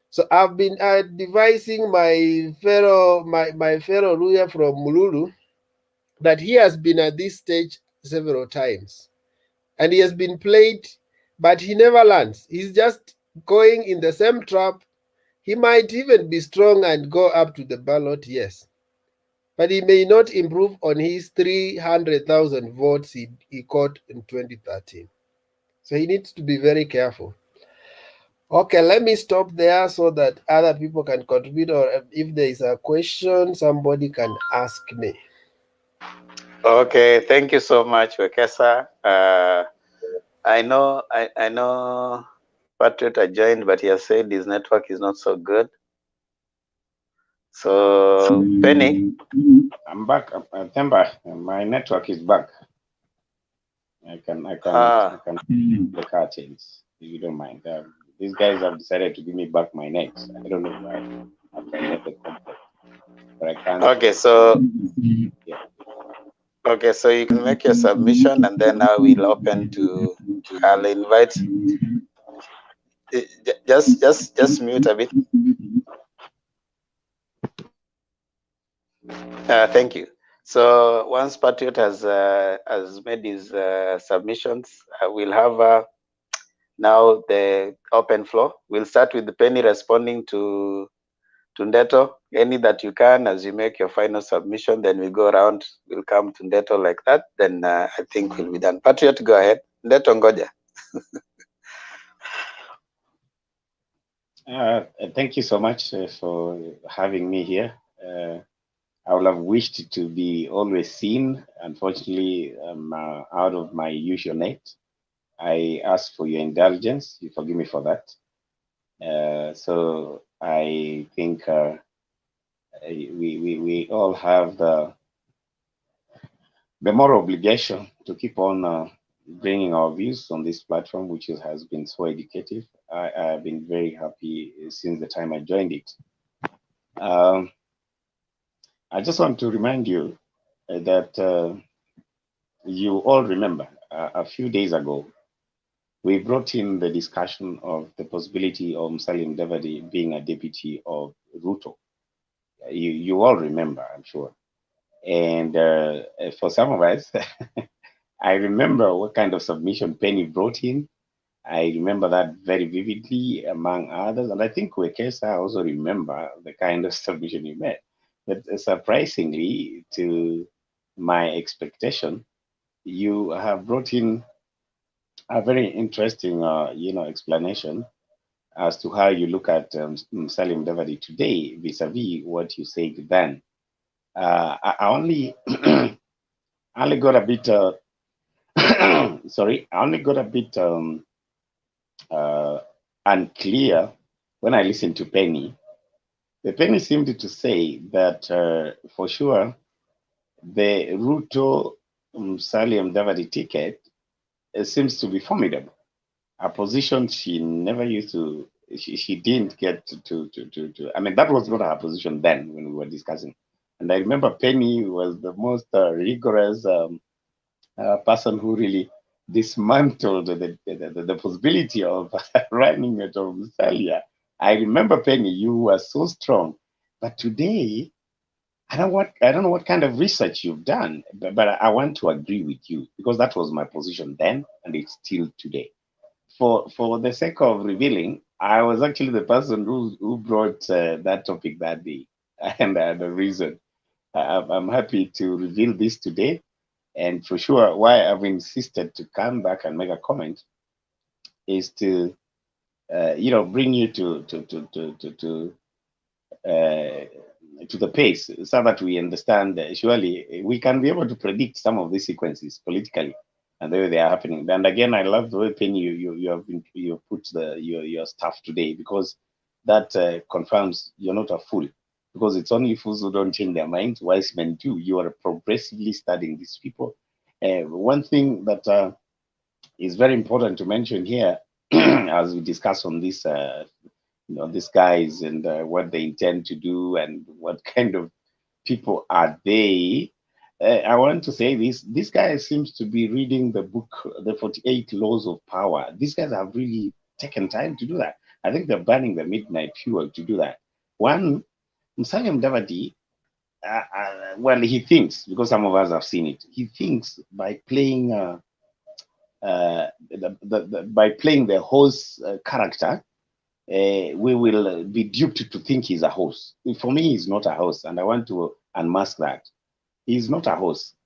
Speaker 1: So I've been advising my fellow Ruya from Mululu that he has been at this stage several times. And he has been played, but he never learns. He's just going in the same trap. He might even be strong and go up to the ballot, yes. But he may not improve on his 300,000 votes he got in 2013. So he needs to be very careful. Okay, let me stop there so that other people can contribute, or if there is a question, somebody can ask me.
Speaker 13: Okay, thank you so much, Wekesa. I know Patriot had joined, but he has said his network is not so good. So, Penny?
Speaker 21: I'm back. Temba, my network is back. I can the car change, if you don't mind. These guys have decided to give me back my net. I don't know why. After I left the company, but I can't.
Speaker 13: Okay, so yeah. Okay, so you can make your submission, and then I will open to. I'll invite. Just mute a bit. Thank you. So once Patriot has made his submissions, we'll have now the open floor. We'll start with Penny responding to Ndeto, any that you can as you make your final submission. Then we go around. We'll come to Ndeto like that. Then I think we'll be done. Patriot, go ahead. Ndeto ngoja.
Speaker 21: Thank you so much for having me here. I would have wished to be always seen. Unfortunately, I'm out of my usual net. I ask for your indulgence. You forgive me for that. So I think we all have the moral obligation to keep on bringing our views on this platform, which has been so educative. I've been very happy since the time I joined it. I just want to remind you that you all remember a few days ago, we brought in the discussion of the possibility of Musalia Mudavadi being a deputy of Ruto. You all remember, I'm sure. And for some of us, I remember what kind of submission Penny brought in. I remember that very vividly, among others. And I think Wekesa also remember the kind of submission you made. But surprisingly, to my expectation, you have brought in a very interesting, explanation as to how you look at Musalia Mudavadi today vis-a-vis what you said then. I only only got a bit sorry, I only got a bit unclear when I listened to Penny. The Penny seemed to say that for sure the Ruto Musalia Mudavadi ticket seems to be formidable. A position she never used to, she didn't get to. I mean, that was not her position then when we were discussing. And I remember Penny was the most rigorous person who really dismantled the possibility of running out of Musalia. I remember Penny, you were so strong. But today, I don't know what kind of research you've done, but I want to agree with you because that was my position then, and it's still today. For the sake of revealing, I was actually the person who brought that topic that day, and the reason I'm happy to reveal this today, and for sure, why I've insisted to come back and make a comment is to bring you uh, to the pace so that we understand surely we can be able to predict some of these sequences politically and the way they are happening. And again, I love the way Penny you put your stuff today because that confirms you're not a fool because it's only fools who don't change their minds. Wise men do. You are progressively studying these people. One thing that is very important to mention here as we discuss on this these guys and what they intend to do and what kind of people are they. I want to say this guy seems to be reading the book, The 48 Laws of Power. These guys have really taken time to do that. I think they're burning the midnight fuel to do that. One, Musalia Mudavadi, well, he thinks, because some of us have seen it, he thinks by playing by playing the host character, we will be duped to think he's a host. For me, he's not a host, and I want to unmask that. He's not a host.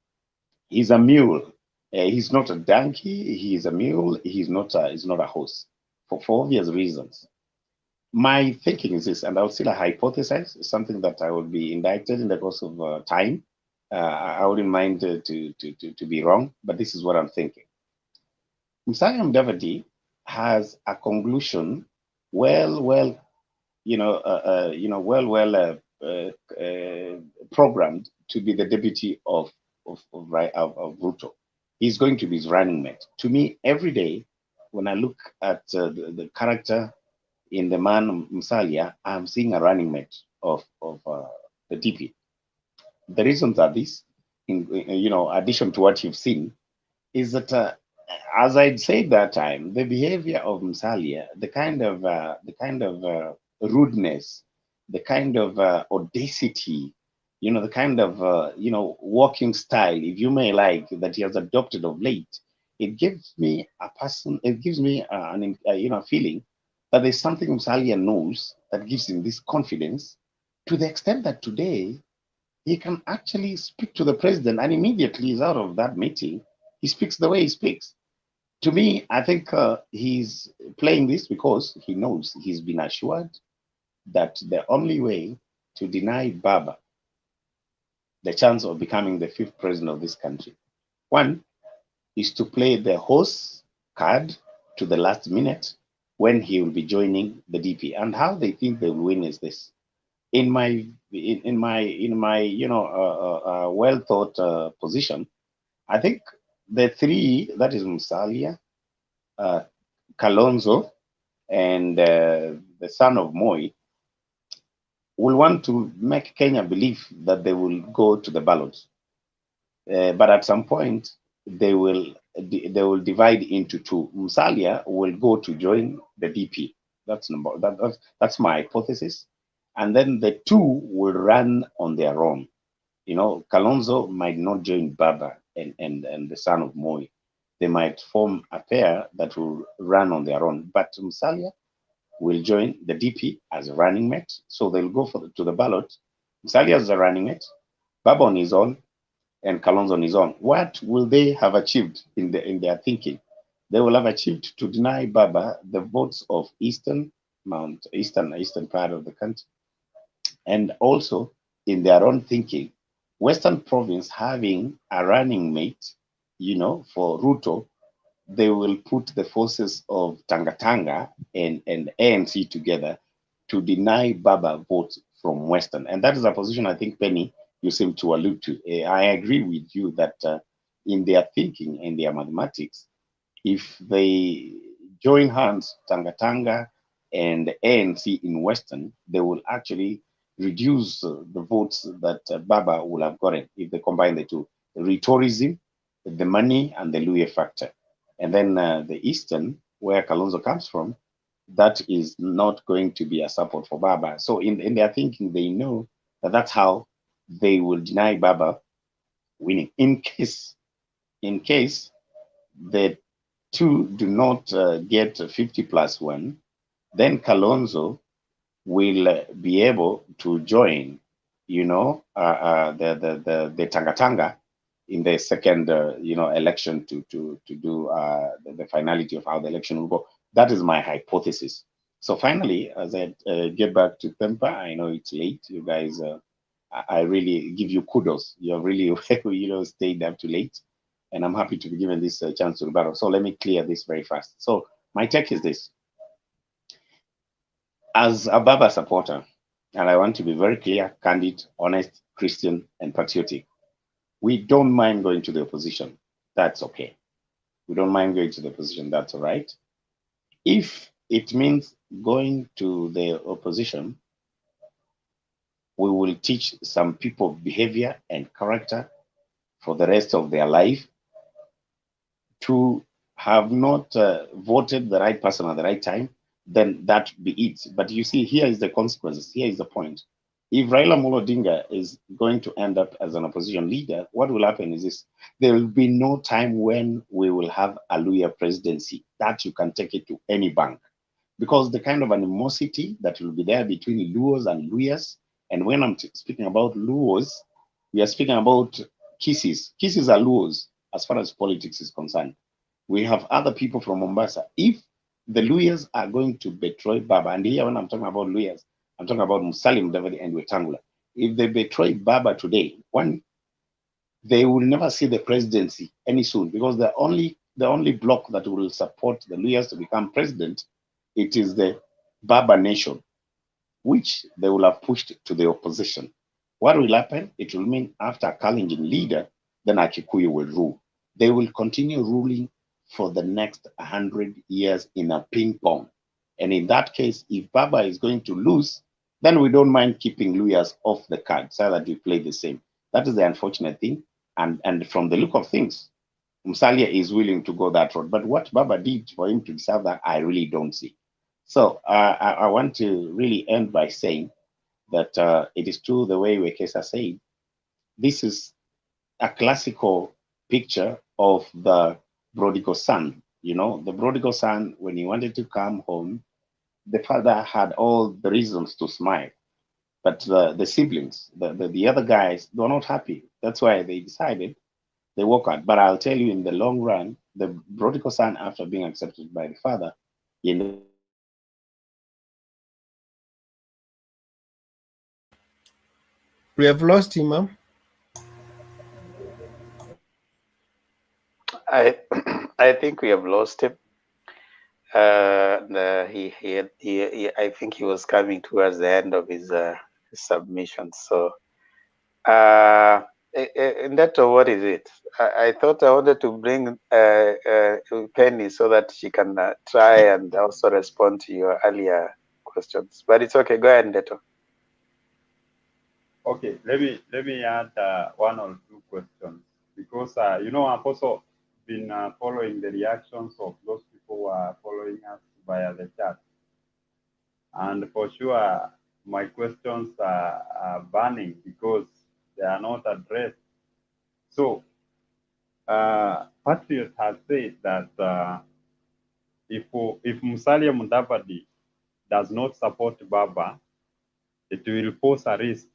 Speaker 21: He's a mule. He's not a donkey. He's a mule. He's not a host for obvious reasons. My thinking is this, and I'll still hypothesize something that I will be indicted in the course of time. I wouldn't mind to be wrong, but this is what I'm thinking. Musalia Mudavadi has a conclusion well programmed to be the deputy of Ruto. He's going to be his running mate. To me, every day when I look at the character in the man Musalia, I'm seeing a running mate of the DP. The reasons are this, in addition to what you've seen, is that as I'd said that time, the behavior of Musalia, the kind of rudeness, the kind of audacity, the kind of walking style, if you may like, that he has adopted of late, it gives me a feeling that there's something Musalia knows that gives him this confidence, to the extent that today he can actually speak to the president and immediately he's out of that meeting. He speaks the way he speaks. To me, I think he's playing this because he knows he's been assured that the only way to deny Baba the chance of becoming the fifth president of this country, one, is to play the horse card to the last minute when he will be joining the DP. And how they think they will win is this: in my well thought position, I think the three, that is Musalia, Kalonzo, and the son of Moi, will want to make Kenya believe that they will go to the ballots. But at some point, they will divide into two. Musalia will go to join the DP. That's my hypothesis. And then the two will run on their own. Kalonzo might not join Baba and the son of Moi. They might form a pair that will run on their own. But Musalia will join the DP as a running mate. So they'll go to the ballot. Musalia as a running mate, Baba on his own, and Kalonzo on his own. What will they have achieved in their thinking? They will have achieved to deny Baba the votes of eastern part of the country. And also, in their own thinking, Western province having a running mate, for Ruto, they will put the forces of Tanga and ANC together to deny Baba votes from Western. And that is a position I think, Penny, you seem to allude to. I agree with you that in their thinking, in their mathematics, if they join hands, Tanga and ANC in Western, they will actually reduce the votes that Baba will have gotten if they combine the two. The rhetoricism, the money, and the Luye factor. And then the Eastern, where Kalonzo comes from, that is not going to be a support for Baba. So in their thinking, they know that that's how they will deny Baba winning. In case the two do not get 50+1, then Kalonzo will be able to join, the Tanga in the second, election to do the finality of how the election will go. That is my hypothesis. So finally, as I get back to Tempa, I know it's late. You guys, I really give you kudos. You have really, stayed up too late, and I'm happy to be given this chance to rebuttal. So let me clear this very fast. So my take is this: as a Baba supporter, and I want to be very clear, candid, honest, Christian, and patriotic, we don't mind going to the opposition. That's okay. We don't mind going to the opposition. That's all right. If it means going to the opposition, we will teach some people behavior and character for the rest of their life to have not voted the right person at the right time, then that be it. But you see, here is the consequences. Here is the point. If Raila Amolo Odinga is going to end up as an opposition leader, what will happen is this: there will be no time when we will have a Luya presidency. That you can take it to any bank, because the kind of animosity that will be there between Luos and Luyas, and when I'm speaking about Luos, we are speaking about Kisses. Kisses are Luos as far as politics is concerned. We have other people from Mombasa. If the Luyas are going to betray Baba, and here when I'm talking about Luyas, I'm talking about Musalia Mudavadi and Wetangula. If they betray Baba today, one, they will never see the presidency any soon, because the only bloc that will support the Luyas to become president, it is the Baba nation, which they will have pushed to the opposition. What will happen? It will mean after a Kalenjin leader, then Akikuyu will rule. They will continue ruling for the next 100 years in a ping pong. And in that case, if Baba is going to lose, then we don't mind keeping Luyas off the card so that we play the same. That is the unfortunate thing. And from the look of things, Musalia is willing to go that road. But what Baba did for him to deserve that, I really don't see. So I want to really end by saying that it is true the way Wekesa said, this is a classical picture of the prodigal son. The prodigal son, when he wanted to come home, the father had all the reasons to smile. But the siblings, the other guys, they were not happy. That's why they decided they walk out. But I'll tell you, in the long run, the prodigal son, after being accepted by the father, he ended up
Speaker 1: We have lost him, ma'am.
Speaker 13: I think we have lost him. I think he was coming towards the end of his submission. So, Ndeto, what is it? I thought I wanted to bring Penny so that she can try and also respond to your earlier questions. But it's okay. Go ahead, Ndeto.
Speaker 17: Okay, let me add one or two questions, because I've also been following the reactions of those people who are following us via the chat, and for sure my questions are burning because they are not addressed. So Patriot has said that if Musalia Mudavadi does not support Baba, it will pose a risk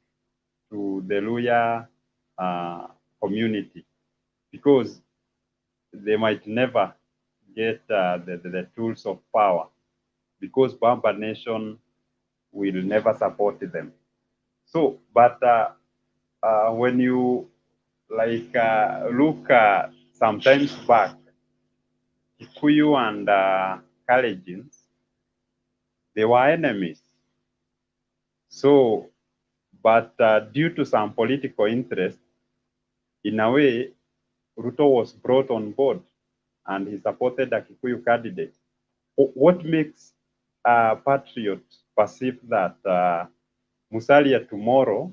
Speaker 17: to the Luya community, because they might never get the tools of power, because Baba Nation will never support them. So, but when you look sometimes back, Kikuyu and Kalenjins, they were enemies. So, but due to some political interest, in a way, Ruto was brought on board and he supported a Kikuyu candidate. What makes Patriot perceive that Musalia tomorrow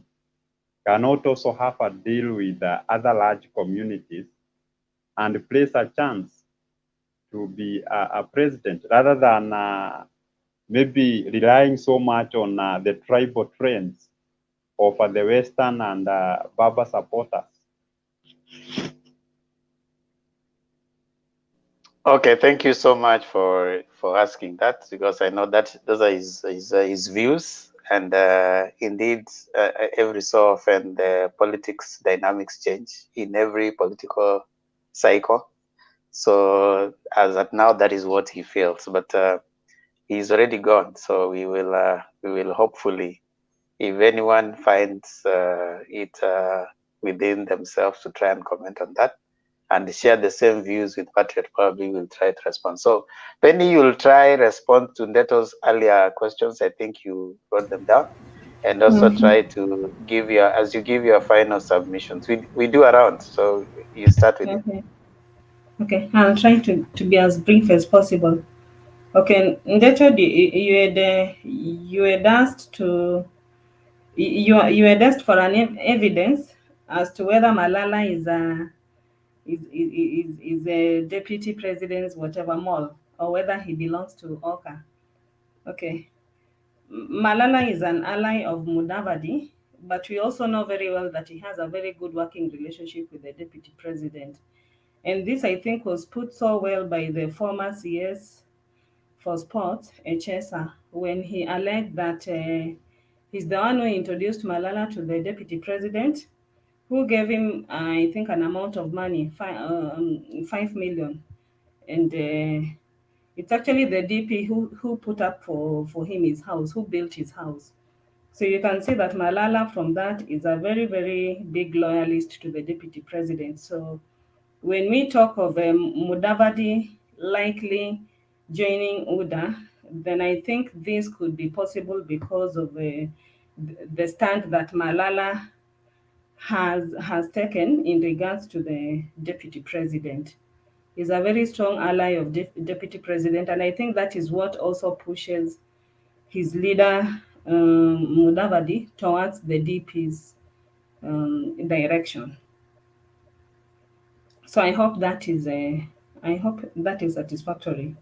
Speaker 17: cannot also have a deal with other large communities and place a chance to be a president, rather than maybe relying so much on the tribal trends of the Western and Baba supporters?
Speaker 13: Okay, thank you so much for asking that, because I know that those are his views, and indeed every so often the politics dynamics change in every political cycle. So as at now, that is what he feels, but he's already gone. So we will hopefully, if anyone finds it within themselves to try and comment on that and share the same views with Patriot, probably will try to respond. So Penny, you'll try respond to Ndeto's earlier questions. I think you wrote them down, and also try to give your final submissions. We do around, so you start with it.
Speaker 11: Okay, I'll try to be as brief as possible. Okay, Ndeto, you had asked to you had asked for an evidence as to whether Malala is a deputy president's whatever mall, or whether he belongs to Oka. Okay, Malala is an ally of Mudavadi, but we also know very well that he has a very good working relationship with the deputy president. And this, I think, was put so well by the former CS for sports, Echesa, when he alleged that he's the one who introduced Malala to the deputy president, who gave him, I think, an amount of money, 5 million. And it's actually the DP who put up for him his house, who built his house. So you can see that Malala from that is a very, very big loyalist to the deputy president. So when we talk of Mudavadi likely joining UDA, then I think this could be possible because of the stand that Malala has taken in regards to the deputy president. He's a very strong ally of deputy president, and I think that is what also pushes his leader Mudavadi towards the DP's direction. So I hope that is satisfactory.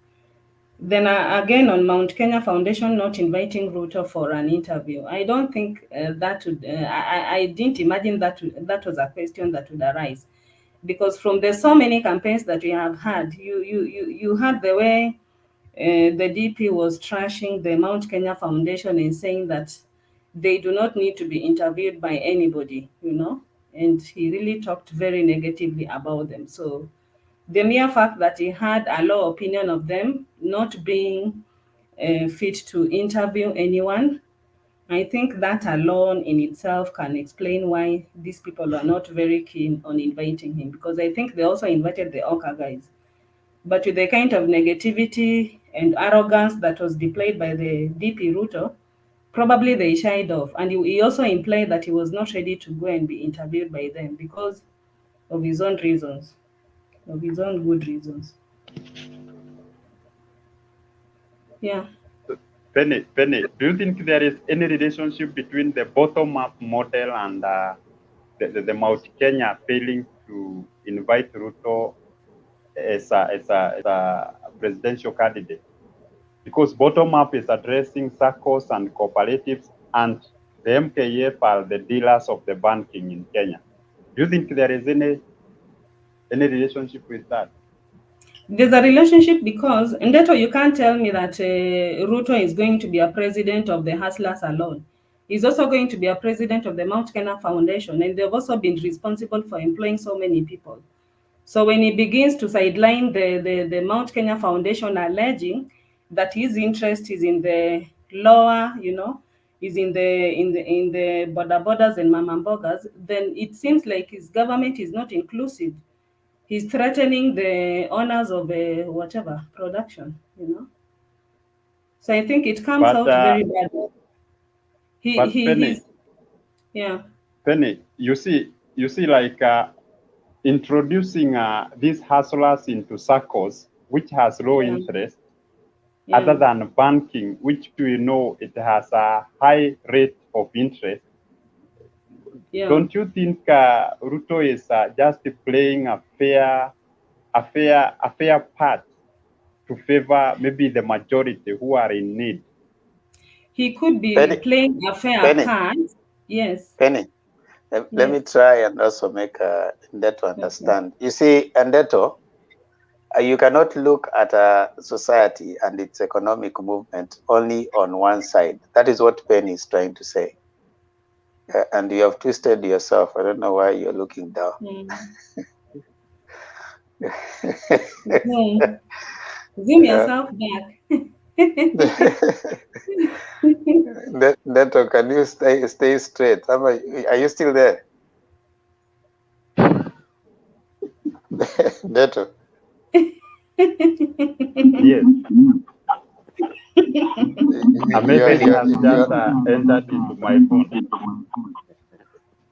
Speaker 11: Then again, on Mount Kenya Foundation not inviting Ruto for an interview, I don't think that would. I didn't imagine that was a question that would arise, because from the so many campaigns that we have had, you had the way the DP was trashing the Mount Kenya Foundation and saying that they do not need to be interviewed by anybody, and he really talked very negatively about them. So the mere fact that he had a low opinion of them not being fit to interview anyone, I think that alone in itself can explain why these people are not very keen on inviting him, because I think they also invited the Oka guys. But with the kind of negativity and arrogance that was displayed by the DP Ruto, probably they shied off. And he also implied that he was not ready to go and be interviewed by them because of his own reasons, of his own good reasons. Yeah.
Speaker 17: Penny, do you think there is any relationship between the bottom-up model and the Mount Kenya failing to invite Ruto as a presidential candidate? Because bottom-up is addressing SACCOs and cooperatives, and the MKF are the dealers of the banking in Kenya. Do you think there is any relationship with that?
Speaker 11: There's a relationship because, Ndeto, you can't tell me that Ruto is going to be a president of the hustlers alone. He's also going to be a president of the Mount Kenya Foundation, and they've also been responsible for employing so many people. So when he begins to sideline the Mount Kenya Foundation, alleging that his interest is in the lower, is in the borders and mamambogas, then it seems like his government is not inclusive. He's threatening the owners of whatever production, So I think it comes out very bad.
Speaker 17: Penny,
Speaker 11: yeah.
Speaker 17: Penny, you see, like introducing these hustlers into SACCOs, which has low interest, other than banking, which we know it has a high rate of interest. Don't you think Ruto is just playing a fair part to favor maybe the majority who are in need?
Speaker 11: He could be playing a fair part, Yes.
Speaker 13: Penny, let me try and also make Ndeto understand. You see, Ndeto, you cannot look at a society and its economic movement only on one side. That is what Penny is trying to say. And you have twisted yourself. I don't know why you're looking down.
Speaker 11: Zoom yourself back.
Speaker 13: Ndeto, can you stay straight? Are you still there? Ndeto.
Speaker 17: Yes. Maybe he has just entered into my phone.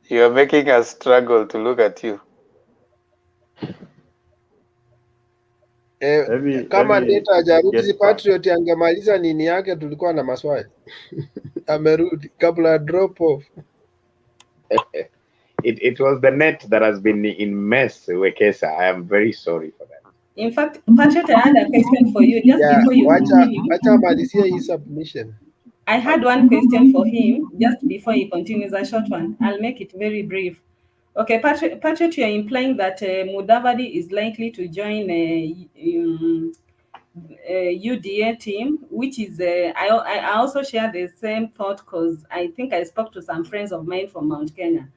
Speaker 13: You're making us struggle to look at you.
Speaker 1: Kama Ndeto hajarudi, Patriot angemaliza nini yake, tulikuwa na maswali. Amerudi kabla ya drop off.
Speaker 21: It was the net that has been in mess, Wekesa. I am very sorry for that.
Speaker 11: In fact, Patriot, I had a question for you just before you continue.
Speaker 1: Wacha malizie hii submission.
Speaker 11: I had one question for him just before he continues, a short one. I'll make it very brief. Okay, Patriot, you're implying that Mudavadi is likely to join UDA team, which is, I also share the same thought because I think I spoke to some friends of mine from Mount Kenya.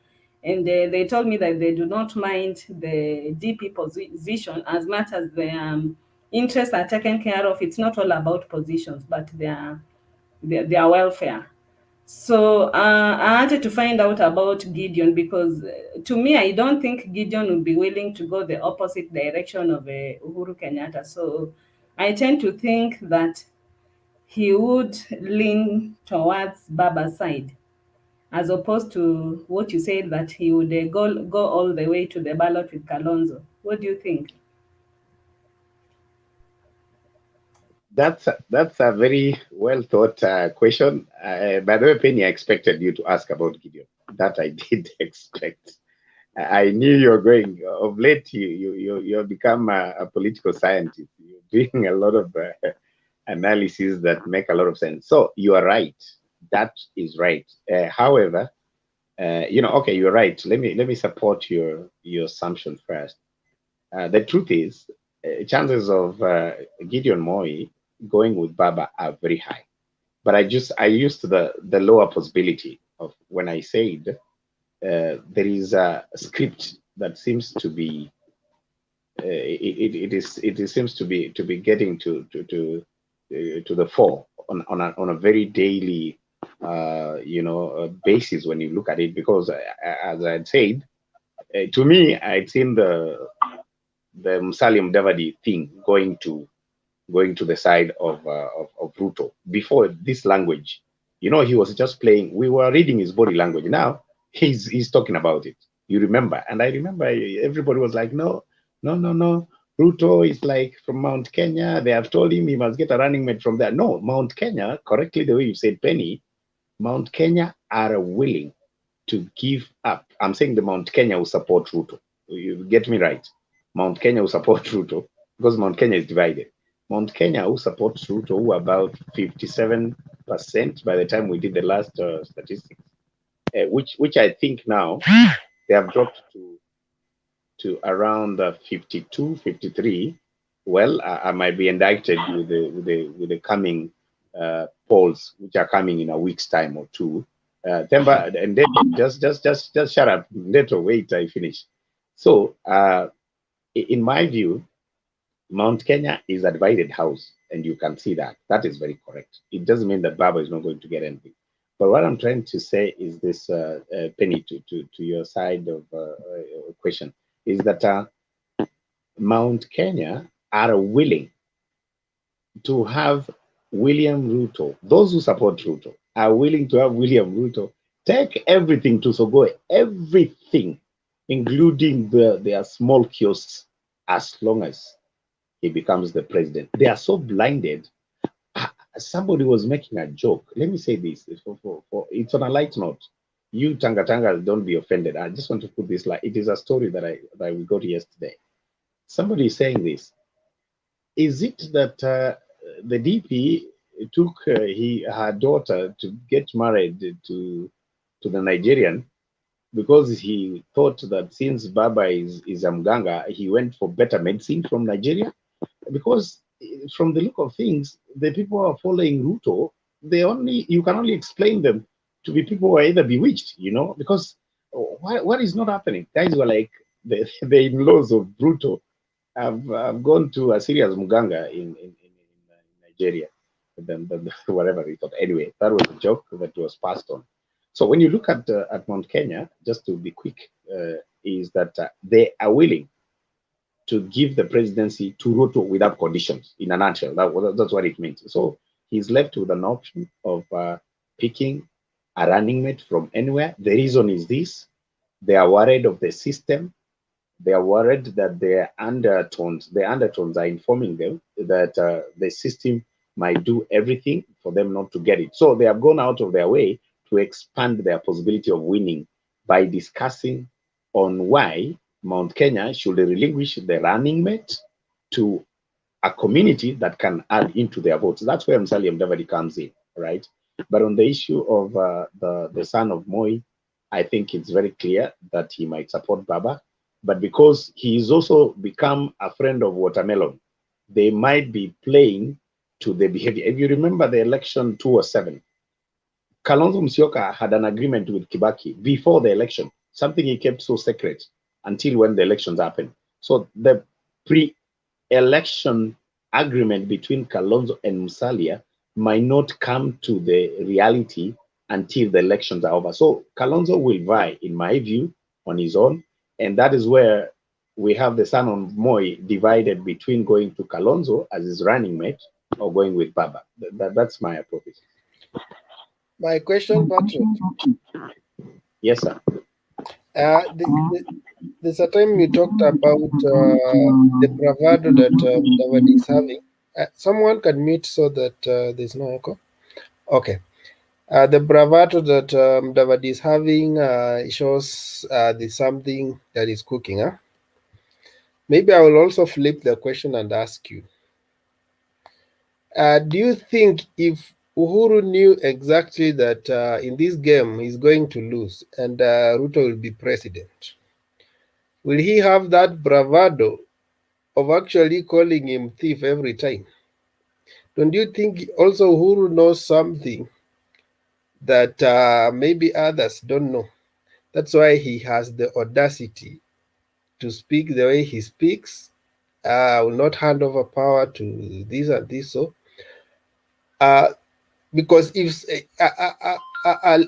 Speaker 11: And they told me that they do not mind the DP position as much as their interests are taken care of. It's not all about positions, but their welfare. So I wanted to find out about Gideon because to me, I don't think Gideon would be willing to go the opposite direction of Uhuru Kenyatta. So I tend to think that he would lean towards Baba's side, as opposed to what you said that he would go all the way to the ballot with Kalonzo. What do you think?
Speaker 21: That's a very well thought question. By the way, Penny, I expected you to ask about Gideon. That I did expect. I knew you were going. Of late, you have become a political scientist. You're doing a lot of analysis that make a lot of sense. So you are right. That is right. However, okay, you're right. Let me support your assumption first. The truth is, chances of Gideon Moi going with Baba are very high. But I used the lower possibility of when I said there is a script that seems to be it seems to be getting to the fore on a very daily basis when you look at it, because as I said, to me I'd seen the Musalia Mudavadi thing going to the side of Ruto before this language. He was just playing. We were reading his body language. Now he's talking about it. You remember? And I remember everybody was like, no. Ruto is like from Mount Kenya. They have told him he must get a running mate from there. No, Mount Kenya, correctly the way you said, Penny, Mount Kenya are willing to give up. I'm saying the Mount Kenya will support Ruto. You get me right? Mount Kenya will support Ruto because Mount Kenya is divided. Mount Kenya who supports Ruto, who about 57% by the time we did the last statistics, which I think now they have dropped to around 52, 53. Well, I might be indicted with the coming polls, which are coming in a week's time or two. Temba, and then just shut up. Neto, wait, I finish. So, in my view, Mount Kenya is a divided house, and you can see that. That is very correct. It doesn't mean that Baba is not going to get anything. But what I'm trying to say is this, Penny, to your side of question, is that Mount Kenya are willing to have William Ruto. Those who support Ruto are willing to have William Ruto take everything to Sogoe, everything, including their small kiosks, as long as he becomes the president. They are so blinded. Somebody was making a joke. Let me say this. It's on a light note. You Tanga, don't be offended. I just want to put this like it is a story that we got yesterday. Somebody is saying this. Is it that the DP took her daughter to get married to to the Nigerian because he thought that since Baba is a Mganga, he went for better medicine from Nigeria. Because from the look of things, the people who are following Ruto, you can only explain them to be people who are either bewitched, because what is not happening? Guys were like the in-laws of Ruto. I've gone to a serious Muganga in Nigeria, whatever he thought. Anyway, that was a joke that was passed on. So when you look at Mount Kenya, just to be quick, is that they are willing to give the presidency to Ruto without conditions. In a nutshell, that's what it means. So he's left with an option of picking a running mate from anywhere. The reason is this: they are worried of the system. They are worried that the undertones are informing them that the system might do everything for them not to get it. So they have gone out of their way to expand their possibility of winning by discussing on why Mount Kenya should relinquish the running mate to a community that can add into their votes. That's where Musalia Mudavadi comes in, right? But on the issue of the son of Moi, I think it's very clear that he might support Baba. But because he's also become a friend of Watermelon, they might be playing to the behavior. If you remember the election 2007, Kalonzo Musyoka had an agreement with Kibaki before the election, something he kept so secret until when the elections happened. So the pre-election agreement between Kalonzo and Musalia might not come to the reality until the elections are over. So Kalonzo will vie, in my view, on his own. And that is where we have the son of Moi divided between going to Kalonzo as his running mate or going with Baba. That's my hypothesis.
Speaker 1: My question, Patrick.
Speaker 21: Yes, sir.
Speaker 1: There's a time you talked about the bravado that Mudavadi is having. Someone can mute so that there's no echo. Okay. The bravado that Mudavadi is having shows there's something that is cooking. Huh? Maybe I will also flip the question and ask you. Do you think if Uhuru knew exactly that in this game he's going to lose and Ruto will be president, will he have that bravado of actually calling him thief every time? Don't you think also Uhuru knows something that maybe others don't know? That's why he has the audacity to speak the way he speaks. Will not hand over power to this and this. So, because if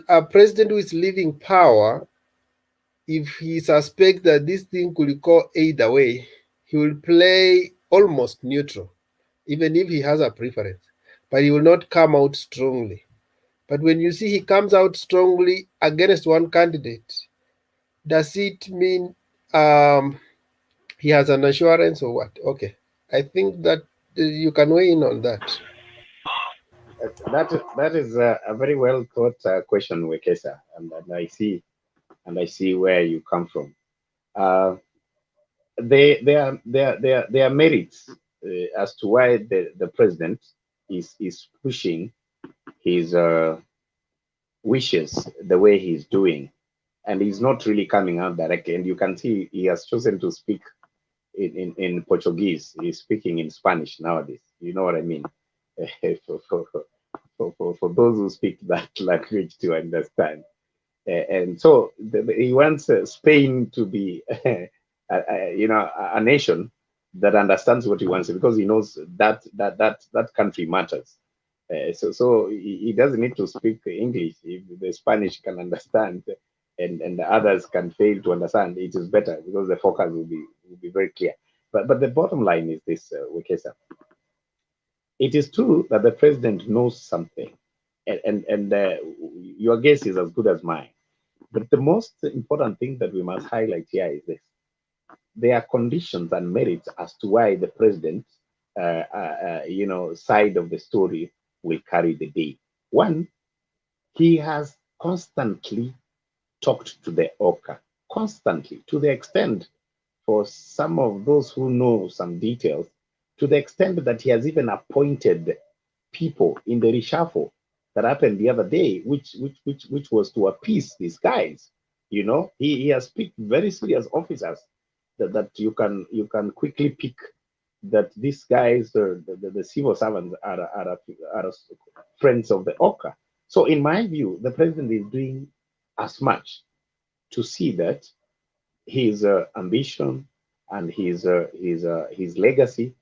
Speaker 1: a president who is leaving power, if he suspects that this thing could go either way, he will play almost neutral, even if he has a preference, but he will not come out strongly. But when you see he comes out strongly against one candidate, does it mean he has an assurance or what? Okay, I think that you can weigh in on that.
Speaker 21: That is a very well thought question, Wekesa, and I see where you come from. There are merits as to why the president is pushing his wishes the way he's doing, and he's not really coming out directly. And you can see he has chosen to speak in Portuguese. He's speaking in Spanish nowadays. You know what I mean? For those who speak that language to understand. And so he wants Spain to be, a nation that understands what he wants because he knows that country matters. So he doesn't need to speak English. If the Spanish can understand and the others can fail to understand, it is better because the focus will be very clear. But the bottom line is this, Wekesa. It is true that the president knows something, and your guess is as good as mine. But the most important thing that we must highlight here is this: there are conditions and merits as to why the president, side of the story will carry the day. One, he has constantly talked to the Oka, constantly, to the extent, for some of those who know some details, to the extent that he has even appointed people in the reshuffle that happened the other day, which was to appease these guys. You know, he has picked very serious officers that you can quickly pick that these guys, the civil servants, are friends of the Oka. So, in my view, the president is doing as much to see that his ambition and his legacy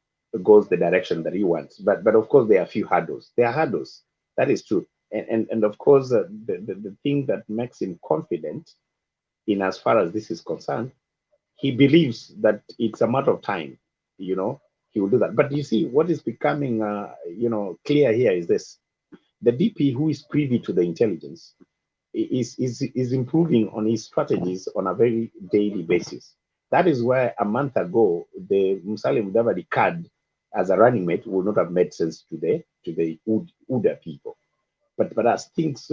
Speaker 21: goes the direction that he wants. But of course, there are a few hurdles. There are hurdles. That is true. And of course, the thing that makes him confident in as far as this is concerned, he believes that it's a matter of time. You know, he will do that. But you see, what is becoming clear here is this: the DP who is privy to the intelligence is improving on his strategies on a very daily basis. That is why a month ago the Musalia Mudavadi card as a running mate would not have made sense to the UDA people. But as things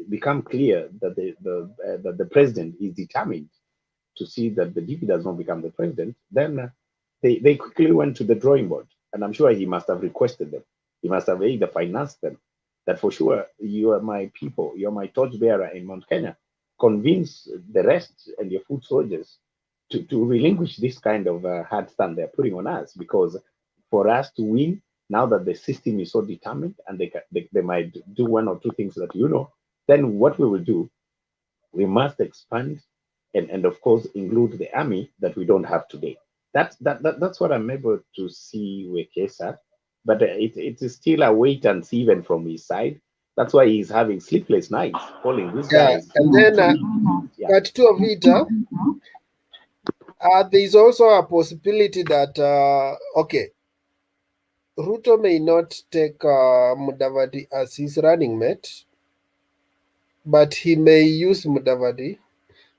Speaker 21: become clear that the president is determined to see that the DP does not become the president, then they quickly went to the drawing board. And I'm sure he must have requested them. He must have either financed them that for sure you are my people, you're my torchbearer in Mount Kenya. Convince the rest and your foot soldiers to relinquish this kind of hard stand they're putting on us, because for us to win, now that the system is so determined and they might do one or two things that then what we will do, we must expand and of course include the army that we don't have today. That's what I'm able to see with Kesa, but it is still a wait and see even from his side. That's why he's having sleepless nights, calling these
Speaker 1: Yeah,
Speaker 21: guys.
Speaker 1: and then
Speaker 21: Yeah.
Speaker 1: part two of it, there is also a possibility that okay, Ruto may not take Mudavadi as his running mate, but he may use Mudavadi.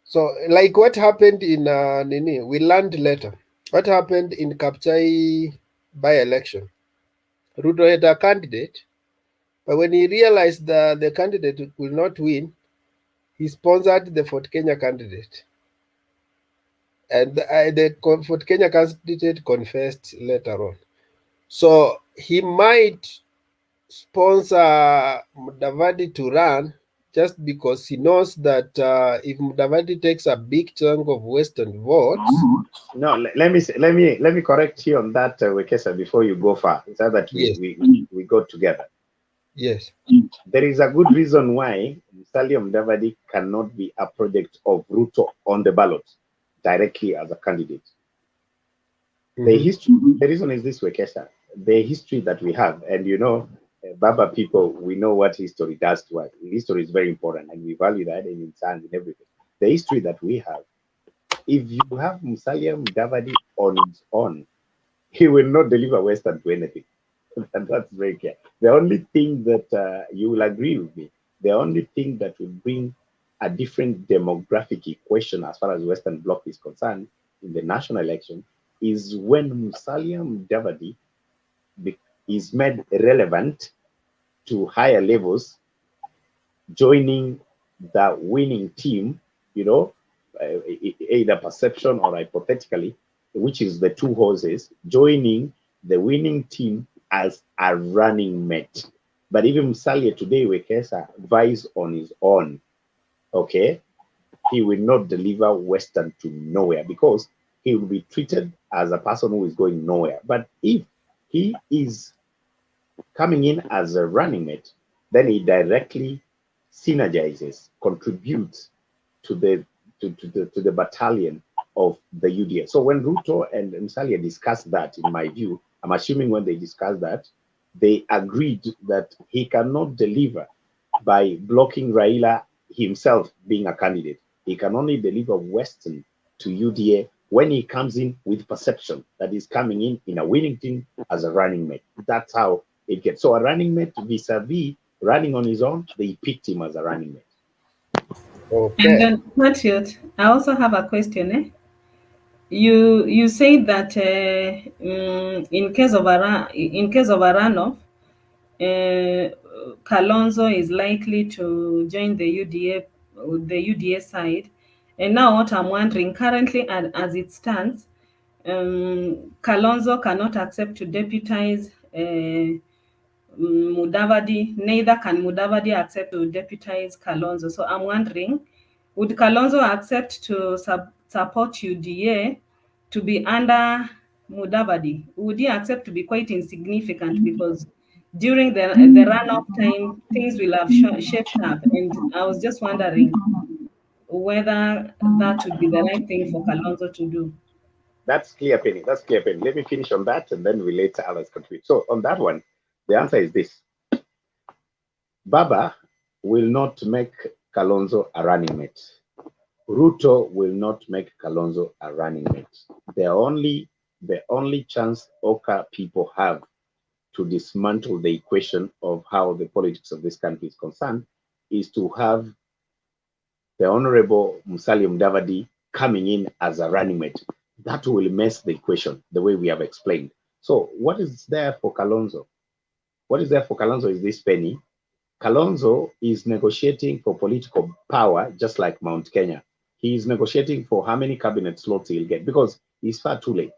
Speaker 1: So, like what happened in Nini, we learned later. What happened in Kapchai by-election? Ruto had a candidate, but when he realized that the candidate will not win, he sponsored the Fort Kenya candidate. And the Fort Kenya candidate confessed later on. So he might sponsor Mudavadi to run just because he knows that if Mudavadi takes a big chunk of Western votes.
Speaker 21: No, let me correct you on that, Wekesa, before you go far, so that
Speaker 1: Yes.
Speaker 21: we go together.
Speaker 1: Yes.
Speaker 21: There is a good reason why Musalia Mudavadi cannot be a project of Ruto on the ballot directly as a candidate. The history, the reason is this, Wekesa, the history that we have, and Baba people, we know what history does to us. History is very important, and we value that in science and everything. The history that we have, if you have Musalia Mudavadi on its own, he will not deliver Western to anything. And that's very clear. The only thing that you will agree with me, the only thing that will bring a different demographic equation as far as Western Bloc is concerned in the national election is when Musalia Mudavadi is made relevant to higher levels, joining the winning team, either perception or hypothetically, which is the two horses, joining the winning team as a running mate. But even Musalia today, Wekesa vies on his own, okay? He will not deliver Western to nowhere because he will be treated as a person who is going nowhere. But if he is coming in as a running mate, then he directly synergizes, contributes to the battalion of the UDA. So when Ruto and Musalia discussed that, in my view, I'm assuming when they discussed that, they agreed that he cannot deliver by blocking Raila himself being a candidate. He can only deliver Western to UDA when he comes in with perception that he's coming in a winning team as a running mate. That's how it gets. So a running mate vis-a-vis running on his own, they picked him as a running mate.
Speaker 1: Okay.
Speaker 11: And then, Patriot, I also have a question. You said that in case of a runoff, Kalonzo is likely to join the UDA side. And now what I'm wondering, currently as it stands, Kalonzo cannot accept to deputize Mudavadi, neither can Mudavadi accept to deputize Kalonzo. So I'm wondering, would Kalonzo accept to support UDA to be under Mudavadi? Would he accept to be quite insignificant? Because during the runoff time, things will have shaped up. And I was just wondering whether that would be the right thing for Kalonzo to do.
Speaker 21: That's clear, Penny. That's clear, Penny. Let me finish on that, and then we let others contribute. So on that one, the answer is this: Baba will not make Kalonzo a running mate. Ruto will not make Kalonzo a running mate. The only chance Oka people have to dismantle the equation of how the politics of this country is concerned is to have the Honorable Musalia Mudavadi coming in as a running mate. That will mess the equation the way we have explained. So what is there for Kalonzo? What is there for Kalonzo is this, Penny. Kalonzo is negotiating for political power just like Mount Kenya. He is negotiating for how many cabinet slots he'll get because he's far too late.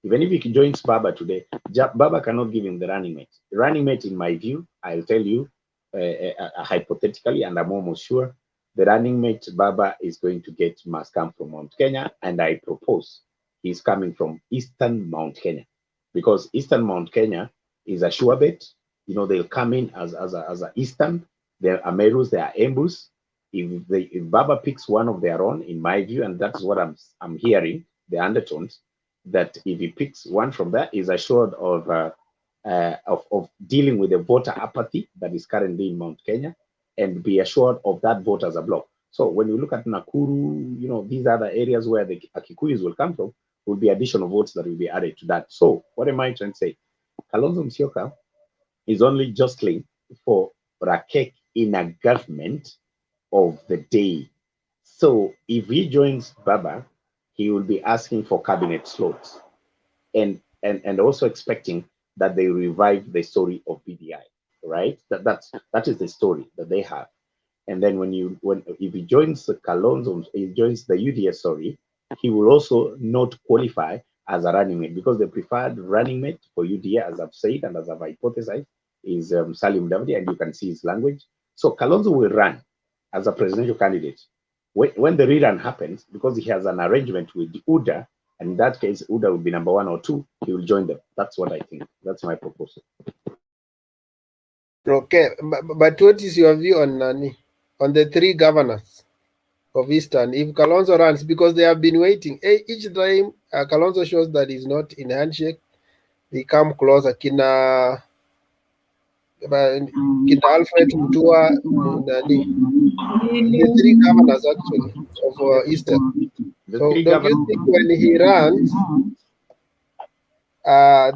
Speaker 21: Even if he joins Baba today, Baba cannot give him the running mate. The running mate, in my view, I'll tell you hypothetically, and I'm almost sure, the running mate Baba is going to get must come from Mount Kenya, and I propose he's coming from Eastern Mount Kenya because Eastern Mount Kenya is a sure bet. You know, they'll come in as a Eastern. There are Amerus, there are Embus. If Baba picks one of their own, in my view, and that's what I'm hearing, the undertones, that if he picks one from there, is assured of dealing with the voter apathy that is currently in Mount Kenya, and be assured of that vote as a block. So when you look at Nakuru, you know, these are the areas where the Kikuyus will come from, will be additional votes that will be added to that. So what am I trying to say? Kalonzo Musyoka is only jostling for a cake in a government of the day. So if he joins Baba, he will be asking for cabinet slots and also expecting that they revive the story of BBI, right? That is the story that they have. And then if he joins Kalonzo, he joins the UDA, sorry, he will also not qualify as a running mate because the preferred running mate for UDA, as I've said and as I've hypothesized, is Salim Davidi, and you can see his language. So Kalonzo will run as a presidential candidate. When the rerun happens, because he has an arrangement with UDA, and in that case, UDA will be number 1 or 2, he will join them. That's what I think. That's my proposal.
Speaker 1: Okay, but what is your view on Nani? On the 3 governors of Eastern, if Kalonzo runs, because they have been waiting. Each time Kalonzo shows that he's not in handshake, they come closer. Kina Alfred Mutua, Nani? The 3 governors actually of Eastern. So don't you think when he runs,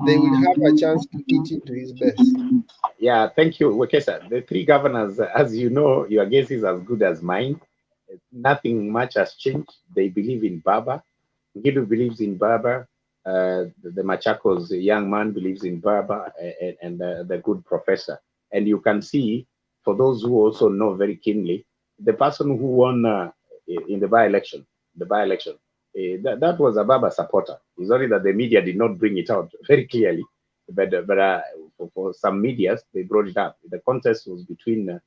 Speaker 1: they will have a chance to eat into his best?
Speaker 21: Yeah, thank you, Wekesa. The 3 governors, as you know, your guess is as good as mine. Nothing much has changed. They believe in Baba. Ngilu believes in Baba. The Machakos young man believes in Baba and the good professor. And you can see, for those who also know very keenly, the person who won in the by-election, that was a Baba supporter. It's only that the media did not bring it out very clearly. But for some medias, they brought it up. The contest was between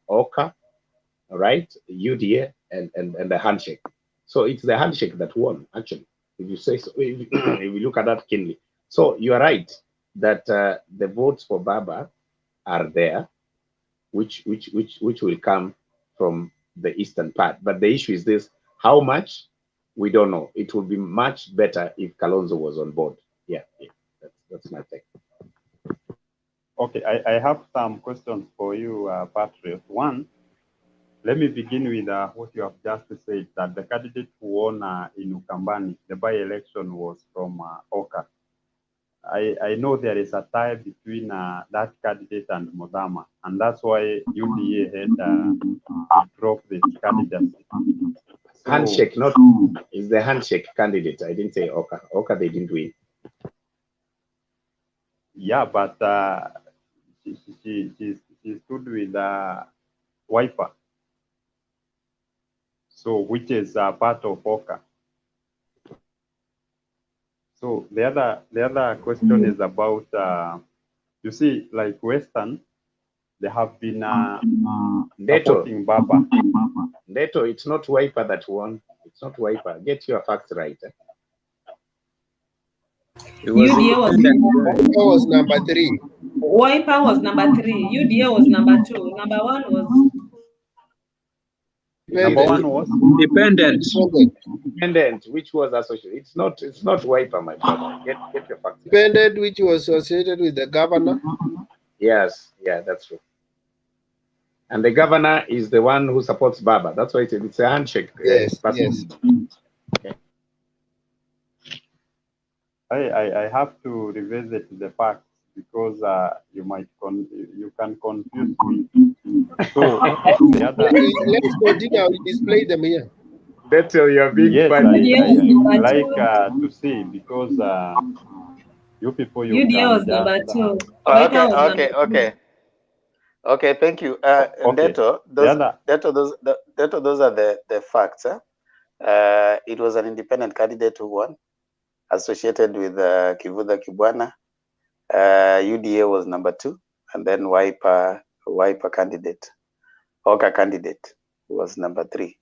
Speaker 21: Oka, right, UDA, and the handshake. So it's the handshake that won, actually. If you say so, if you look at that keenly. So you are right that the votes for Baba are there, which will come from the eastern part. But the issue is this: how much? We don't know. It would be much better if Kalonzo was on board. Yeah. That's my take.
Speaker 17: Okay, I have some questions for you, Patriot. One, let me begin with what you have just said, that the candidate who won in Ukambani, the by-election, was from Oka. I know there is a tie between that candidate and Modama, and that's why UDA had to drop this candidacy. So,
Speaker 21: handshake, not is the handshake candidate. I didn't say Oka. Oka, they didn't win.
Speaker 17: Yeah, but she stood with Wiper, so which is part of Oka. So the other question is about You see, like Western, they have been
Speaker 21: Neto,
Speaker 17: supporting Baba.
Speaker 21: Neto, it's not Wiper that won. It's not Wiper. Get your facts right.
Speaker 16: It was
Speaker 11: UDA
Speaker 1: was number 3.
Speaker 11: Wiper was number 3. UDA was number 2. Number 1 was
Speaker 17: Number 1 was
Speaker 16: independent.
Speaker 21: Independent, which was associated. It's not Wiper, my brother. Get your facts right.
Speaker 1: Independent, which was associated with the governor.
Speaker 21: Yes, yeah, that's true. And the governor is the one who supports Baba. That's why it's a handshake.
Speaker 1: Yes, yes.
Speaker 21: Okay.
Speaker 17: I have to revisit the facts because you can confuse me. So the other,
Speaker 1: let's continue. I will display them here.
Speaker 21: That's how you're being
Speaker 17: yes,
Speaker 21: funny.
Speaker 17: I like to see because you people you
Speaker 11: UDA
Speaker 17: can
Speaker 11: was
Speaker 17: just
Speaker 11: number 2.
Speaker 13: Okay,
Speaker 11: Wiper was number 3.
Speaker 13: Okay, thank you.
Speaker 17: okay.
Speaker 13: Ndeto, those are the facts. It was an independent candidate who won, associated with Kivutha Kibwana. UDA was number 2, and then Wiper candidate, Oka candidate was number 3.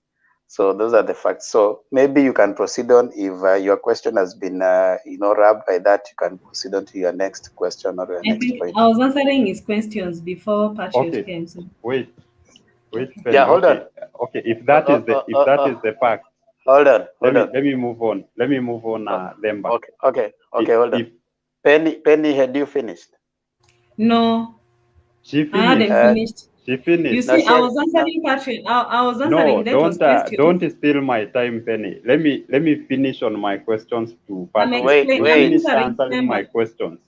Speaker 13: So those are the facts. So maybe you can proceed on. If your question has been, wrapped by that, you can proceed on to your next question or your
Speaker 11: I
Speaker 13: next
Speaker 11: think
Speaker 13: point.
Speaker 11: I was answering his questions before Patriot
Speaker 17: Okay.
Speaker 11: came. So.
Speaker 17: Wait, Penny.
Speaker 13: Yeah, hold on.
Speaker 17: Okay, if that is the fact.
Speaker 13: Hold on.
Speaker 17: Let me move on. Let me move on. Then back.
Speaker 13: Okay. Hold on. Penny, had you finished?
Speaker 11: No.
Speaker 17: She finished.
Speaker 11: I hadn't finished.
Speaker 17: She finished.
Speaker 11: You see, I was answering Patrick. I was answering
Speaker 17: No,
Speaker 11: questions.
Speaker 17: don't steal my time, Penny. Let me finish on my questions to Patrick.
Speaker 13: Wait.
Speaker 17: You finished answering my questions.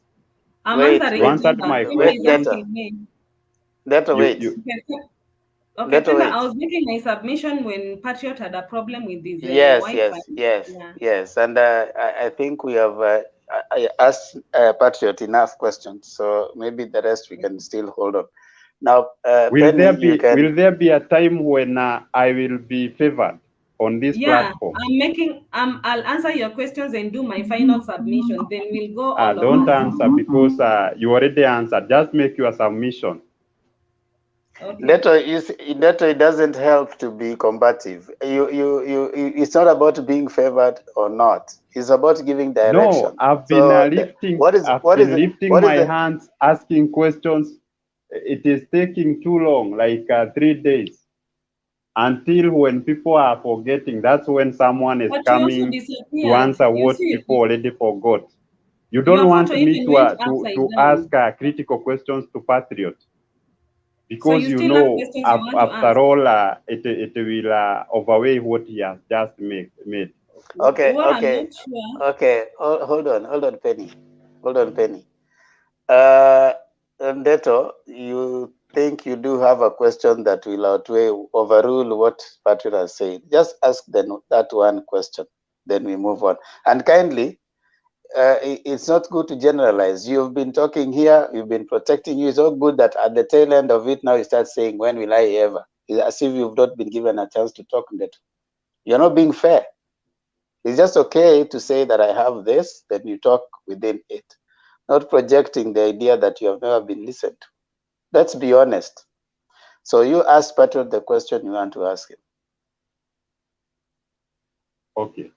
Speaker 11: I'm answering.
Speaker 17: You answered my questions.
Speaker 13: Wait.
Speaker 11: Okay, Temba, I was making my submission when Patriot had a problem with his Wi-Fi.
Speaker 13: Yes. And I think we have I asked Patriot enough questions, so maybe the rest we can still hold on. Now,
Speaker 17: will
Speaker 13: Penny,
Speaker 17: there be a time when I will be favored on this platform?
Speaker 11: I'll answer your questions and do my final submission. Then we'll go all
Speaker 17: don't answer because you already answered. Just make your submission.
Speaker 11: Okay.
Speaker 13: It doesn't help to be combative. It's not about being favored or not. It's about giving direction.
Speaker 17: No, I've been lifting my hands, asking questions. It is taking too long, like 3 days. Until when people are forgetting, that's when someone is coming to answer what people already forgot. You don't want me to ask critical questions to Patriot. Because after all, it will overweigh what he has just made.
Speaker 13: Okay. Hold on, Penny. Ndeto, you think you do have a question that will overrule what Patriot has said? Just ask that one question, then we move on. And kindly, it's not good to generalize. You've been talking here, you've been protecting you. It's all good that at the tail end of it now you start saying, when will I ever? It's as if you've not been given a chance to talk. That you're not being fair. It's just okay to say that I have this, then you talk within it, not projecting the idea that you have never been listened to. Let's be honest. So you ask Patrick the question you want to ask him.
Speaker 17: Okay.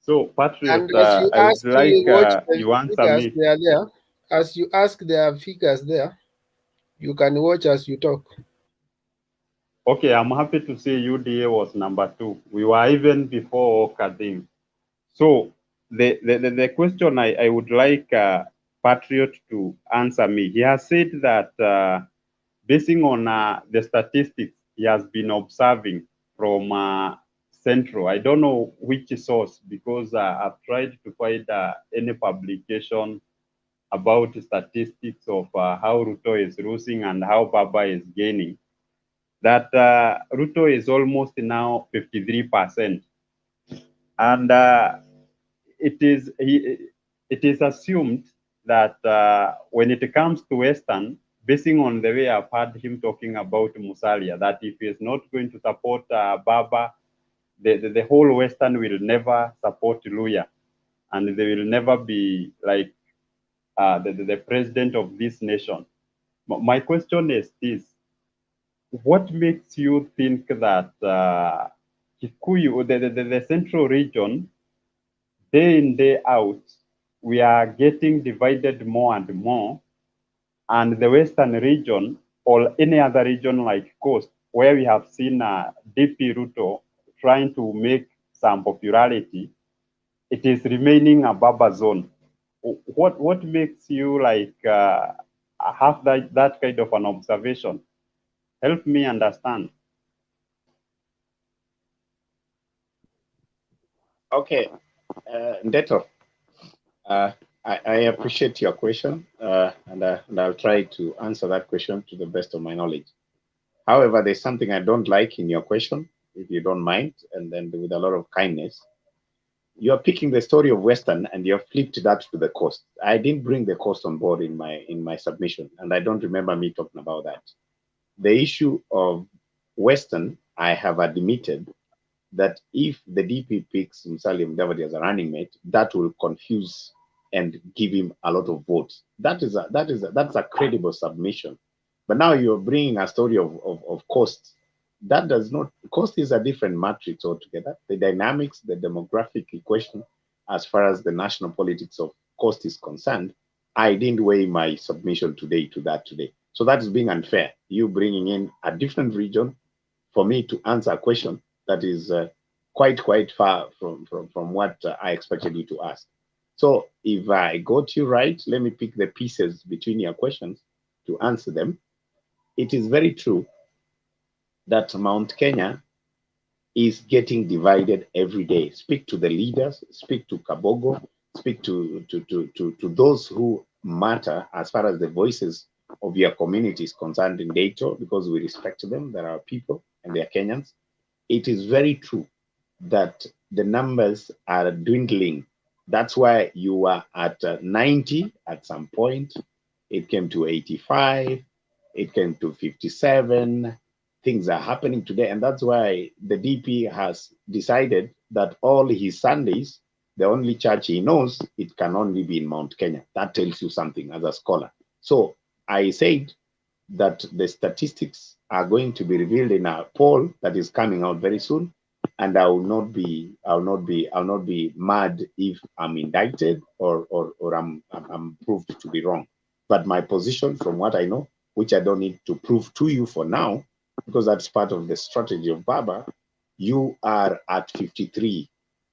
Speaker 17: So, Patriot,
Speaker 1: and as you
Speaker 17: I would like
Speaker 1: you
Speaker 17: answer me.
Speaker 1: They are there. As you ask, there are figures there. You can watch as you talk.
Speaker 17: Okay, I'm happy to say UDA was number 2. We were even before Kadim. So the question I would like Patriot to answer me. He has said that basing on the statistics he has been observing from Central, I don't know which source because I've tried to find any publication about statistics of how Ruto is losing and how Baba is gaining. That Ruto is almost now 53%. And it is assumed that when it comes to Western, basing on the way I've heard him talking about Musalia, that if he is not going to support Baba, the whole Western will never support Luya, and they will never be like the president of this nation. My question is this: what makes you think that Kikuyu, the central region, day in, day out, we are getting divided more and more, and the western region or any other region like Coast, where we have seen DP Ruto trying to make some popularity, it is remaining a Baba zone. What makes you like have that kind of an observation? Help me understand.
Speaker 21: Okay, Ndeto, I appreciate your question, and I'll try to answer that question to the best of my knowledge. However, there's something I don't like in your question, if you don't mind, and then with a lot of kindness. You're picking the story of Western and you've flipped that to the coast. I didn't bring the coast on board in my submission, and I don't remember me talking about that. The issue of Western, I have admitted that if the DP picks Musalia Mudavadi as a running mate, that will confuse and give him a lot of votes. That's a credible submission. But now you're bringing a story of cost. That does not, cost is a different matrix altogether. The dynamics, the demographic equation, as far as the national politics of cost is concerned, I didn't weigh my submission today to that today. So that is being unfair. You bringing in a different region for me to answer a question that is quite far from what I expected you to ask. So if I got you right, let me pick the pieces between your questions to answer them. It is very true that Mount Kenya is getting divided every day. Speak to the leaders, speak to Kabogo, speak to those who matter as far as the voices of your community is concerned in Dayton, because we respect them. There are people and they are Kenyans. It is very true that the numbers are dwindling. That's why you were at 90 at some point. It came to 85. It came to 57. Things are happening today. And that's why the DP has decided that all his Sundays, the only church he knows, it can only be in Mount Kenya. That tells you something as a scholar. So I said that the statistics are going to be revealed in a poll that is coming out very soon. And I will not be mad if I'm indicted or I'm proved to be wrong. But my position, from what I know, which I don't need to prove to you for now, because that's part of the strategy of Baba, you are at 53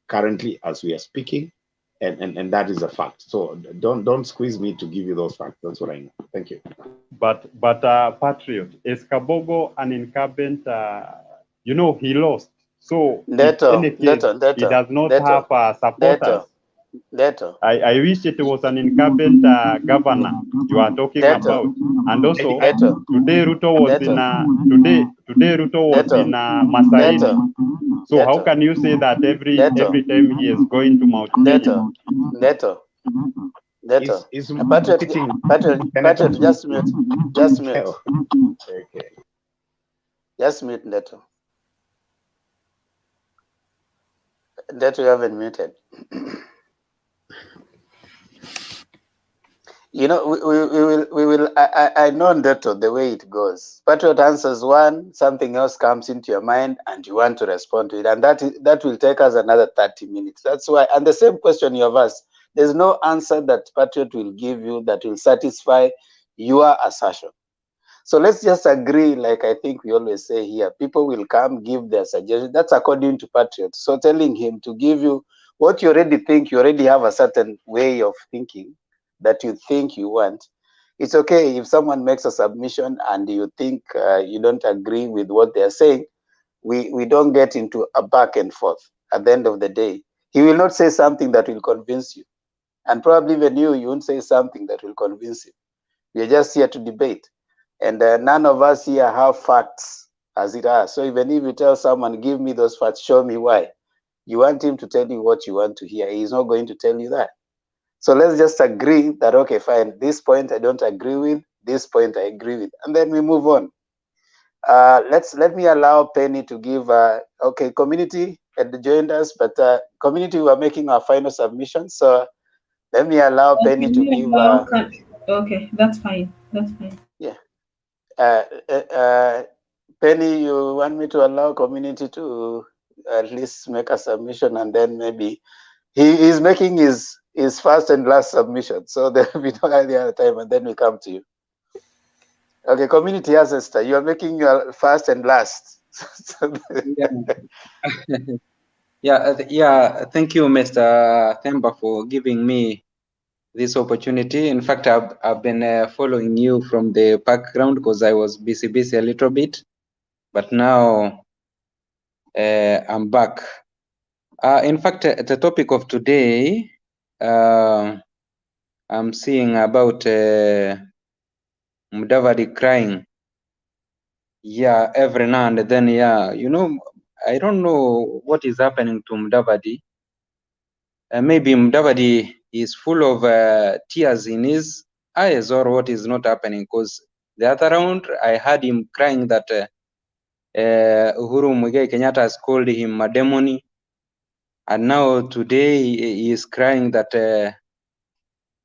Speaker 21: currently as we are speaking, and that is a fact. So don't squeeze me to give you those facts. That's what I know. Thank you.
Speaker 17: But Patriot, is Kabogo an incumbent? He lost. So in any case, he does not have supporters. I wish it was an incumbent governor you are talking about. And also, today Ruto was in Masaini. So how can you say that every time he is going to Mount Kenya?
Speaker 13: Patriot, just mute.
Speaker 21: Okay.
Speaker 13: Just mute, Neto. Neto, you haven't muted. We will. I know Neto the way it goes. Patriot answers one, something else comes into your mind, and you want to respond to it, and that will take us another 30 minutes. That's why. And the same question you have asked, there's no answer that Patriot will give you that will satisfy your assertion. So let's just agree, like I think we always say here, people will come give their suggestions. That's according to Patriot. So telling him to give you what you already think, you already have a certain way of thinking that you think you want. It's okay if someone makes a submission and you think you don't agree with what they're saying. We don't get into a back and forth. At the end of the day, he will not say something that will convince you. And probably even you won't say something that will convince him. We're just here to debate. And none of us here have facts as it are. So even if you tell someone, give me those facts, show me why, you want him to tell you what you want to hear. He's not going to tell you that. So let's just agree that, okay, fine, this point I don't agree with, this point I agree with, and then we move on. Let me allow Penny to give, okay, community had joined us, but community, we are making our final submission. So Let me allow Penny to give.
Speaker 11: Okay, that's fine. That's fine.
Speaker 13: Yeah. Penny, you want me to allow community to at least make a submission, and then maybe he is making his first and last submission, so there will be no earlier time, and then we come to you. Okay, community ancestor, you are making your first and last.
Speaker 3: Yeah. Thank you, Mr. Themba, for giving me this opportunity. In fact, I've been following you from the background because I was busy a little bit, but now I'm back. In fact, the topic of today, I'm seeing about Mudavadi crying. Yeah, every now and then, yeah. You know, I don't know what is happening to Mudavadi. Maybe Mudavadi is full of tears in his eyes, or what is not happening, because the other round I heard him crying that Uhuru Muigai Kenyatta has called him a demon, and now today he is crying that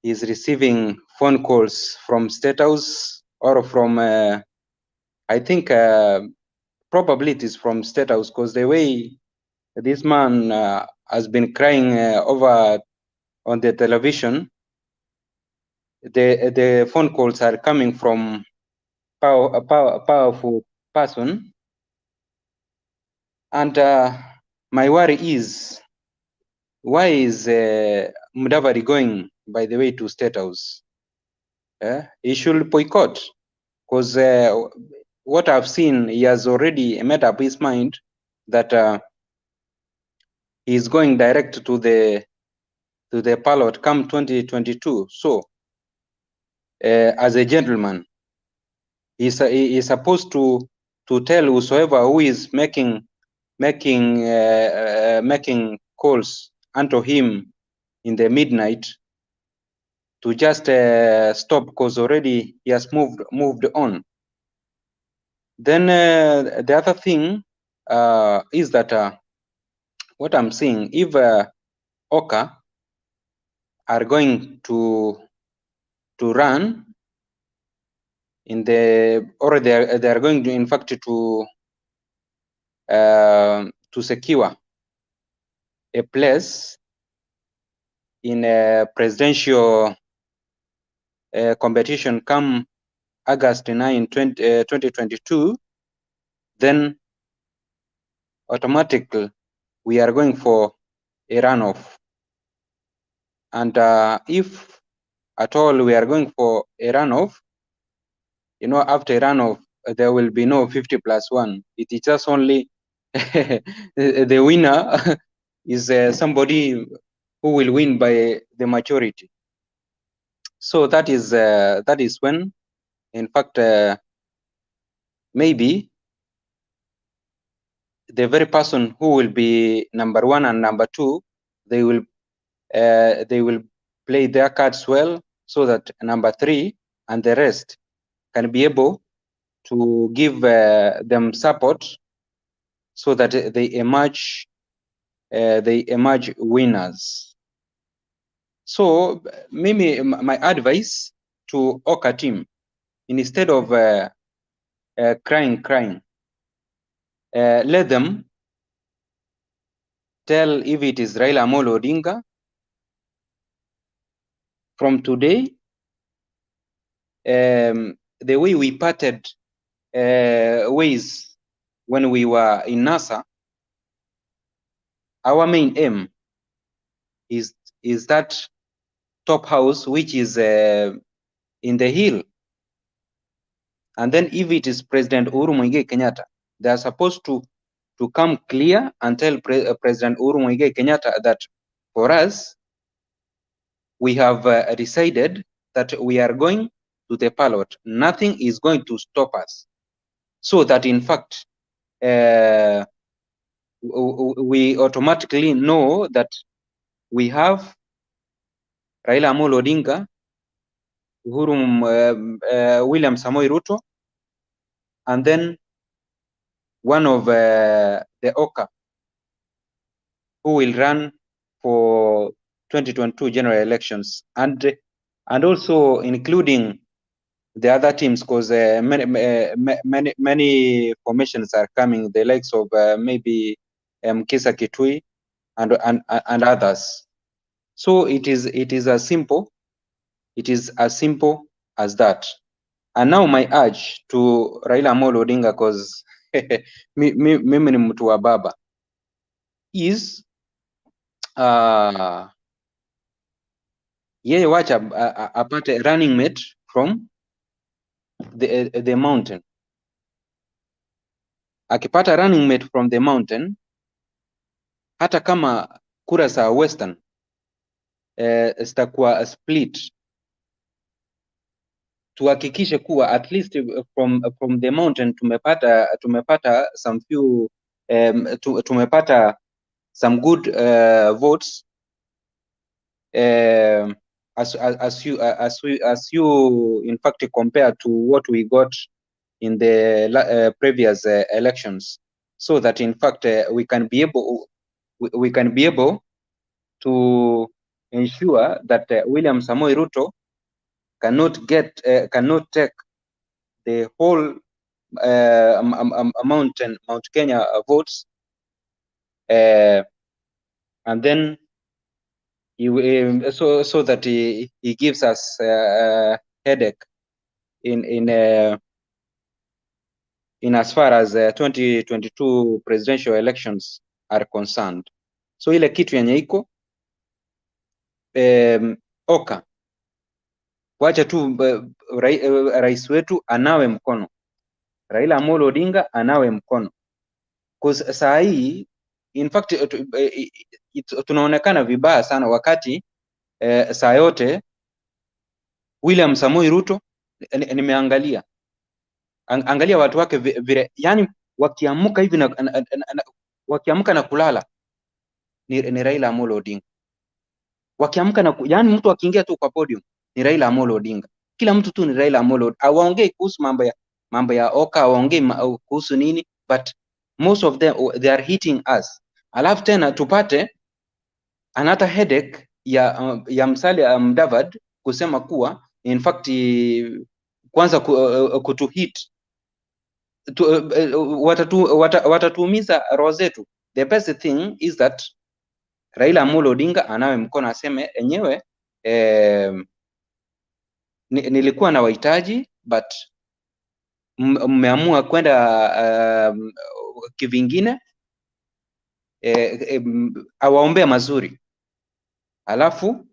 Speaker 3: he's receiving phone calls from State House or from I think probably it is from State House, because the way this man has been crying over on the television, the phone calls are coming from a powerful person, and my worry is, why is Mudavadi going, by the way, to State House? He should boycott, because what I've seen, he has already made up his mind that he's going direct to the ballot come 2022. So, as a gentleman, he's supposed to tell whosoever who is making calls unto him in the midnight to just stop, because already he has moved on. Then the other thing is that what I'm seeing, if Oka are going to run in the, or they are going to, in fact, to secure a place in a presidential competition come August 9, 2022, then automatically we are going for a runoff. And if at all we are going for a runoff, you know, after a runoff, there will be no 50+1. It is just only the winner is somebody who will win by the majority. So that is when, in fact, maybe the very person who will be number one and number two, they will play their cards well, so that number three and the rest can be able to give them support, so that they emerge winners. So maybe my advice to Oka team, instead of crying, let them tell, if it is Raila Amolo Odinga, from today, the way we parted ways when we were in NASA, our main aim is that top house, which is in the hill. And then if it is President Uhuru Muigai Kenyatta, they are supposed to come clear and tell President Uhuru Muigai Kenyatta that for us, we have decided that we are going to the ballot. Nothing is going to stop us. So that in fact, we automatically know that we have Raila Amolo Odinga, Uhuru William Samoei Ruto, and then one of the Oka who will run for 2022 general elections, and also including the other teams, because many formations are coming, the likes of maybe Kisa Kitui and others. So it is as simple as that. And now my urge to Raila Amolo Odinga, because mimi ni mtu wa baba, is yeye wacha apate running mate from the mountain. Akipata running mate from the mountain, hata kama kura za Western zitakuwa split, tuhakikishe kuwa at least from the mountain tumepata some few tumepata some good votes, as you in fact compare to what we got in the previous elections, so that in fact we can be able to ensure that William Samoei Ruto cannot take the whole Mount Kenya votes, and then so that he gives us a headache in as far as 2022 presidential elections are concerned. So ile kitu yenye iko Oka, wacha tu rais wetu anawe mkono, Raila Amolo Odinga anawe mkono, because saa hii in fact tunaonekana vibaya sana wakati saa yote William Samoei Ruto, nimeangalia angalia watu wake vile, yani wakiamuka hivi wakiamuka na kulala ni Raila Amolo Odinga, wakiamka na yani mtu akiingia tu kwa podium ni Raila Amolo Odinga, kila mtu tu ni Raila Amolo Odinga. Awaongei kuhusu mambo ya Oka, awaongei kuhusu nini, but most of them they are hitting us. Alafu tena tupate another headache ya Musalia Mudavadi kusema kuwa in fact kwanza kutuhit watatuumiza roho zetu. The best thing is that Raila Amolo Odinga anawe mkono, aseme enyewe nilikuwa na wahitaji but mmeamua kwenda kivingine, awaombea mazuri. Alafu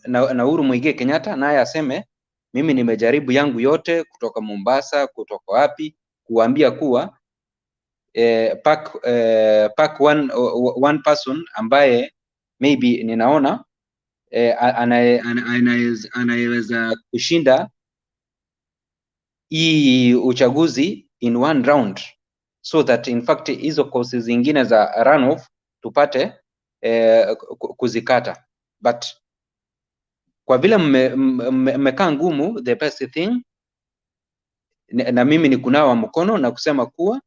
Speaker 3: na Uhuru Muigai Kenyatta naye aseme mimi nimejaribu yangu yote kutoka Mombasa, kutoka wapi, kuambia kuwa pack one person ambaye maybe ninaona anayeweza kushinda hii uchaguzi in one round, so that in fact hizo courses zingine za runoff tupate kuzikata. But kwa vile mmekaa ngumu, the best thing na mimi ni kunawa mkono na kusema kuwa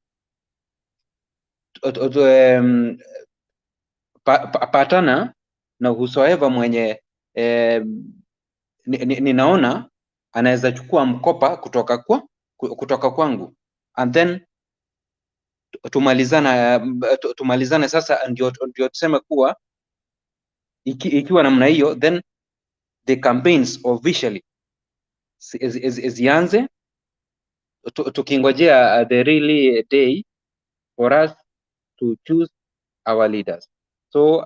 Speaker 3: patana na whosoever mwenye ninaona anaweza chukua mkopa kutoka kwangu, and then tumalizane sasa, ndio tuseme kuwa ikiwa namna hiyo, then the campaigns officially zianze, tukingojea the really day for us to choose our leaders. So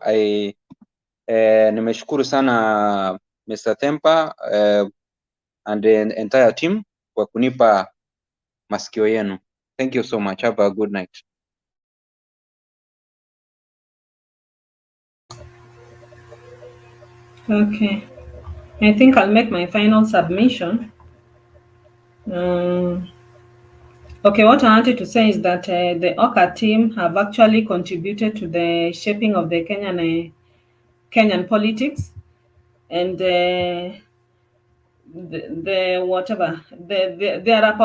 Speaker 3: nimeshukuru sana Mr. Tempa and the entire team kwa kunipa masikio yenu. Thank you so much. Have a good night.
Speaker 11: Okay, I think I'll make my final submission. Okay, what I wanted to say is that the Oka team have actually contributed to the shaping of the Kenyan politics, and there are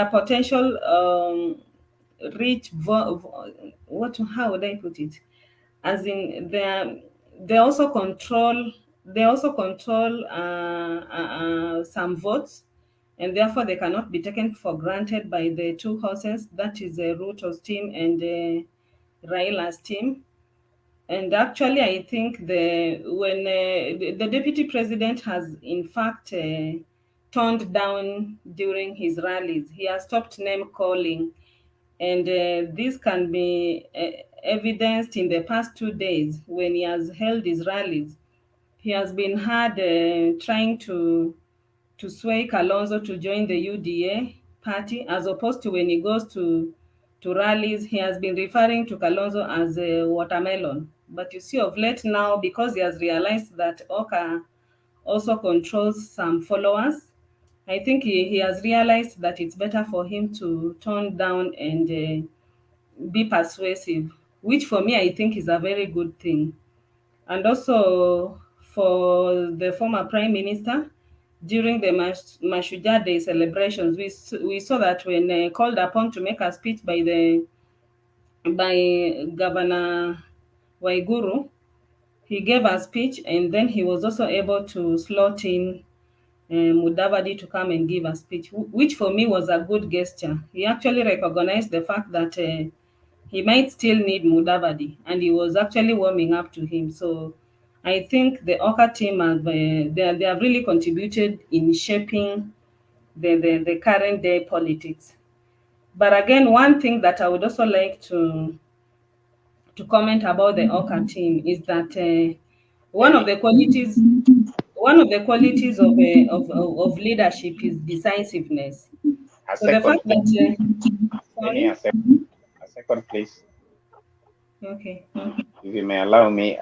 Speaker 11: potential rich how would I put it? as in they also control some votes, and therefore they cannot be taken for granted by the two horses, that is Ruto's team and Raila's team. And actually, I think the deputy president has in fact toned down during his rallies. He has stopped name calling, and this can be evidenced in the past 2 days when he has held his rallies. He has been heard trying to sway Kalonzo to join the UDA party, as opposed to when he goes to rallies, he has been referring to Kalonzo as a watermelon. But you see, of late now, because he has realized that Oka also controls some followers, I think he has realized that it's better for him to tone down and be persuasive, which for me, I think is a very good thing. And also for the former prime minister, during the Mashujaa Day celebrations, we saw that when called upon to make a speech by Governor Waiguru, he gave a speech, and then he was also able to slot in Mudavadi to come and give a speech, which for me was a good gesture. He actually recognized the fact that he might still need Mudavadi, and he was actually warming up to him. So I think the Oka team have they have really contributed in shaping the current day politics. But again, one thing that I would also like to comment about the Oka team is that one of the qualities of leadership is decisiveness.
Speaker 21: A
Speaker 11: So the
Speaker 21: second,
Speaker 11: fact that
Speaker 21: Penny,
Speaker 11: sorry,
Speaker 21: a second, please.
Speaker 11: okay.
Speaker 21: If you may allow me,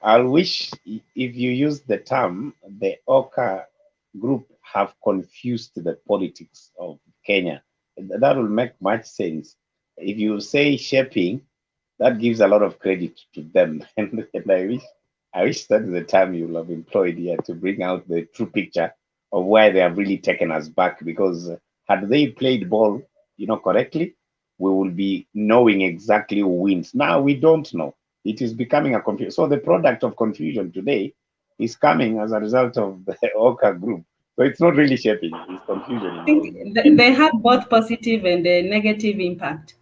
Speaker 21: I'll wish if you use the term, the Oka group have confused the politics of Kenya. That will make much sense. If you say shaping, that gives a lot of credit to them. And I wish that is the term you'll have employed here to bring out the true picture of why they have really taken us back. Because had they played ball, correctly, we will be knowing exactly who wins. Now we don't know. It is becoming a confusion. So the product of confusion today is coming as a result of the Oka group. So it's not really shaping; it's confusion.
Speaker 11: I think they had both positive and negative impact.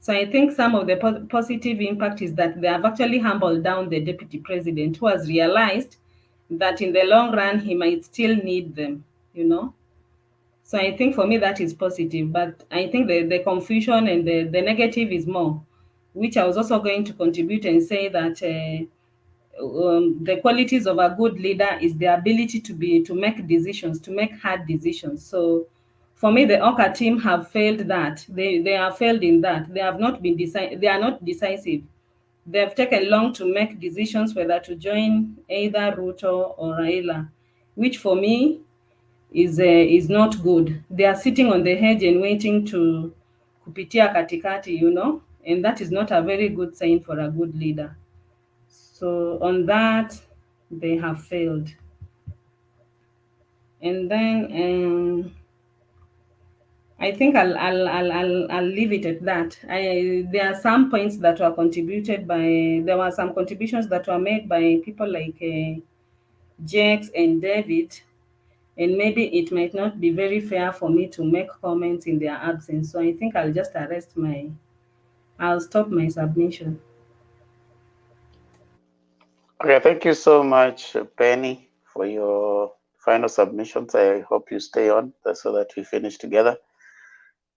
Speaker 11: So I think some of the positive impact is that they have actually humbled down the deputy president, who has realized that in the long run he might still need them. So I think for me that is positive, but I think the confusion and the negative is more, which I was also going to contribute and say that the qualities of a good leader is the ability to make decisions, to make hard decisions. So for me, the Oka team have failed that. They have failed in that. They have not been they are not decisive. They have taken long to make decisions whether to join either Ruto or Raila, which for me is not good. They are sitting on the hedge and waiting to kupitia katikati, and that is not a very good sign for a good leader. So on that, they have failed. And then I think I'll leave it at that. There are some points that were contributed by. There were some contributions that were made by people like Jax and David, and maybe it might not be very fair for me to make comments in their absence. So I think I'll just I'll stop my submission.
Speaker 13: Okay, thank you so much, Penny, for your final submissions. I hope you stay on so that we finish together.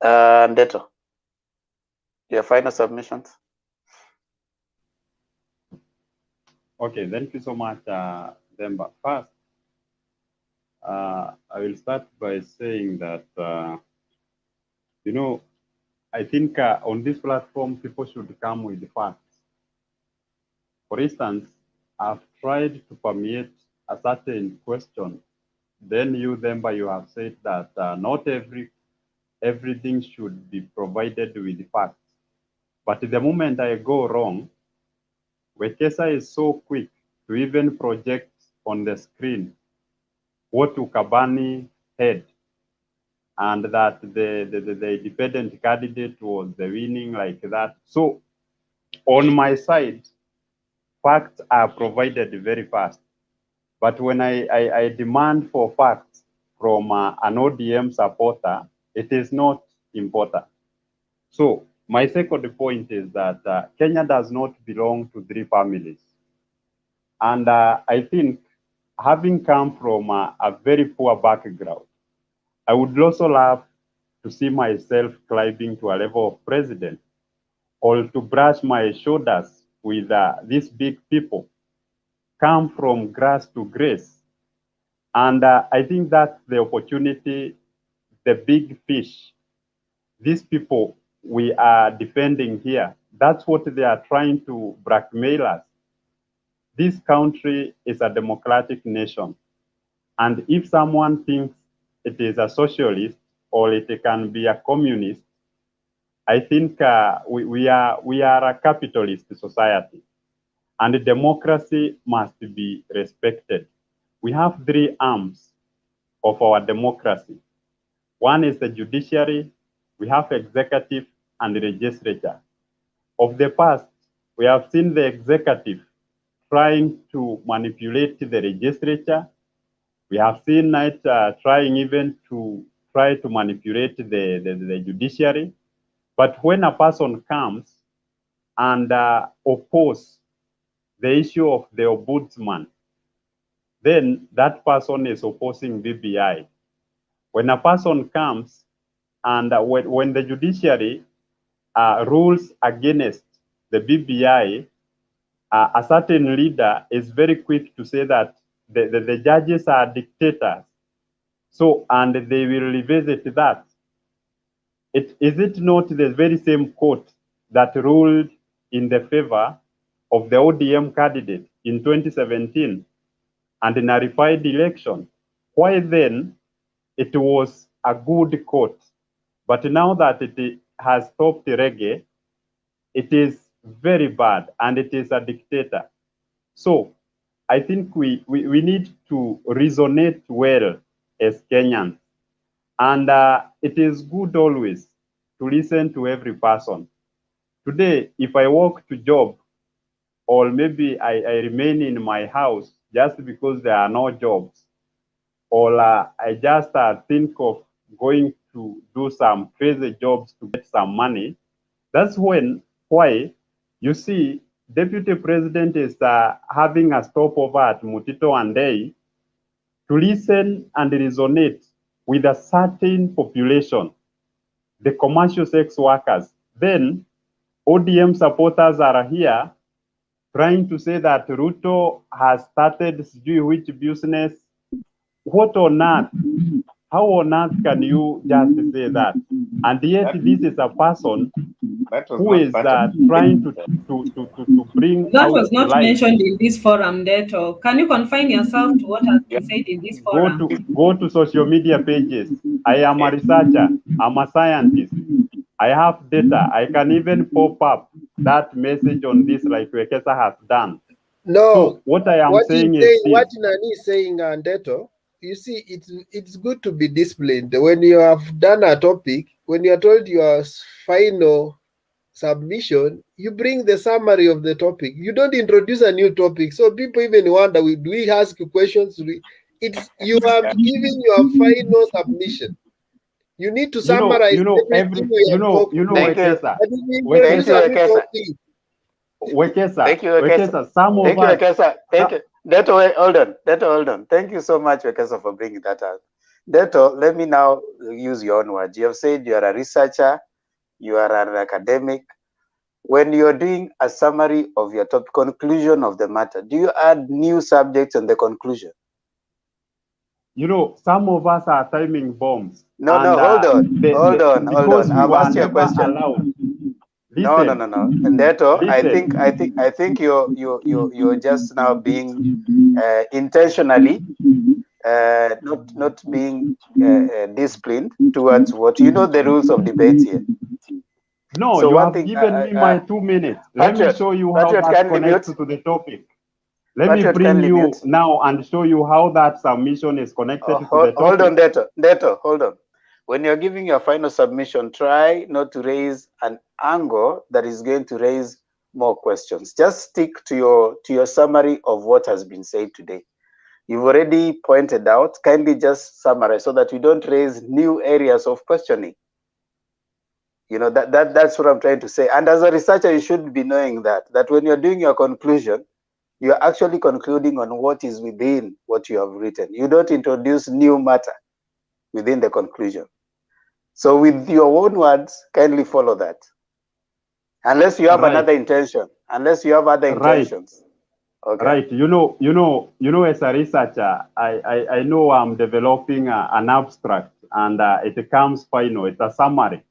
Speaker 13: Ndeto, your final submissions.
Speaker 17: Okay, thank you so much, Demba. First, I will start by saying that, I think on this platform, people should come with the facts. For instance, I've tried to permeate a certain question. Then you have said that not everything should be provided with the facts. But the moment I go wrong, Wekesa is so quick to even project on the screen what Ukabani had, and that the independent candidate was the winning like that. So On my side, facts are provided very fast. But when I demand for facts from an ODM supporter, it is not important. So my second point is that Kenya does not belong to three families. And I think having come from a very poor background, I would also love to see myself climbing to a level of president or to brush my shoulders with these big people, come from grass to grace. And I think that's the opportunity, the big fish, these people we are defending here, that's what they are trying to blackmail us. This country is a democratic nation. And if someone thinks it is a socialist or it can be a communist, I think we are a capitalist society. And democracy must be respected. We have three arms of our democracy. One is the judiciary, we have executive and the legislature. Of the past, we have seen the executive trying to manipulate the legislature. We have seen it trying even to manipulate the judiciary. But when a person comes and oppose the issue of the ombudsman, then that person is opposing BBI. When a person comes and when the judiciary rules against the BBI, a certain leader is very quick to say that the judges are dictators. So, and they will revisit that. Is it not the very same court that ruled in the favor of the ODM candidate in 2017 and in a refined election? Why then it was a good court, but now that it has stopped reggae, it is very bad and it is a dictator. So I think we need to resonate well as Kenyans. And it is good always to listen to every person. Today, if I walk to job, or maybe I remain in my house just because there are no jobs, or I just think of going to do some crazy jobs to get some money, that's why you see Deputy President is having a stopover at Mutito and Day to listen and resonate with a certain population, the commercial sex workers. Then ODM supporters are here trying to say that Ruto has started which business. What on earth? How on earth can you just say that? And yet this is a person who is trying to bring
Speaker 11: That
Speaker 17: out
Speaker 11: was not
Speaker 17: light.
Speaker 11: mentioned in this forum, Deto. Can you confine yourself to what has been said in this forum?
Speaker 17: Go to social media pages. I am a researcher. I'm a scientist. I have data. I can even pop up that message on this like Wekesa has done.
Speaker 1: No,
Speaker 17: so what I am saying is this.
Speaker 1: What Nani is saying, Andeto, you see, it's good to be disciplined. When you have done a topic, when you are told your final submission, you bring the summary of the topic. You don't introduce a new topic. So people even wonder, do we ask questions? It's you are giving your final submission. You need to summarize everything we have talked about.
Speaker 17: Wekesa.
Speaker 1: Thank you, Wekesa.
Speaker 17: Wekesa. Some of us.
Speaker 13: Thank you. Deto, hold on. Thank you so much, Wekesa, for bringing that up. Deto, let me now use your own words. You have said you are a researcher, you are an academic. When you're doing a summary of your top conclusion of the matter, do you add new subjects in the conclusion?
Speaker 17: Some of us are timing bombs.
Speaker 13: No, hold on. I've asked you a question. No. And Deto, I think you're just now being intentionally not being disciplined towards what the rules of debates here.
Speaker 17: No, so you have given me my 2 minutes. Let me show you how that connects to the topic. Let me bring you now and show you how that submission is connected to the topic.
Speaker 13: Hold on, Deto, hold on. When you're giving your final submission, try not to raise an angle that is going to raise more questions. Just stick to your summary of what has been said today. You've already pointed out, kindly just summarize so that we don't raise new areas of questioning. You know, that's what I'm trying to say. And as a researcher, you should be knowing that when you're doing your conclusion, you're actually concluding on what is within what you have written. You don't introduce new matter within the conclusion. So with your own words, kindly follow that. Unless you have another intention. Unless you have other intentions. Okay.
Speaker 17: Right. You know, as a researcher, I know I'm developing an abstract, and it comes final. It's a summary.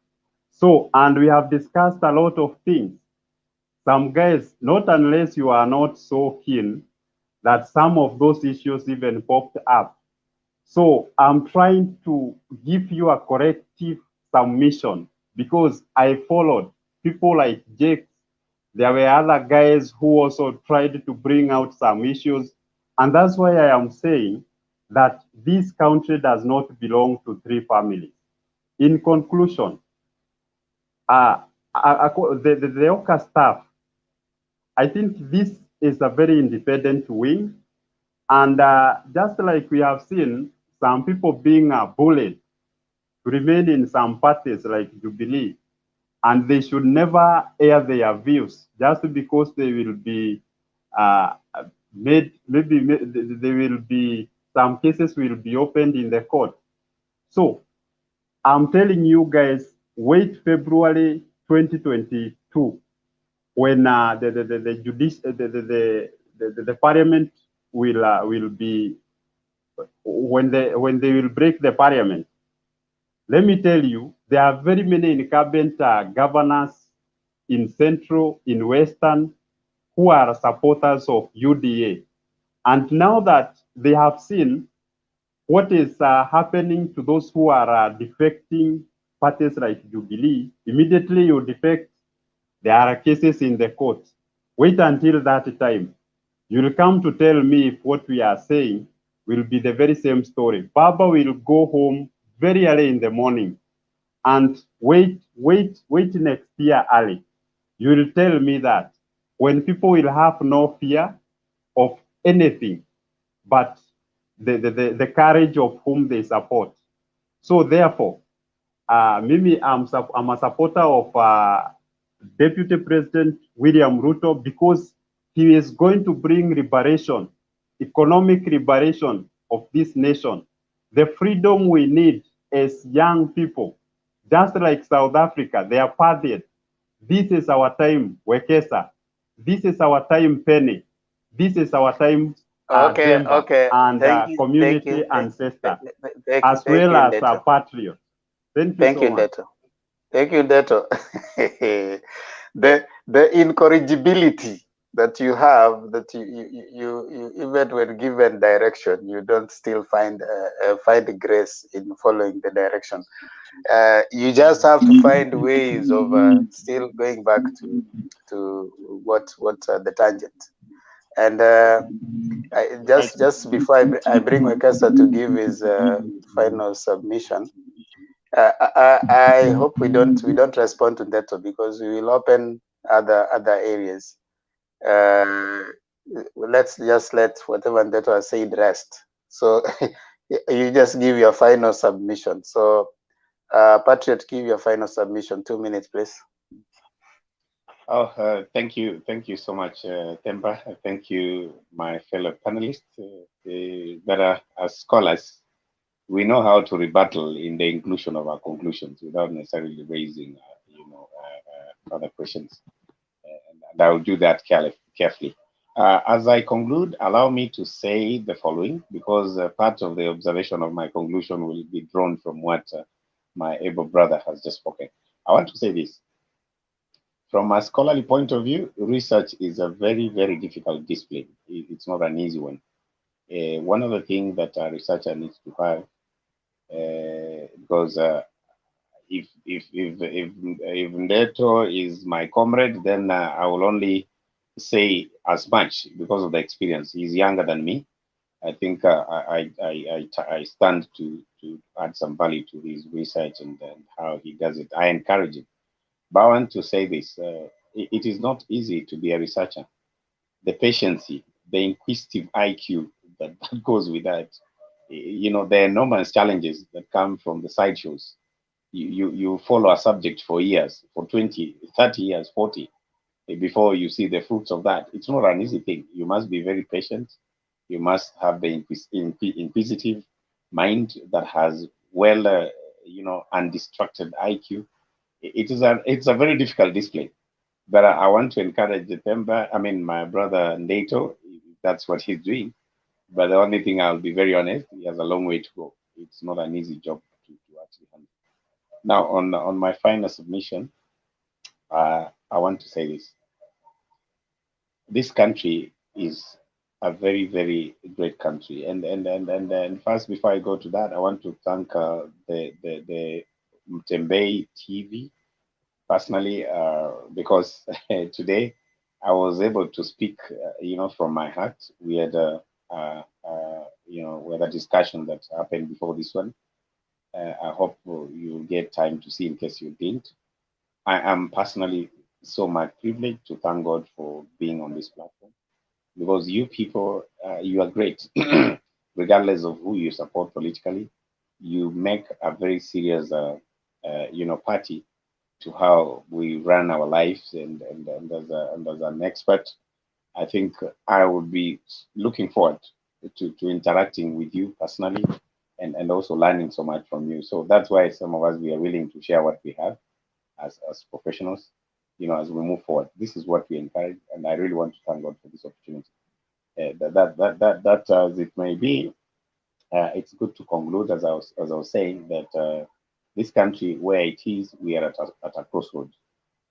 Speaker 17: So, and we have discussed a lot of things. Some guys, not unless you are not so keen, that some of those issues even popped up. So I'm trying to give you a corrective submission because I followed people like Jake. There were other guys who also tried to bring out some issues. And that's why I am saying that this country does not belong to three families. In conclusion, the Oka staff, I think this is a very independent wing. And just like we have seen some people being bullied to remain in some parties like Jubilee, and they should never air their views just because they will be maybe there will be some cases will be opened in the court. So I'm telling you guys, wait February 2022 when the parliament will be when they will break the parliament. Let me tell you, there are very many incumbent governors in Central, in Western, who are supporters of UDA. And now that they have seen what is happening to those who are defecting parties like Jubilee, immediately you defect, there are cases in the court. Wait until that time. You'll come to tell me if what we are saying will be the very same story. Baba will go home very early in the morning and wait next year early. You will tell me that when people will have no fear of anything but the courage of whom they support. So therefore, Mimi, I'm a supporter of Deputy President William Ruto because he is going to bring liberation, economic liberation of this nation, the freedom we need as young people, just like South Africa, they are parted. This is our time, Wekesa. This is our time, Penny. This is our time, Demba, and community ancestor, as well as a patriot. Thank you so much.
Speaker 13: Thank you, Deto. The incorrigibility that you have, that you even when given direction, you don't still find grace in following the direction. You just have to find ways of still going back to what the tangent. And just before I bring Wekesa to give his final submission, I hope we don't respond to that because we will open other areas. Let's just let whatever Ndeto has said rest. So you just give your final submission. So Patriot, give your final submission. 2 minutes, please.
Speaker 21: Oh, thank you so much, Temba. Thank you, my fellow panelists. That as scholars, we know how to rebuttal in the inclusion of our conclusions without necessarily raising, other questions. And I will do that carefully. As I conclude, allow me to say the following, because part of the observation of my conclusion will be drawn from what my able brother has just spoken. I want to say this. From a scholarly point of view, research is a very, very difficult discipline. It's not an easy one. One of the things that a researcher needs to have, because if Ndeto is my comrade, then I will only say as much because of the experience. He's younger than me. I think I stand to add some value to his research and how he does it. I encourage him. But I want to say this. it is not easy to be a researcher. The patience, the inquisitive IQ that goes with that, the enormous challenges that come from the sideshows. You follow a subject for years, for 20, 30 years, 40, before you see the fruits of that. It's not an easy thing. You must be very patient. You must have the inquisitive mind that has well, undistracted IQ. It's a very difficult display. But I want to encourage my brother Nato, that's what he's doing. But the only thing, I'll be very honest, he has a long way to go. It's not an easy job to actually handle. Now, on my final submission, I want to say this. This country is a very, very great country. And first, before I go to that, I want to thank the Mtembei TV personally, because today I was able to speak, from my heart. We had we had a discussion that happened before this one. I hope you get time to see in case you didn't. I am personally so much privileged to thank God for being on this platform, because you people, you are great, regardless of who you support politically. You make a very serious, party to how we run our lives, and as an expert, I think I would be looking forward to interacting with you personally, and also learning so much from you. So that's why some of us, we are willing to share what we have as professionals, as we move forward. This is what we encourage, and I really want to thank God for this opportunity. That as it may be, it's good to conclude, as I was saying, that this country where it is, we are at a crossroads.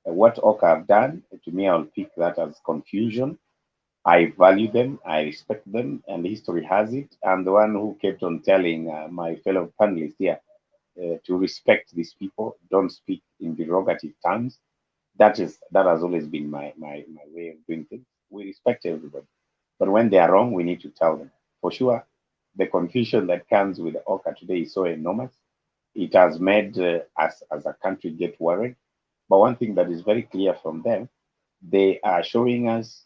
Speaker 21: What Oka have done, to me, I'll pick that as confusion. I value them, I respect them, and history has it. I'm the one who kept on telling my fellow panelists here to respect these people, don't speak in derogative terms. That has always been my way of doing things. We respect everybody, but when they are wrong, we need to tell them. For sure, the confusion that comes with the Oka today is so enormous. It has made us as a country get worried. But one thing that is very clear from them, they are showing us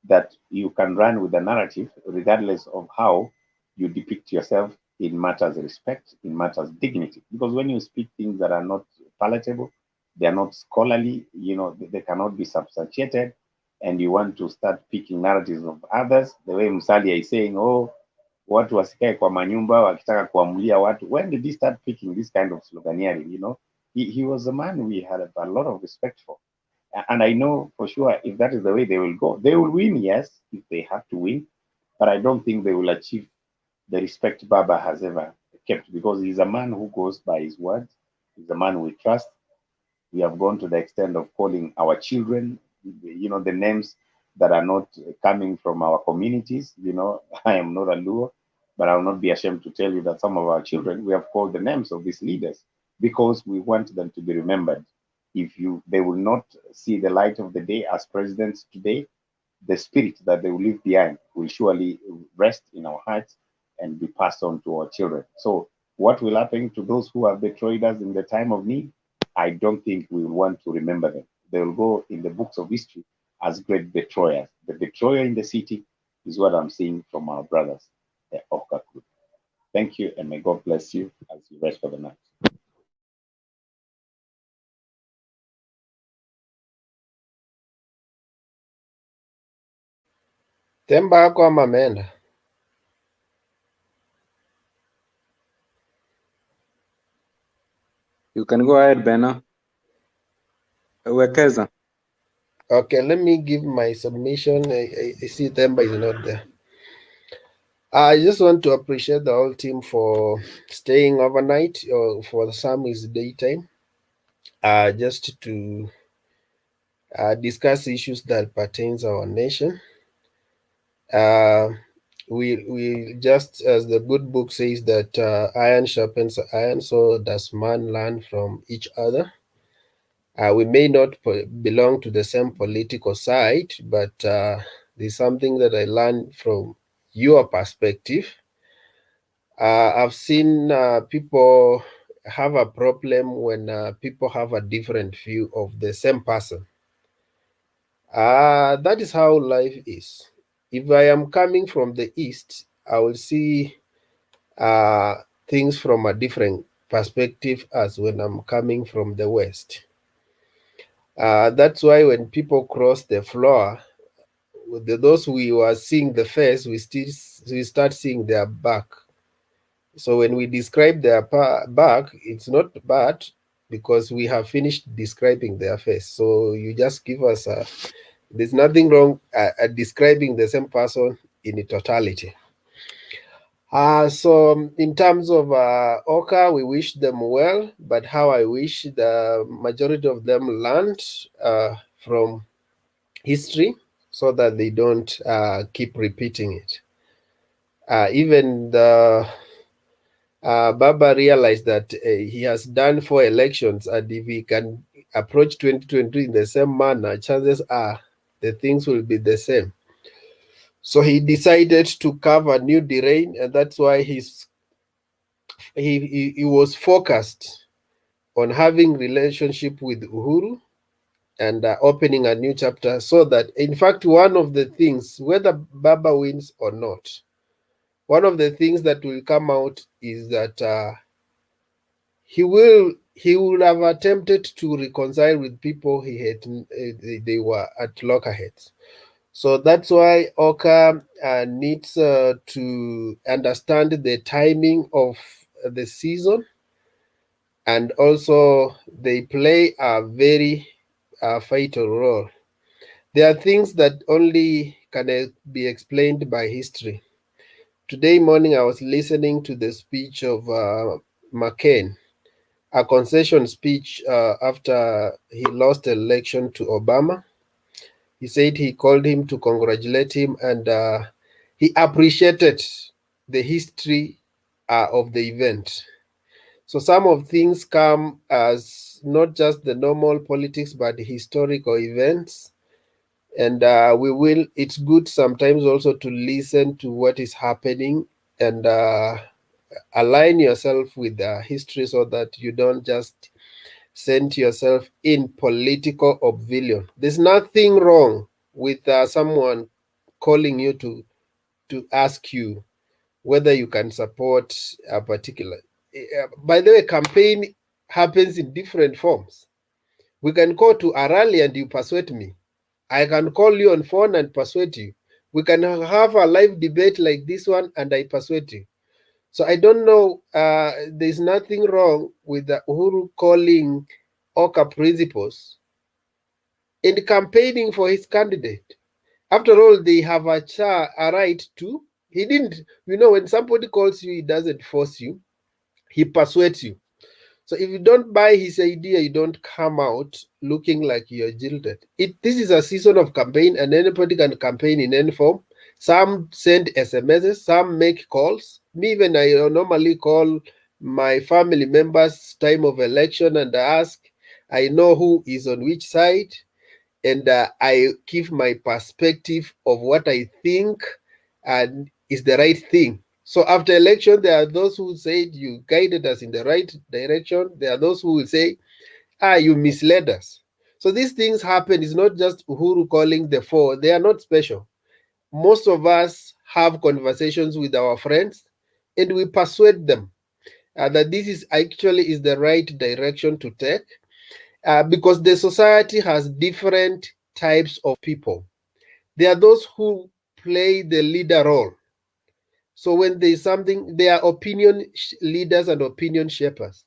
Speaker 21: that you can run with the narrative regardless of how you depict yourself in matters of respect, in matters of dignity. Because when you speak things that are not palatable, they are not scholarly, they cannot be substantiated, and you want to start picking narratives of others, the way Musalia is saying, oh, watu wasikae kwa manyumba wakitaka kuamulia watu. When did he start picking this kind of sloganeering? He was a man we had a lot of respect for. And I know for sure, if that is the way they will go, they will win, yes, if they have to win. But I don't think they will achieve the respect Baba has ever kept, because he's a man who goes by his words. He's a man we trust. We have gone to the extent of calling our children, the names that are not coming from our communities. I am not a Luo, but I will not be ashamed to tell you that some of our children, we have called the names of these leaders because we want them to be remembered. If they will not see the light of the day as presidents today, the spirit that they will leave behind will surely rest in our hearts and be passed on to our children. So what will happen to those who have betrayed us in the time of need? I don't think we will want to remember them. They will go in the books of history as great betrayers. The betrayer in the city is what I'm seeing from our brothers, the Oka group. Thank you, and may God bless you as you rest for the night.
Speaker 1: Temba ako ama ameenda?
Speaker 3: You can go ahead, Bena. Wekeza.
Speaker 1: Okay, let me give my submission. I see Temba is not there. I just want to appreciate the whole team for staying overnight, or for some is daytime, just to discuss issues that pertains our nation. We just, as the good book says, that iron sharpens iron, so does man learn from each other. We may not belong to the same political side, but there's something that I learned from your perspective. I've seen people have a problem when people have a different view of the same person. That is how life is. If I am coming from the east, I will see things from a different perspective as when I'm coming from the west. That's why when people cross the floor, those we were seeing the face, we start seeing their back. So when we describe their back, it's not bad because we have finished describing their face. So you just give us there's nothing wrong at describing the same person in totality. So in terms of Oka, we wish them well, but how I wish the majority of them learned from history so that they don't keep repeating it. Even the Baba realized that he has done 4 elections, and if he can approach 2022 in the same manner, chances are the things will be the same. So he decided to carve a new terrain, and that's why he was focused on having relationship with Uhuru and opening a new chapter, so that, in fact, one of the things, whether Baba wins or not, one of the things that will come out is that he would have attempted to reconcile with people he had, they were at loggerheads. So that's why Oka needs to understand the timing of the season, and also they play a very vital role. There are things that only can be explained by history. Today morning I was listening to the speech of McCain, a concession speech after he lost election to Obama. He said he called him to congratulate him, and he appreciated the history of the event. So some of things come as not just the normal politics, but historical events. And it's good sometimes also to listen to what is happening and align yourself with the history so that you don't just send yourself in political oblivion. There's nothing wrong with someone calling you to ask you whether you can support a particular. By the way, campaign happens in different forms. We can go to a rally and you persuade me. I can call you on phone and persuade you. We can have a live debate like this one and I persuade you. So I don't know, there's nothing wrong with the Uhuru calling Oka principles and campaigning for his candidate. After all, they have a right to. He didn't, when somebody calls you, he doesn't force you, he persuades you. So if you don't buy his idea, you don't come out looking like you're jilted. This is a season of campaign, and anybody can campaign in any form. Some send SMSs, some make calls. Me, even I normally call my family members time of election and ask. I know who is on which side, and I give my perspective of what I think and is the right thing. So after election, there are those who said you guided us in the right direction. There are those who will say, you misled us. So these things happen. It's not just Uhuru calling the 4. They are not special. Most of us have conversations with our friends and we persuade them that this is the right direction to take, because the society has different types of people. There are those who play the leader role. So when there's something, they are opinion leaders and opinion shapers.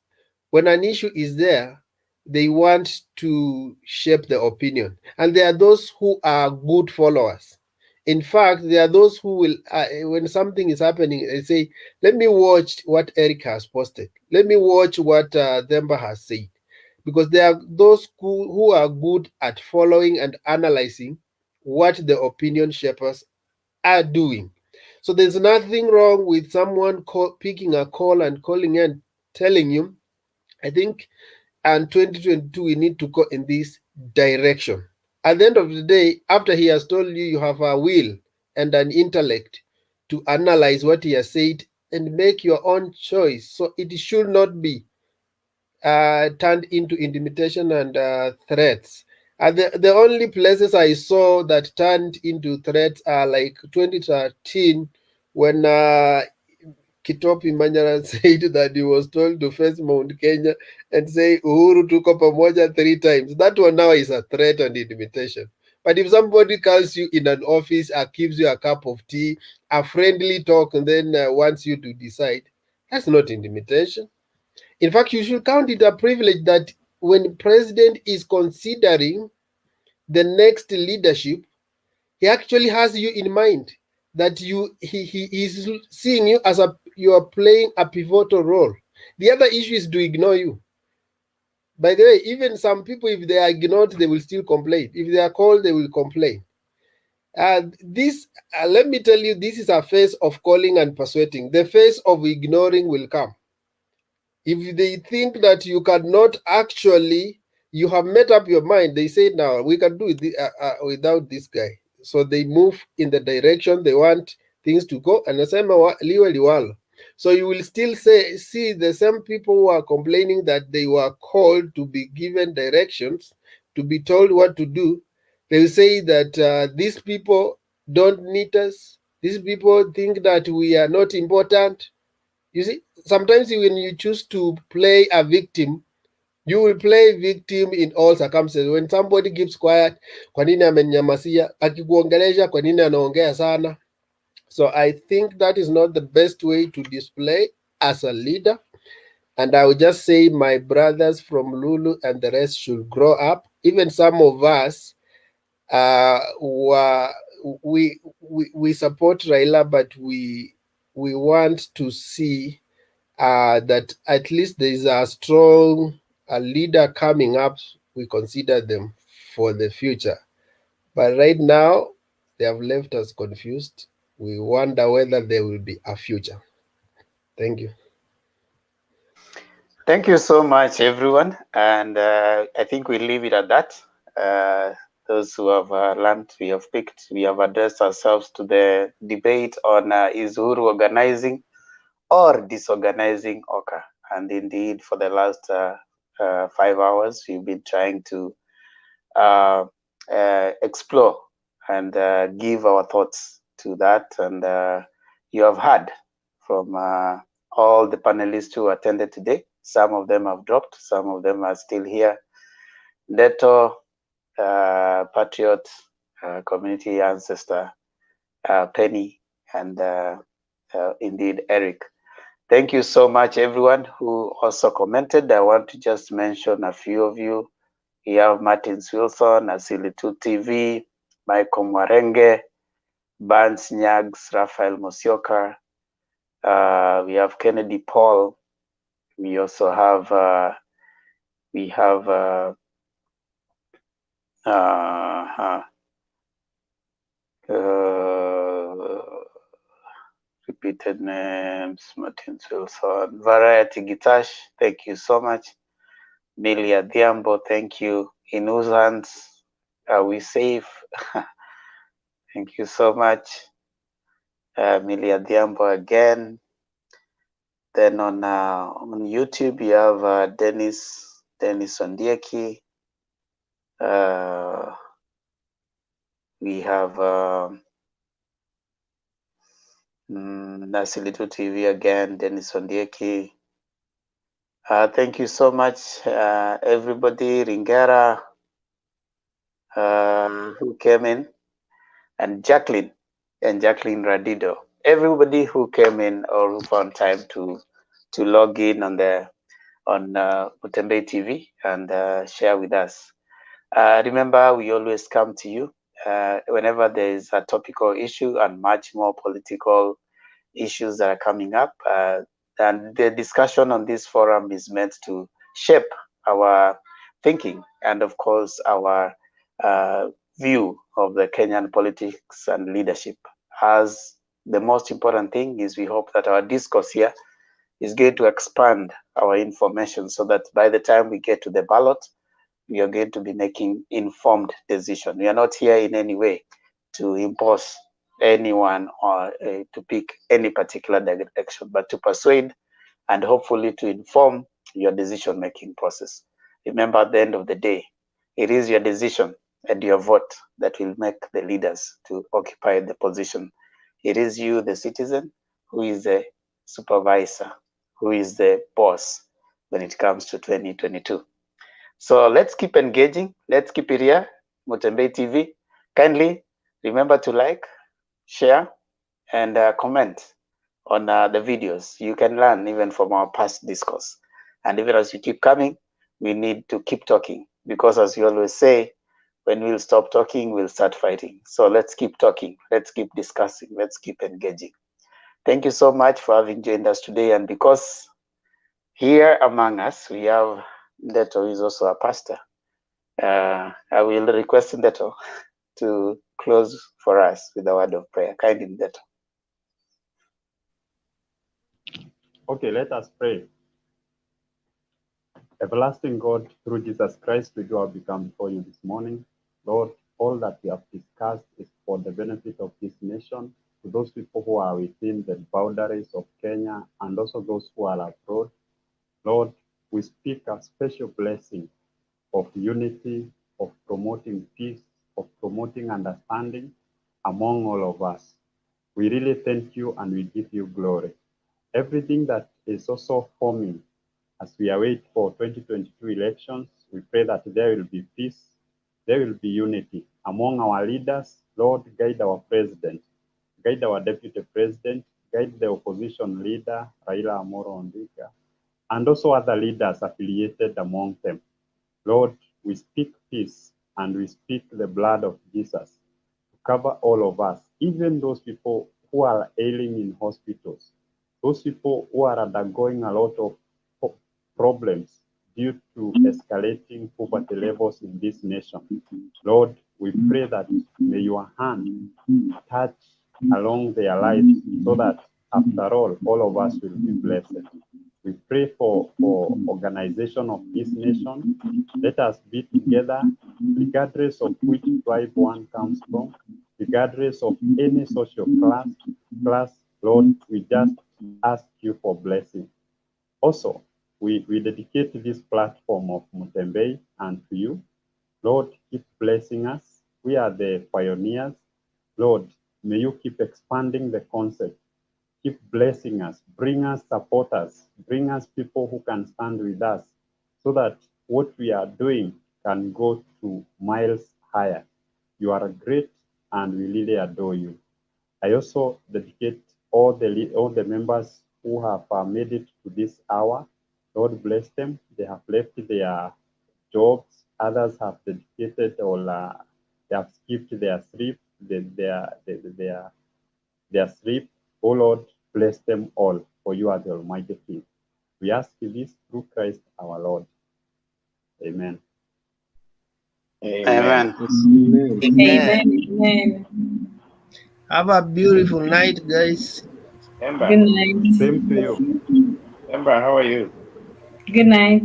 Speaker 1: When an issue is there, they want to shape the opinion. And there are those who are good followers. In fact, there are those who will, when something is happening, they say, let me watch what Eric has posted. Let me watch what Demba has said. Because there are those who are good at following and analyzing what the opinion shapers are doing. So there's nothing wrong with someone picking a call and calling and telling you, I think, and 2022, we need to go in this direction. At the end of the day, after he has told you, you have a will and an intellect to analyze what he has said and make your own choice. So it should not be turned into intimidation and threats. And the only places I saw that turned into threats are like 2013 when Kitopi Manyara said that he was told to face Mount Kenya and say Uhuru tuko pamoja 3 times. That one now is a threat and intimidation. But if somebody calls you in an office, gives you a cup of tea, a friendly talk, and then wants you to decide, that's not intimidation. In fact, you should count it a privilege that when president is considering the next leadership, he actually has you in mind, that he is seeing you as you are playing a pivotal role. The other issue is to ignore you. By the way, even some people, if they are ignored, they will still complain. If they are called, they will complain. This, let me tell you, this is a phase of calling and persuading. The phase of ignoring will come. If they think that you cannot actually, you have made up your mind, they say, now we can do it without this guy. So they move in the direction they want things to go, and nasema liwe liwalo. So you will still see the same people who are complaining that they were called to be given directions, to be told what to do. They will say that these people don't need us. These people think that we are not important. You see, sometimes when you choose to play a victim, you will play victim in all circumstances. When somebody keeps quiet, kwa nini amenyamasia? Akikuongelesha, kwa nini anaongea sana? So I think that is not the best way to display as a leader. And I would just say my brothers from Lulu and the rest should grow up. Even some of us, we support Raila, but we want to see that at least there is a strong leader coming up. We consider them for the future. But right now, they have left us confused. We wonder whether there will be a future. Thank you.
Speaker 13: Thank you so much, everyone. And I think we leave it at that. Those who have learned, we have addressed ourselves to the debate on is Uhuru organizing or disorganizing Oka. And indeed, for the last 5 hours, we've been trying to explore and give our thoughts to that. And you have heard from all the panelists who attended today. Some of them have dropped, some of them are still here. Deto, Patriot, Community Ancestor, Penny, and indeed Eric. Thank you so much, everyone who also commented. I want to just mention a few of you. We have Martins Wilson, Asili2 TV, Michael Mwarenge, Barnes Nyags, Raphael Mosioka. We have Kennedy Paul. We also have repeated names, Martins Wilson, Variety Gitash, thank you so much. Milia Diambo, thank you. In whose hands are we safe? Thank you so much. Milia Diambo again. Then on YouTube, you have Dennis Ondieki. We have Nasilitu TV again, Dennis Ondieki. Thank you so much, everybody. Ringera, who came in, and Jacqueline Radido. Everybody who came in or who found time to log in on Mutembe TV and share with us. Remember, we always come to you whenever there is a topical issue and much more political issues that are coming up. And the discussion on this forum is meant to shape our thinking and, of course, our view of the Kenyan politics and leadership. As the most important thing is, we hope that our discourse here is going to expand our information so that by the time we get to the ballot, we are going to be making informed decisions. We are not here in any way to impose anyone or to pick any particular direction, but to persuade and hopefully to inform your decision-making process. Remember, at the end of the day, It is your decision and your vote that will make the leaders to occupy the position. It is you, the citizen, who is the supervisor, who is the boss when it comes to 2022. So let's keep engaging. Let's keep it here. Mutembei TV. Kindly remember to like, share, and comment on the videos. You can learn even from our past discourse. And even as you keep coming, we need to keep talking, because as you always say, when we'll stop talking, we'll start fighting. So let's keep talking. Let's keep discussing. Let's keep engaging. Thank you so much for having joined us today. And because here among us, we have Ndeto, who is also a pastor. I will request Ndeto to close for us with a word of prayer. Kindly, Ndeto.
Speaker 17: Okay, let us pray. Everlasting God, through Jesus Christ, we do have become before you this morning. Lord, all that we have discussed is for the benefit of this nation, to those people who are within the boundaries of Kenya and also those who are abroad. Lord, we speak a special blessing of unity, of promoting peace, of promoting understanding among all of us. We really thank you and we give you glory. Everything that is also forming as we await for 2022 elections, we pray that there will be peace, there will be unity among our leaders. Lord, guide our president, guide our deputy president, guide the opposition leader, Raila Amolo Odinga, and also other leaders affiliated among them. Lord, we speak peace and we speak the blood of Jesus to cover all of us, even those people who are ailing in hospitals, those people who are undergoing a lot of problems due to escalating poverty levels in this nation. Lord, we pray that may your hand touch along their lives so that after all of us will be blessed. We pray for organization of this nation. Let us be together, regardless of which tribe one comes from, regardless of any social class. Lord, we just ask you for blessing. Also, we dedicate this platform of Mutembei and to you. Lord, keep blessing us. We are the pioneers. Lord, may you keep expanding the concept. Keep blessing us. Bring us supporters. Bring us people who can stand with us so that what we are doing can go to miles higher. You are great and we really adore you. I also dedicate all the members who have made it to this hour. Lord bless them. They have left their jobs. Others have dedicated or they have skipped their sleep. Their sleep. Oh Lord, bless them all, for you are the Almighty King. We ask this through Christ our Lord. Amen.
Speaker 13: Amen.
Speaker 5: Amen.
Speaker 11: Amen. Amen.
Speaker 5: Have a beautiful night, guys.
Speaker 11: Good night.
Speaker 17: Same to you.
Speaker 21: Ember, how are you?
Speaker 11: Good night.